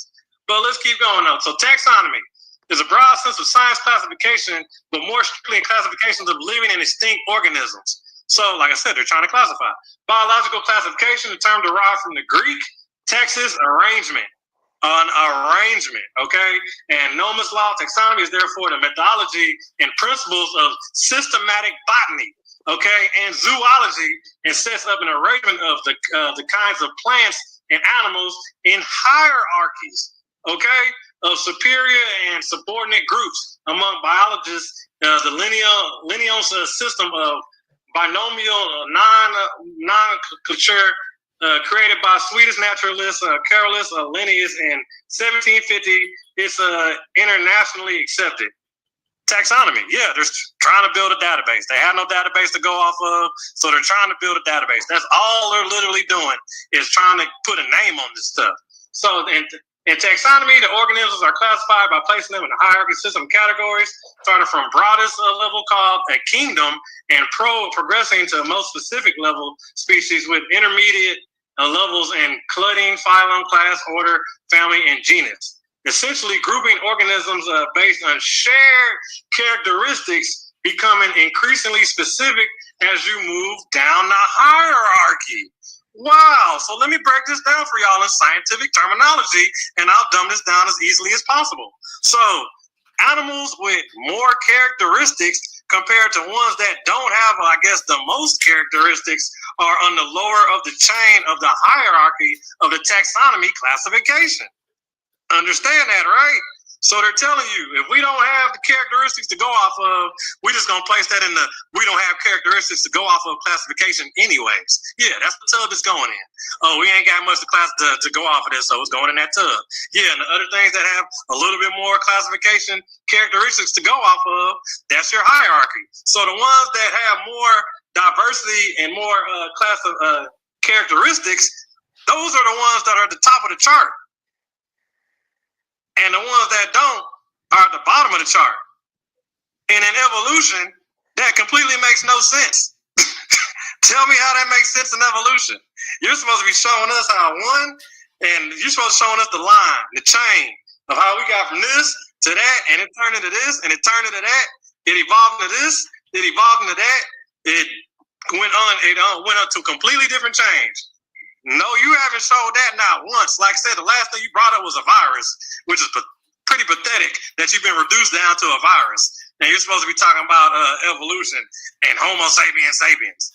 But let's keep going though. So taxonomy is a broad sense of science classification, but more strictly classifications of living and extinct organisms. So, like I said, they're trying to classify. Biological classification, the term derived from the Greek Texas arrangement. An arrangement, okay? And Noma's law taxonomy is therefore the methodology and principles of systematic botany, okay, and zoology, and sets up an arrangement of the kinds of plants and animals in hierarchies, okay, of superior and subordinate groups among biologists. The lineal system of binomial nomenclature created by Swedish naturalist Carolus Linnaeus in 1750. It's internationally accepted. Taxonomy, yeah, they're trying to build a database. They have no database to go off of, so they're trying to build a database. That's all they're literally doing, is trying to put a name on this stuff. So in taxonomy, the organisms are classified by placing them in a hierarchy system of categories, starting from broadest level called a kingdom, and progressing to a most specific level species with intermediate levels in clade, phylum, class, order, family, and genus. Essentially, grouping organisms based on shared characteristics, becoming increasingly specific as you move down the hierarchy. Wow. So let me break this down for y'all in scientific terminology, and I'll dumb this down as easily as possible. So animals with more characteristics compared to ones that don't have, I guess, the most characteristics are on the lower of the chain of the hierarchy of the taxonomy classification. Understand that, right? So they're telling you, if we don't have the characteristics to go off of, we're just going to place that in the we don't have characteristics to go off of classification anyways. Yeah, that's the tub it's going in. Oh, we ain't got much to go off of this, so it's going in that tub. Yeah, and the other things that have a little bit more classification characteristics to go off of, that's your hierarchy. So the ones that have more diversity and more characteristics, those are the ones that are at the top of the chart. And the ones that don't are at the bottom of the chart. And in evolution, that completely makes no sense. Tell me how that makes sense in evolution. You're supposed to be showing us how one, and you're supposed to be showing us the line, the chain of how we got from this to that, and it turned into this, and it turned into that. It evolved into this, it evolved into that. It went on to completely different change. No, you haven't showed that not once. Like I said, the last thing you brought up was a virus, which is pretty pathetic that you've been reduced down to a virus. And you're supposed to be talking about evolution and Homo sapiens sapiens.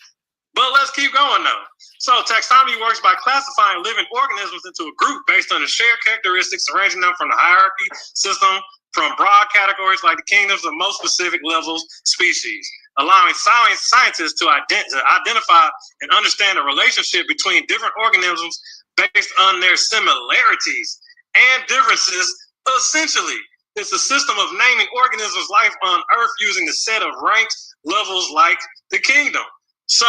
But let's keep going though. So taxonomy works by classifying living organisms into a group based on the shared characteristics, arranging them from the hierarchy system from broad categories like the kingdoms of most specific levels, species, allowing scientists to identify and understand the relationship between different organisms based on their similarities and differences. Essentially, it's a system of naming organisms' life on Earth using a set of ranked levels like the kingdom. So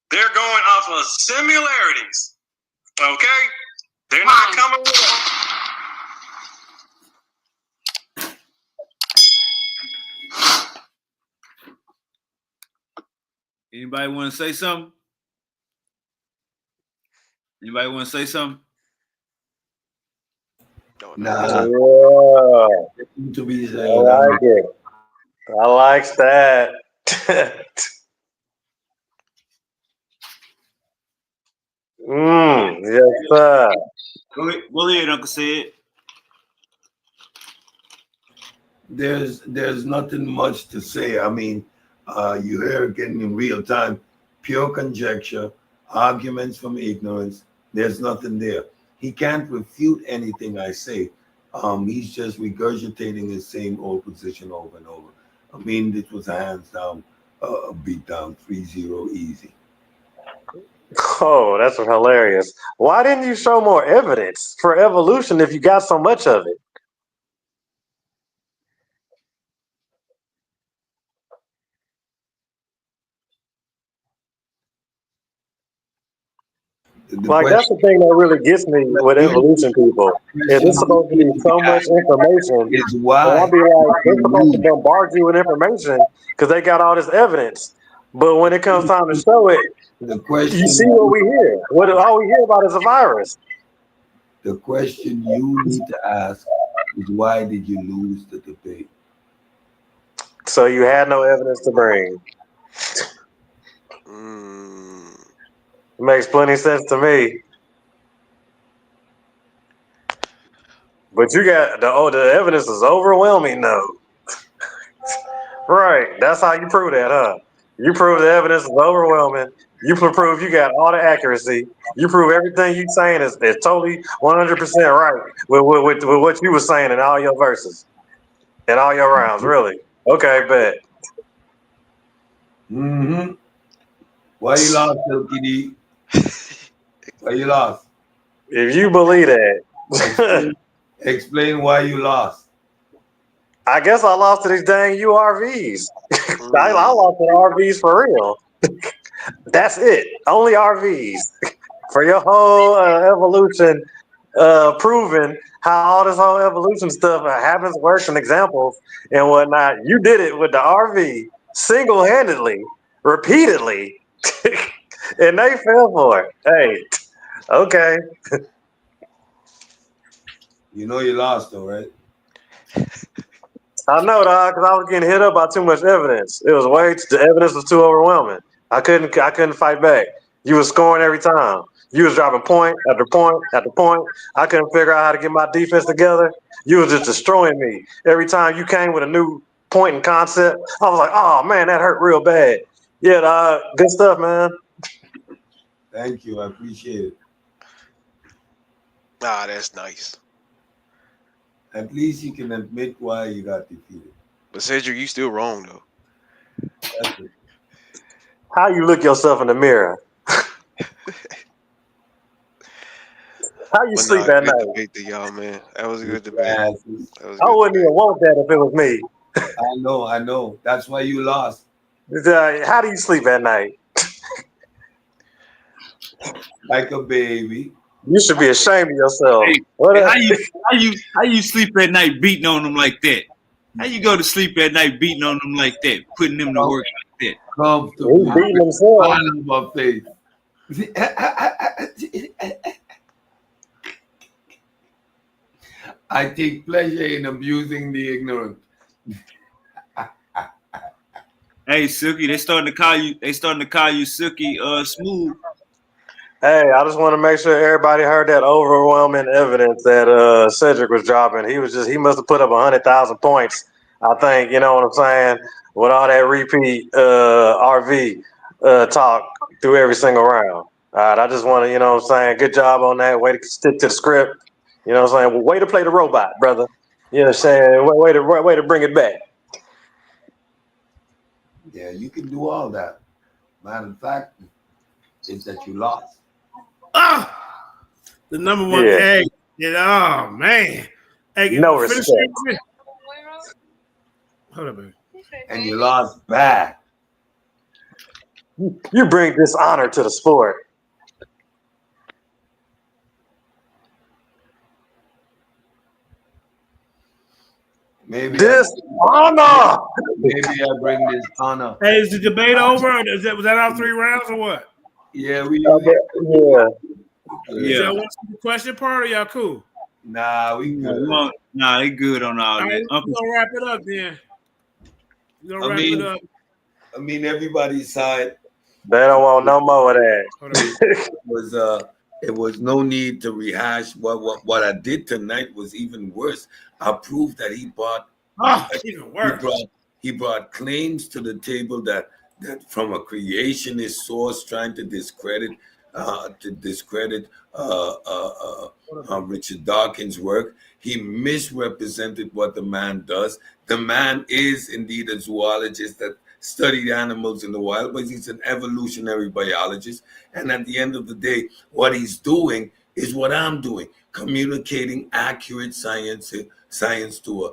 they're going off of similarities, okay? They're not coming with Anybody want to say something? Anybody want to say something? Nah. Yeah. To be I like it. I like that. Yes, sir. Go ahead, Uncle Sid. There's nothing much to say. I mean, you hear it getting in real time, pure conjecture, arguments from ignorance. There's nothing there. He can't refute anything I say. He's just regurgitating his same old position over and over. I mean, this was a hands down, beat down, 3-0 easy. Oh, that's hilarious. Why didn't you show more evidence for evolution if you got so much of it? That's the thing that really gets me with evolution people. Is it's supposed to be so much information. I'll be like, they're supposed to bombard you with information because they got all this evidence. But when it comes time to show it, you see what we hear. All we hear about is a virus. The question you need to ask is, why did you lose the debate? So you had no evidence to bring. Makes plenty of sense to me. But you got the evidence is overwhelming though. Right. That's how you prove that, huh? You prove the evidence is overwhelming. You prove you got all the accuracy. You prove everything you saying is totally 100% right with what you were saying in all your verses and all your rounds. Really? Okay, bet. Mm-hmm. Why you lost, Silky D? Why you lost? If you believe that. Explain why you lost. I guess I lost to these dang URVs. I lost to the RVs for real. That's it. Only RVs. For your whole evolution, proving how all this whole evolution stuff happens, works, and examples and whatnot. You did it with the RV single-handedly, repeatedly, and they fell for it. Hey, okay. You know you lost though, right? I know, dog, because I was getting hit up by too much evidence. It was the evidence was too overwhelming. I couldn't fight back. You was scoring every time. You was dropping point after point after point. I couldn't figure out how to get my defense together. You was just destroying me. Every time you came with a new point and concept, I was like, oh man, that hurt real bad. Yeah, dog, good stuff, man. Thank you. I appreciate it. Ah, that's nice. At least you can admit why you got defeated. But Cedric, you still wrong though. That's it. How you look yourself in the mirror? How you sleep at night? Good debate to y'all, man. That was a good debate. I wouldn't even want that if it was me. I know. That's why you lost. How do you sleep at night? Like a baby. You should be ashamed of yourself. Hey, how you sleep at night beating on them like that? How you go to sleep at night beating on them like that, putting them to work like that? Comfortable. He beating himself. On my face. I take pleasure in abusing the ignorant. Hey, Silky, they starting to call you Silky Smoove. Hey, I just want to make sure everybody heard that overwhelming evidence that Cedric was dropping. He must have put up 100,000 points, I think, you know what I'm saying, with all that repeat RV talk through every single round. All right, I just want to, you know what I'm saying, good job on that. Way to stick to the script. You know what I'm saying? Well, way to play the robot, brother. You know what I'm saying? Way to bring it back. Yeah, you can do all that. Matter of fact, is that you lost. The number one egg. Oh man. Hey, no respect. Hold up, baby. And you lost bad. You bring dishonor to the sport. Maybe dishonor. Maybe I bring this honor. Hey, is the debate over? Or was that all 3 rounds or what? Yeah, we. Yeah. Y'all want to see the question part or y'all cool? Nah, we good. Nah, they good on all that. We're gonna wrap it up then. We're gonna wrap it up. I mean, everybody's side. They don't want no more of that. It was no need to rehash what I did tonight was even worse. I proved that he brought even worse. He brought claims to the table that from a creationist source trying to discredit Richard Dawkins' work. He misrepresented what the man does. The man is indeed a zoologist that studied animals in the wild, but he's an evolutionary biologist. And at the end of the day, what he's doing is what I'm doing, communicating accurate science to a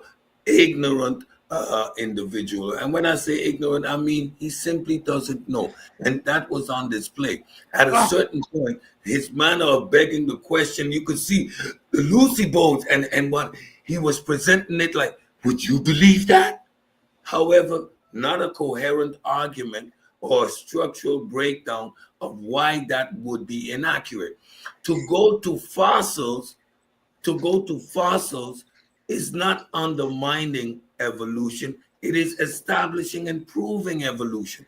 ignorant individual. And when I say ignorant, I mean he simply doesn't know. And that was on display. At a certain point, his manner of begging the question, you could see the Lucy bones and what he was presenting it like, would you believe that? However, not a coherent argument or a structural breakdown of why that would be inaccurate. To go to fossils is not undermining evolution. It is establishing and proving evolution.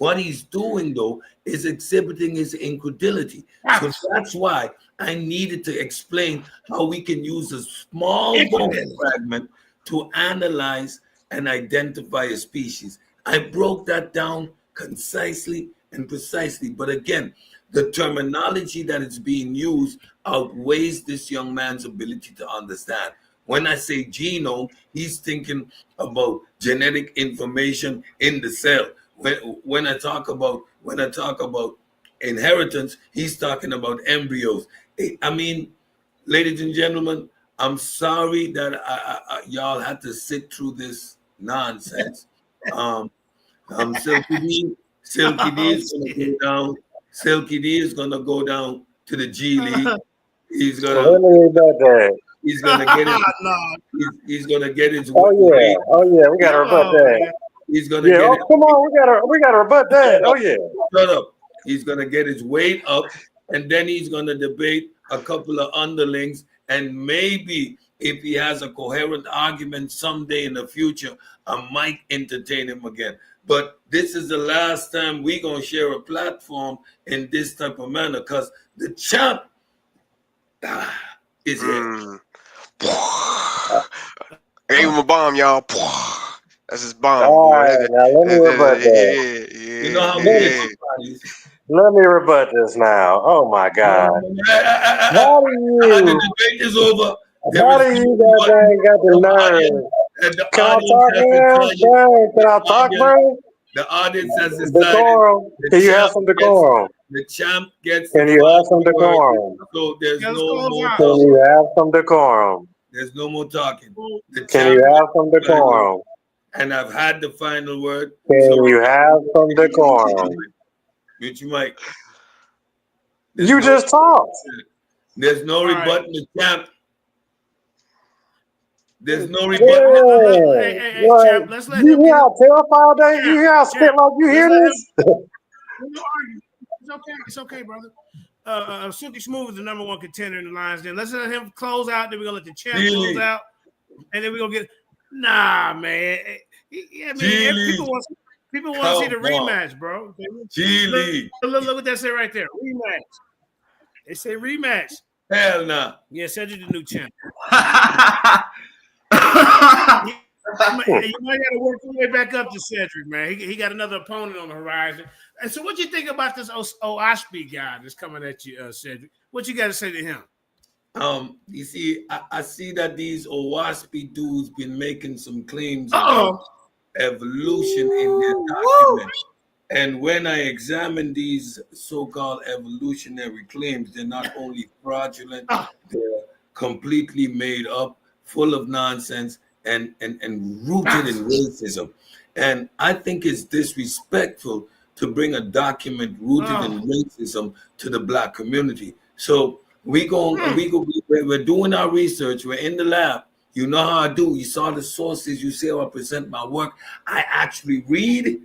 What he's doing, though, is exhibiting his incredulity. So that's why I needed to explain how we can use a small bone fragment to analyze and identify a species. I broke that down concisely and precisely. But again, the terminology that is being used outweighs this young man's ability to understand. When I say genome, he's thinking about genetic information in the cell. When I talk about inheritance, he's talking about embryos. I mean, ladies and gentlemen, I'm sorry that y'all had to sit through this nonsense. Silky D is gonna go down. Silky D is gonna go down to the G League. He's gonna Let me about that. he's gonna get it. He's gonna get his. Oh yeah, we gotta rebut that. He's gonna Yeah, get oh, it. come on, we gotta rebut that. Oh yeah. Shut up. He's gonna get his weight up, and then he's gonna debate a couple of underlings, and maybe if he has a coherent argument someday in the future, I might entertain him again. But this is the last time we're gonna share a platform in this type of manner, because the champ is here. Gave him a bomb, y'all. That's his bomb. All right, now let me rebut that. You know how many Let me rebut this now. Oh my God. How do the debate is over. How do you got the nerve? Can I talk now? Can I talk, bro? The audience has decided. Decorum. Can you have some decorum? The champ gets. Can you have some decorum? So there's no more. Can you have some decorum? There's no more talking. Can you have some decorum? And I've had the final word. Can you have some decorum? Mute your mic. You just talked. There's no rebutting the champ. There's no Yeah. rebutting. Hey, champ, let's let You him hear how terrified they? You hear how spit like you hear this? It's okay. It's okay, brother. Silky Smoove is the number one contender in the LIONSDEN. Let's let him close out. Then we're gonna let the champ close out, and then we're gonna get. Nah, man. Yeah, man. People want to see the rematch, bro. Look what that say right there. Rematch. They say rematch. Hell no. Yeah, Cedric the new champ. You might got to work your way back up to Cedric, man. He got another opponent on the horizon. And so, what you think about this Oashby guy that's coming at you, Cedric? What you got to say to him? You see, I see that these Oashby dudes been making some claims about evolution in their document. And when I examine these so-called evolutionary claims, they're not only fraudulent, they're completely made up, full of nonsense, and rooted in racism. And I think it's disrespectful to bring a document rooted in racism to the Black community. So we're doing our research. We're in the lab. You know how I do. You saw the sources. You see how I present my work. I actually read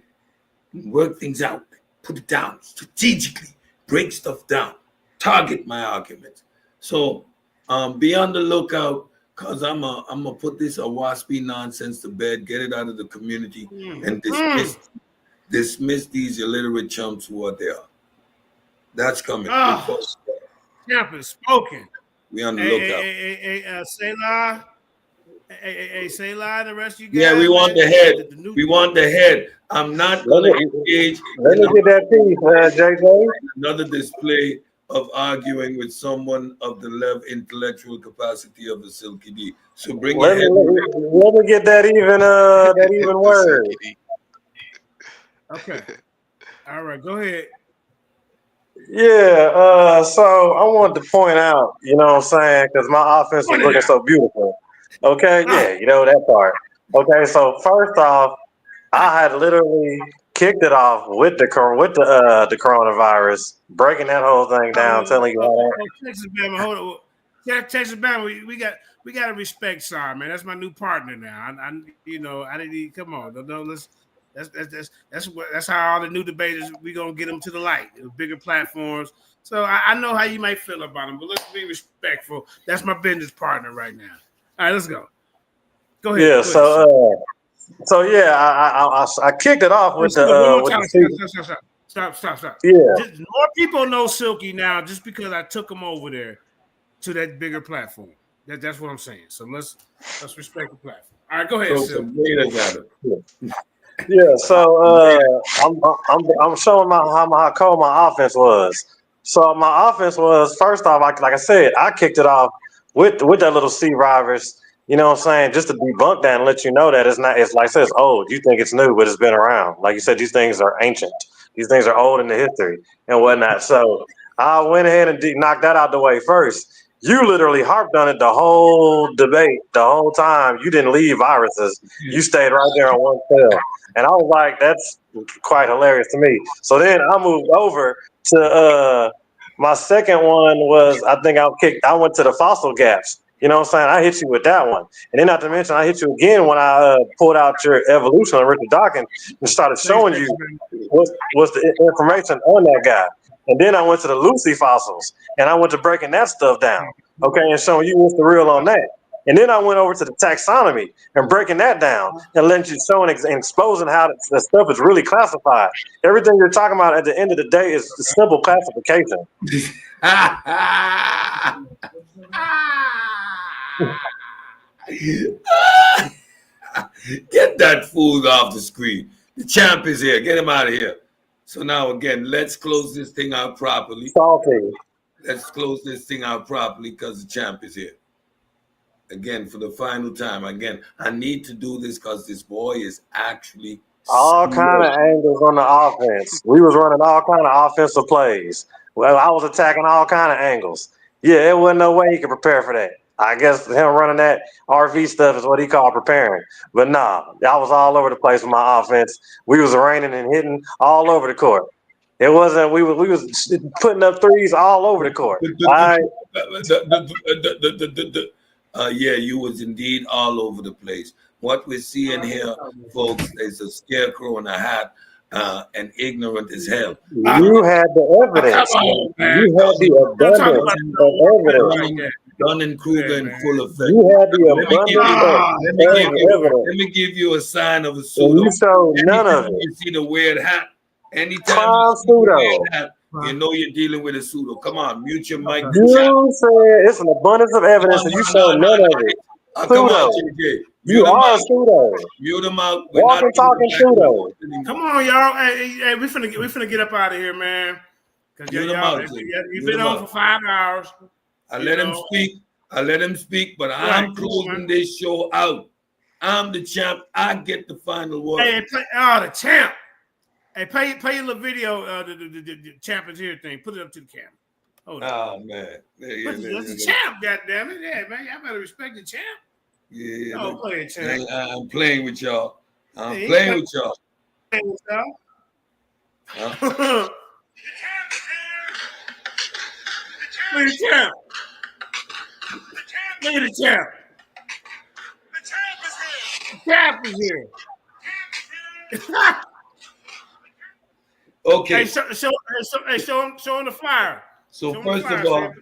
and work things out, put it down strategically, break stuff down, target my arguments. So be on the lookout, because I'm gonna put this Oashby nonsense to bed, get it out of the community, and dismiss these illiterate chumps for what they are. That's coming. Champ is spoken. We on the lookout. Hey, Selah. Hey, Selah, the rest of you guys. Yeah, we want the head. We want the head. I'm not gonna engage. Let me get that piece, JJ. Another display of arguing with someone of the level intellectual capacity of the Silky D. So bring Let me get that even word. Okay. All right, go ahead. Yeah, so I wanted to point out, you know what I'm saying, because my offense was looking so beautiful. Okay, yeah, you know that part. Okay, so first off, I had literally kicked it off with the coronavirus, breaking that whole thing down, telling you how that. Texas Bama, hold on. Texas Bama, we got to respect Sar, man. That's my new partner now. I didn't even come on. That's how all the new debaters, we gonna get them to the light, bigger platforms. So I know how you might feel about them, but let's be respectful. That's my business partner right now. All right, let's go. Go ahead. Yeah, So yeah, I kicked it off with One the more with time. the Stop. yeah. Just, more people know Silky now just because I took him over there to that bigger platform. That's what I'm saying. So let's respect the platform. All right, go ahead, Silky. Yeah, so I'm showing how cold my offense was. So my offense was, first off, like I said, I kicked it off with that little C Rivers. You know what I'm saying? Just to debunk that and let you know that it's not. It's like I said, it's old. You think it's new, but it's been around. Like you said, these things are ancient. These things are old in the history and whatnot. So I went ahead and knocked that out the way first. You literally harped on it the whole debate, the whole time. You didn't leave viruses. You stayed right there on one cell. And I was like, that's quite hilarious to me. So then I moved over to my second one was, I think I went to the fossil gaps. You know what I'm saying? I hit you with that one. And then not to mention, I hit you again when I pulled out your evolution on Richard Dawkins and started showing you what's the information on that guy. And then I went to the Lucy fossils and I went to breaking that stuff down. Okay, and showing you what's the real on that. And then I went over to the taxonomy and breaking that down and letting you showing and exposing how the stuff is really classified. Everything you're talking about at the end of the day is the simple classification. Get that fool off the screen. The champ is here. Get him out of here. So now again, let's close this thing out properly. Salty. Let's close this thing out properly because the champ is here. Again, for the final time. Again, I need to do this because this boy is actually all kind of angles on the offense. We was running all kind of offensive plays. Well, I was attacking all kind of angles. Yeah, there wasn't no way he could prepare for that. I guess him running that RV stuff is what he called preparing. But nah, I was all over the place with my offense. We was raining and hitting all over the court. It wasn't. We was putting up threes all over the court. Yeah, you was indeed all over the place. What we're seeing here, folks, is a scarecrow in a hat and ignorant as hell. You had the evidence. You had the abundance of evidence. Dunning-Kruger in full effect. You had the abundance let me give you a sign of a pseudo. You showed none of it. You see the weird hat. Anytime you see the weird hat, you know you're dealing with a pseudo. Come on, mute your mic. You said it's an abundance of evidence, and you showed none of it. Come on, JJ. You are a pseudo. Mute them out. Walking, talking pseudo. Come on, y'all. Hey, we finna get up out of here, man. Cause y'all, you've been on for 5 hours. I let him speak. But I'm closing this show out. I'm the champ. I get the final word. Hey, the champ. Hey, play your little video. The champ is here thing. Put it up to the camera. Hold on. Oh man, That's the champ. Goddammit, yeah, man. Y'all better respect the champ. Yeah, no, play it, champ. I'm playing with y'all. I'm playing with y'all. Look at the champ. Look at the champ. The champ is here. Okay. Hey, show him the fire. So first of all,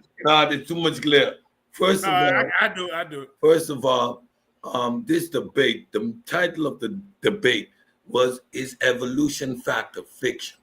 there's too much glare. First of all, I do it. First of all, this debate, the title of the debate is evolution fact or fiction.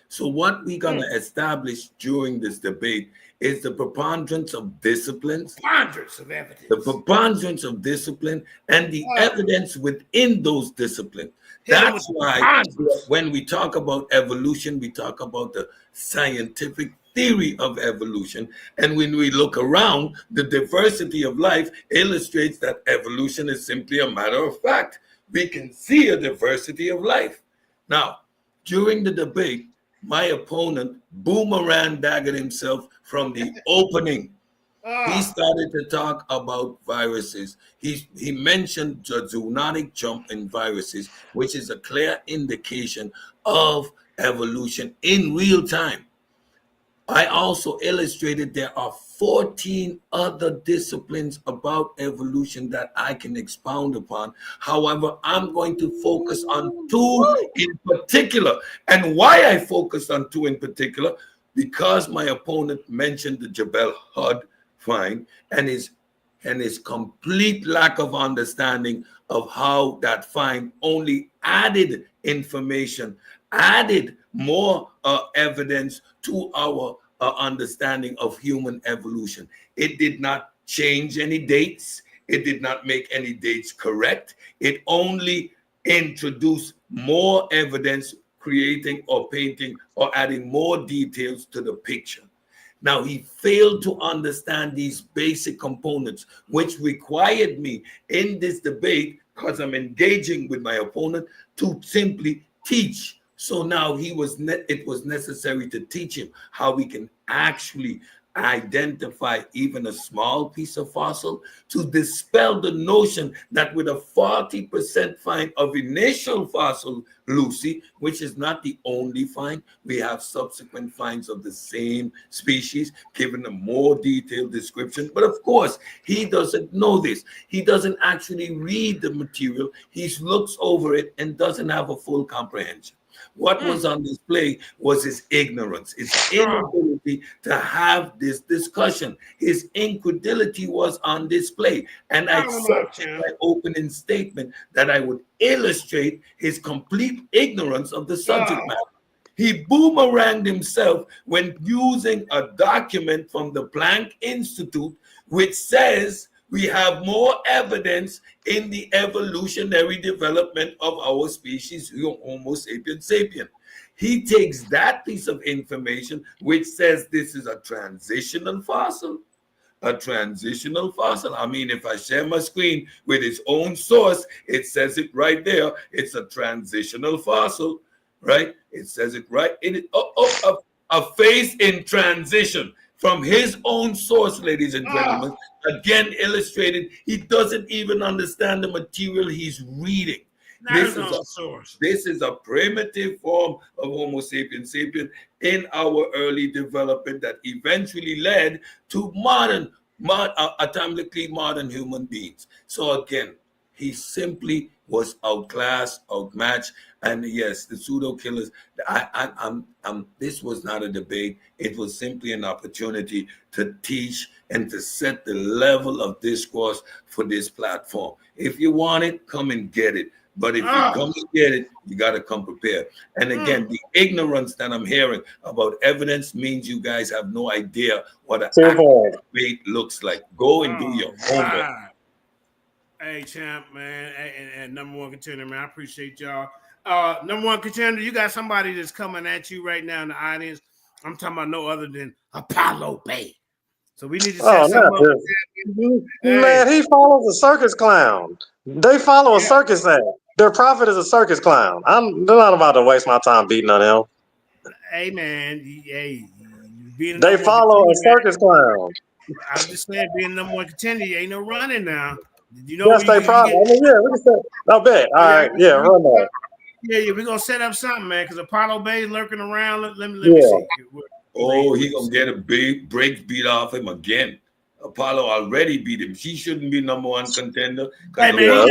So what we're gonna establish during this debate is the preponderance of disciplines, the preponderance of discipline, and the evidence within those disciplines. That's why when we talk about evolution, we talk about the scientific theory of evolution. And when we look around, the diversity of life illustrates that evolution is simply a matter of fact. We can see a diversity of life. Now, during the debate, my opponent boomerang daggered himself from the opening. He started to talk about viruses. He mentioned the zoonotic jump in viruses, which is a clear indication of evolution in real time. I also illustrated there are 14 other disciplines about evolution that I can expound upon. However, I'm going to focus on 2 in particular. And why I focused on 2 in particular, because my opponent mentioned the Jebel Hud find and his and his complete lack of understanding of how that find only added information, added more evidence to our understanding of human evolution. It did not change any dates. It did not make any dates correct. It only introduced more evidence, creating or painting or adding more details to the picture. Now, he failed to understand these basic components, which required me in this debate, because I'm engaging with my opponent, to simply teach. So now it was necessary to teach him how we can actually identify even a small piece of fossil, to dispel the notion that with a 40% find of initial fossil, Lucy, which is not the only find, we have subsequent finds of the same species, given a more detailed description. But of course, he doesn't know this. He doesn't actually read the material. He looks over it and doesn't have a full comprehension. What was on display was his ignorance, his inability to have this discussion. His incredulity was on display. And I said in my opening statement that I would illustrate his complete ignorance of the subject matter. He boomeranged himself when using a document from the Planck Institute, which says we have more evidence in the evolutionary development of our species, Homo sapiens sapien. He takes that piece of information, which says this is a transitional fossil. A transitional fossil. I mean, if I share my screen with its own source, it says it right there. It's a transitional fossil, right? It says it right in it. A phase in transition. From his own source, ladies and gentlemen, again illustrated, he doesn't even understand the material he's reading. This is a primitive form of Homo sapiens sapien in our early development that eventually led to atomically modern human beings. So again, he simply was outclassed, outmatched, and yes, the pseudo killers. This was not a debate. It was simply an opportunity to teach and to set the level of discourse for this platform. If you want it, come and get it. But if you come to get it, you got to come prepared. And again, the ignorance that I'm hearing about evidence means you guys have no idea what an actual debate looks like. Go and do your homework. Hey, champ, man, and number one contender, man. I appreciate y'all. Number one contender, you got somebody that's coming at you right now in the audience. I'm talking about no other than Apollo Bay. So we need to set something up. Man, he follows a circus clown. They follow a circus act. Their prophet is a circus clown. I'm not about to waste my time beating on him. Hey, man. Hey, they follow a circus clown. I'm just saying, being number one contender, you ain't no running now. You know, yes, they probably. I mean, yeah, we can say. I bet. All right, yeah, run that. Yeah, we're gonna set up something, man. Because Apollo Bay is lurking around. Let me see. Oh, he gonna get a big break beat off him again. Apollo already beat him. She shouldn't be number one contender. Hey, man, oh,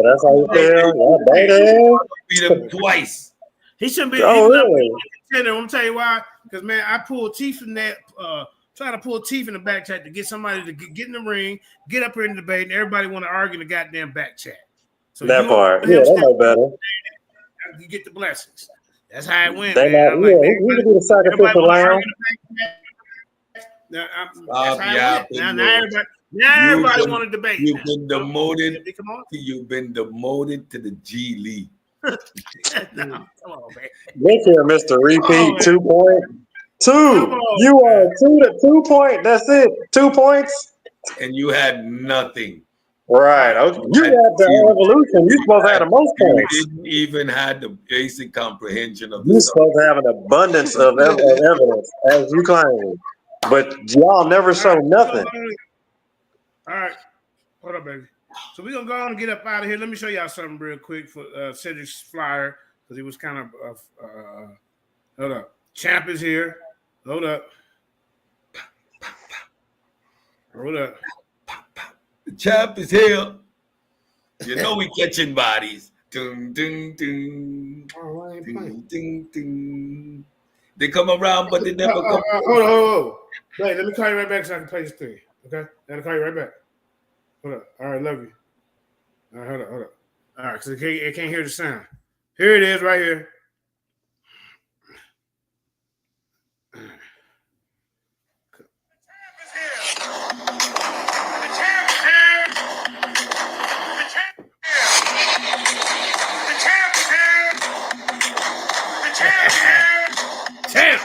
that's how you feel. Beat him twice. He shouldn't be. Really? Number one contender. I'm gonna tell you why. Because man, I pulled teeth in that. Try to pull teeth in the back chat to get somebody to get in the ring, get up here in the debate, and everybody want to argue in the goddamn back chat. So that part, yeah, that know better. You get the blessings. That's how it went. They not, yeah, we can do the sacrificial lamb. Now everybody want to debate. You've been demoted. You've been demoted to the G League. No, come on, man. Look here, Mr. Repeat, 2 point. You are 2 point. That's it. 2 points. And you had nothing. Right. Okay. You had the evolution. You're supposed to have the most points. You didn't even have the basic comprehension of. You're supposed to have an abundance of evidence, as you claim, but y'all never show nothing. All right, hold up, baby. So we're gonna go on and get up out of here. Let me show y'all something real quick for Cedric's flyer because he was kind of. Hold up, Champ is here. Hold up. Hold up. The champ is here. You know we catching bodies. Ding, ding, ding. Ding, ding, ding. They come around, but they never come. Hold on. Wait, let me call you right back so I can play this thing. Okay? I'll call you right back. Hold up. All right, love you. All right, hold up. All right, because it can't hear the sound. Here it is right here. Champ!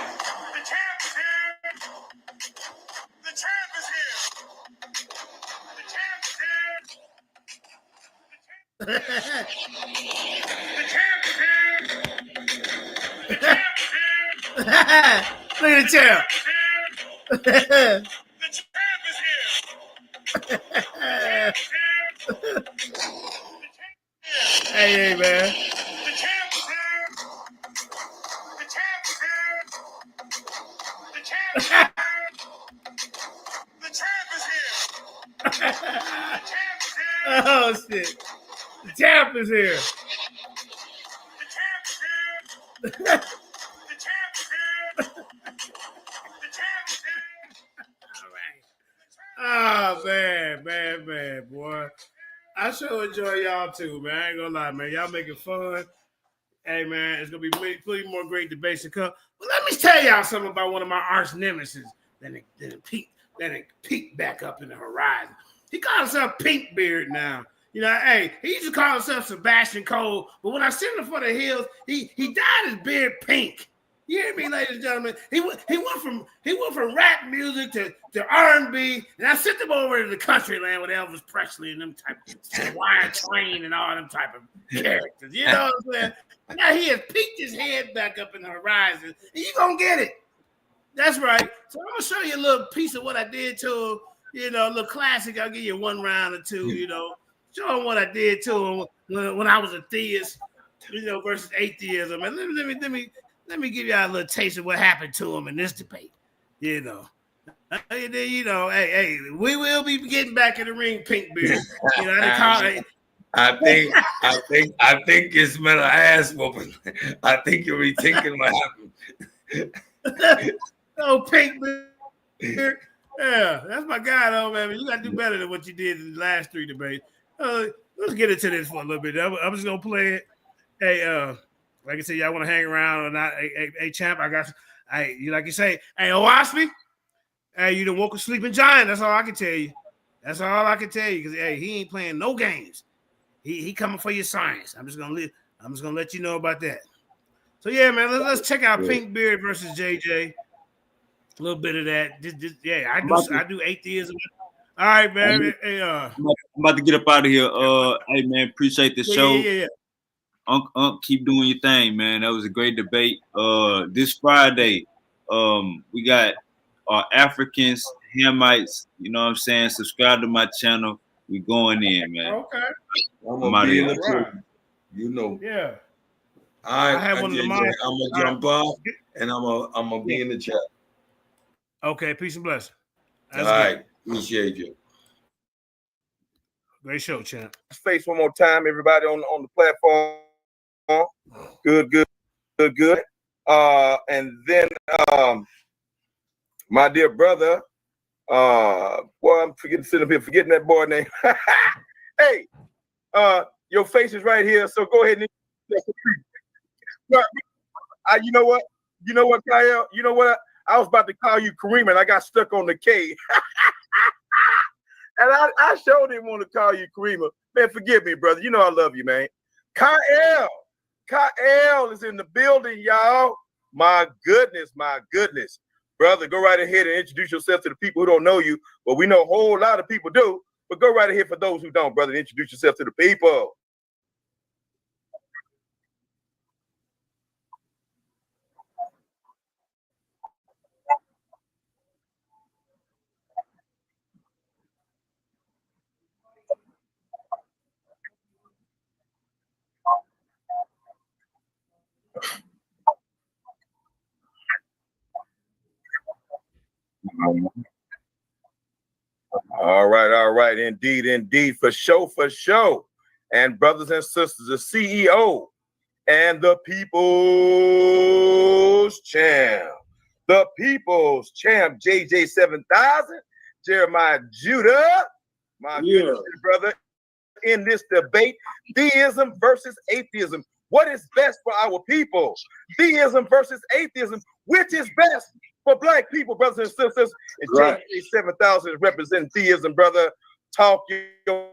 Look at the champ. Hey, man. Oh shit! The champ is here. Oh man, boy. I sure enjoy y'all too, man. I ain't gonna lie, man. Y'all making fun. Hey man, it's gonna be plenty more great debates to come. But let me tell y'all something about one of my arch nemesis that peaked back up in the horizon. He calls himself Pinkbeard now. You know, hey, he used to call himself Sebastian Cole, but when I sent him for the hills, he dyed his beard pink. You hear me, ladies and gentlemen? He went from rap music to R&B, and I sent him over to the country land with Elvis Presley and them type of Wine Train and all them type of characters. You know what I'm saying? Now he has peeked his head back up in the horizon, and you gonna get it. That's right. So I'm gonna show you a little piece of what I did to him. You know, a little classic. I'll give you one round or two. You know, show him what I did to him when I was a theist. You know, versus atheism. And let me give y'all a little taste of what happened to him in this debate. You know. You know, hey, we will be getting back in the ring, Pinkbeard. You know, I think you smell an ass whooping. I think you'll be thinking what happened. Oh, Pinkbeard. Yeah, that's my guy, though, man. You got to do better than what you did in the last three debates. Let's get into this for a little bit. I'm just gonna play it. Hey, like I said, y'all want to hang around or not? Hey, champ, I got. You like you say, hey, Owaspy. Hey, you done woke a sleeping giant. That's all I can tell you. That's all I can tell you. Because hey, he ain't playing no games. He coming for your science. I'm just gonna let you know about that. So yeah, man, let's check out Pinkbeard versus JJ. A little bit of that. Yeah, I do atheism. All right, man. Hey, I'm about to get up out of here. Hey man, appreciate the show. Yeah. Unc, keep doing your thing, man. That was a great debate. This Friday, we got our Africans, Hamites, you know what I'm saying? Subscribe to my channel. We going in, man. Okay. I'm gonna be in the group. You know. Yeah. I have one of the I'm gonna jump off and I'm gonna be in the chat. Okay, peace and blessings. All right, appreciate you. Great show, champ. Face one more time, everybody on the platform. Good. And then my dear brother, boy, I'm sitting up here forgetting that boy name. Hey, your face is right here, so go ahead and you know what, Kyle? You know what? I was about to call you Kareem, and I got stuck on the K. And I sure didn't want to call you Kareem. Man, forgive me, brother. You know I love you, man. Kyle is in the building, y'all. My goodness. Brother, go right ahead and introduce yourself to the people who don't know you. Well, we know a whole lot of people do, but go right ahead for those who don't, brother. Introduce yourself to the people. All right. Indeed. For show. And brothers and sisters, the CEO and the people's champ. The people's champ, JJ 7000, Jeremiah Judah, My goodness, brother. In this debate, theism versus atheism. What is best for our people? Theism versus atheism. Which is best for black people, brothers and sisters? And Right. JJ7000 is representing theism, brother. Talk your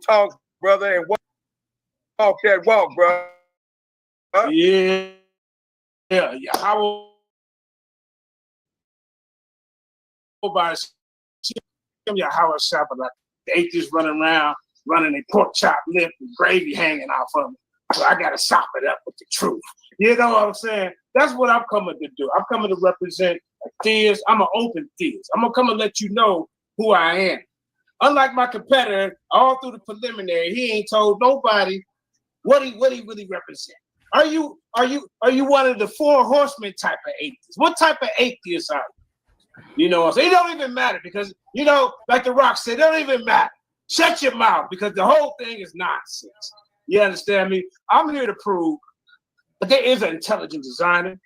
talk, brother, and walk that walk, bro. Yeah. How about how it's shopping like the atheists running around, running a pork chop lip and gravy hanging off of them. So I gotta sop it up with the truth. You know what I'm saying? That's what I'm coming to do. I'm coming to represent a theist. I'm an open theist. I'm gonna come and let you know who I am. Unlike my competitor, all through the preliminary, he ain't told nobody what he really represents. Are you one of the 4 horsemen type of atheists? What type of atheists are you? You know what I'm saying? It don't even matter because, you know, like The Rock said, it don't even matter. Shut your mouth because the whole thing is nonsense. You understand me? I'm here to prove that there is an intelligent designer.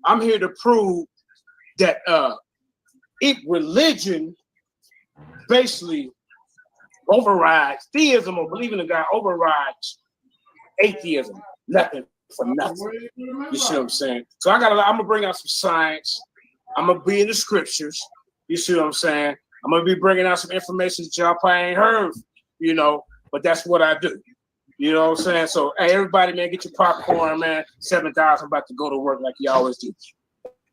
I'm here to prove that religion basically overrides theism, or believing in God overrides atheism. Nothing for nothing. You see what I'm saying? So I'm gonna bring out some science. I'm gonna be in the scriptures. You see what I'm saying? I'm gonna be bringing out some information that y'all probably ain't heard, you know, but that's what I do. You know what I'm saying? So, hey, everybody, man, get your popcorn, man. 7,000 about to go to work like you always do.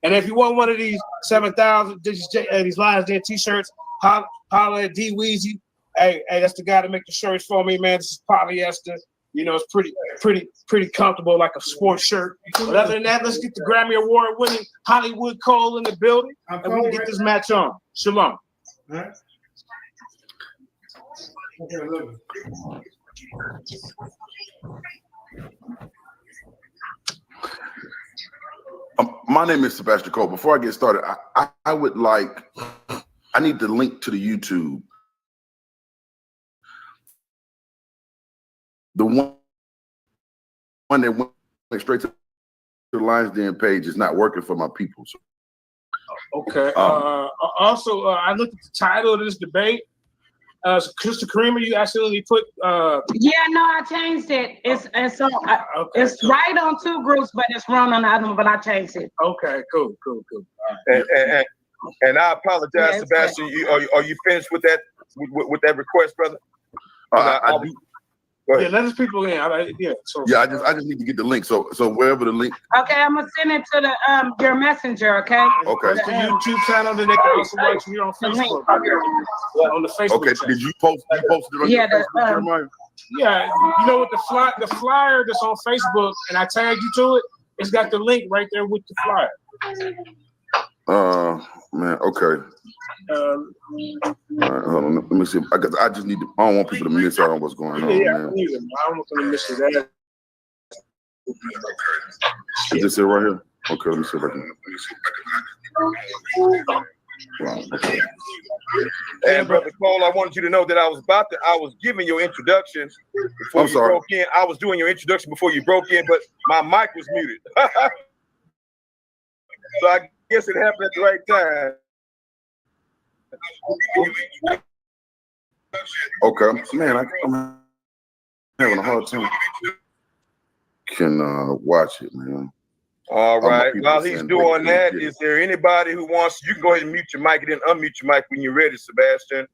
And if you want one of these 7,000, these LIONSDEN t-shirts, holler at D Weezy. Hey, that's the guy to make the shirts for me, man. This is polyester. You know, it's pretty comfortable, like a sports shirt. But other than that, let's get the Grammy Award-winning Hollywood Cole in the building, and we can get this match on. Shalom. My name is Sebastian Cole. Before I get started, I would like, I need the link to the YouTube. The one that went straight to the LIONSDEN page is not working for my people. So. Okay. Also, I looked at the title of this debate. Mr. Kareem, you accidentally put. Yeah, no, I changed it. It's right on 2 groups, but it's wrong on the other one. But I changed it. Okay, cool. And I apologize, Sebastian. Are you finished with that request, brother? I do. Yeah, let us people in. I just need to get the link. So wherever the link. Okay, I'm gonna send it to the your messenger. Okay. Okay. It's the YouTube channel that they can also watch here on Facebook. On the Facebook. Okay. Channel. Did you post it on your Facebook, Jeremiah? Yeah. You know what, the flyer that's on Facebook, and I tagged you to it. It's got the link right there with the flyer. Man. Okay. All right, hold on. Let me see. I just need to. I don't want people to miss out on what's going on. Yeah, Man. I don't want them to miss that. Is this it right here? Okay, let me see if I can. Wow, okay. And Brother Cole, I wanted you to know that I was giving your introduction before you broke in. I was doing your introduction before you broke in, but my mic was muted. So I guess it happened at the right time. Okay, man, I'm having a hard time. Can watch it, man. All right. While he's doing that, is there anybody who wants? You can go ahead and mute your mic and then unmute your mic when you're ready, Sebastian.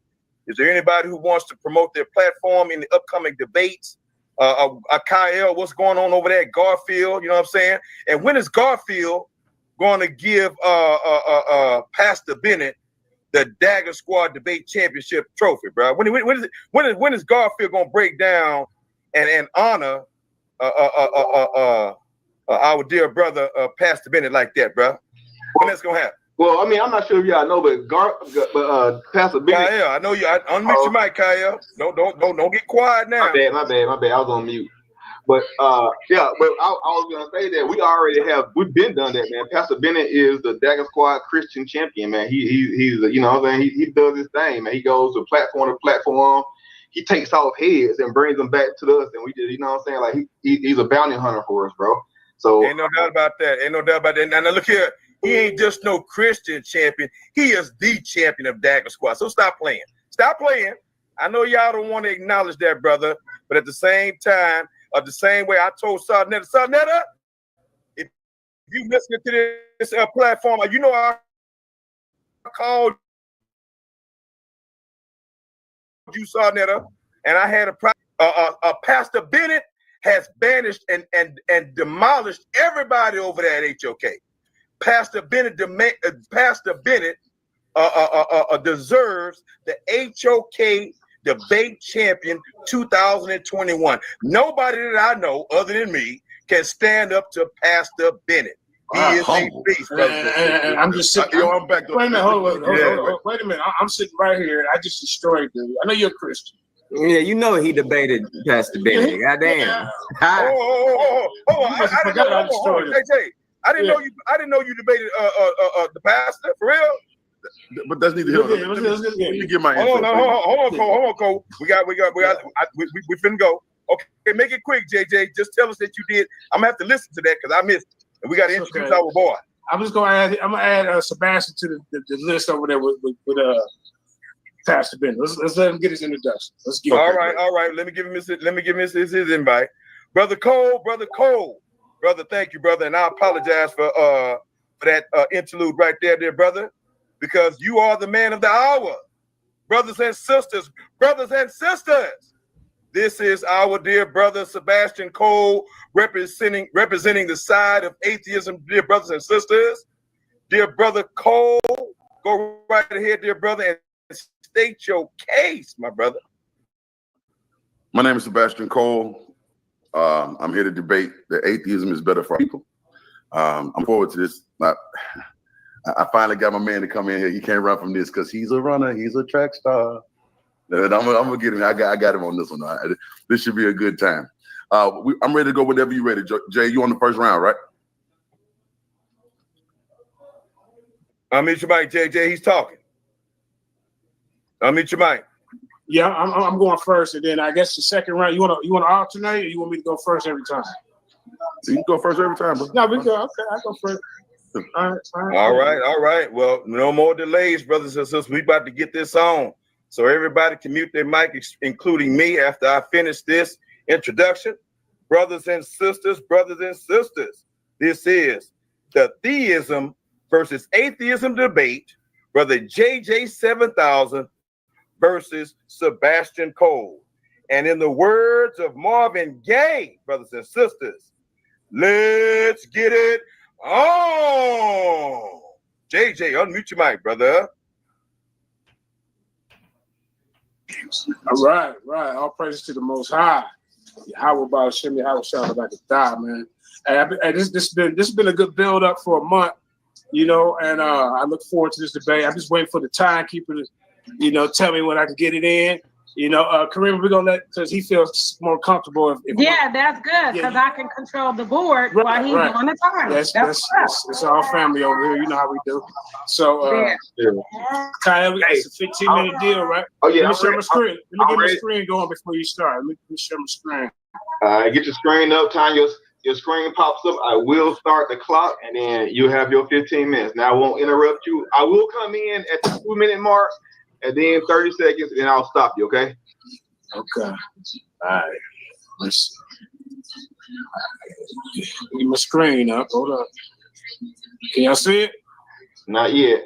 Is there anybody who wants to promote their platform in the upcoming debates? Kyle, what's going on over there at Garfield? You know what I'm saying? And when is Garfield going to give Pastor Bennett the Dagger Squad Debate Championship trophy, bro? When is Garfield going to break down and honor our dear brother Pastor Bennett like that, bro? When that's going to happen? Well, I mean, I'm not sure if y'all know, but Pastor Bennett. Kyle, I know you. Unmute your mic, Kyle. Don't get quiet now. My bad. I was on mute. But yeah, but I was gonna say that we've been done that, man. Pastor Bennett is the Dagger Squad Christian champion, man. He's you know what I'm saying, he does his thing, man. He goes to platform to platform. He takes off heads and brings them back to us, and we just, you know what I'm saying, like he's a bounty hunter for us, bro. So ain't no doubt about that. Now look here, he ain't just no Christian champion. He is the champion of Dagger Squad. So stop playing. I know y'all don't want to acknowledge that, brother, but at the same time, the same way I told Sarnetta, if you listen to this platform, you know I called you, Sarnetta, and I had a Pastor Bennett has banished and demolished everybody over there at HOK. Pastor Bennett deserves the HOK debate champion 2021. Nobody that I know other than me can stand up to Pastor Bennett. He is a beast, brother. And I'm just sitting. I'm back. Wait a minute, hold on. Wait a minute. I'm sitting right here, and I just destroyed dude. I know you're a Christian. Yeah, you know he debated Pastor Bennett. Goddamn. Oh, I didn't know you debated the pastor for real. But that's neither here nor there. Let me get my info. Hold on, Cole. We finna go. Okay, make it quick, JJ. Just tell us that you did. I'm gonna have to listen to that because I missed it. And we got to introduce our boy. I'm just gonna add Sebastian to the list over there with Pastor Bennett. Let's let him get his introduction. Let's get all right. Let me give him his invite. Brother Cole. Brother, thank you, brother. And I apologize for that interlude right there, dear brother, because you are the man of the hour. Brothers and sisters. This is our dear brother Sebastian Cole representing the side of atheism, dear brothers and sisters. Dear brother Cole, go right ahead, dear brother, and state your case, my brother. My name is Sebastian Cole. I'm here to debate that atheism is better for people. I'm forward to this. I finally got my man to come in here. He can't run from this because he's a runner. He's a track star. And I'm gonna get him. I got him on this one. This should be a good time. I'm ready to go whenever you're ready. Jay, you on the first round, right? Unmute your mic, JJ. He's talking. Unmute your mic. Yeah, I'm going first, and then I guess the second round. You want to alternate, or you want me to go first every time? You can go first every time, bro. No, we go. Okay, I go first. All right. Well, no more delays, brothers and sisters. We about to get this on. So everybody can mute their mic, including me, after I finish this introduction. Brothers and sisters, this is the theism versus atheism debate. Brother JJ 7000 versus Sebastian Cole. And in the words of Marvin Gaye, brothers and sisters, let's get it on. JJ, unmute your mic, brother. All right. All praises to the Most High. How about Shimmy? How about about to die, man? Hey, this has been a good build up for a month, and I look forward to this debate. I'm just waiting for the timekeeper to, tell me when I can get it in. Kareem, we're gonna because he feels more comfortable. If that's good because I can control the board while he's on the time. It's all family over here. You know how we do. So, Kyle, it's a 15-minute deal, right? Oh yeah. Let me share my screen. Let me get my screen going before you start. Let me share my screen. Get your screen up. Time your screen pops up. I will start the clock, and then you have your 15 minutes. Now I won't interrupt you. I will come in at the 2-minute mark. And then 30 seconds, and I'll stop you, okay? Okay. All right. Let's get my screen up. Hold up. Can y'all see it? Not yet.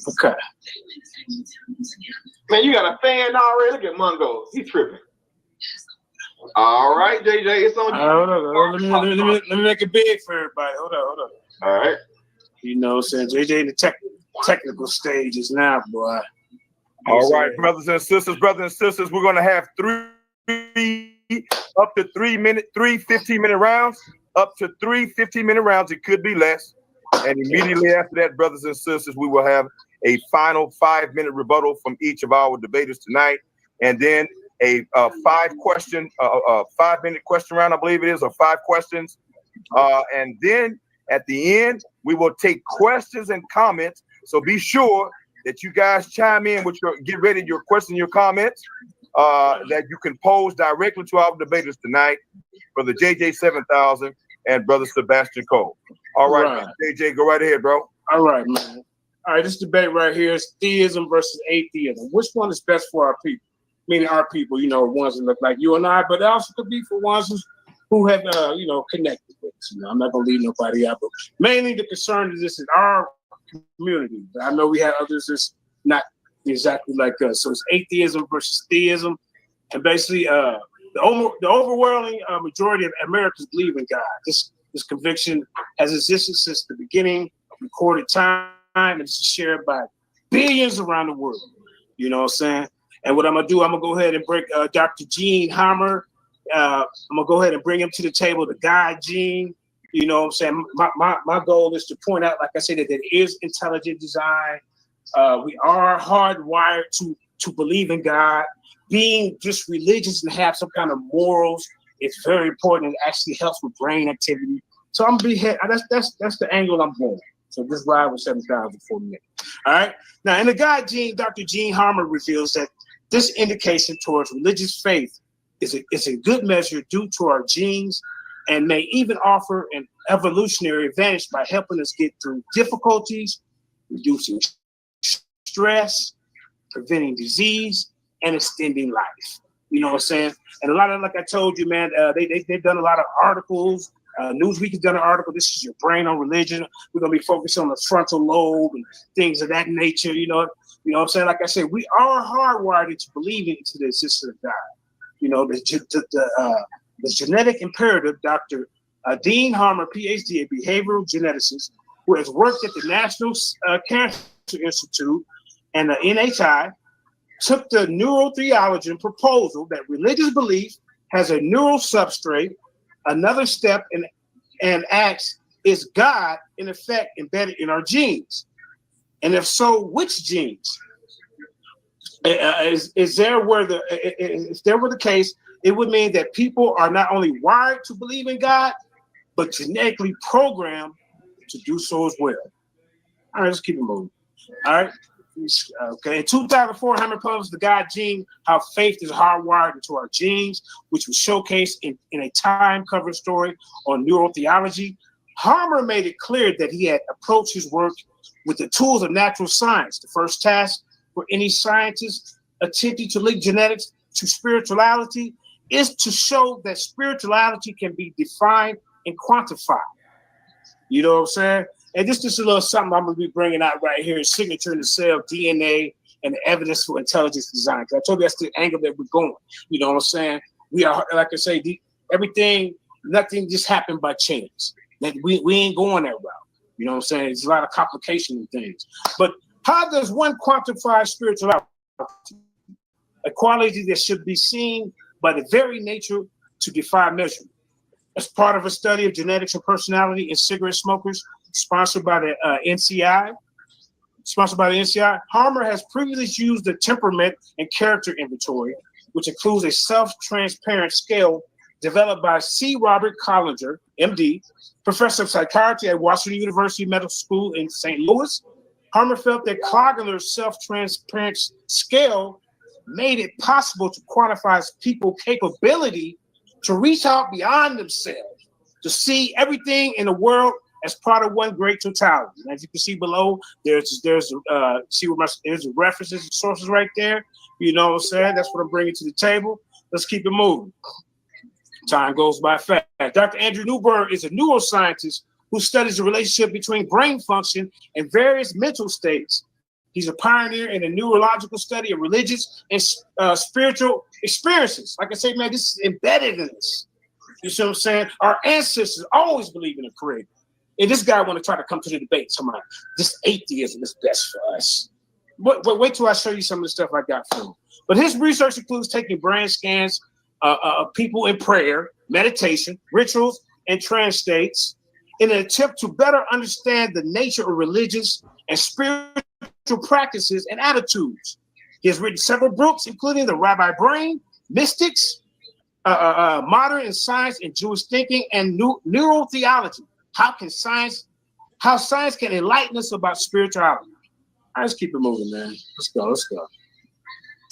Okay. Man, you got a fan already? Look at Mungo. He tripping. All right, JJ, it's on you. Hold on. Let me make it big for everybody. Hold on. All right. Saying JJ in the technical stages now, boy. All right, brothers and sisters, we're gonna have three 15-minute rounds, up to three 15-minute rounds. It could be less. And immediately after that, brothers and sisters, we will have a final 5-minute rebuttal from each of our debaters tonight, and then a 5-minute question round, I believe it is, or 5 questions. And then at the end, we will take questions and comments. So be sure that you guys chime in with get ready your question, your comments that you can pose directly to our debaters tonight, Brother JJ 7000 and Brother Sebastian Cole. All right, JJ, go right ahead, bro. All right, man. All right, this debate right here is theism versus atheism. Which one is best for our people? Meaning our people, you know, ones that look like you and I, but it also could be for ones who have, you know, connected with us. You know, I'm not going to leave nobody out, but mainly the concern is this is our community. I know we have others that's not exactly like us. So it's atheism versus theism. And basically, the overwhelming majority of Americans believe in God. This conviction has existed since the beginning of recorded time, and it's shared by billions around the world. You know what I'm saying? And what I'm gonna do, I'm gonna go ahead and bring Dr. Gene Hammer. I'm gonna go ahead and bring him to the table, the guy Gene. You know what I'm saying? My goal is to point out, like I said, that there is intelligent design. We are hardwired to believe in God. Being just religious and have some kind of morals, it's very important. It actually helps with brain activity. So I'm gonna be that's the angle I'm going. So this ride was 7,000 for a minute. All right. Now, in the guide, Dr. Gene Harmer reveals that this indication towards religious faith is a good measure due to our genes and may even offer an evolutionary advantage by helping us get through difficulties, reducing stress, preventing disease, and extending life. You know what I'm saying? And a lot of, like I told you, man, they've done a lot of articles. Newsweek has done an article. This is your brain on religion. We're gonna be focused on the frontal lobe and things of that nature. You know what I'm saying? Like I said, we are hardwired into believing into the existence of God. You know, the genetic imperative. Dr. Dean Harmer, PhD, a behavioral geneticist, who has worked at the National Cancer Institute and the NHI, took the neurotheologian proposal that religious belief has a neural substrate, another step, and asks, is God in effect embedded in our genes? And if so, which genes? If there were the case, it would mean that people are not only wired to believe in God, but genetically programmed to do so as well. All right, let's keep it moving. All right. Okay. In 2004, Hammer published the guide Gene, How Faith is Hardwired into Our Genes, which was showcased in a Time cover story on neurotheology. Harmer made it clear that he had approached his work with the tools of natural science. The first task for any scientist attempting to link genetics to spirituality is to show that spirituality can be defined and quantified. You know what I'm saying? And this is a little something I'm going to be bringing out right here, signature in the cell, DNA, and the evidence for intelligence design. I told you that's the angle that we're going. You know what I'm saying? We are, like I say, everything, nothing just happened by chance. We ain't going that route. You know what I'm saying? There's a lot of complication in things. But how does one quantify spirituality? A quality that should be seen by the very nature to defy measurement. As part of a study of genetics and personality in cigarette smokers, sponsored by the NCI, Harmer has previously used the temperament and character inventory, which includes a self-transparent scale developed by C. Robert Collinger, MD, professor of psychiatry at Washington University Medical School in St. Louis. Harmer felt that Collinger's self-transparent scale made it possible to quantify people's capability to reach out beyond themselves, to see everything in the world as part of one great totality. And as you can see below, there's the references and sources right there. You know what I'm saying? That's what I'm bringing to the table. Let's keep it moving. Time goes by fast. Dr. Andrew Newberg is a neuroscientist who studies the relationship between brain function and various mental states. He's a pioneer in the neurological study of religious and spiritual experiences. Like I say, man, this is embedded in us. You see what I'm saying? Our ancestors always believed in a creator. And this guy want to try to come to the debate. Somehow, this atheism is best for us. But wait till I show you some of the stuff I got for him. But his research includes taking brain scans of people in prayer, meditation, rituals, and trance states in an attempt to better understand the nature of religious and spiritual practices and attitudes. He has written several books, including The Rabbi Brain, Mystics, Modern in Science and Jewish Thinking, and Neurotheology. How science can enlighten us about spirituality. All right, let's keep it moving, man. Let's go.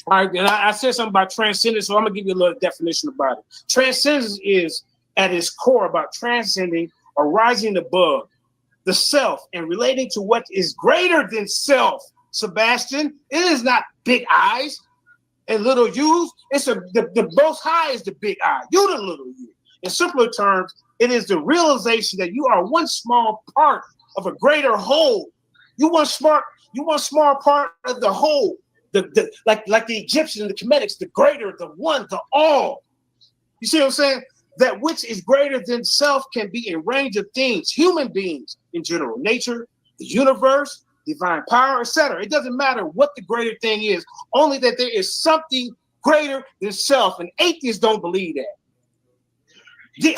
All right, and I said something about transcendence, so I'm gonna give you a little definition about it. Transcendence is at its core about transcending or rising above the self and relating to what is greater than self, Sebastian, it is not big eyes and little U's. It's the most high is the big I. You the little U. In simpler terms, it is the realization that you are one small part of a greater whole. You one small part of the whole. Like the Egyptians and the Kemetic, the greater, the one, the all. You see what I'm saying? That which is greater than self can be a range of things, human beings in general, nature, the universe, divine power, etc. It doesn't matter what the greater thing is, only that there is something greater than self, and atheists don't believe that.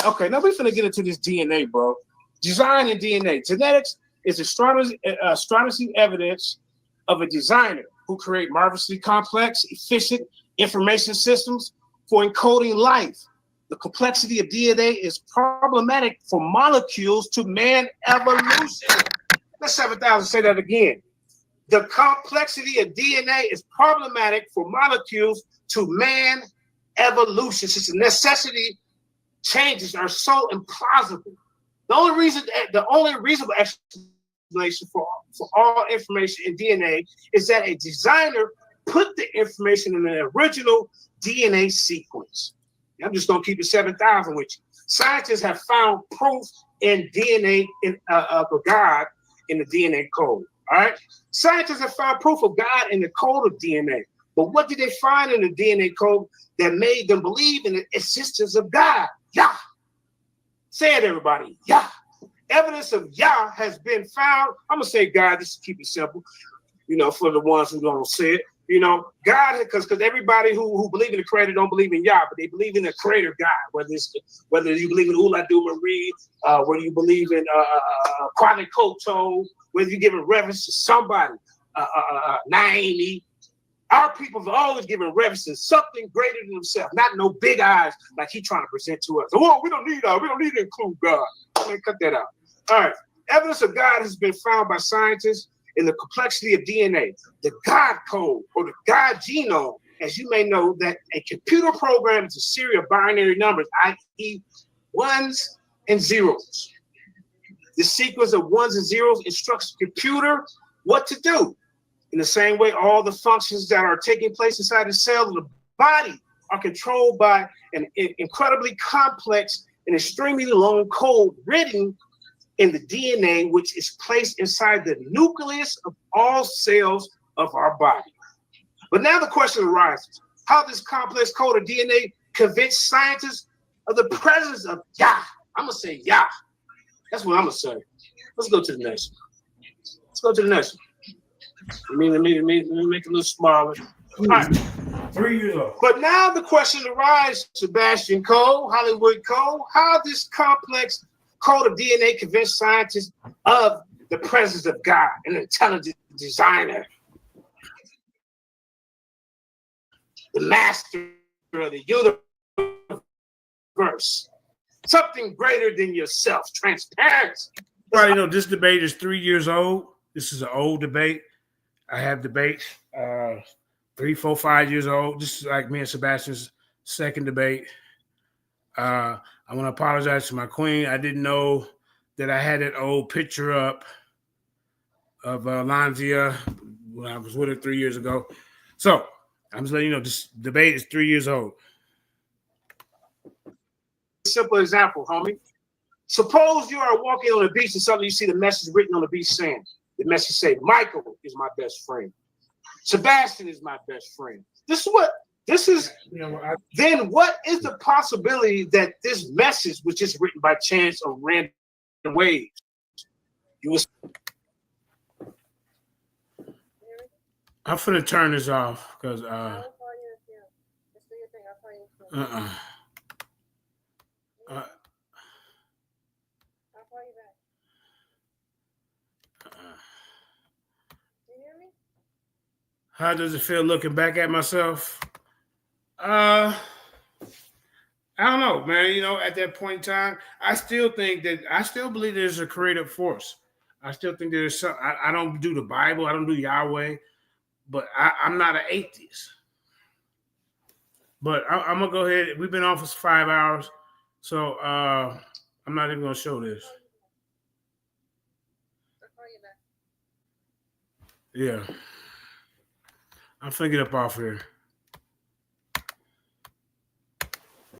Okay, now we're finna get into this DNA, bro. Design and DNA. Genetics is astonishing evidence of a designer who create marvelously complex, efficient information systems for encoding life. The complexity of DNA is problematic for molecules to man evolution. Let's 7,000 say that again. The complexity of DNA is problematic for molecules to man evolution, since the necessity changes are so implausible. The only reasonable explanation for all information in DNA is that a designer put the information in an original DNA sequence. I'm just gonna keep it 7,000 with you. Scientists have found proof in DNA of God in the DNA code. All right, scientists have found proof of God in the code of DNA. But what did they find in the DNA code that made them believe in the existence of God? Yah. Say it, everybody. Yah. Evidence of Yah has been found. I'm gonna say God just to keep it simple. You know, for the ones who don't say it. You know, God, because everybody who believe in the creator don't believe in Yah, but they believe in the creator God. Whether you believe in Ula Marie, whether you believe in Kwame Koto, whether you give a reference to somebody, Naomi. Our people have always given reference to something greater than themselves, not no big eyes like he trying to present to us. Oh, we don't need to include God. Cut that out. All right. Evidence of God has been found by scientists in the complexity of DNA, the God code or the God genome. As you may know, that a computer program is a series of binary numbers, i.e. ones and zeros. The sequence of ones and zeros instructs the computer what to do. In the same way, all the functions that are taking place inside the cell of the body are controlled by an incredibly complex and extremely long code written in the DNA, which is placed inside the nucleus of all cells of our body. But now the question arises, how this complex code of DNA convinced scientists of the presence of Yah? I'm gonna say Yah. That's what I'm gonna say. Let's go to the next one. Let me make it a little smaller. All right. 3 years old. But now the question arises, Sebastian Cole, Hollywood Cole, how this complex code of DNA convinced scientists of the presence of God, an intelligent designer, the master of the universe, something greater than yourself, transparency. Well, you know, this debate is 3 years old. This is an old debate. I have debates 3, 4, 5 years old. This is like me and Sebastian's second debate. I want to apologize to my queen. I didn't know that I had that old picture up of Lanzia when I was with her 3 years ago. So I'm just letting you know this debate is 3 years old. Simple example, homie. Suppose you are walking on the beach and suddenly you see the message written on the beach saying, the message say, Michael is my best friend. Sebastian is my best friend. Then what is the possibility that this message was just written by chance or random waves? I'm finna turn this off because how does it feel looking back at myself? I don't know, man. You know, at that point in time, I still believe there's a creative force. I still think there's some. I don't do the Bible. I don't do Yahweh, but I'm not an atheist. But I'm gonna go ahead. We've been on for 5 hours, so I'm not even gonna show this. Yeah. I'm finna get up off here.